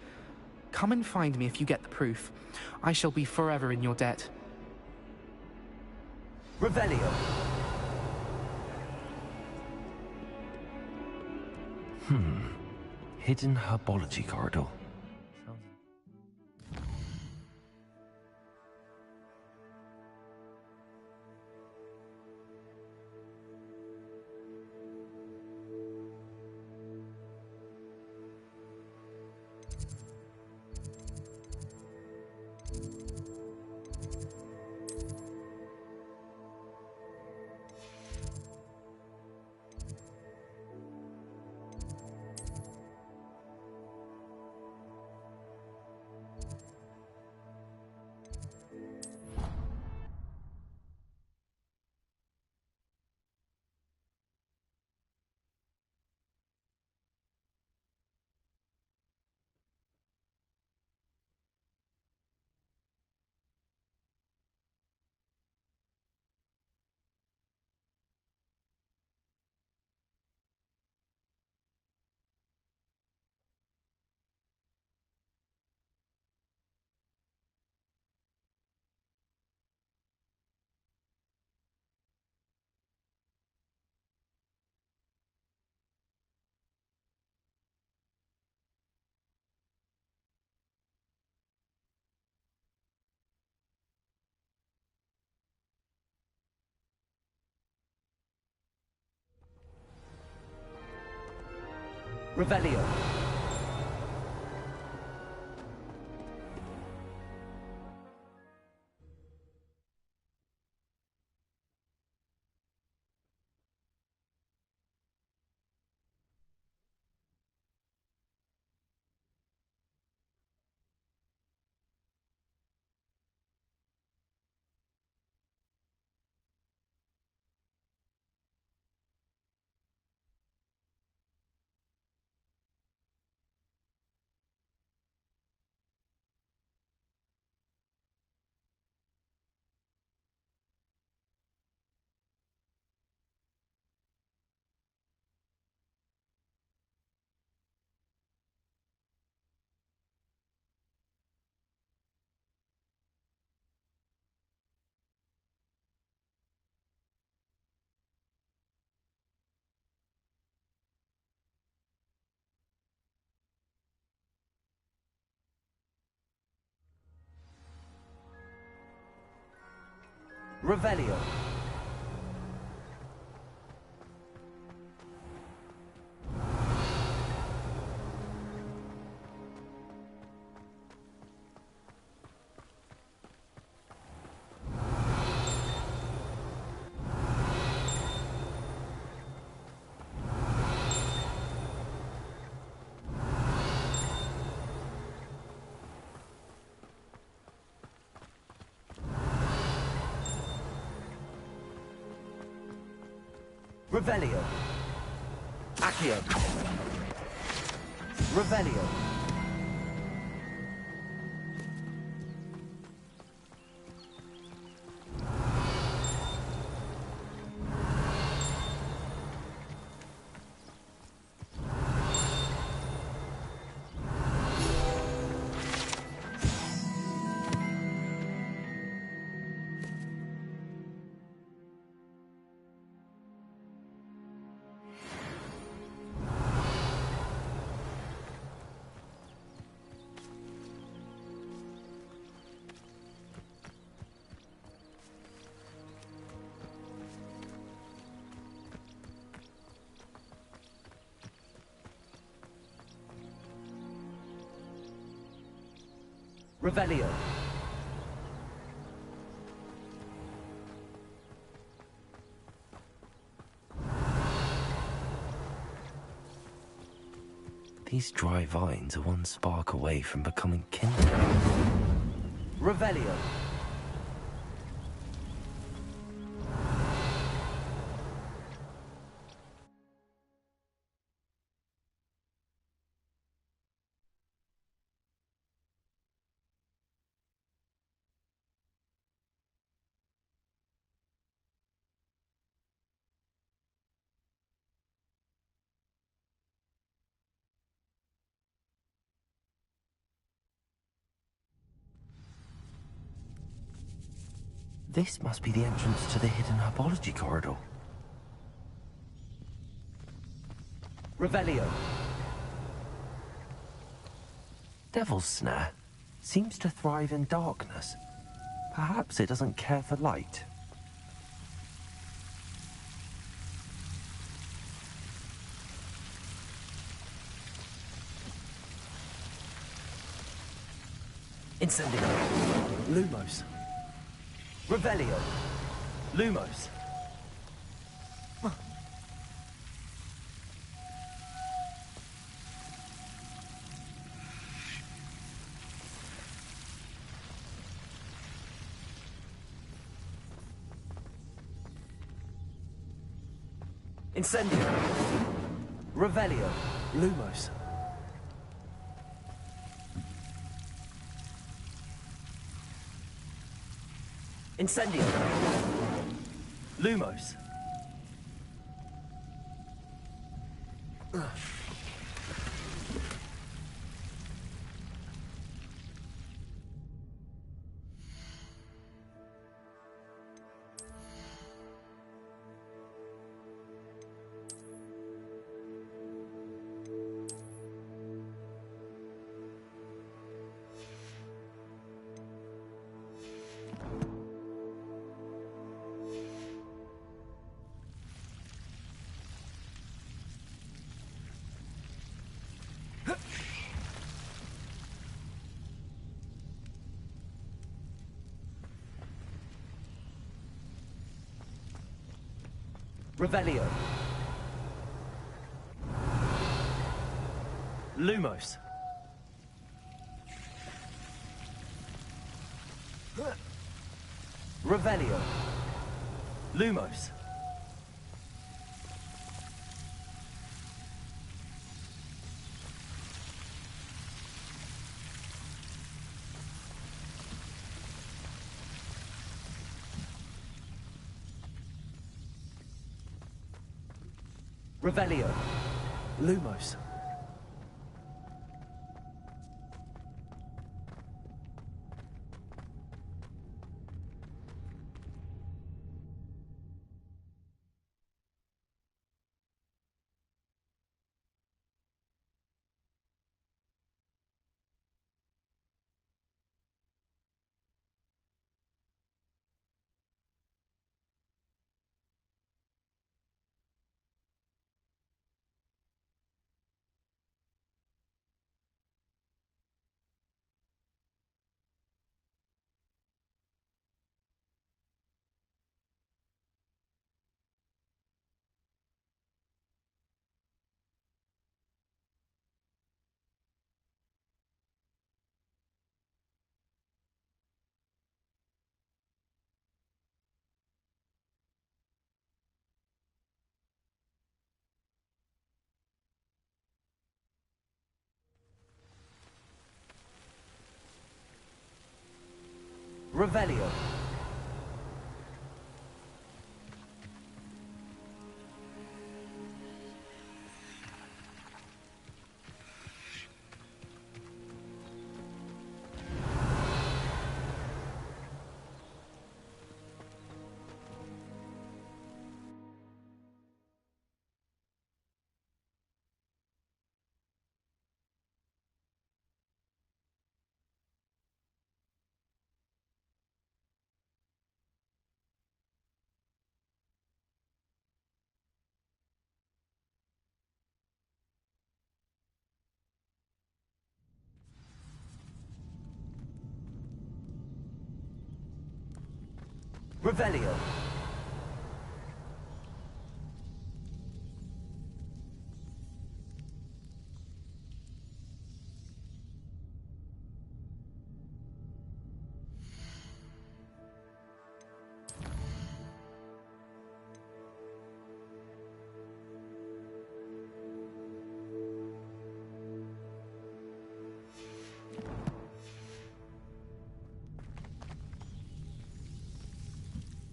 Come and find me if you get the proof. I shall be forever in your debt. Revelio! Hidden herbology corridor. Revelio. Revelio. Revelio. Accio. Revelio. Revelio. These dry vines are one spark away from becoming kindred. Revelio. This must be the entrance to the hidden herbology corridor. Revelio. Devil's Snare seems to thrive in darkness. Perhaps it doesn't care for light. Incendio. Lumos. Revelio. Lumos. Incendio. Revelio. Lumos. Incendio. Lumos. Revelio. Lumos. Revelio. Lumos. Revelio. Lumos. Revelio. Revelio.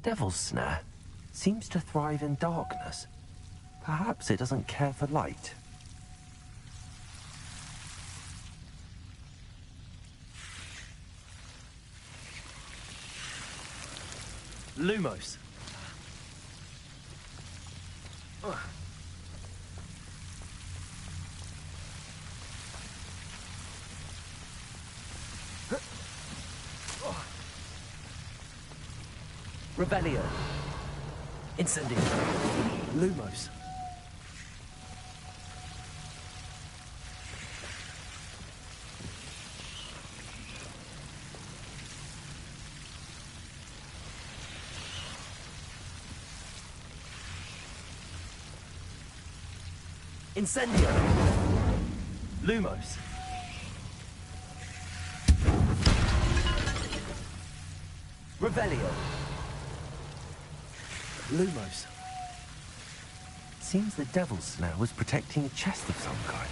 Devil's Snare seems to thrive in darkness. Perhaps it doesn't care for light. Lumos. Revelio. Incendio. Lumos. Incendio. Lumos. Revelio. Lumos. Seems the Devil's Snare was protecting a chest of some kind.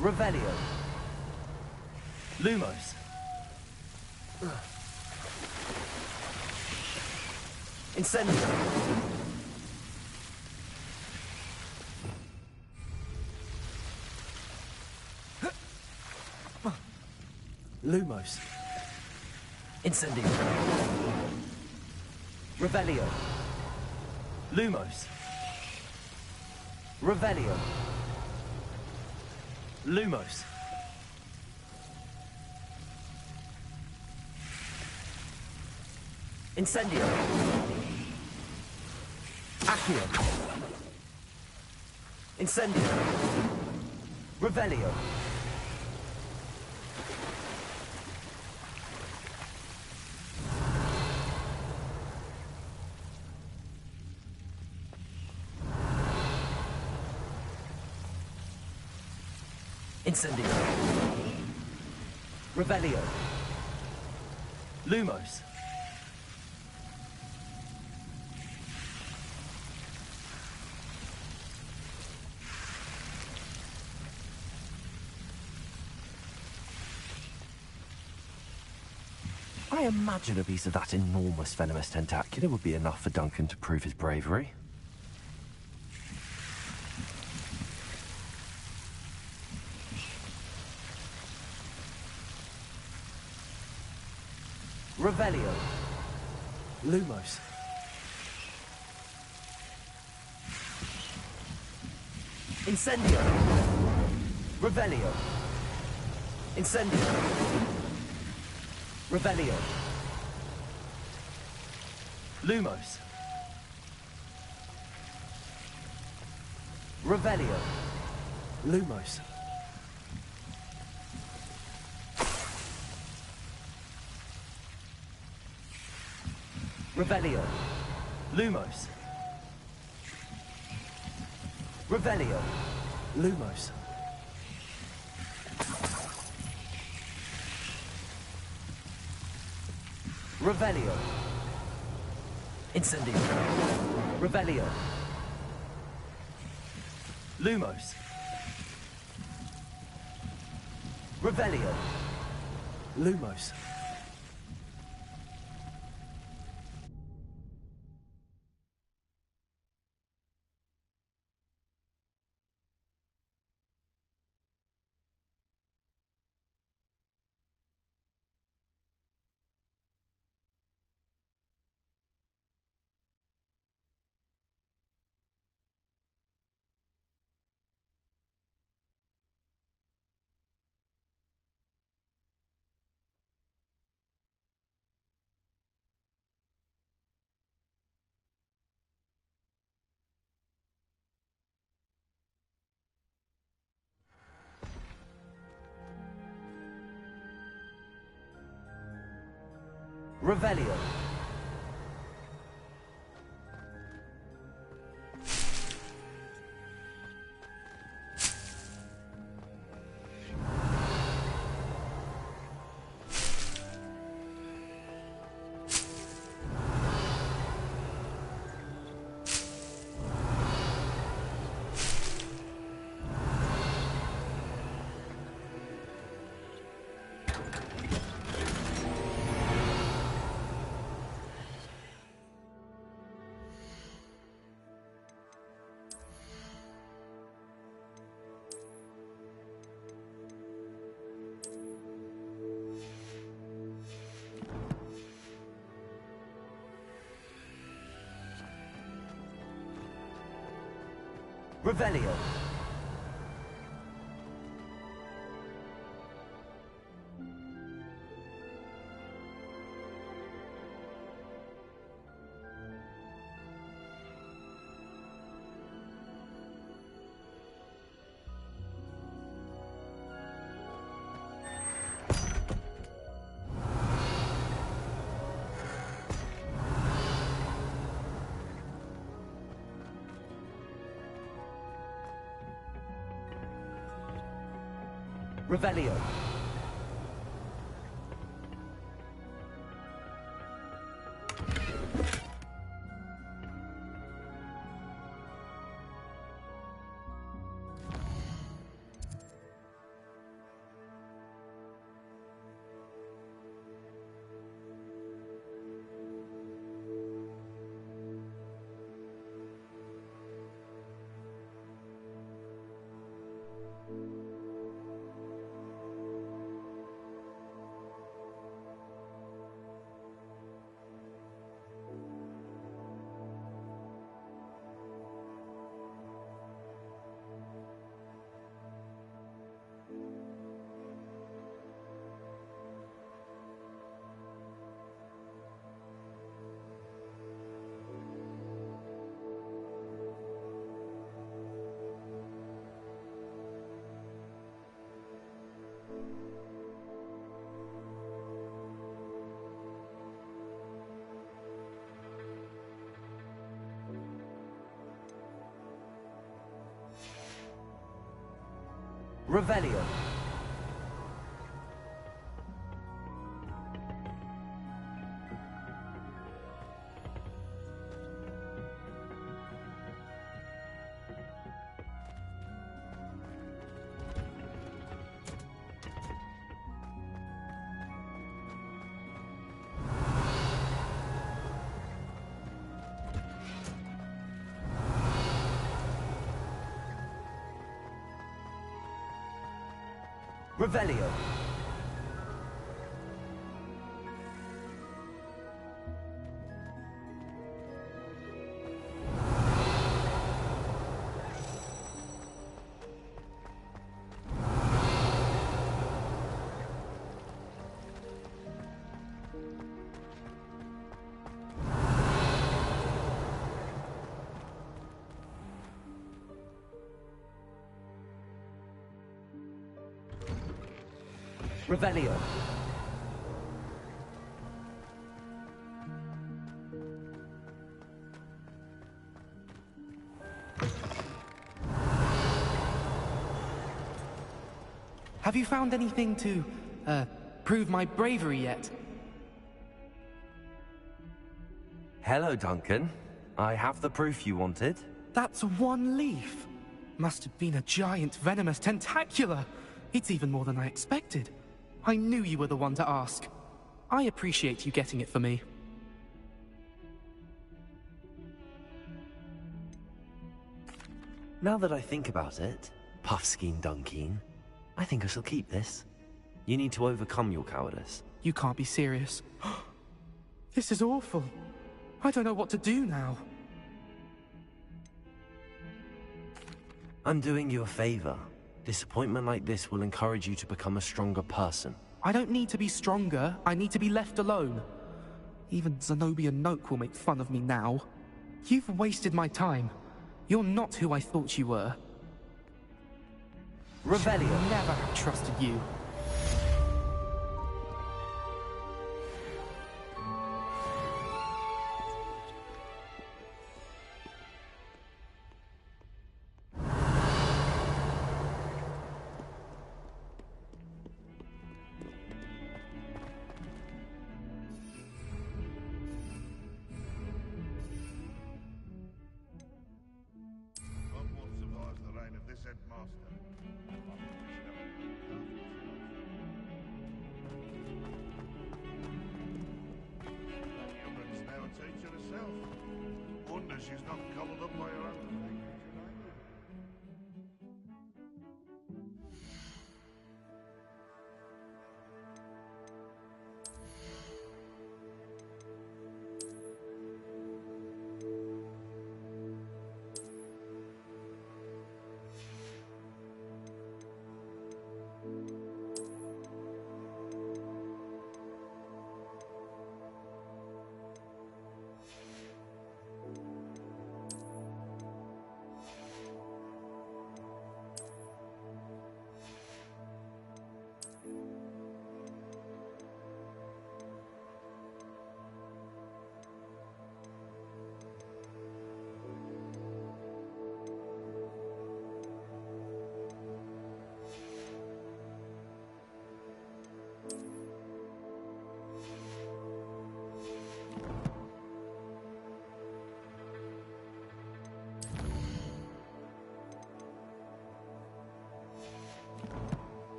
Revelio. Lumos. Incendio. Lumos. Incendio. Revelio. Lumos. Revelio. Lumos. Incendio. Accio. Incendio. Revelio. Incendio. Revelio. Lumos. I imagine a piece of that enormous venomous tentacular would be enough for Duncan to prove his bravery. Revelio. Lumos. Incendio. Revelio. Incendio. Revelio. Lumos. Revelio. Lumos. Revelio. Lumos. Revelio. Lumos. Revelio. Incendio. Revelio. Lumos. Revelio. Lumos. Revelio. Revelio. Revelio. Revelio. Revelio. Revelio. Have you found anything to, prove my bravery yet? Hello, Duncan. I have the proof you wanted. That's one leaf. Must have been a giant venomous tentacula. It's even more than I expected. I knew you were the one to ask. I appreciate you getting it for me. Now that I think about it, Puffskein Dunkeen, I think I shall keep this. You need to overcome your cowardice. You can't be serious. This is awful. I don't know what to do now. I'm doing you a favor. Disappointment like this will encourage you to become a stronger person. I don't need to be stronger. I need to be left alone. Even Zenobia Noak will make fun of me now. You've wasted my time. You're not who I thought you were. Revelio. Should never have trusted you. that she's not covered up by her own.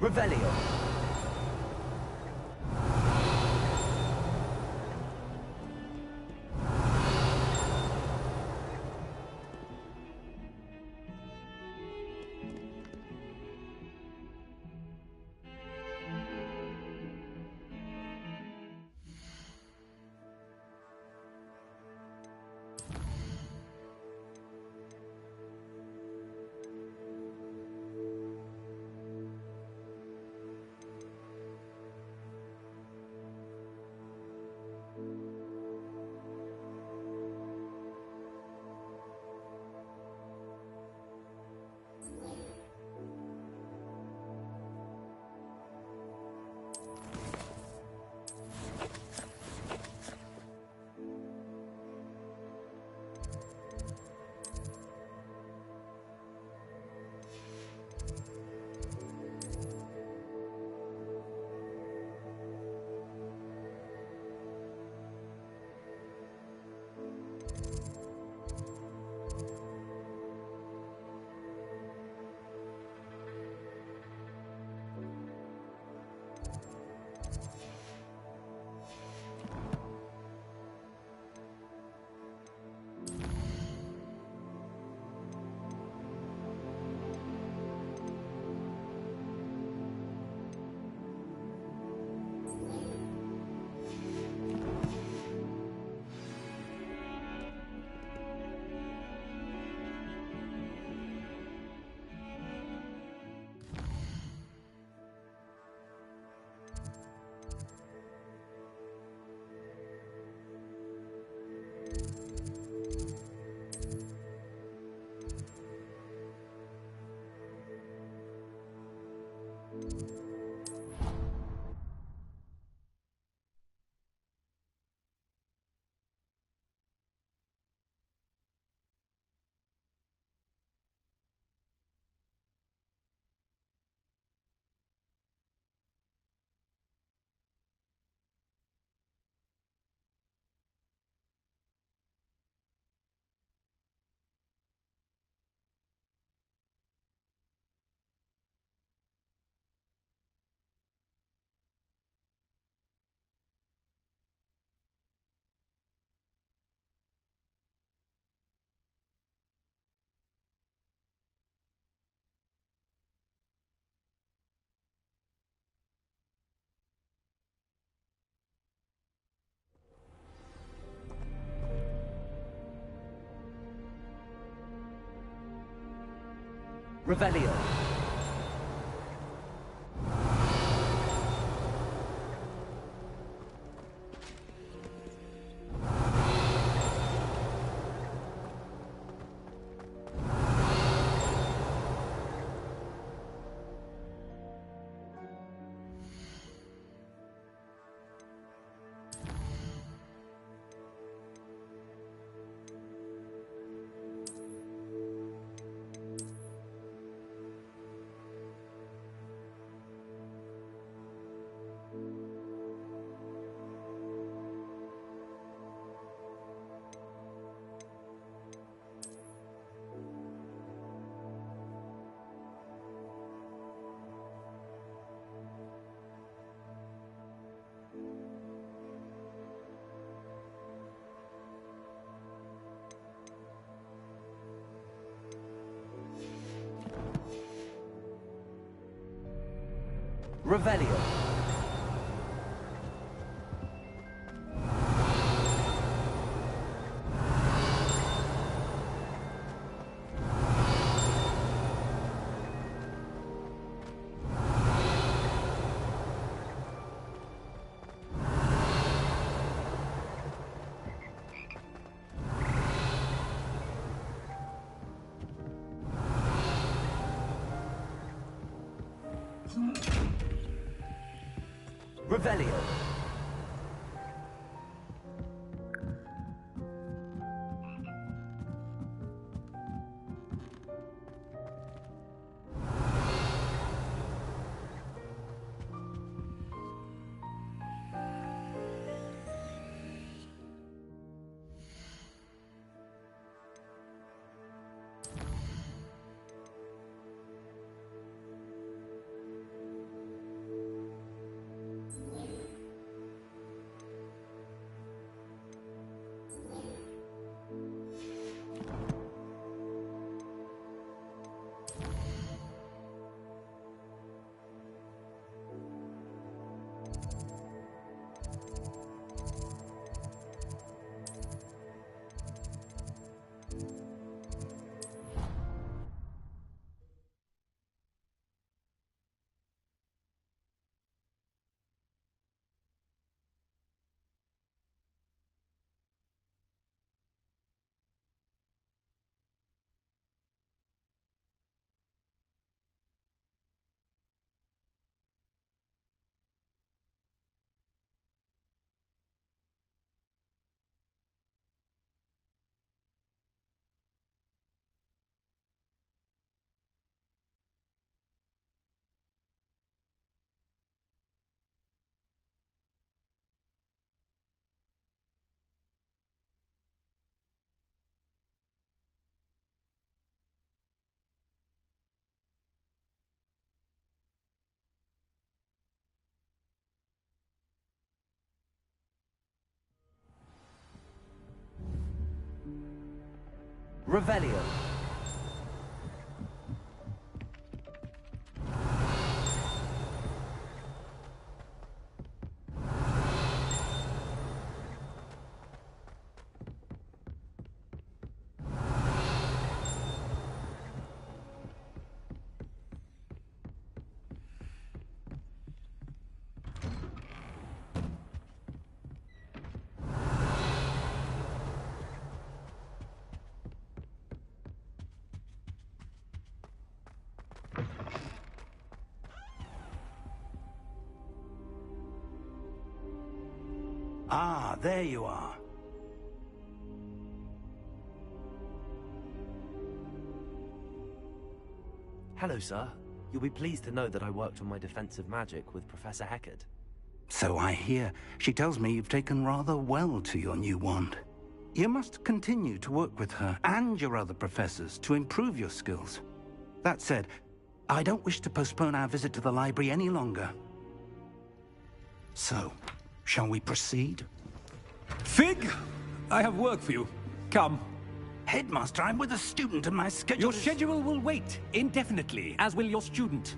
Revelio. Revelio. Revelio. Revelio. Revelio. Ah, there you are. Hello, sir. You'll be pleased to know that I worked on my defensive magic with Professor Heckard. So I hear. She tells me you've taken rather well to your new wand. You must continue to work with her and your other professors to improve your skills. That said, I don't wish to postpone our visit to the library any longer. So, shall we proceed? Fig! I have work for you. Come. Headmaster, I'm with a student and my schedule Your schedule will wait indefinitely, as will your student.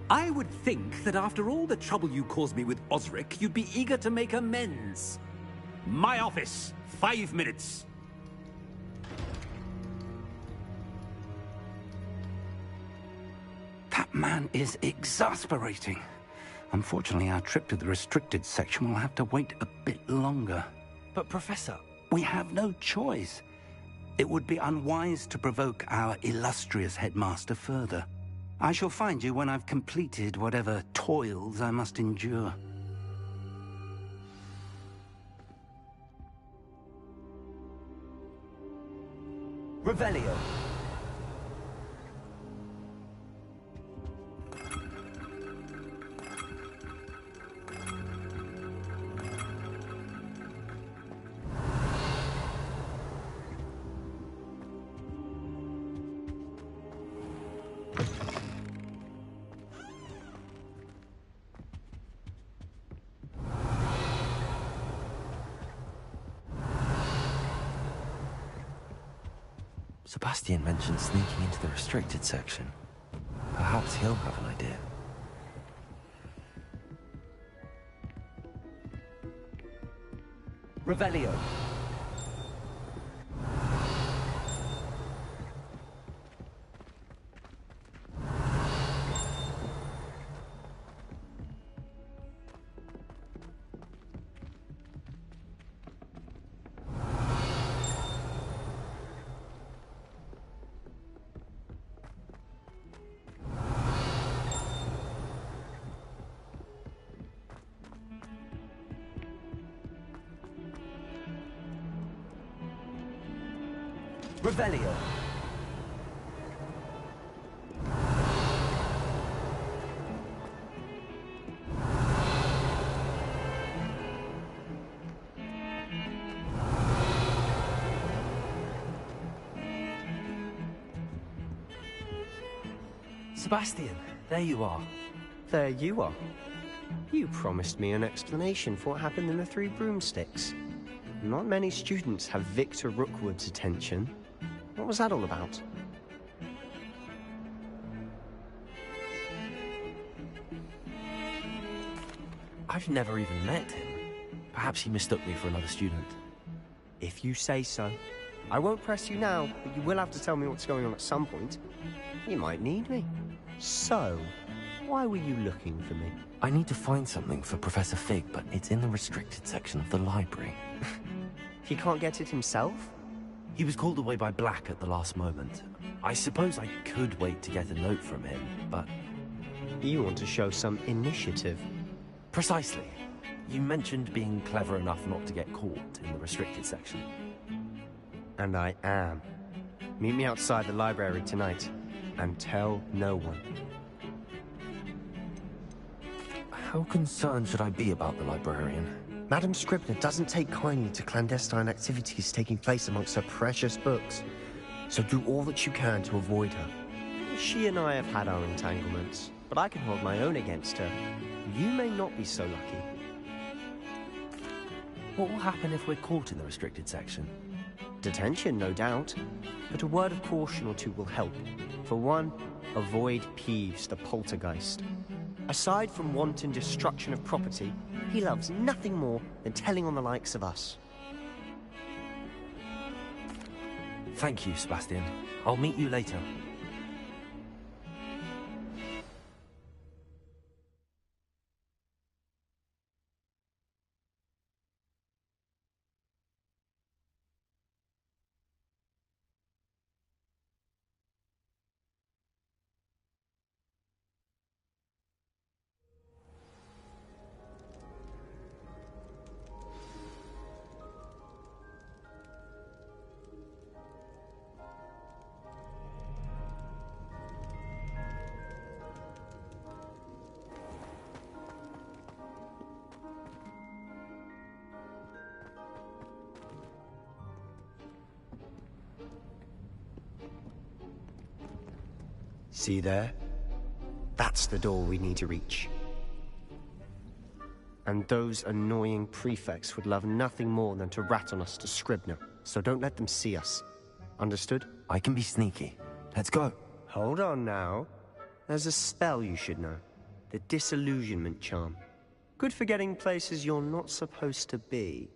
I would think that after all the trouble you caused me with Osric, you'd be eager to make amends. My office. 5 minutes. man is exasperating. Unfortunately, our trip to the restricted section will have to wait a bit longer. But, Professor... We have no choice. It would be unwise to provoke our illustrious headmaster further. I shall find you when I've completed whatever toils I must endure. Revelio. Sebastian mentioned sneaking into the restricted section. Perhaps he'll have an idea. Revelio. Revelio. Sebastian, there you are. There you are. You promised me an explanation for what happened in the Three Broomsticks. Not many students have Victor Rookwood's attention. What was that all about? I've never even met him. Perhaps he mistook me for another student. If you say so. I won't press you now, but you will have to tell me what's going on at some point. You might need me. So, why were you looking for me? I need to find something for Professor Fig, but it's in the restricted section of the library. He can't get it himself? He was called away by Black at the last moment. I suppose I could wait to get a note from him, but... You want to show some initiative. Precisely. You mentioned being clever enough not to get caught in the restricted section. And I am. Meet me outside the library tonight, and tell no one. How concerned should I be about the librarian? Madam Scribner doesn't take kindly to clandestine activities taking place amongst her precious books. So do all that you can to avoid her. She and I have had our entanglements, but I can hold my own against her. You may not be so lucky. What will happen if we're caught in the restricted section? Detention, no doubt. But a word of caution or two will help. For one, avoid Peeves, the poltergeist. Aside from wanton destruction of property, he loves nothing more than telling on the likes of us. Thank you, Sebastian. I'll meet you later. See there? That's the door we need to reach. And those annoying prefects would love nothing more than to rat on us to Scribner, so don't let them see us. Understood? I can be sneaky. Let's go. Hold on now. There's a spell you should know. The Disillusionment Charm. Good for getting places you're not supposed to be.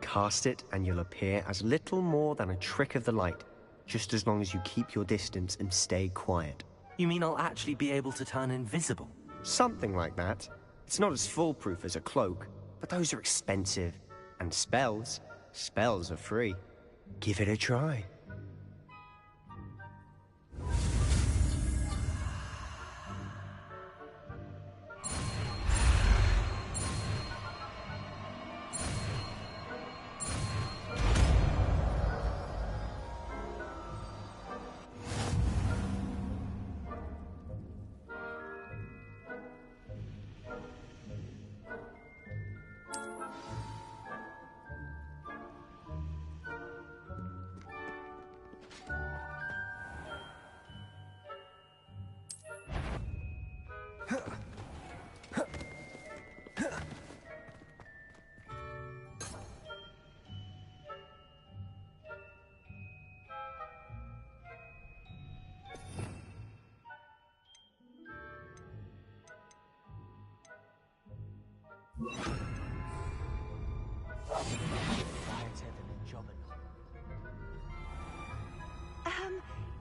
Cast it and you'll appear as little more than a trick of the light, just as long as you keep your distance and stay quiet. You mean I'll actually be able to turn invisible? Something like that. It's not as foolproof as a cloak, but those are expensive. And spells are free. Give it a try.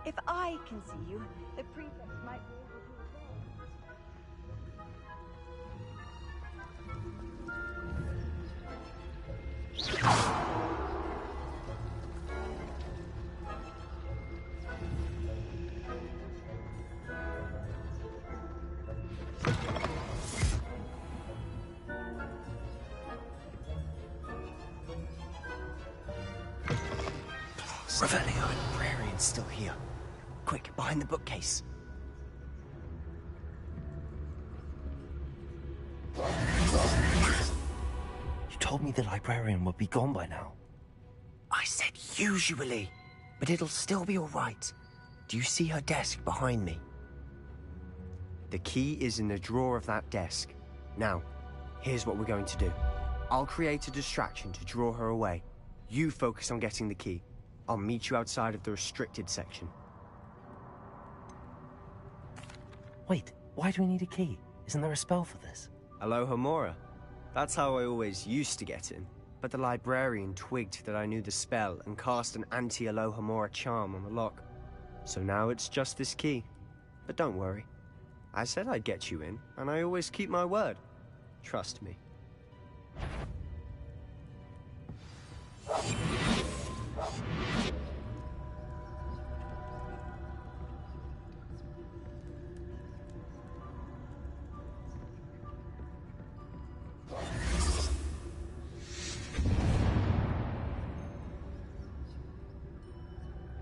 If I can see you, the prefect might be able to... Revelio. Librarian's still here. Quick, behind the bookcase. You told me the librarian would be gone by now. I said usually, but it'll still be all right. Do you see her desk behind me? The key is in the drawer of that desk. Now, here's what we're going to do. I'll create a distraction to draw her away. You focus on getting the key. I'll meet you outside of the restricted section. Wait, why do we need a key? Isn't there a spell for this? Alohomora. That's how I always used to get in. But the librarian twigged that I knew the spell and cast an anti-Alohomora charm on the lock. So now it's just this key. But don't worry. I said I'd get you in, and I always keep my word. Trust me.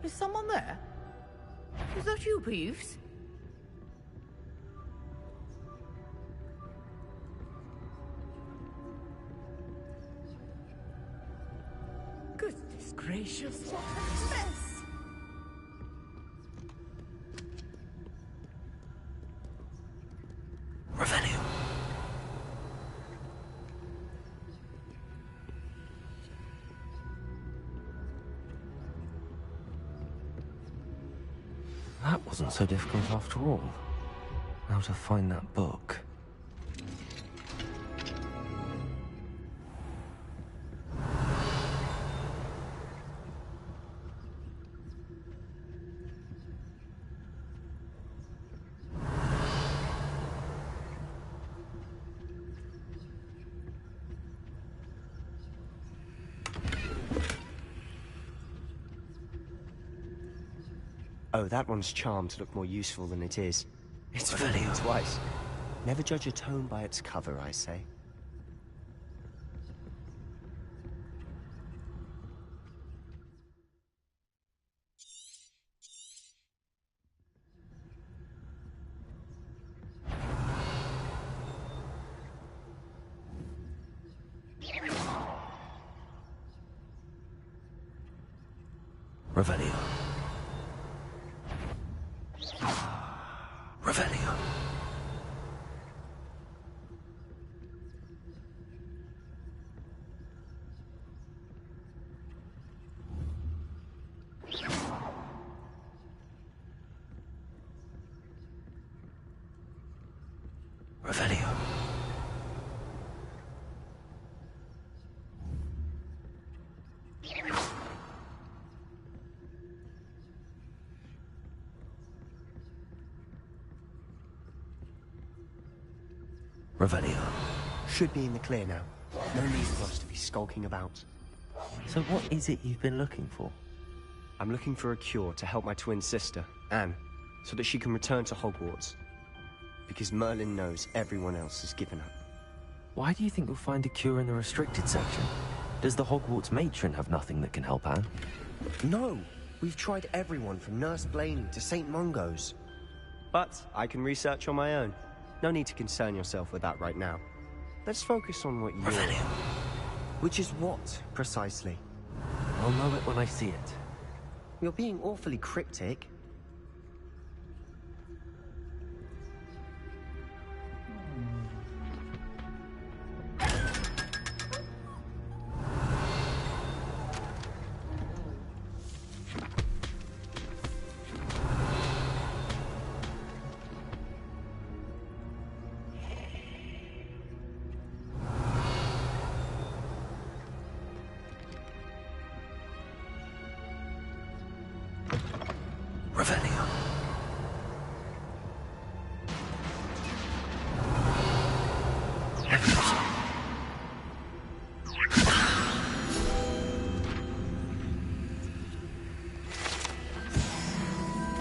Is someone there? Is that you, Peeves? Goodness gracious, what a mess! Revelio. That wasn't so difficult after all. How to find that book. Oh, that one's charmed to look more useful than it is. It's fooled twice. Never judge a tome by its cover, I say. Revelio. Revelio. Revelio. Revelio. Should be in the clear now. No need for us to be skulking about. So what is it you've been looking for? I'm looking for a cure to help my twin sister, Anne, so that she can return to Hogwarts. Because Merlin knows everyone else has given up. Why do you think you'll find a cure in the restricted section? Does the Hogwarts matron have nothing that can help Anne? No! We've tried everyone from Nurse Blaney to St. Mungo's. But I can research on my own. No need to concern yourself with that right now. Let's focus on what you're... Which is what, precisely? I'll know it when I see it. You're being awfully cryptic. Revelio.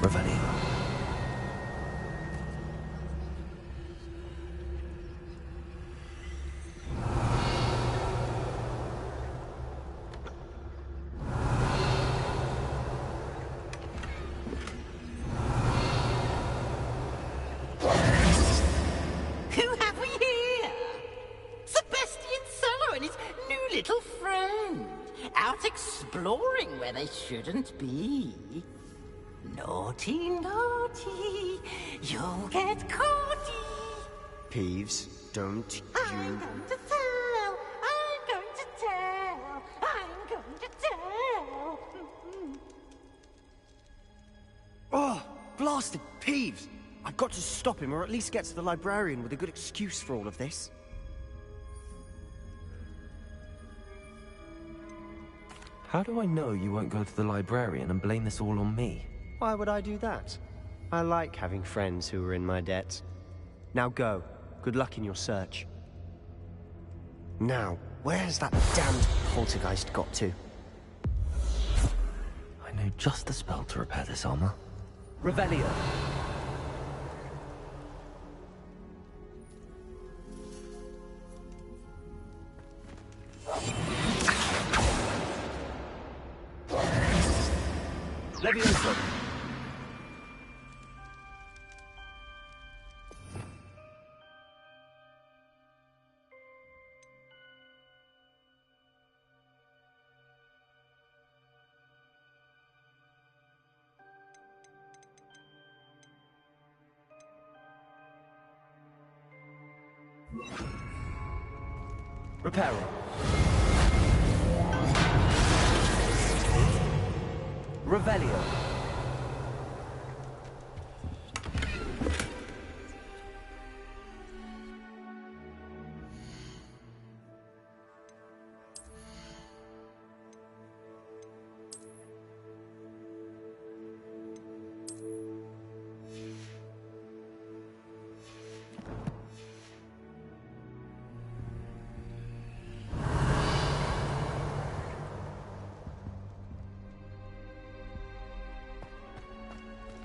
Revelio. Who have we here? Sebastian Sallow and his new little friend, out exploring where they shouldn't be. Naughty, naughty, you'll get caughty. Peeves, don't I'm going to tell, I'm going to tell, I'm going to tell. Oh, blasted Peeves! I've got to stop him, or at least get to the librarian with a good excuse for all of this. How do I know you won't go to the librarian and blame this all on me? Why would I do that? I like having friends who are in my debt. Now go. Good luck in your search. Now, where's that damned poltergeist got to? I know just the spell to repair this armor. Revelio. Levioso. Reparo. Revelio.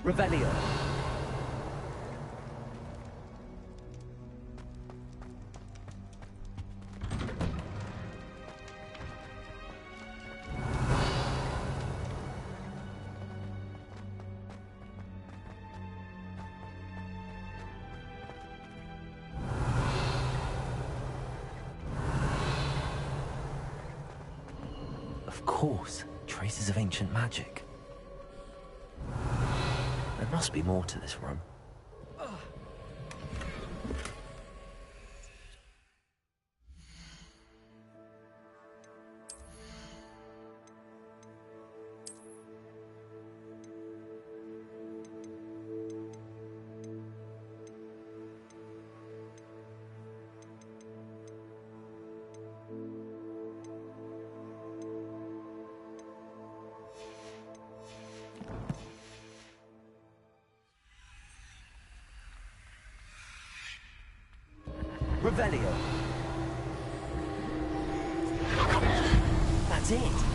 Revelio. Of course, traces of ancient magic. There must be more to this room. Revelio. That's it.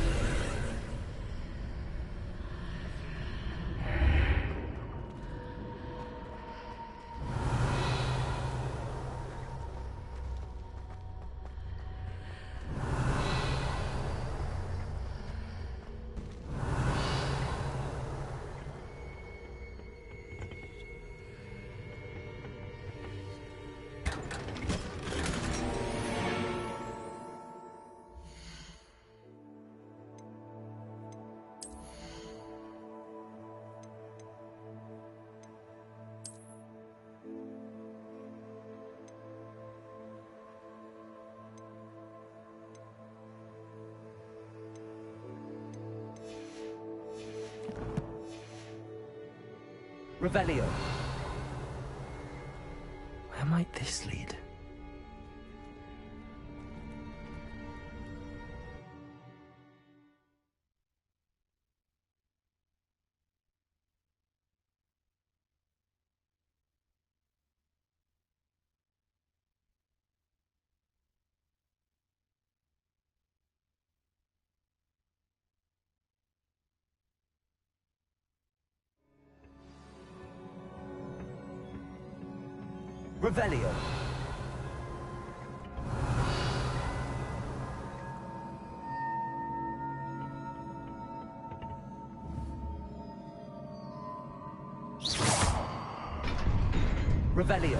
Revelio. Where might this lead? Revelio. Revelio.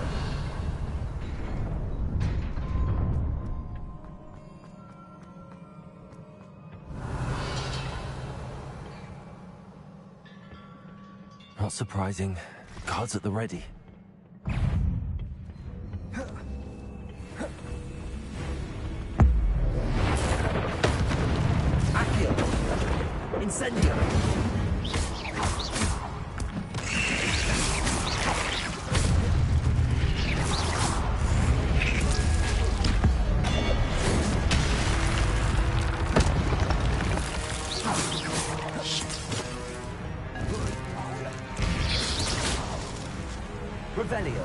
Not surprising. Guards at the ready. Incendio! Revelio.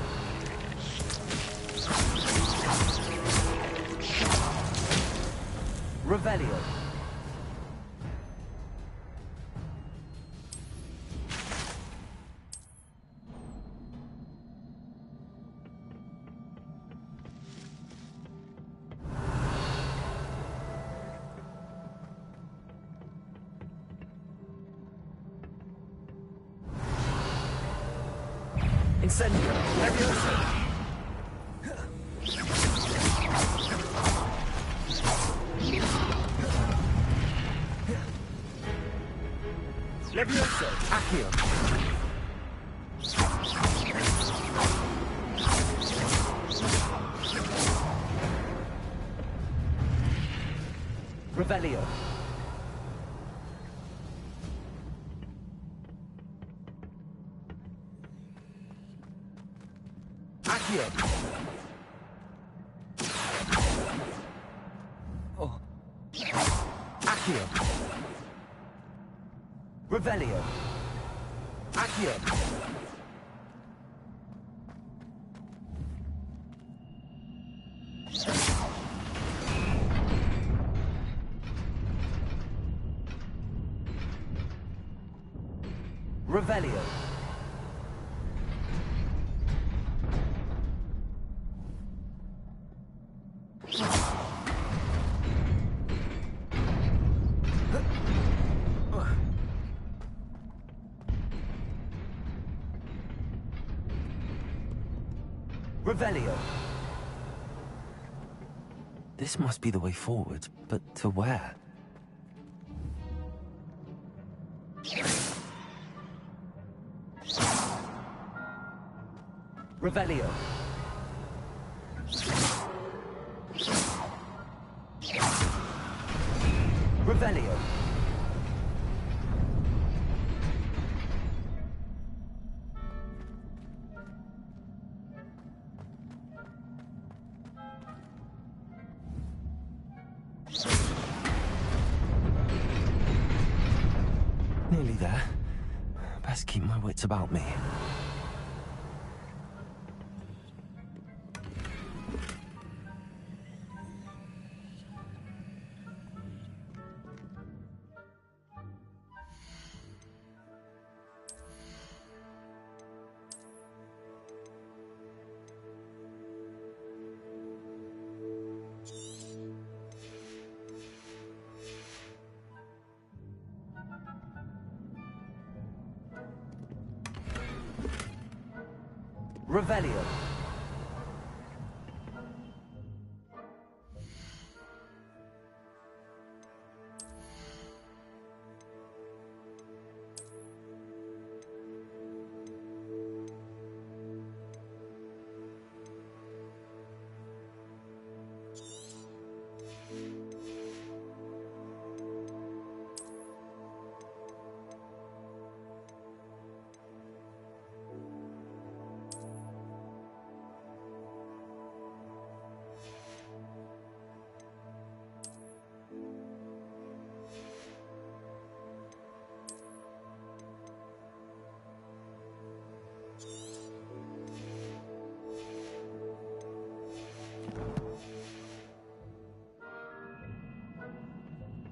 Revelio. Incendio! Levioso! Levioso! Accio! Revelio! Accio! Oh. Accio! Revelio! Accio! Revelio! Revelio. This must be the way forward, but to where? Revelio. Revelio. Nearly there. Best keep my wits about me. Revelio.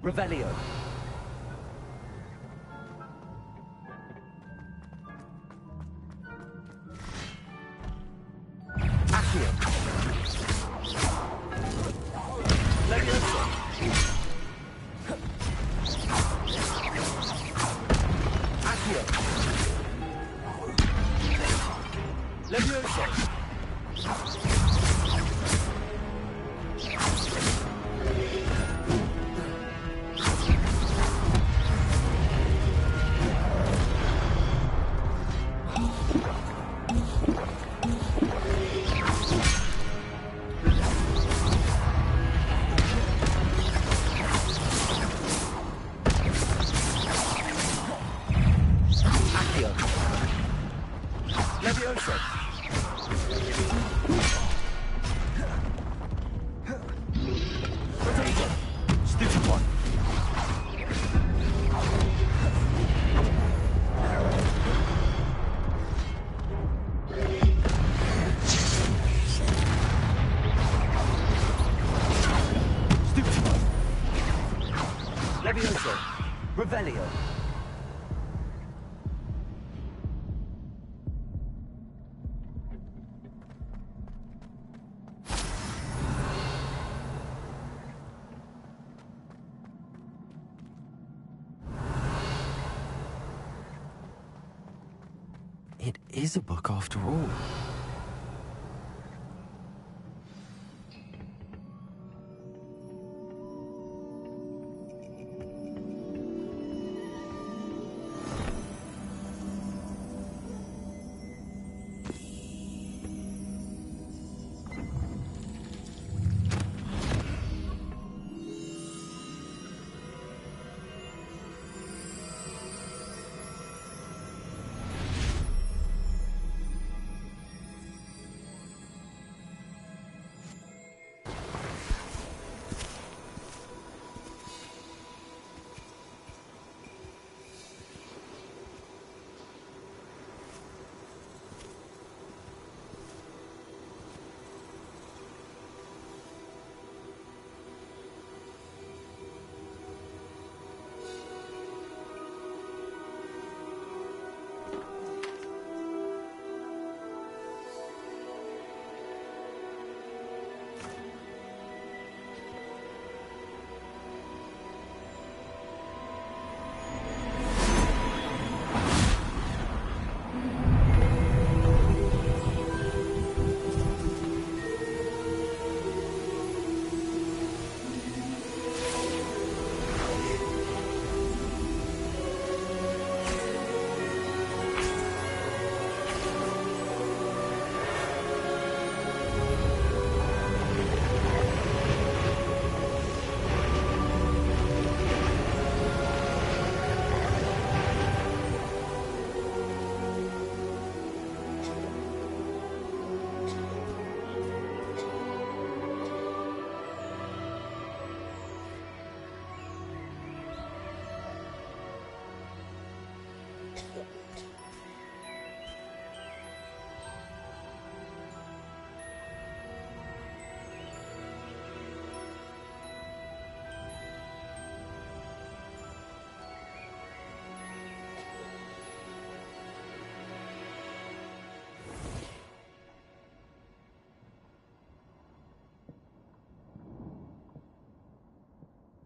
Revelio. Accio. Levioso. Accio. Levioso. Revelio. It is a book after all.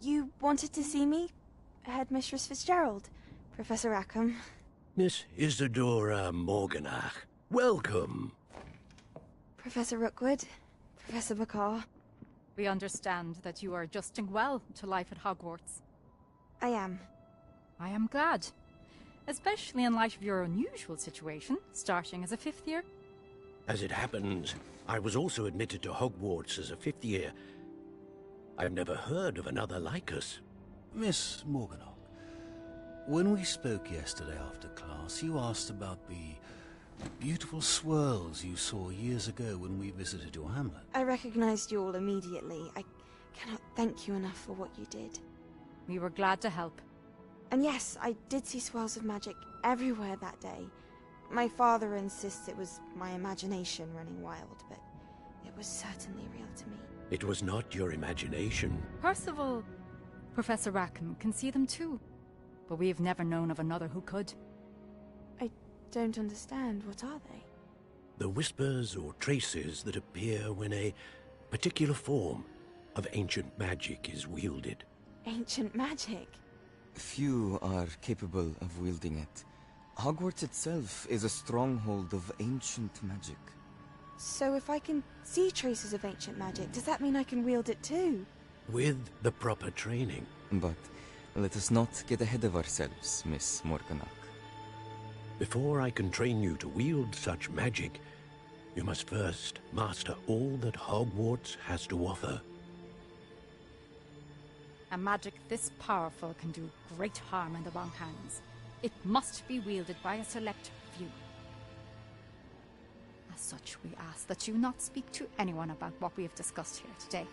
You wanted to see me? Headmistress Fitzgerald, Professor Rackham. Miss Isadora Morganach, welcome. Professor Rookwood, Professor Bakar. We understand that you are adjusting well to life at Hogwarts. I am. I am glad. Especially in light of your unusual situation, starting as a 5th year. As it happens, I was also admitted to Hogwarts as a 5th year. I've never heard of another like us. Miss Morganach, when we spoke yesterday after class, you asked about the beautiful swirls you saw years ago when we visited your hamlet. I recognized you all immediately. I cannot thank you enough for what you did. We were glad to help. And yes, I did see swirls of magic everywhere that day. My father insists it was my imagination running wild, but it was certainly real to me. It was not your imagination. Percival, Professor Rackham can see them too. But we have never known of another who could. I don't understand. What are they? The whispers or traces that appear when a particular form of ancient magic is wielded. Ancient magic? Few are capable of wielding it. Hogwarts itself is a stronghold of ancient magic. So if I can see traces of ancient magic, does that mean I can wield it too? With the proper training. But let us not get ahead of ourselves, Miss Morganach. Before I can train you to wield such magic, you must first master all that Hogwarts has to offer. A magic this powerful can do great harm in the wrong hands. It must be wielded by a select few. As such, we ask that you not speak to anyone about what we have discussed here today.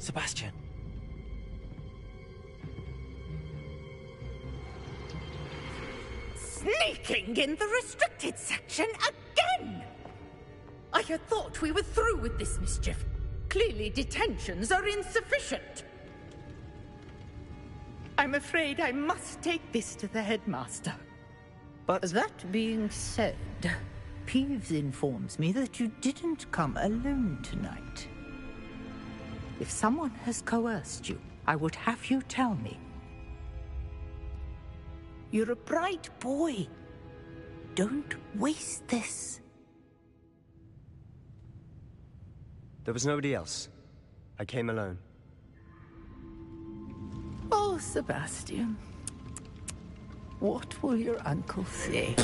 Sebastian. Sneaking in the restricted section again! I had thought we were through with this mischief. Clearly detentions are insufficient. I'm afraid I must take this to the headmaster. But that being said, Peeves informs me that you didn't come alone tonight. If someone has coerced you, I would have you tell me. You're a bright boy. Don't waste this. There was nobody else. I came alone. Oh, Sebastian. What will your uncle say?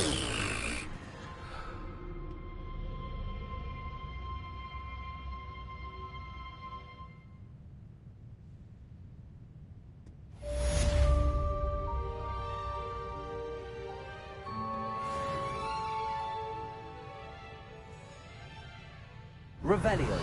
Revelio.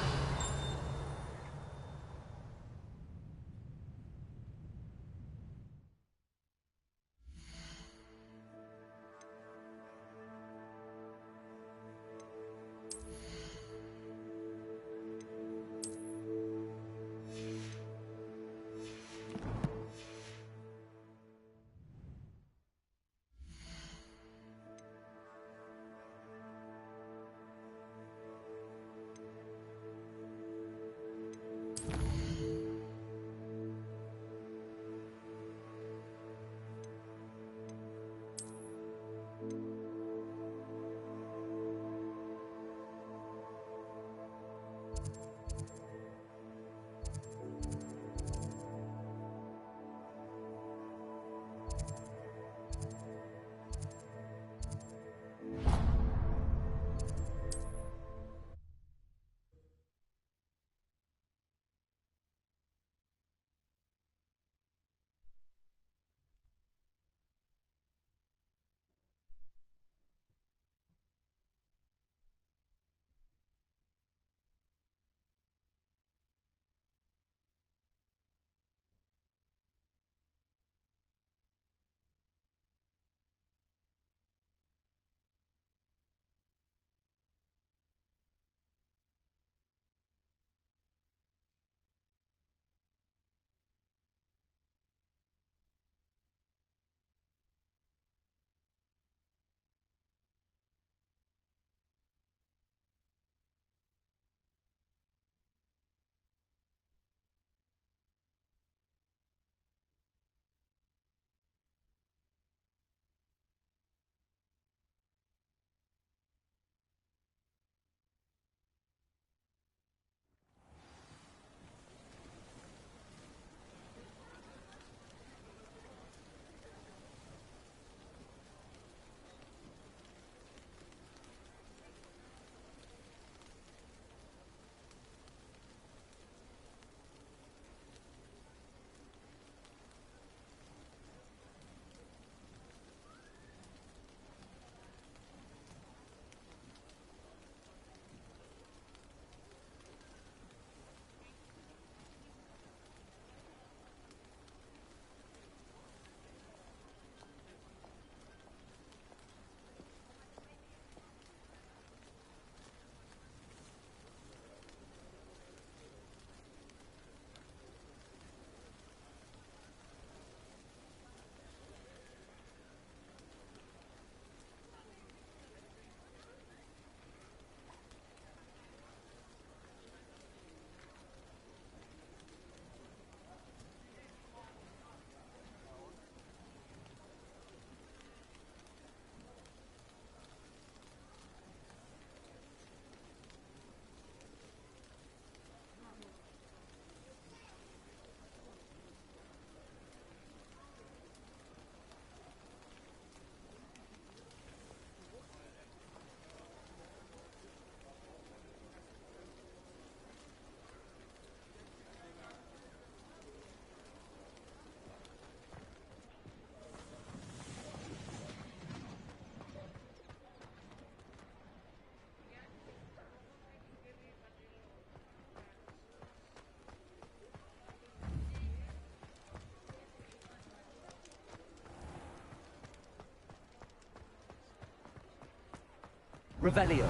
Revelio.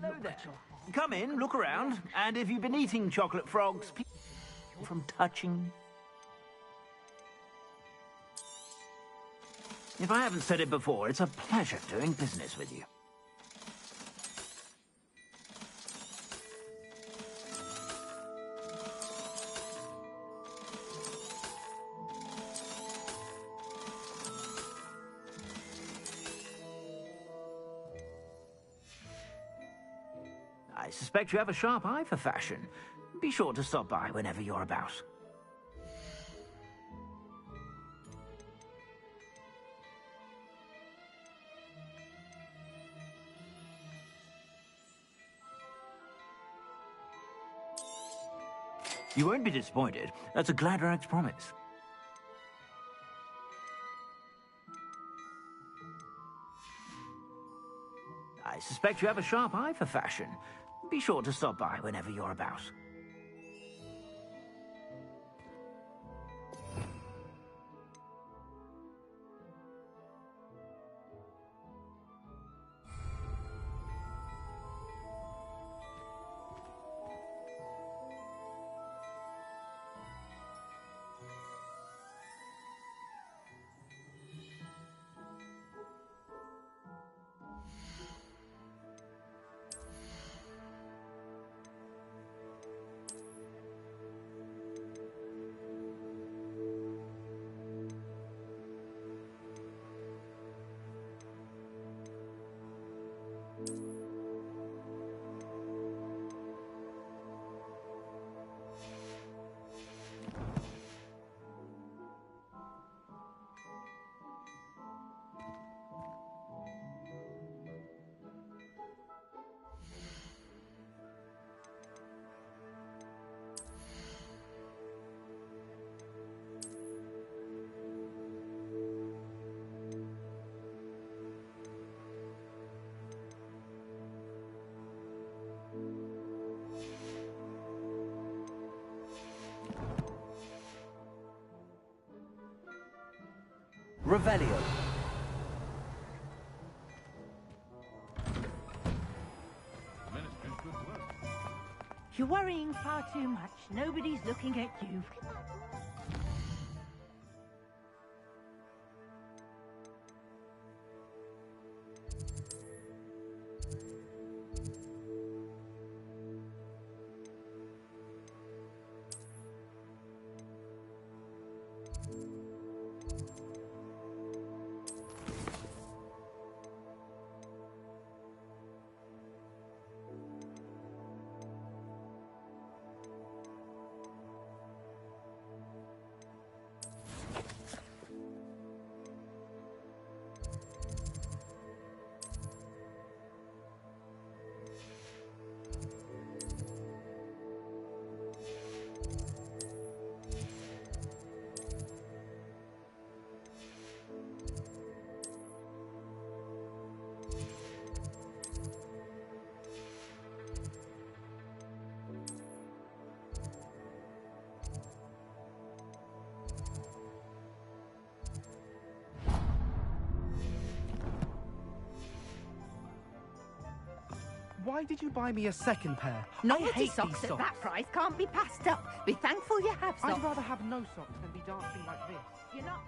Hello there. Come in, look around, and if you've been eating chocolate frogs, please from touching. If I haven't said it before, it's a pleasure doing business with you. I suspect you have a sharp eye for fashion. Be sure to stop by whenever you're about. You won't be disappointed. That's a Gladrax promise. I suspect you have a sharp eye for fashion. Be sure to stop by whenever you're about. Revelio. You're worrying far too much. Nobody's looking at you. Why did you buy me a second pair? I Novelty hate socks these at socks. that price can't be passed up. Be thankful you have socks. I'd rather have no socks than be dancing like this. You're not...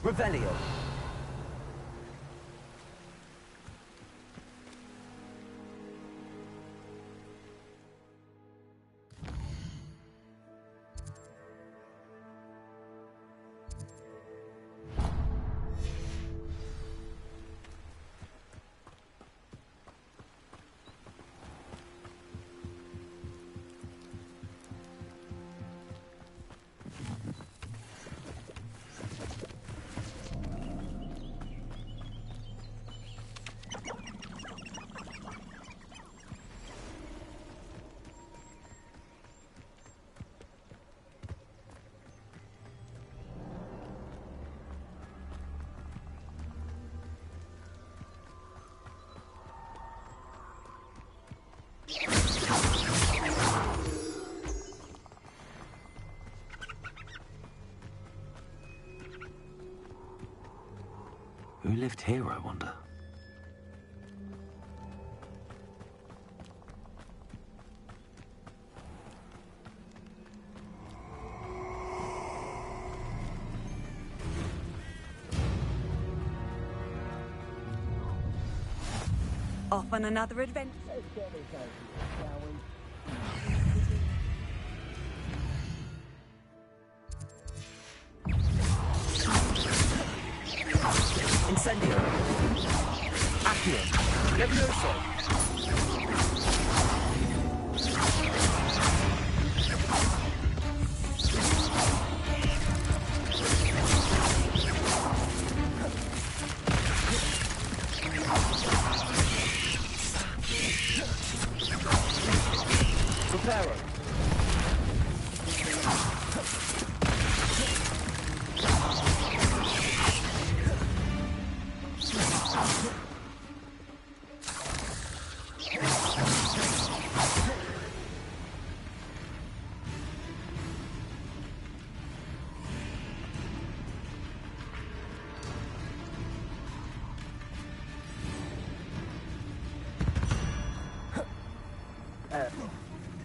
Revelio. Who lived here, I wonder? Off on another adventure. Incendio. Accio. Levioso. Preparo.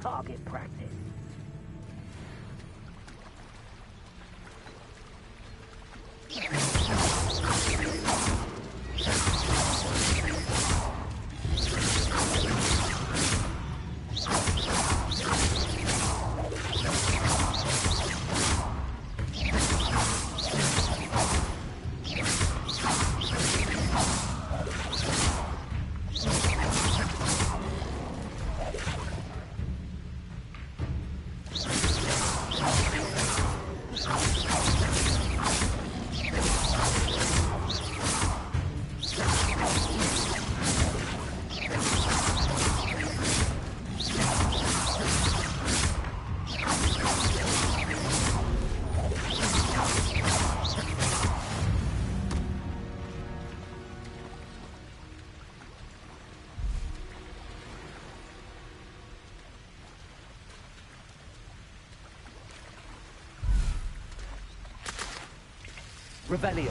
Target practice. Revelio.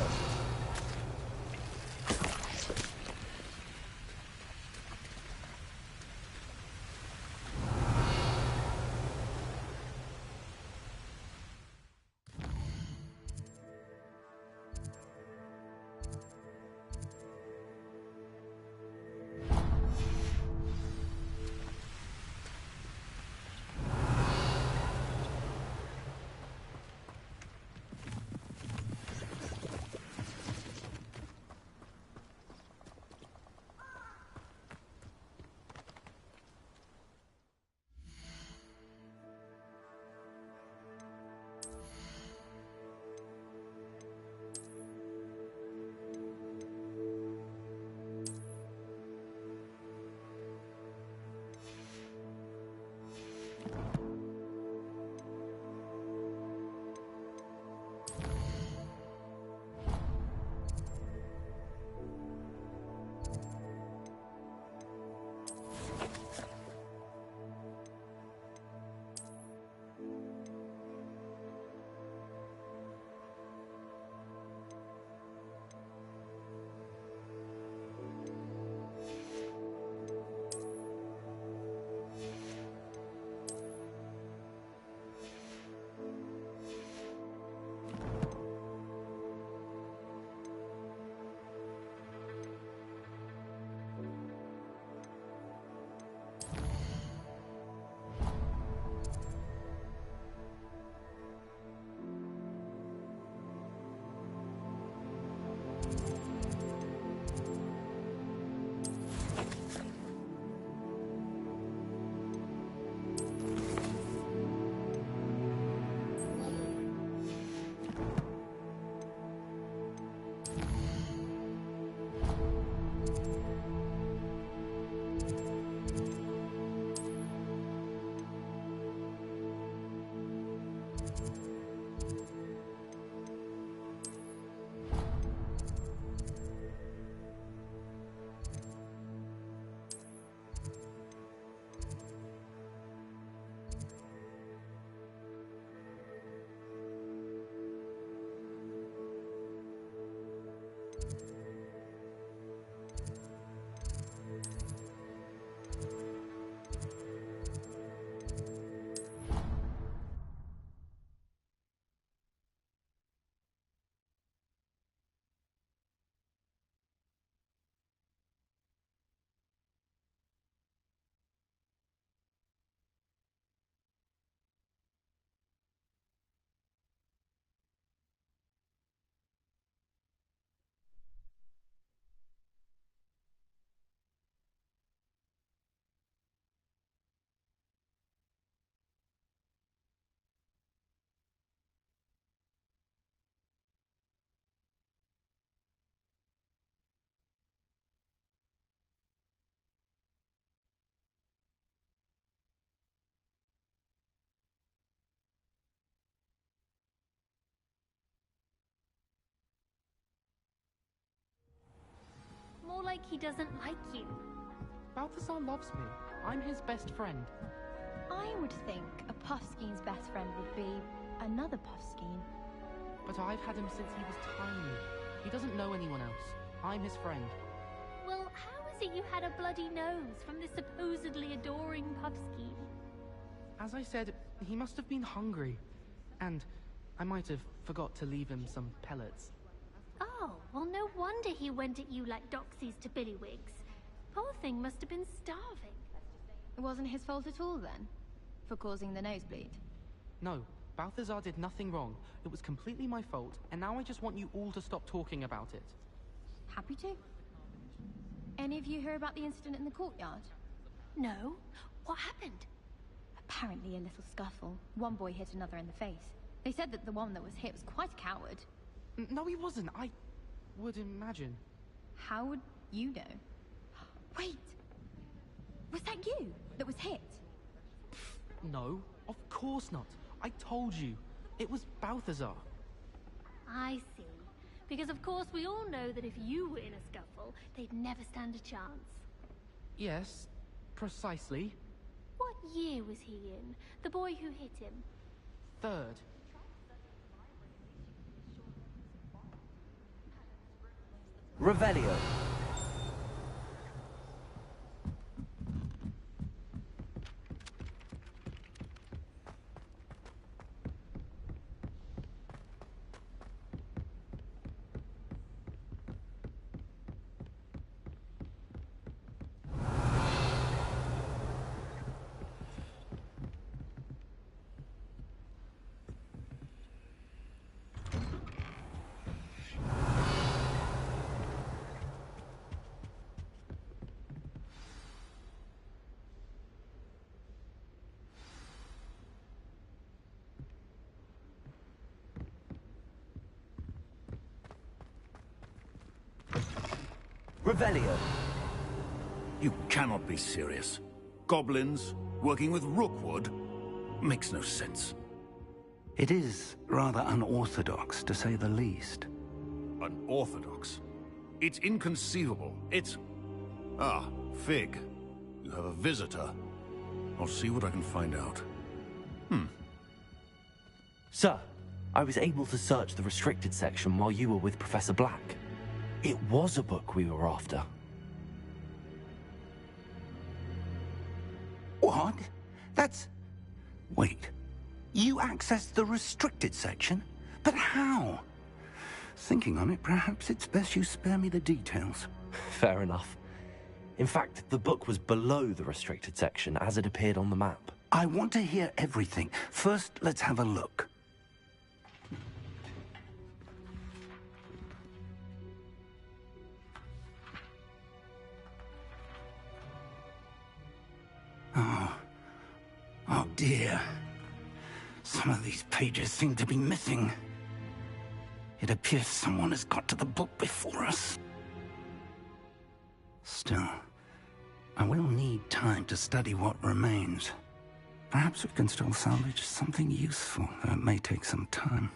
like he doesn't like you. Balthazar loves me. I'm his best friend. I would think a Puffskeen's best friend would be another Puffskeen. But I've had him since he was tiny. He doesn't know anyone else. I'm his friend. Well, how is it you had a bloody nose from this supposedly adoring Puffskeen? As I said, he must have been hungry. And I might have forgot to leave him some pellets. Oh, well, no wonder he went at you like doxies to Billywigs. Poor thing must have been starving. It wasn't his fault at all, then? For causing the nosebleed? No, Balthazar did nothing wrong. It was completely my fault, and now I just want you all to stop talking about it. Happy to. Any of you hear about the incident in the courtyard? No. What happened? Apparently a little scuffle. One boy hit another in the face. They said that the one that was hit was quite a coward. No, he wasn't. I would imagine. How would you know? Wait! Was that you that was hit? No, of course not. I told you. It was Balthazar. I see. Because of course we all know that if you were in a scuffle, they'd never stand a chance. Yes, precisely. What year was he in? The boy who hit him? 3rd. Revelio. Revelio. You cannot be serious. Goblins working with Rookwood makes no sense. It is rather unorthodox, to say the least. Unorthodox? It's inconceivable. It's... Ah, Fig. You have a visitor. I'll see what I can find out. Sir, I was able to search the restricted section while you were with Professor Black. It was a book we were after. What? That's... Wait. You accessed the restricted section? But how? Thinking on it, perhaps it's best you spare me the details. Fair enough. In fact, the book was below the restricted section as it appeared on the map. I want to hear everything. First, let's have a look. Oh dear. Some of these pages seem to be missing. It appears someone has got to the book before us. Still, I will need time to study what remains. Perhaps we can still salvage something useful, though it may take some time.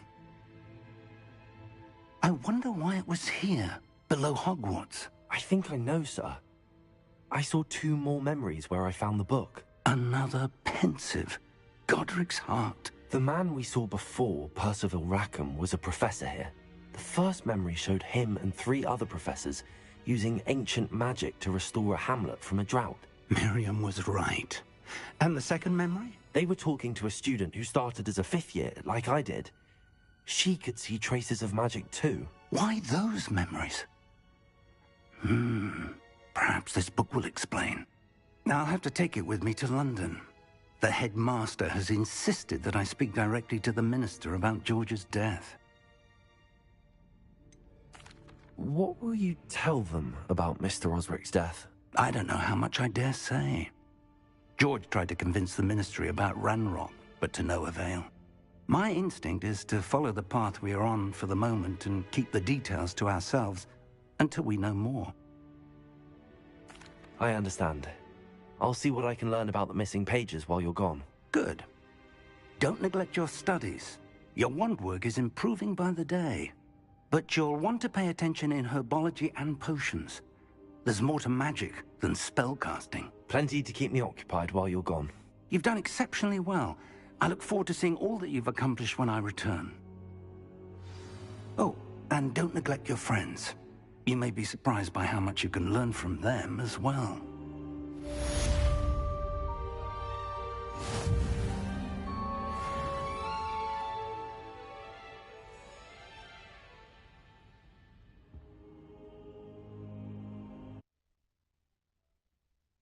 I wonder why it was here, below Hogwarts. I think I know, sir. I saw 2 more memories where I found the book. Another pensive. Godric's heart. The man we saw before, Percival Rackham, was a professor here. The first memory showed him and 3 other professors using ancient magic to restore a hamlet from a drought. Miriam was right. And the second memory? They were talking to a student who started as a 5th year, like I did. She could see traces of magic too. Why those memories? Perhaps this book will explain. I'll have to take it with me to London. The headmaster has insisted that I speak directly to the minister about George's death. What will you tell them about Mr. Osric's death? I don't know how much I dare say. George tried to convince the ministry about Ranrock, but to no avail. My instinct is to follow the path we are on for the moment and keep the details to ourselves until we know more. I understand. I'll see what I can learn about the missing pages while you're gone. Good. Don't neglect your studies. Your wand work is improving by the day. But you'll want to pay attention in herbology and potions. There's more to magic than spellcasting. Plenty to keep me occupied while you're gone. You've done exceptionally well. I look forward to seeing all that you've accomplished when I return. Oh, and don't neglect your friends. You may be surprised by how much you can learn from them as well.